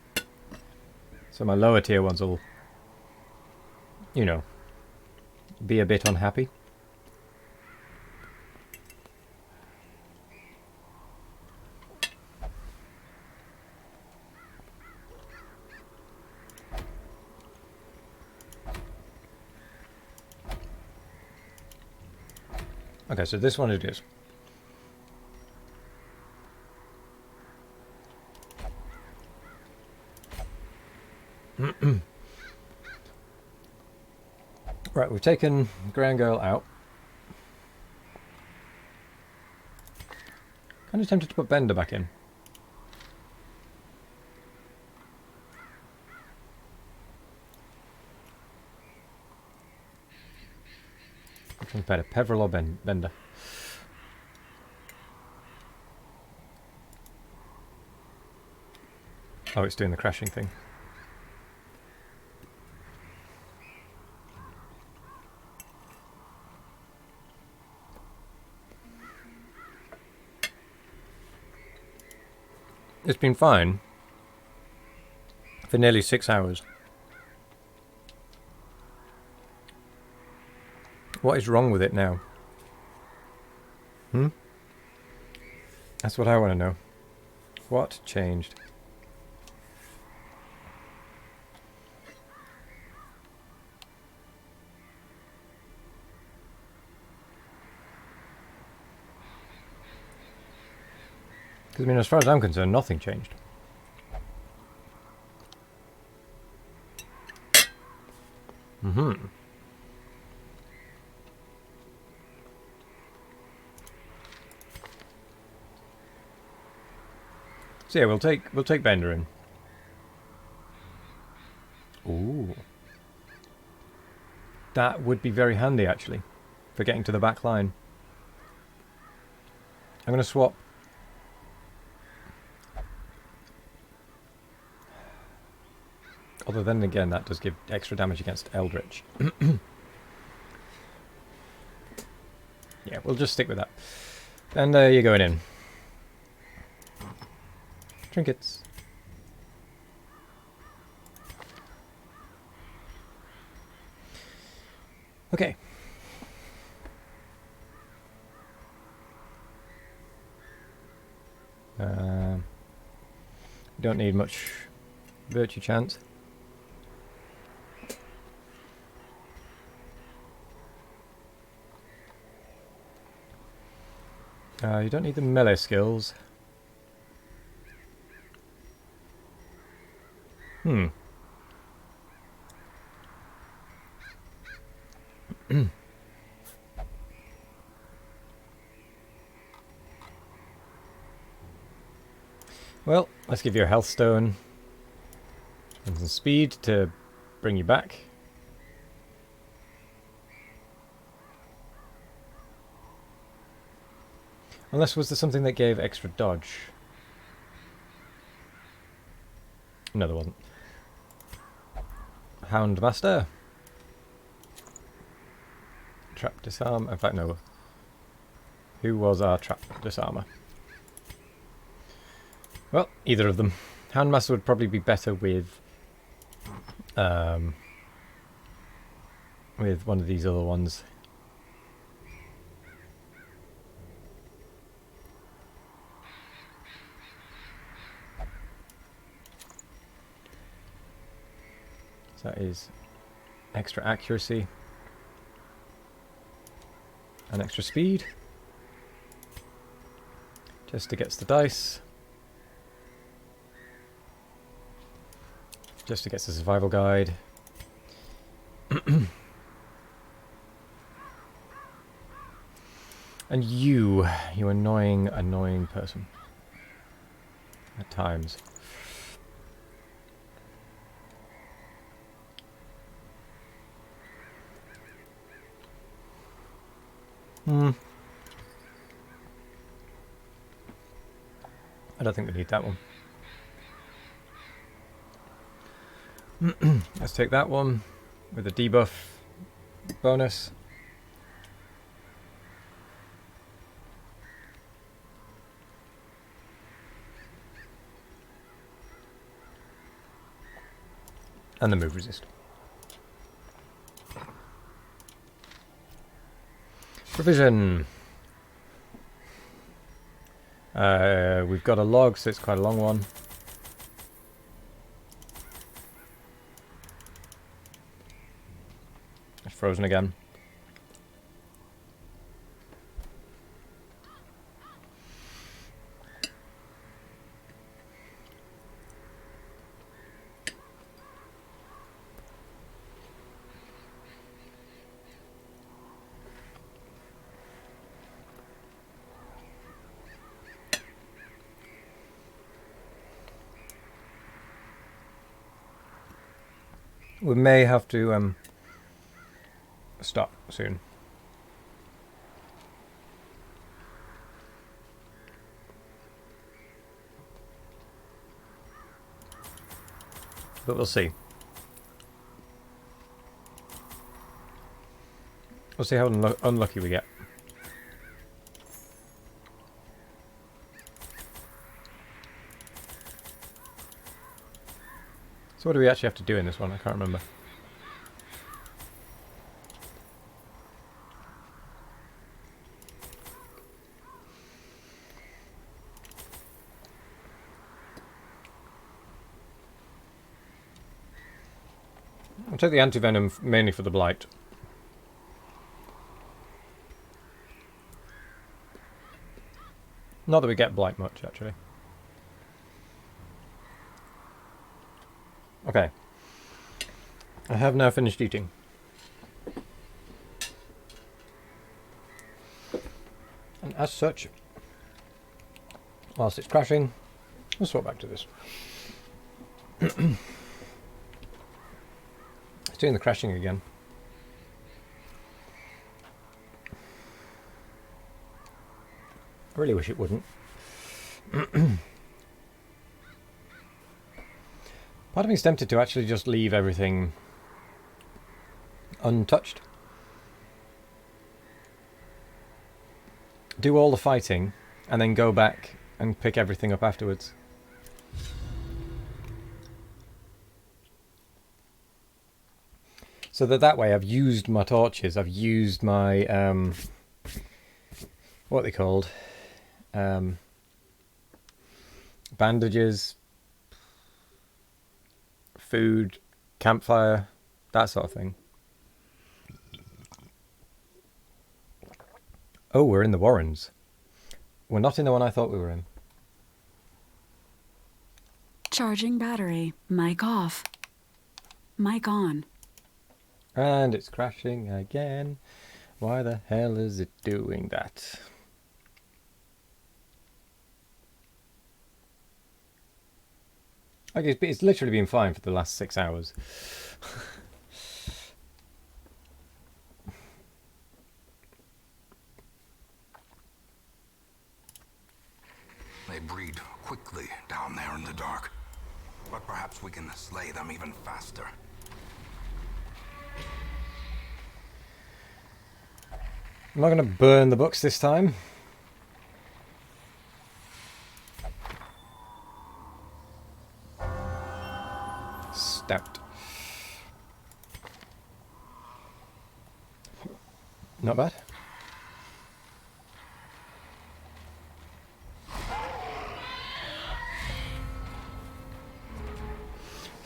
[SPEAKER 2] So my lower tier ones will, you know, be a bit unhappy. Okay, so this one it is. Right, we've taken Grand Girl out. Kind of tempted to put Bender back in. Which one's better, Peveril or Bender? Oh, it's doing the crashing thing. It's been fine for nearly 6 hours. What is wrong with it now? That's what I want to know. What changed? Because, I mean, as far as I'm concerned, nothing changed. So yeah, we'll take Bender in. Ooh. That would be very handy, actually, for getting to the back line. I'm going to swap. Although then again, that does give extra damage against Eldritch. Yeah, we'll just stick with that. And you're going in. Trinkets. Okay. Don't need much virtue chance. You don't need the melee skills. Well, let's give you a health stone and some speed to bring you back. Unless was there something that gave extra dodge? No, there wasn't. Houndmaster. Trap disarm. In fact, no. Who was our trap disarmer? Well, either of them. Houndmaster would probably be better with one of these other ones. So that is extra accuracy and extra speed. Jester gets the dice. Jester gets the survival guide. And you annoying, annoying person. At times. I don't think we need that one. Let's take that one with a debuff bonus. And the move resist. Provision. We've got a log, so it's quite a long one. It's frozen again. We may have to stop soon. But we'll see. We'll see how unlucky we get. So what do we actually have to do in this one? I can't remember. I'll take the anti-venom mainly for the blight. Not that we get blight much, actually. Okay. I have now finished eating. And as such, whilst it's crashing, we'll swap back to this. It's doing the crashing again. I really wish it wouldn't. Part of me is tempted to actually just leave everything untouched. Do all the fighting, and then go back and pick everything up afterwards. So that way I've used my torches, I've used my, what are they called? Bandages, food, campfire, that sort of thing. Oh, we're in the Warrens. We're not in the one I thought we were in.
[SPEAKER 1] Charging battery. Mic off. Mic on.
[SPEAKER 2] And it's crashing again. Why the hell is it doing that? Okay, it's literally been fine for the last 6 hours.
[SPEAKER 3] They breed quickly down there in the dark. But perhaps we can slay them even faster.
[SPEAKER 2] I'm not going to burn the books this time.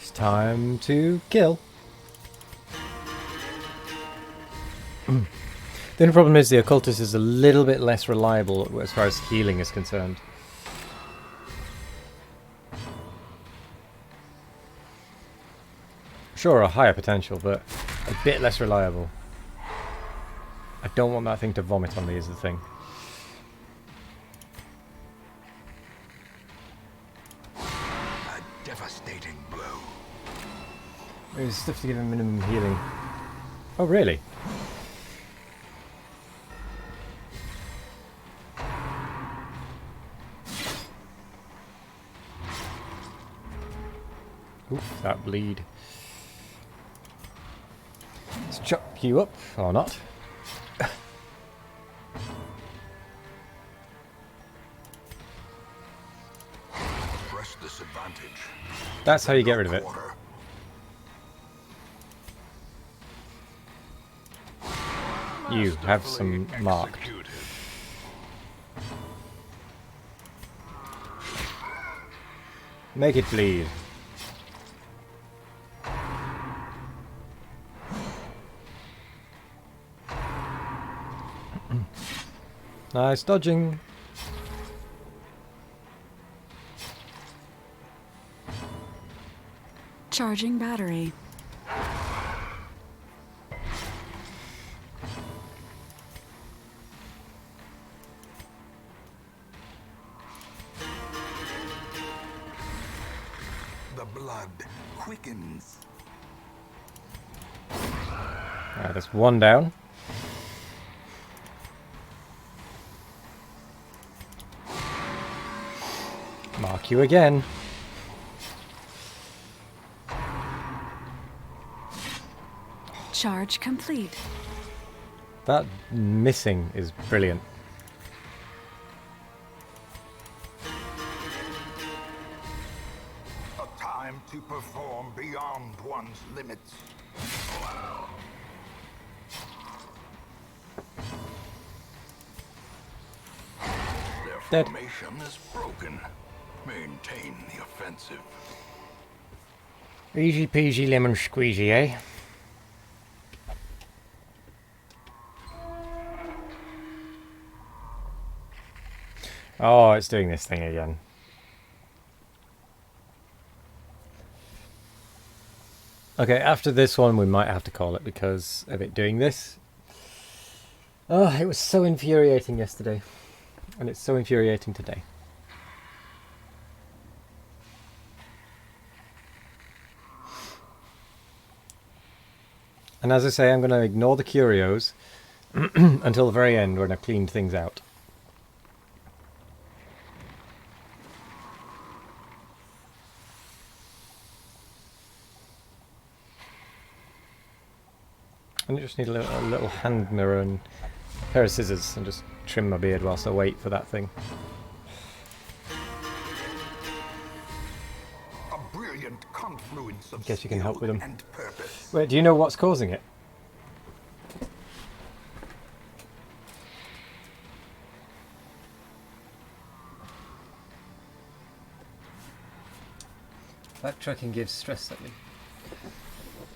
[SPEAKER 2] It's time to kill. The only problem is the occultist is a little bit less reliable as far as healing is concerned. Sure, a higher potential, but a bit less reliable. I don't want that thing to vomit on me is the thing.
[SPEAKER 3] A devastating blow.
[SPEAKER 2] There's stuff to give him minimum healing. Oh, really? Oof, that bleed. Let's chop you up, or not.
[SPEAKER 3] Press this advantage.
[SPEAKER 2] That's how you get rid of it.
[SPEAKER 3] Quarter.
[SPEAKER 2] You have some
[SPEAKER 3] Masterfully
[SPEAKER 2] mark.
[SPEAKER 3] executed.
[SPEAKER 2] Make it bleed. Nice dodging.
[SPEAKER 1] Charging battery.
[SPEAKER 3] The blood quickens.
[SPEAKER 2] Alright, that's one down. Mark you again.
[SPEAKER 1] Charge complete.
[SPEAKER 2] That missing is brilliant.
[SPEAKER 3] A time to perform beyond one's limits. Their
[SPEAKER 2] Dead.
[SPEAKER 3] formation is broken. Maintain the offensive.
[SPEAKER 2] Easy peasy lemon squeezy, eh? Oh, it's doing this thing again. Okay, after this one we might have to call it because of it doing this. Oh, it was so infuriating yesterday. And it's so infuriating today. And as I say, I'm going to ignore the curios until the very end when I've cleaned things out. And I just need a little hand mirror and a pair of scissors and just trim my beard whilst I wait for that thing.
[SPEAKER 3] A brilliant confluence of
[SPEAKER 2] Guess you can help with
[SPEAKER 3] skill
[SPEAKER 2] them.
[SPEAKER 3] and purpose.
[SPEAKER 2] Wait, do you know what's causing it? Backtracking gives stress slightly.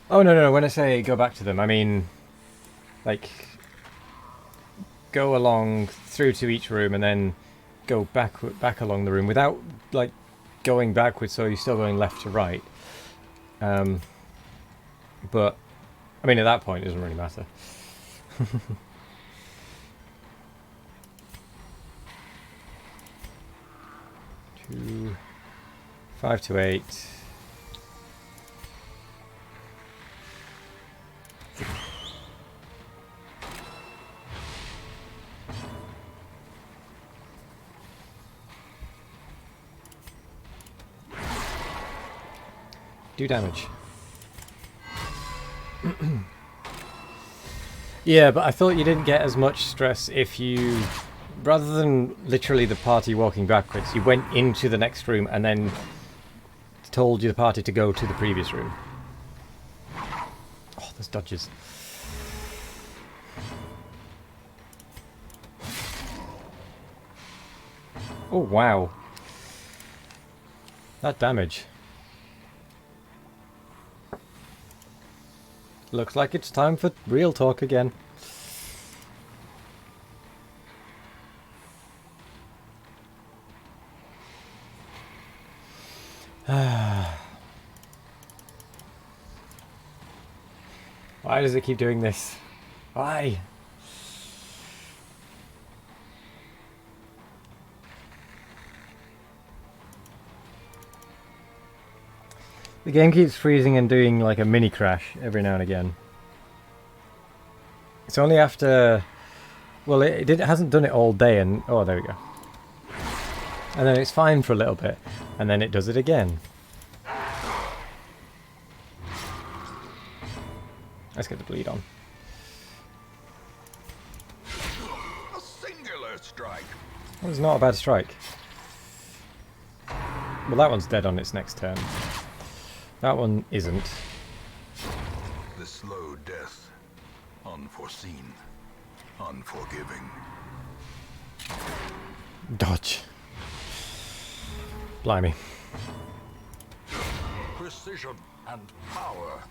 [SPEAKER 2] Oh no, when I say go back to them, I mean like go along through to each room and then go back along the room without like going backwards, so you're still going left to right. But I mean at that point it doesn't really matter. 2, 5 to 8. Do damage. Yeah, but I thought you didn't get as much stress if you, rather than literally the party walking backwards, you went into the next room and then told the party to go to the previous room. Oh, there's dodges. Oh, wow. That damage. Looks like it's time for real talk again. Why does it keep doing this? Why? The game keeps freezing and doing like a mini crash every now and again. It's only after... Well, it hasn't done it all day and... Oh, there we go. And then it's fine for a little bit. And then it does it again. Let's get the bleed on.
[SPEAKER 3] A singular strike.
[SPEAKER 2] That was not a bad strike. Well, that one's dead on its next turn. That one isn't.
[SPEAKER 3] The slow death. Unforeseen. Unforgiving.
[SPEAKER 2] Dodge. Blimey.
[SPEAKER 3] Precision and power.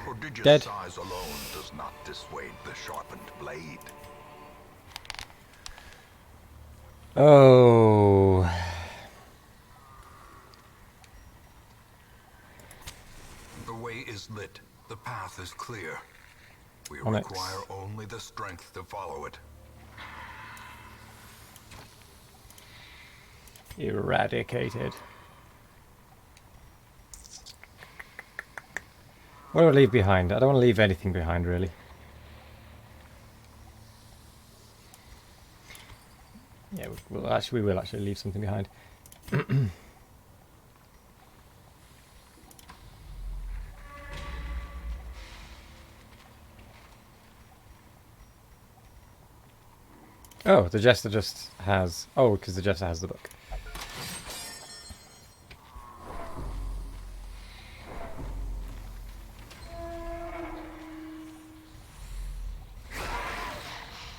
[SPEAKER 3] Prodigious
[SPEAKER 2] Dead.
[SPEAKER 3] size alone does not dissuade the sharpened blade.
[SPEAKER 2] Oh.
[SPEAKER 3] The way is lit. The path is clear. We
[SPEAKER 2] Onyx.
[SPEAKER 3] require only the strength to follow it.
[SPEAKER 2] Eradicated. What do I leave behind? I don't want to leave anything behind, really. Yeah, we will actually leave something behind. Oh, the Jester just has... Oh, because the Jester has the book.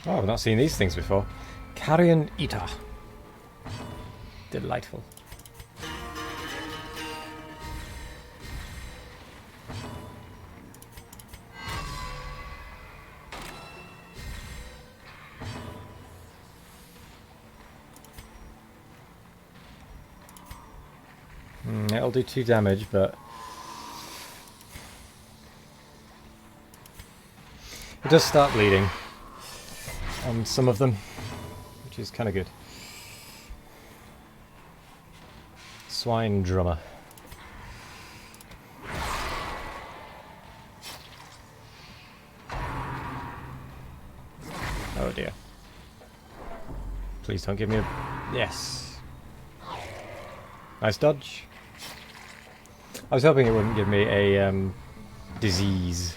[SPEAKER 2] Oh, I've not seen these things before. Carrion Eater. Delightful. It'll do 2 damage, but... It does start bleeding on some of them, which is kind of good. Swine Drummer. Oh dear. Please don't give me a... Yes. Nice dodge. I was hoping it wouldn't give me a disease.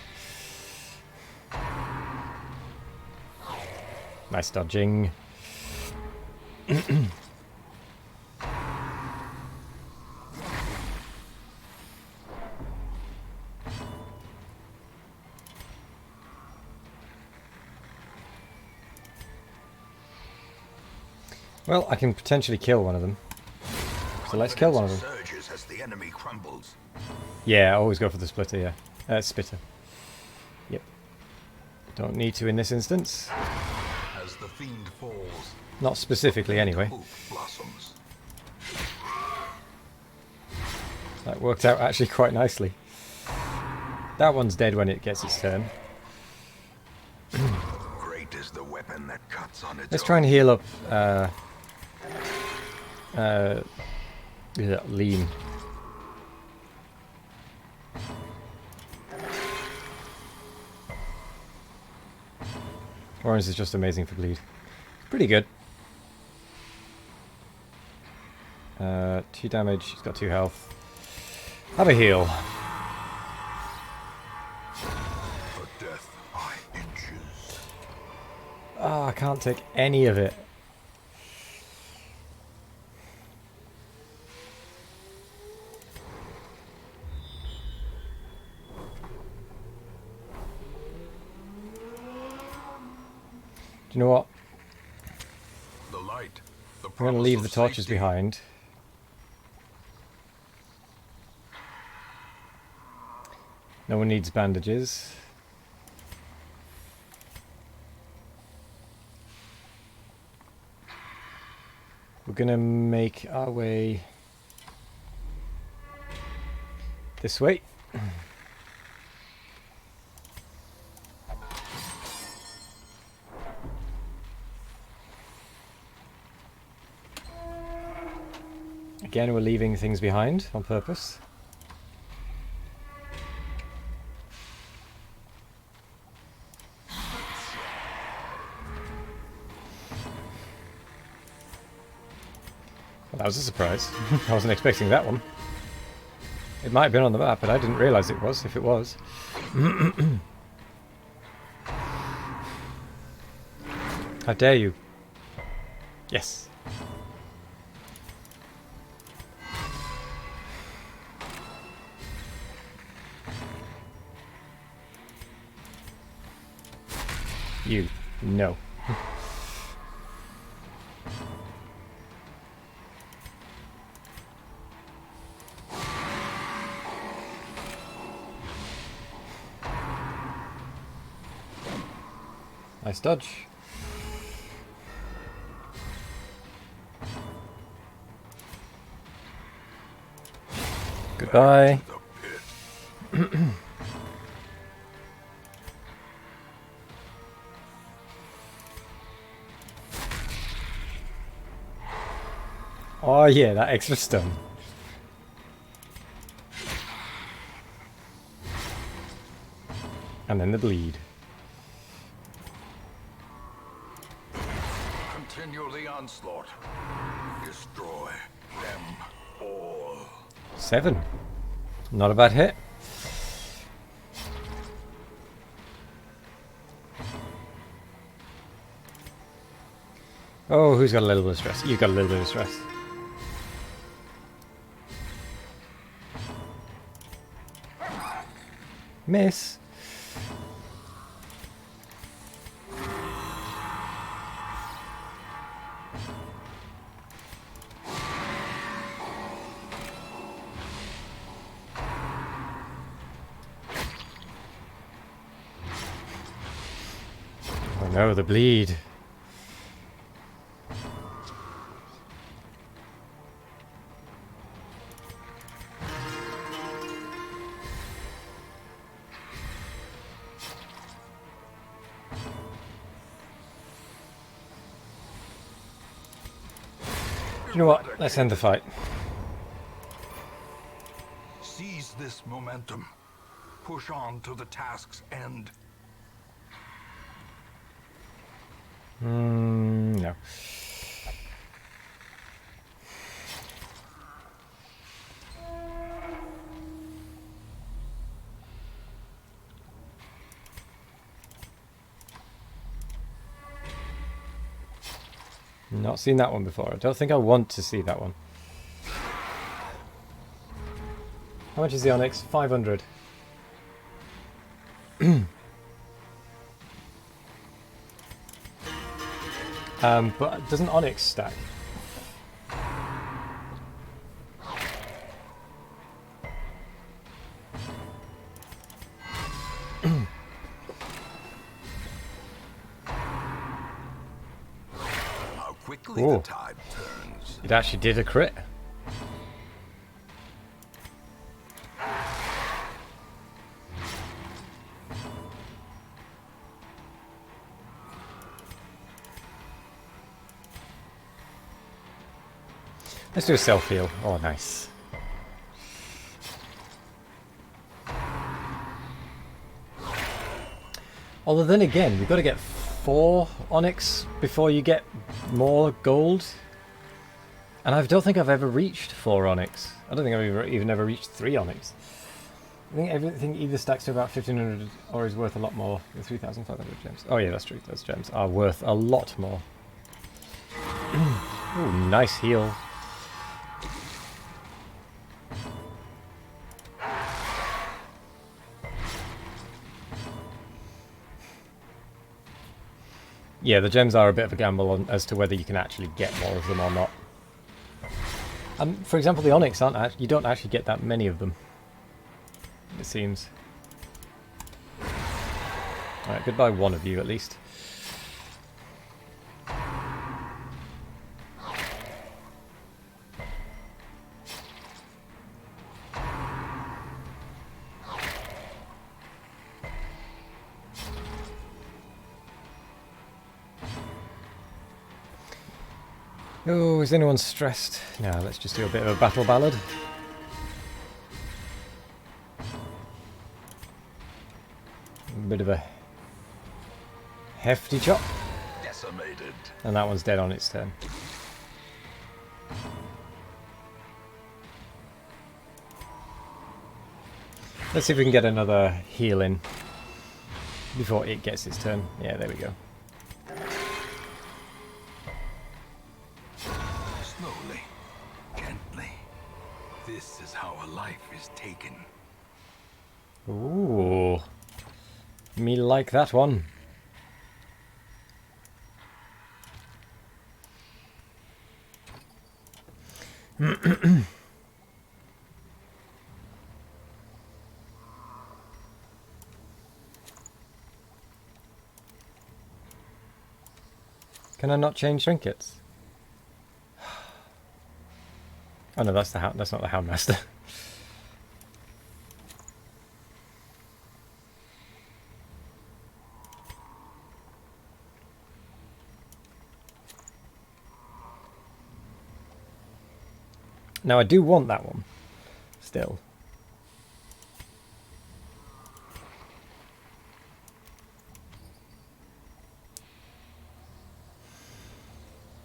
[SPEAKER 2] Nice dodging. Well, I can potentially kill one of them. So let's kill one of them.
[SPEAKER 3] Surges as the enemy crumbles.
[SPEAKER 2] Yeah, I always go for the splitter, yeah. Spitter. Yep. Don't need to in this instance.
[SPEAKER 3] As the fiend falls,
[SPEAKER 2] Not specifically, anyway.
[SPEAKER 3] hope blossoms.
[SPEAKER 2] That worked out actually quite nicely. That one's dead when it gets its turn.
[SPEAKER 3] Great is the weapon that cuts on its
[SPEAKER 2] Let's
[SPEAKER 3] own.
[SPEAKER 2] try and heal up Lean. Orange is just amazing for bleed. Pretty good. 2 damage, he's got 2 health. Have a heal.
[SPEAKER 3] For death by inches.
[SPEAKER 2] Oh, I can't take any of it. Do you know what?
[SPEAKER 3] The light
[SPEAKER 2] We're going to leave the torches behind. No one needs bandages. We're going to make our way this way. Again, we're leaving things behind on purpose. Well, that was a surprise. I wasn't expecting that one. It might have been on the map, but I didn't realise it was, if it was. How dare you? Yes. You. No. Nice dodge. Goodbye. Oh yeah, that extra stun. And then the bleed.
[SPEAKER 3] Continue the onslaught. Destroy them all.
[SPEAKER 2] 7. Not a bad hit. Oh, who's got a little bit of stress? You've got a little bit of stress. Miss. Oh no, the bleed. You know what? Let's end the fight.
[SPEAKER 3] Seize this momentum. Push on to the task's end.
[SPEAKER 2] No. Not seen that one before. I don't think I want to see that one. How much is the Onyx? 500. But doesn't Onyx stack?
[SPEAKER 3] How quickly
[SPEAKER 2] Ooh.
[SPEAKER 3] the tide turns.
[SPEAKER 2] It actually did a crit. Let's do a self-heal. Oh, nice. Although then again, you've got to get 4 Onyx before you get more gold. And I don't think I've ever reached 4 Onyx. I don't think I've even ever reached 3 Onyx. I think everything either stacks to about 1,500 or is worth a lot more than 3,500 gems. Oh yeah, that's true. Those gems are worth a lot more. Ooh, nice heal. Yeah, the gems are a bit of a gamble on, as to whether you can actually get more of them or not. For example, the Onyx you don't actually get that many of them. It seems. Alright, goodbye one of you at least. Oh, is anyone stressed? No, let's just do a bit of a battle ballad. A bit of a hefty chop.
[SPEAKER 3] Decimated.
[SPEAKER 2] And that one's dead on its turn. Let's see if we can get another heal in before it gets its turn. Yeah, there we go.
[SPEAKER 3] Slowly, gently. This is how a life is taken.
[SPEAKER 2] Ooh. Me like that one. Can I not change trinkets? Oh no, that's not the Houndmaster. Now I do want that one, still.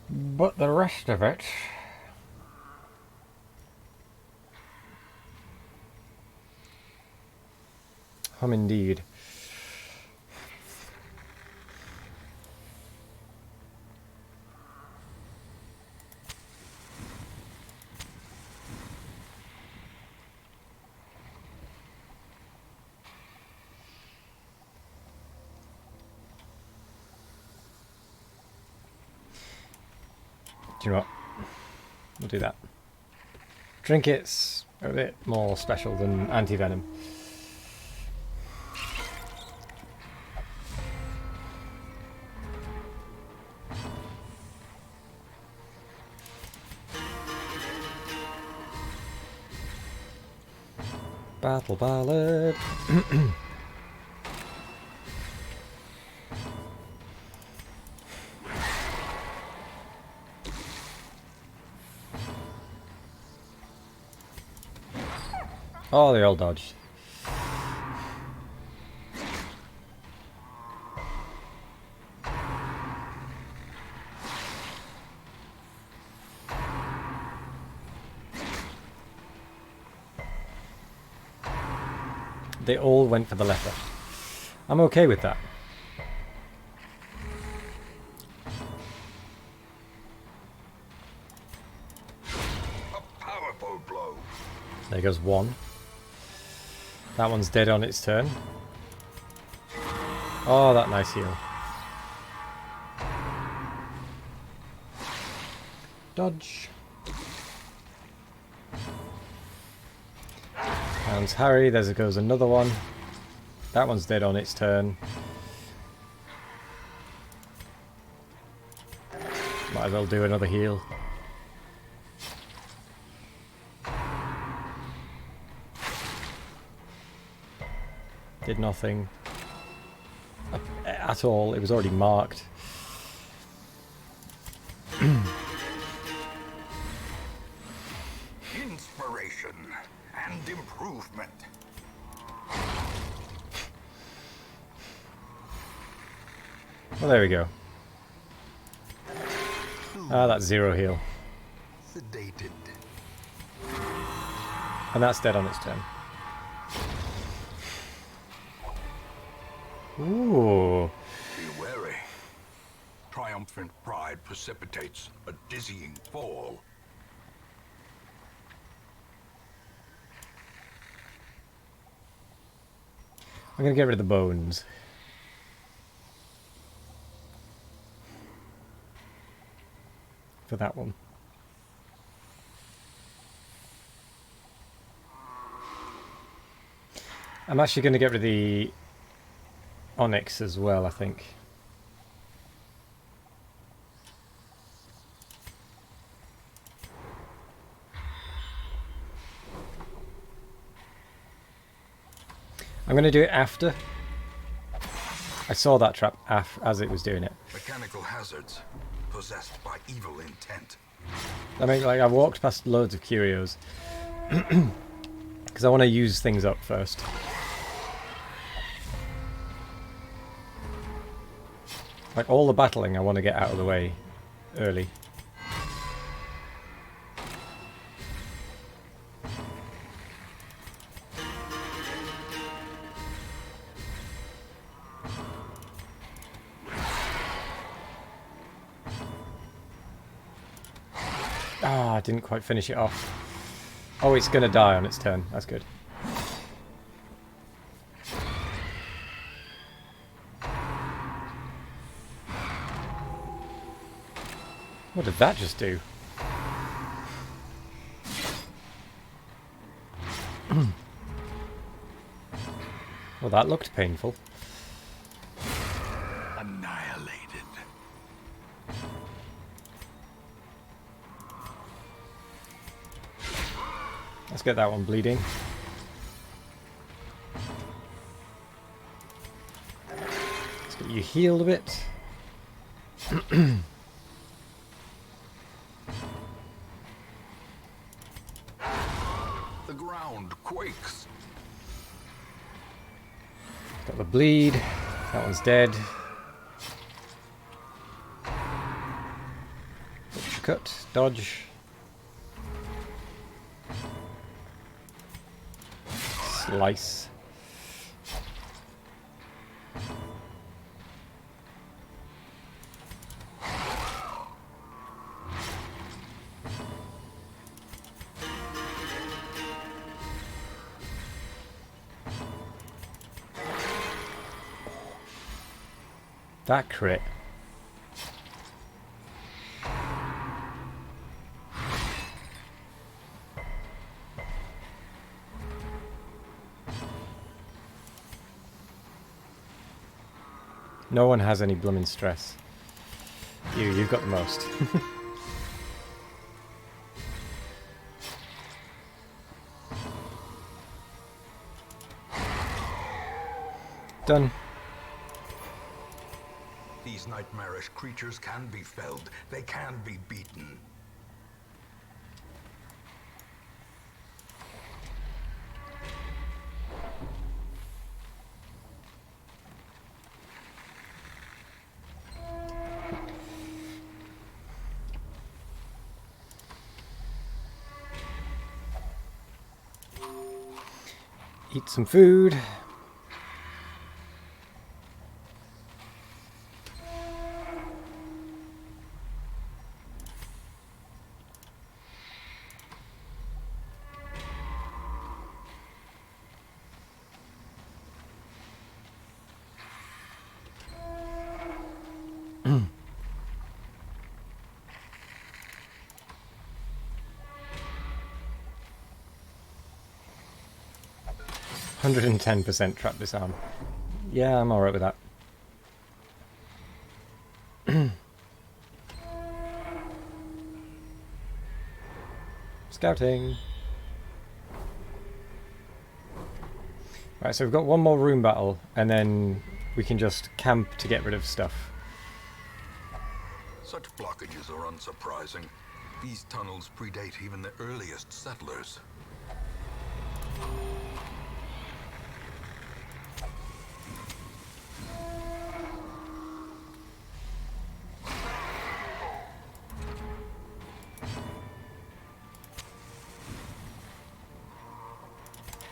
[SPEAKER 2] But the rest of it... indeed. Do you know what? We'll do that. Trinkets are a bit more special than anti-venom. Battle ballad. Oh, they all dodged. They all went for the leper. I'm okay with that.
[SPEAKER 3] A powerful blow.
[SPEAKER 2] There goes one. That one's dead on its turn. Oh, that nice heal. Dodge. Hounds Harry, there goes another one. That one's dead on its turn. Might as well do another heal. Did nothing. At all, it was already marked.
[SPEAKER 3] Inspiration and improvement.
[SPEAKER 2] Well, there we go. Ah, that's zero heal.
[SPEAKER 3] Sedated.
[SPEAKER 2] And that's dead on its turn. Ooh.
[SPEAKER 3] Be wary. Triumphant pride precipitates a dizzying fall.
[SPEAKER 2] I'm gonna get rid of the bones. For that one. I'm actually going to get rid of the onyx as well, I think. I'm going to do it after. I saw that trap as it was doing it.
[SPEAKER 3] Mechanical hazards possessed by evil intent.
[SPEAKER 2] I mean, like, I walked past loads of curios. Because I want to use things up first. Like, all the battling I want to get out of the way early. Ah, I didn't quite finish it off. Oh, it's going to die on its turn. That's good. What did that just do? Well, that looked painful.
[SPEAKER 3] Annihilated.
[SPEAKER 2] Let's get that one bleeding. Let's get you healed a bit.
[SPEAKER 3] The ground quakes.
[SPEAKER 2] Got the bleed. That one's dead. Cut, dodge. Slice. That crit. No one has any blooming stress. You've got the most. Done.
[SPEAKER 3] These nightmarish creatures can be felled. They can be beaten.
[SPEAKER 2] Eat some food. %110% trap disarm. Yeah, I'm alright with that. Scouting. Right, so we've got one more room battle, and then we can just camp to get rid of stuff.
[SPEAKER 3] Such blockages are unsurprising. These tunnels predate even the earliest settlers.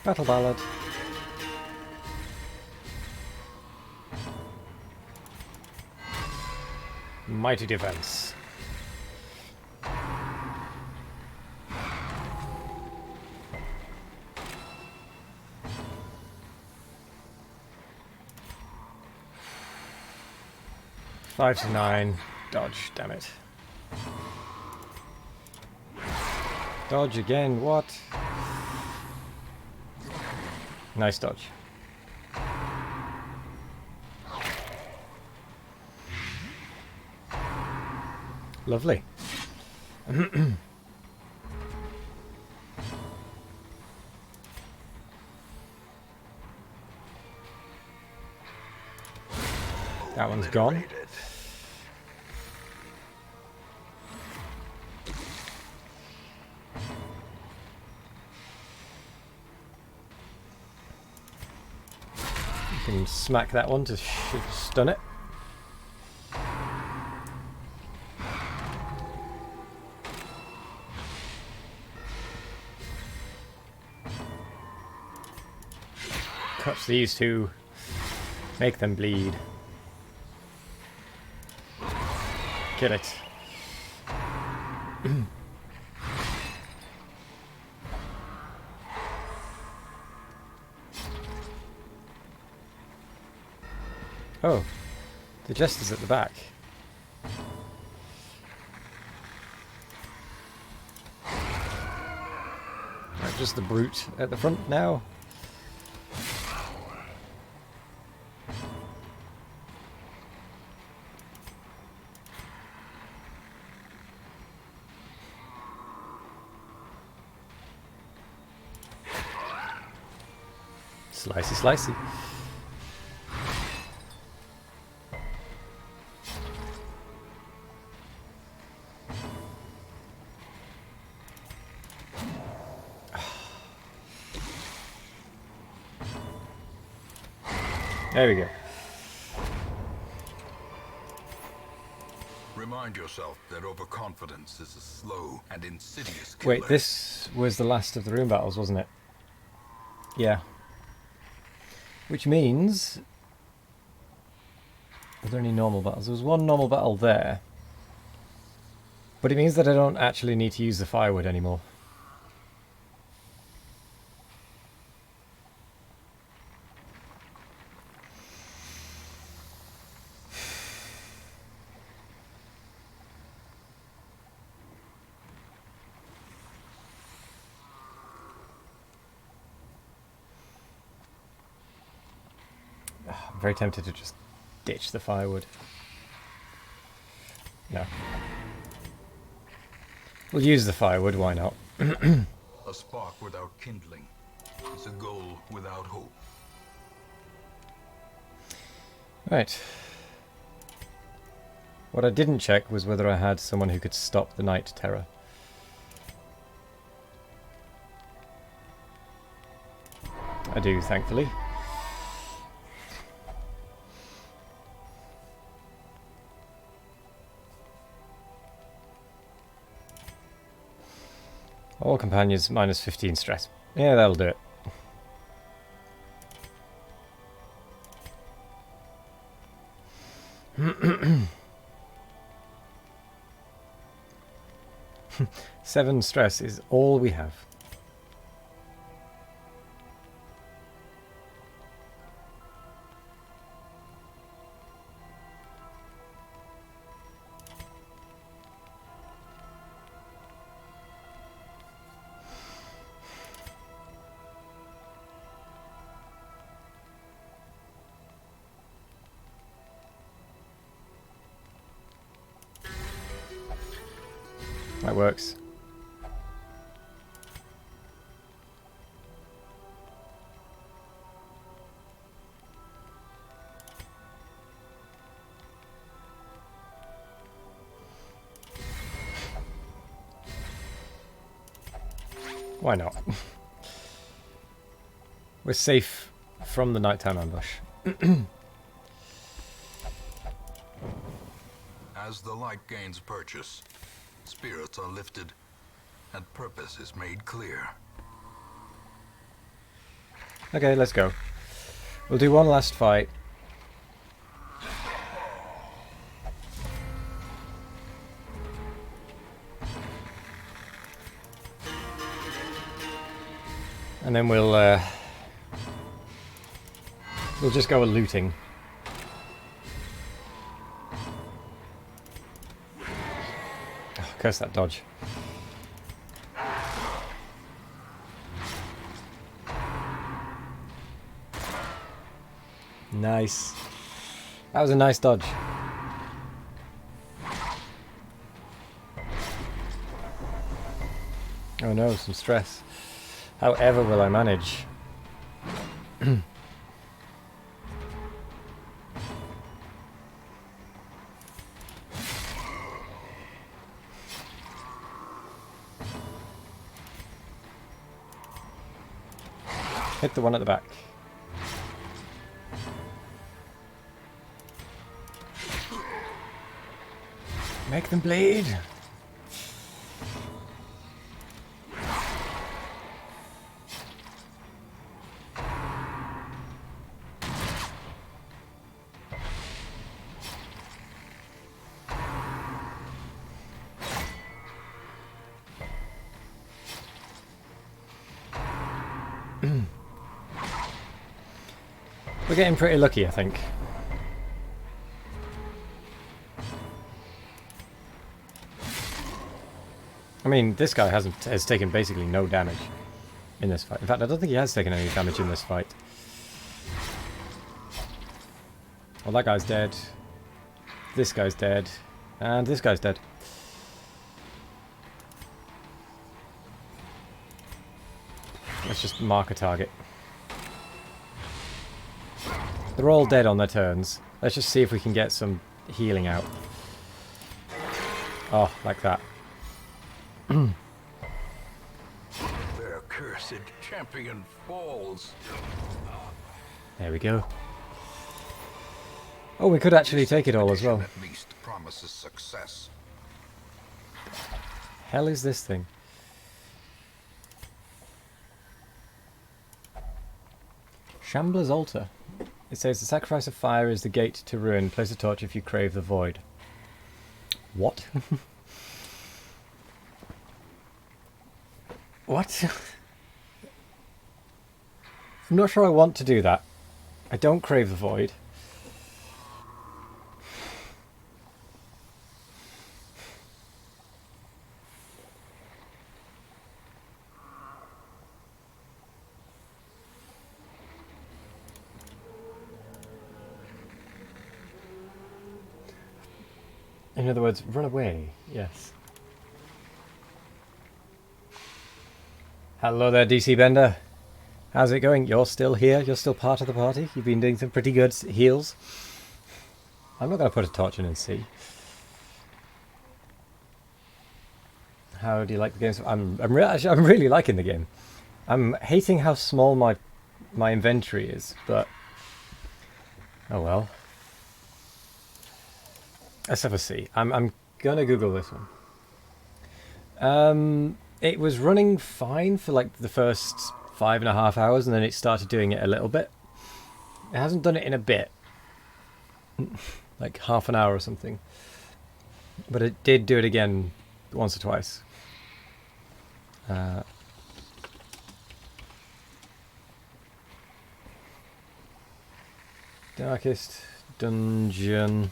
[SPEAKER 2] Battle Ballad. Mighty defense. Five to 9. Dodge, damn it. Dodge again, what? Nice dodge. Lovely. That one's gone.
[SPEAKER 3] Obliterated.
[SPEAKER 2] You can smack that one to stun it. Touch these two. Make them bleed. Kill it. Oh, the jester's at the back. Right, just the brute at the front now. Slicey, slicey. There we go.
[SPEAKER 3] Remind yourself that overconfidence is a slow and insidious killer.
[SPEAKER 2] Wait, this was the last of the room battles, wasn't it? Yeah. Which means... Are there any normal battles? There was one normal battle there. But it means that I don't actually need to use the firewood anymore. I'm very tempted to just ditch the firewood. No. We'll use the firewood, why not?
[SPEAKER 3] A spark without kindling is a goal without hope.
[SPEAKER 2] Right. What I didn't check was whether I had someone who could stop the Night Terror. I do, thankfully. All companions minus 15 stress. Yeah, that'll do it. Seven stress is all we have. That works. Why not? We're safe from the nighttime ambush.
[SPEAKER 3] As the light gains purchase, spirits are lifted, and purpose is made clear.
[SPEAKER 2] Okay, let's go. We'll do one last fight. And then we'll just go a looting. Oh, curse that dodge. Nice. That was a nice dodge. Oh no, some stress. However will I manage? Hit the one at the back. Make them bleed! We're getting pretty lucky, I think. I mean, this guy has taken basically no damage in this fight. In fact, I don't think he has taken any damage in this fight. Well, that guy's dead. This guy's dead. And this guy's dead. Let's just mark a target. They're all dead on their turns. Let's just see if we can get some healing out. Oh, like that.
[SPEAKER 3] Their cursed champion falls.
[SPEAKER 2] There we go. Oh, we could actually take it all as well.
[SPEAKER 3] At least promises success.
[SPEAKER 2] Hell is this thing? Shambler's Altar. It says the sacrifice of fire is the gate to ruin. Place a torch if you crave the void. What? What? I'm not sure I want to do that. I don't crave the void. In other words, run away. Yes. Hello there, DC Bender. How's it going? You're still here? You're still part of the party? You've been doing some pretty good heals. I'm not going to put a torch in and see. How do you like the game? I'm really liking the game. I'm hating how small my inventory is, but oh well. Let's have a see. I'm gonna Google this one. It was running fine for like the first 5.5 hours, and then it started doing it a little bit. It hasn't done it in a bit, like half an hour or something. But it did do it again once or twice. Darkest Dungeon.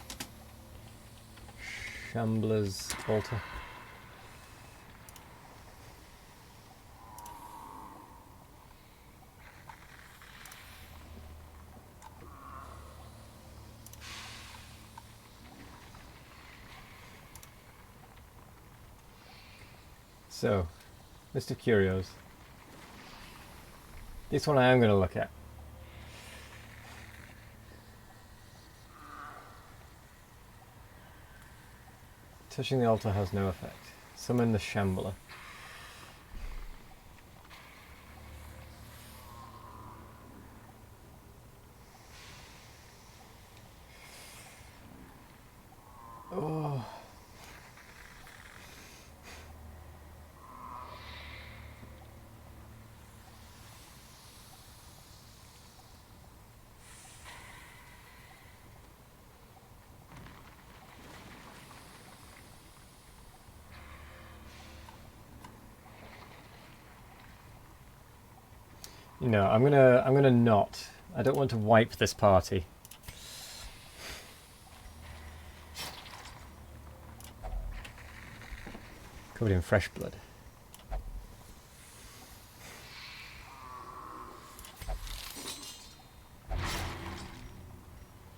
[SPEAKER 2] Shambler's Altar. So, list of curios. This one I am going to look at. Touching the altar has no effect. Summon the Shambler. Oh. No, I'm gonna not. I don't want to wipe this party. Covered in fresh blood.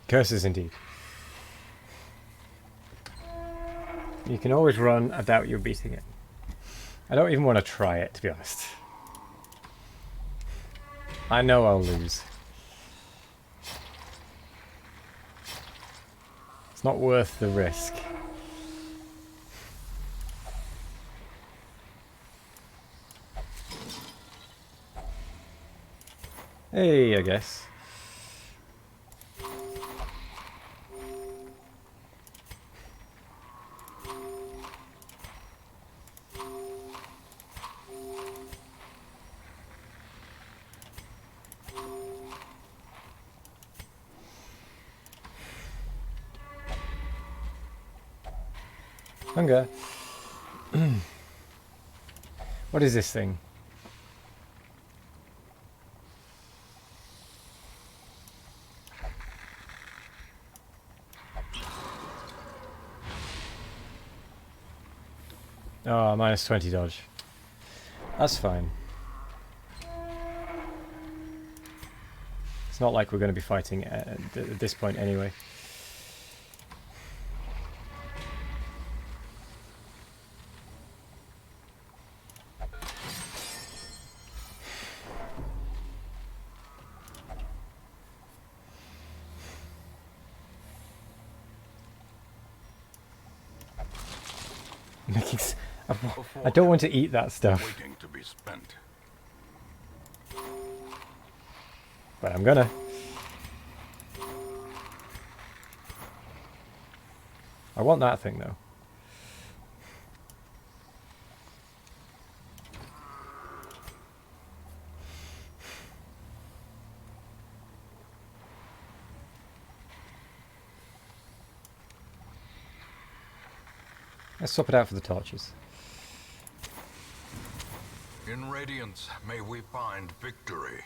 [SPEAKER 2] Curses indeed. You can always run. I doubt you're beating it. I don't even want to try it, to be honest. I know I'll lose. It's not worth the risk. Hey, I guess. Hunger. What is this thing? Oh, minus 20 dodge. That's fine. It's not like we're going to be fighting at this point anyway. I don't want to eat that stuff,
[SPEAKER 3] Waiting to be spent.
[SPEAKER 2] but I'm gonna. I want that thing though. Let's swap it out for the torches.
[SPEAKER 3] In Radiance, may we find victory.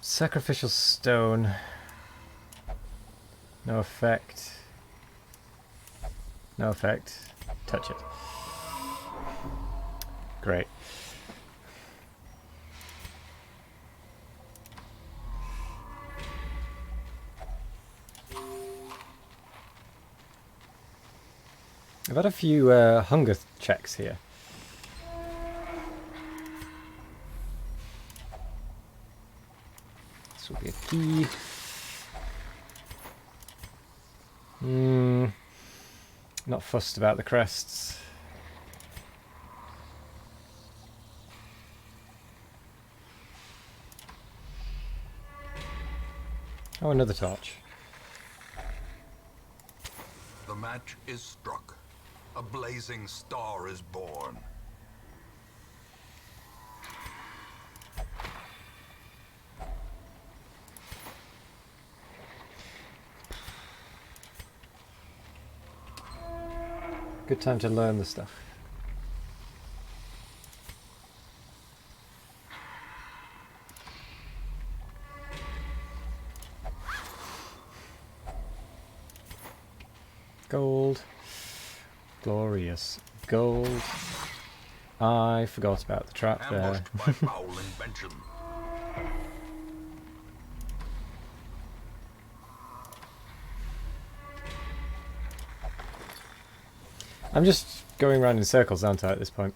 [SPEAKER 2] Sacrificial stone. No effect. No effect. Touch it. Great. I've had a few hunger checks here. This will be a key. Not fussed about the crests. Oh, another torch.
[SPEAKER 3] The match is struck. A blazing star is born.
[SPEAKER 2] Good time to learn the stuff. Gold. Glorious gold. I forgot about the trap there.
[SPEAKER 3] Ambushed by foul invention.
[SPEAKER 2] I'm just going around in circles, aren't I, at this point?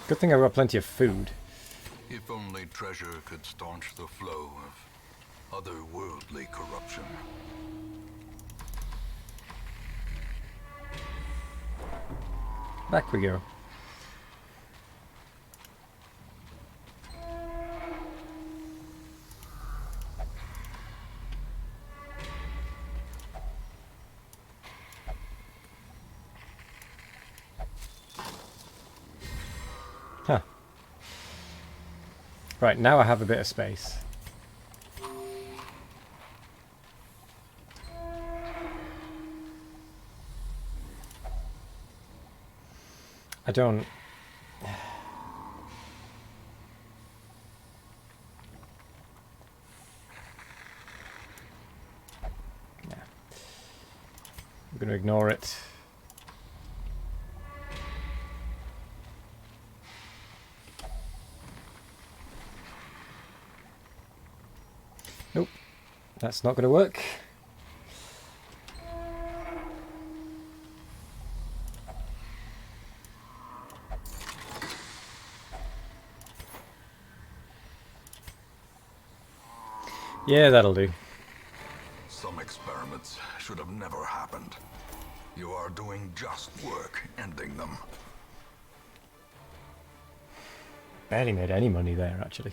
[SPEAKER 2] Good thing I've got plenty of food.
[SPEAKER 3] If only treasure could staunch the flow of otherworldly corruption.
[SPEAKER 2] Back we go. Huh. Right, now I have a bit of space. I don't... Yeah. I'm going to ignore it. Nope, that's not going to work. Yeah, that'll do.
[SPEAKER 3] Some experiments should have never happened. You are doing just work ending them.
[SPEAKER 2] Barely made any money there, actually.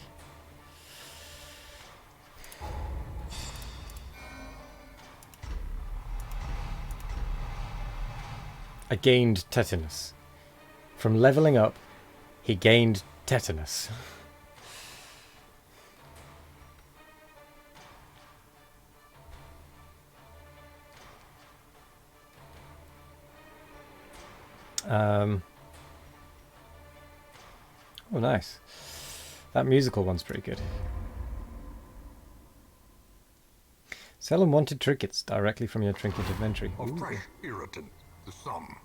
[SPEAKER 2] I gained tetanus. From leveling up, he gained tetanus. Oh, nice. That musical one's pretty good. Sell unwanted trinkets directly from your trinket inventory.
[SPEAKER 3] A
[SPEAKER 2] Ooh.
[SPEAKER 3] fresh irritant to some.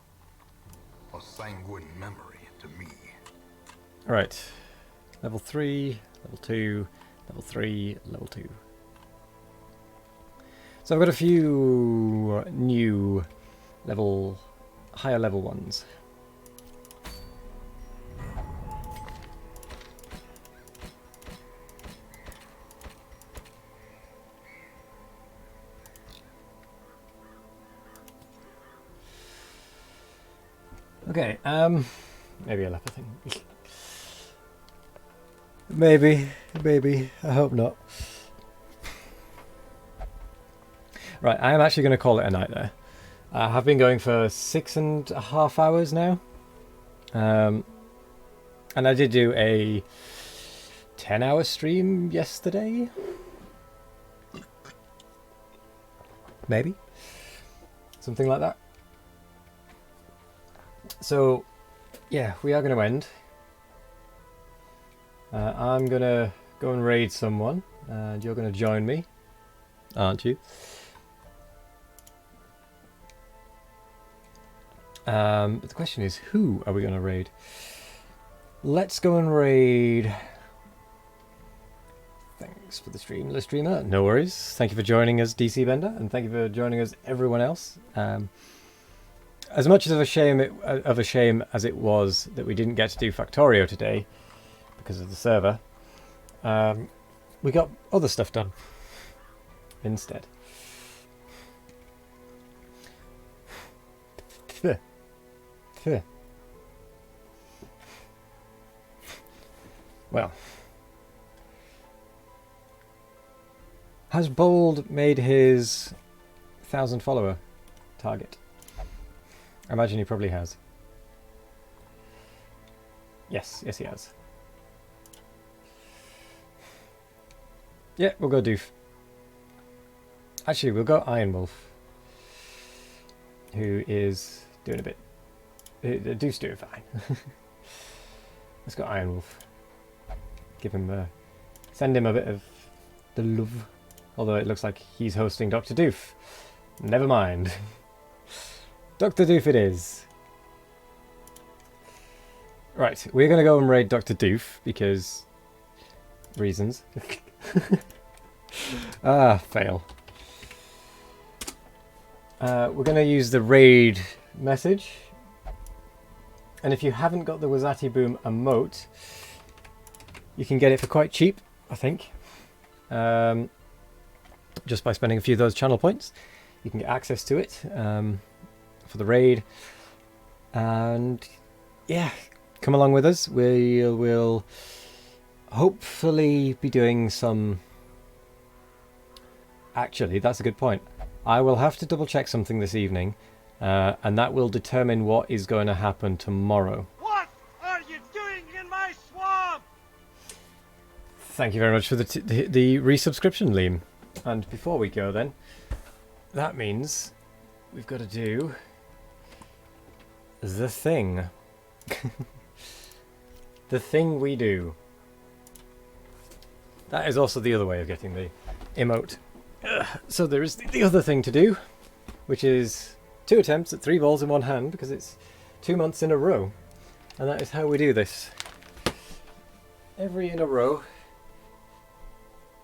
[SPEAKER 3] A sanguine memory to me.
[SPEAKER 2] Right. Level 3, level 2, level 3, level 2. So I've got a few new higher level ones. Okay, maybe a leper thing. Maybe, I hope not. Right, I am actually going to call it a night there. I have been going for 6.5 hours now. And I did do a 10-hour stream yesterday. Maybe. Something like that. So, yeah, we are going to end. I'm going to go and raid someone, and you're going to join me, aren't you? But the question is, who are we going to raid? Let's go and raid... Thanks for the stream, Listreamer. No worries. Thank you for joining us, DC Bender, and thank you for joining us, everyone else. As much of a shame as it was that we didn't get to do Factorio today because of the server, we got other stuff done instead. Well, has Bold made his 1,000 follower target? I imagine he probably has. Yes, he has. Yeah, we'll go Doof. Actually, we'll go Iron Wolf, who is doing a bit. Doof's doing fine. Let's go Iron Wolf. Give him, send him a bit of the love. Although it looks like he's hosting Dr. Doof. Never mind. Dr. Doof it is. Right, we're going to go and raid Dr. Doof because... reasons. Fail. We're going to use the raid message. And if you haven't got the Wazati Boom emote, you can get it for quite cheap, I think. Just by spending a few of those channel points. You can get access to it for the raid. And yeah, come along with us. We'll hopefully be doing some... Actually, that's a good point. I will have to double check something this evening. And that will determine what is going to happen tomorrow.
[SPEAKER 4] What are you doing in my swamp?
[SPEAKER 2] Thank you very much for the resubscription, Liam. And before we go then, that means we've got to do the thing. The thing we do. That is also the other way of getting the emote. So there is the other thing to do, which is 2 attempts at 3 balls in one hand, because it's 2 months in a row. And that is how we do this. Every in a row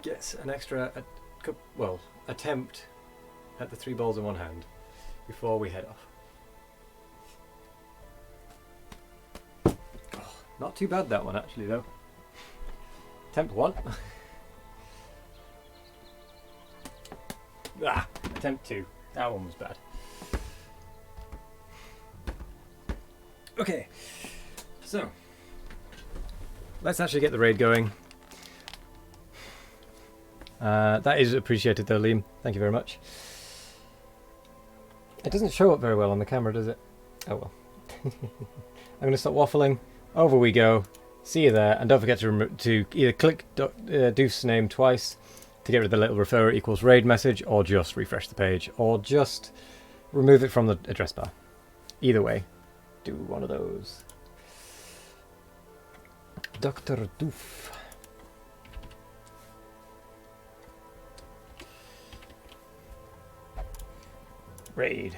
[SPEAKER 2] gets an extra, attempt at the 3 balls in one hand before we head off. Oh, not too bad that one actually though. Attempt 1. Attempt 2. That one was bad. Okay, so let's actually get the raid going. That is appreciated though, Liam. Thank you very much. It doesn't show up very well on the camera, does it? Oh well. I'm going to stop waffling. Over we go. See you there. And don't forget to either click Doof's name twice to get rid of the little refer equals raid message, or just refresh the page, or just remove it from the address bar. Either way, do one of those. Dr. Doof. Raid.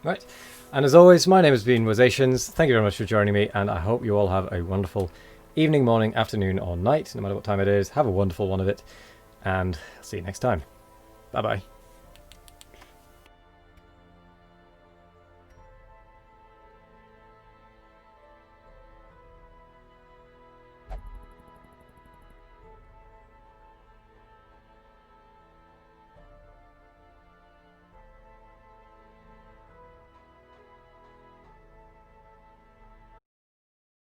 [SPEAKER 2] Right, and as always, my name has been Wazations. Thank you very much for joining me, and I hope you all have a wonderful evening, morning, afternoon, or night, no matter what time it is. Have a wonderful one of it, and I'll see you next time. Bye bye.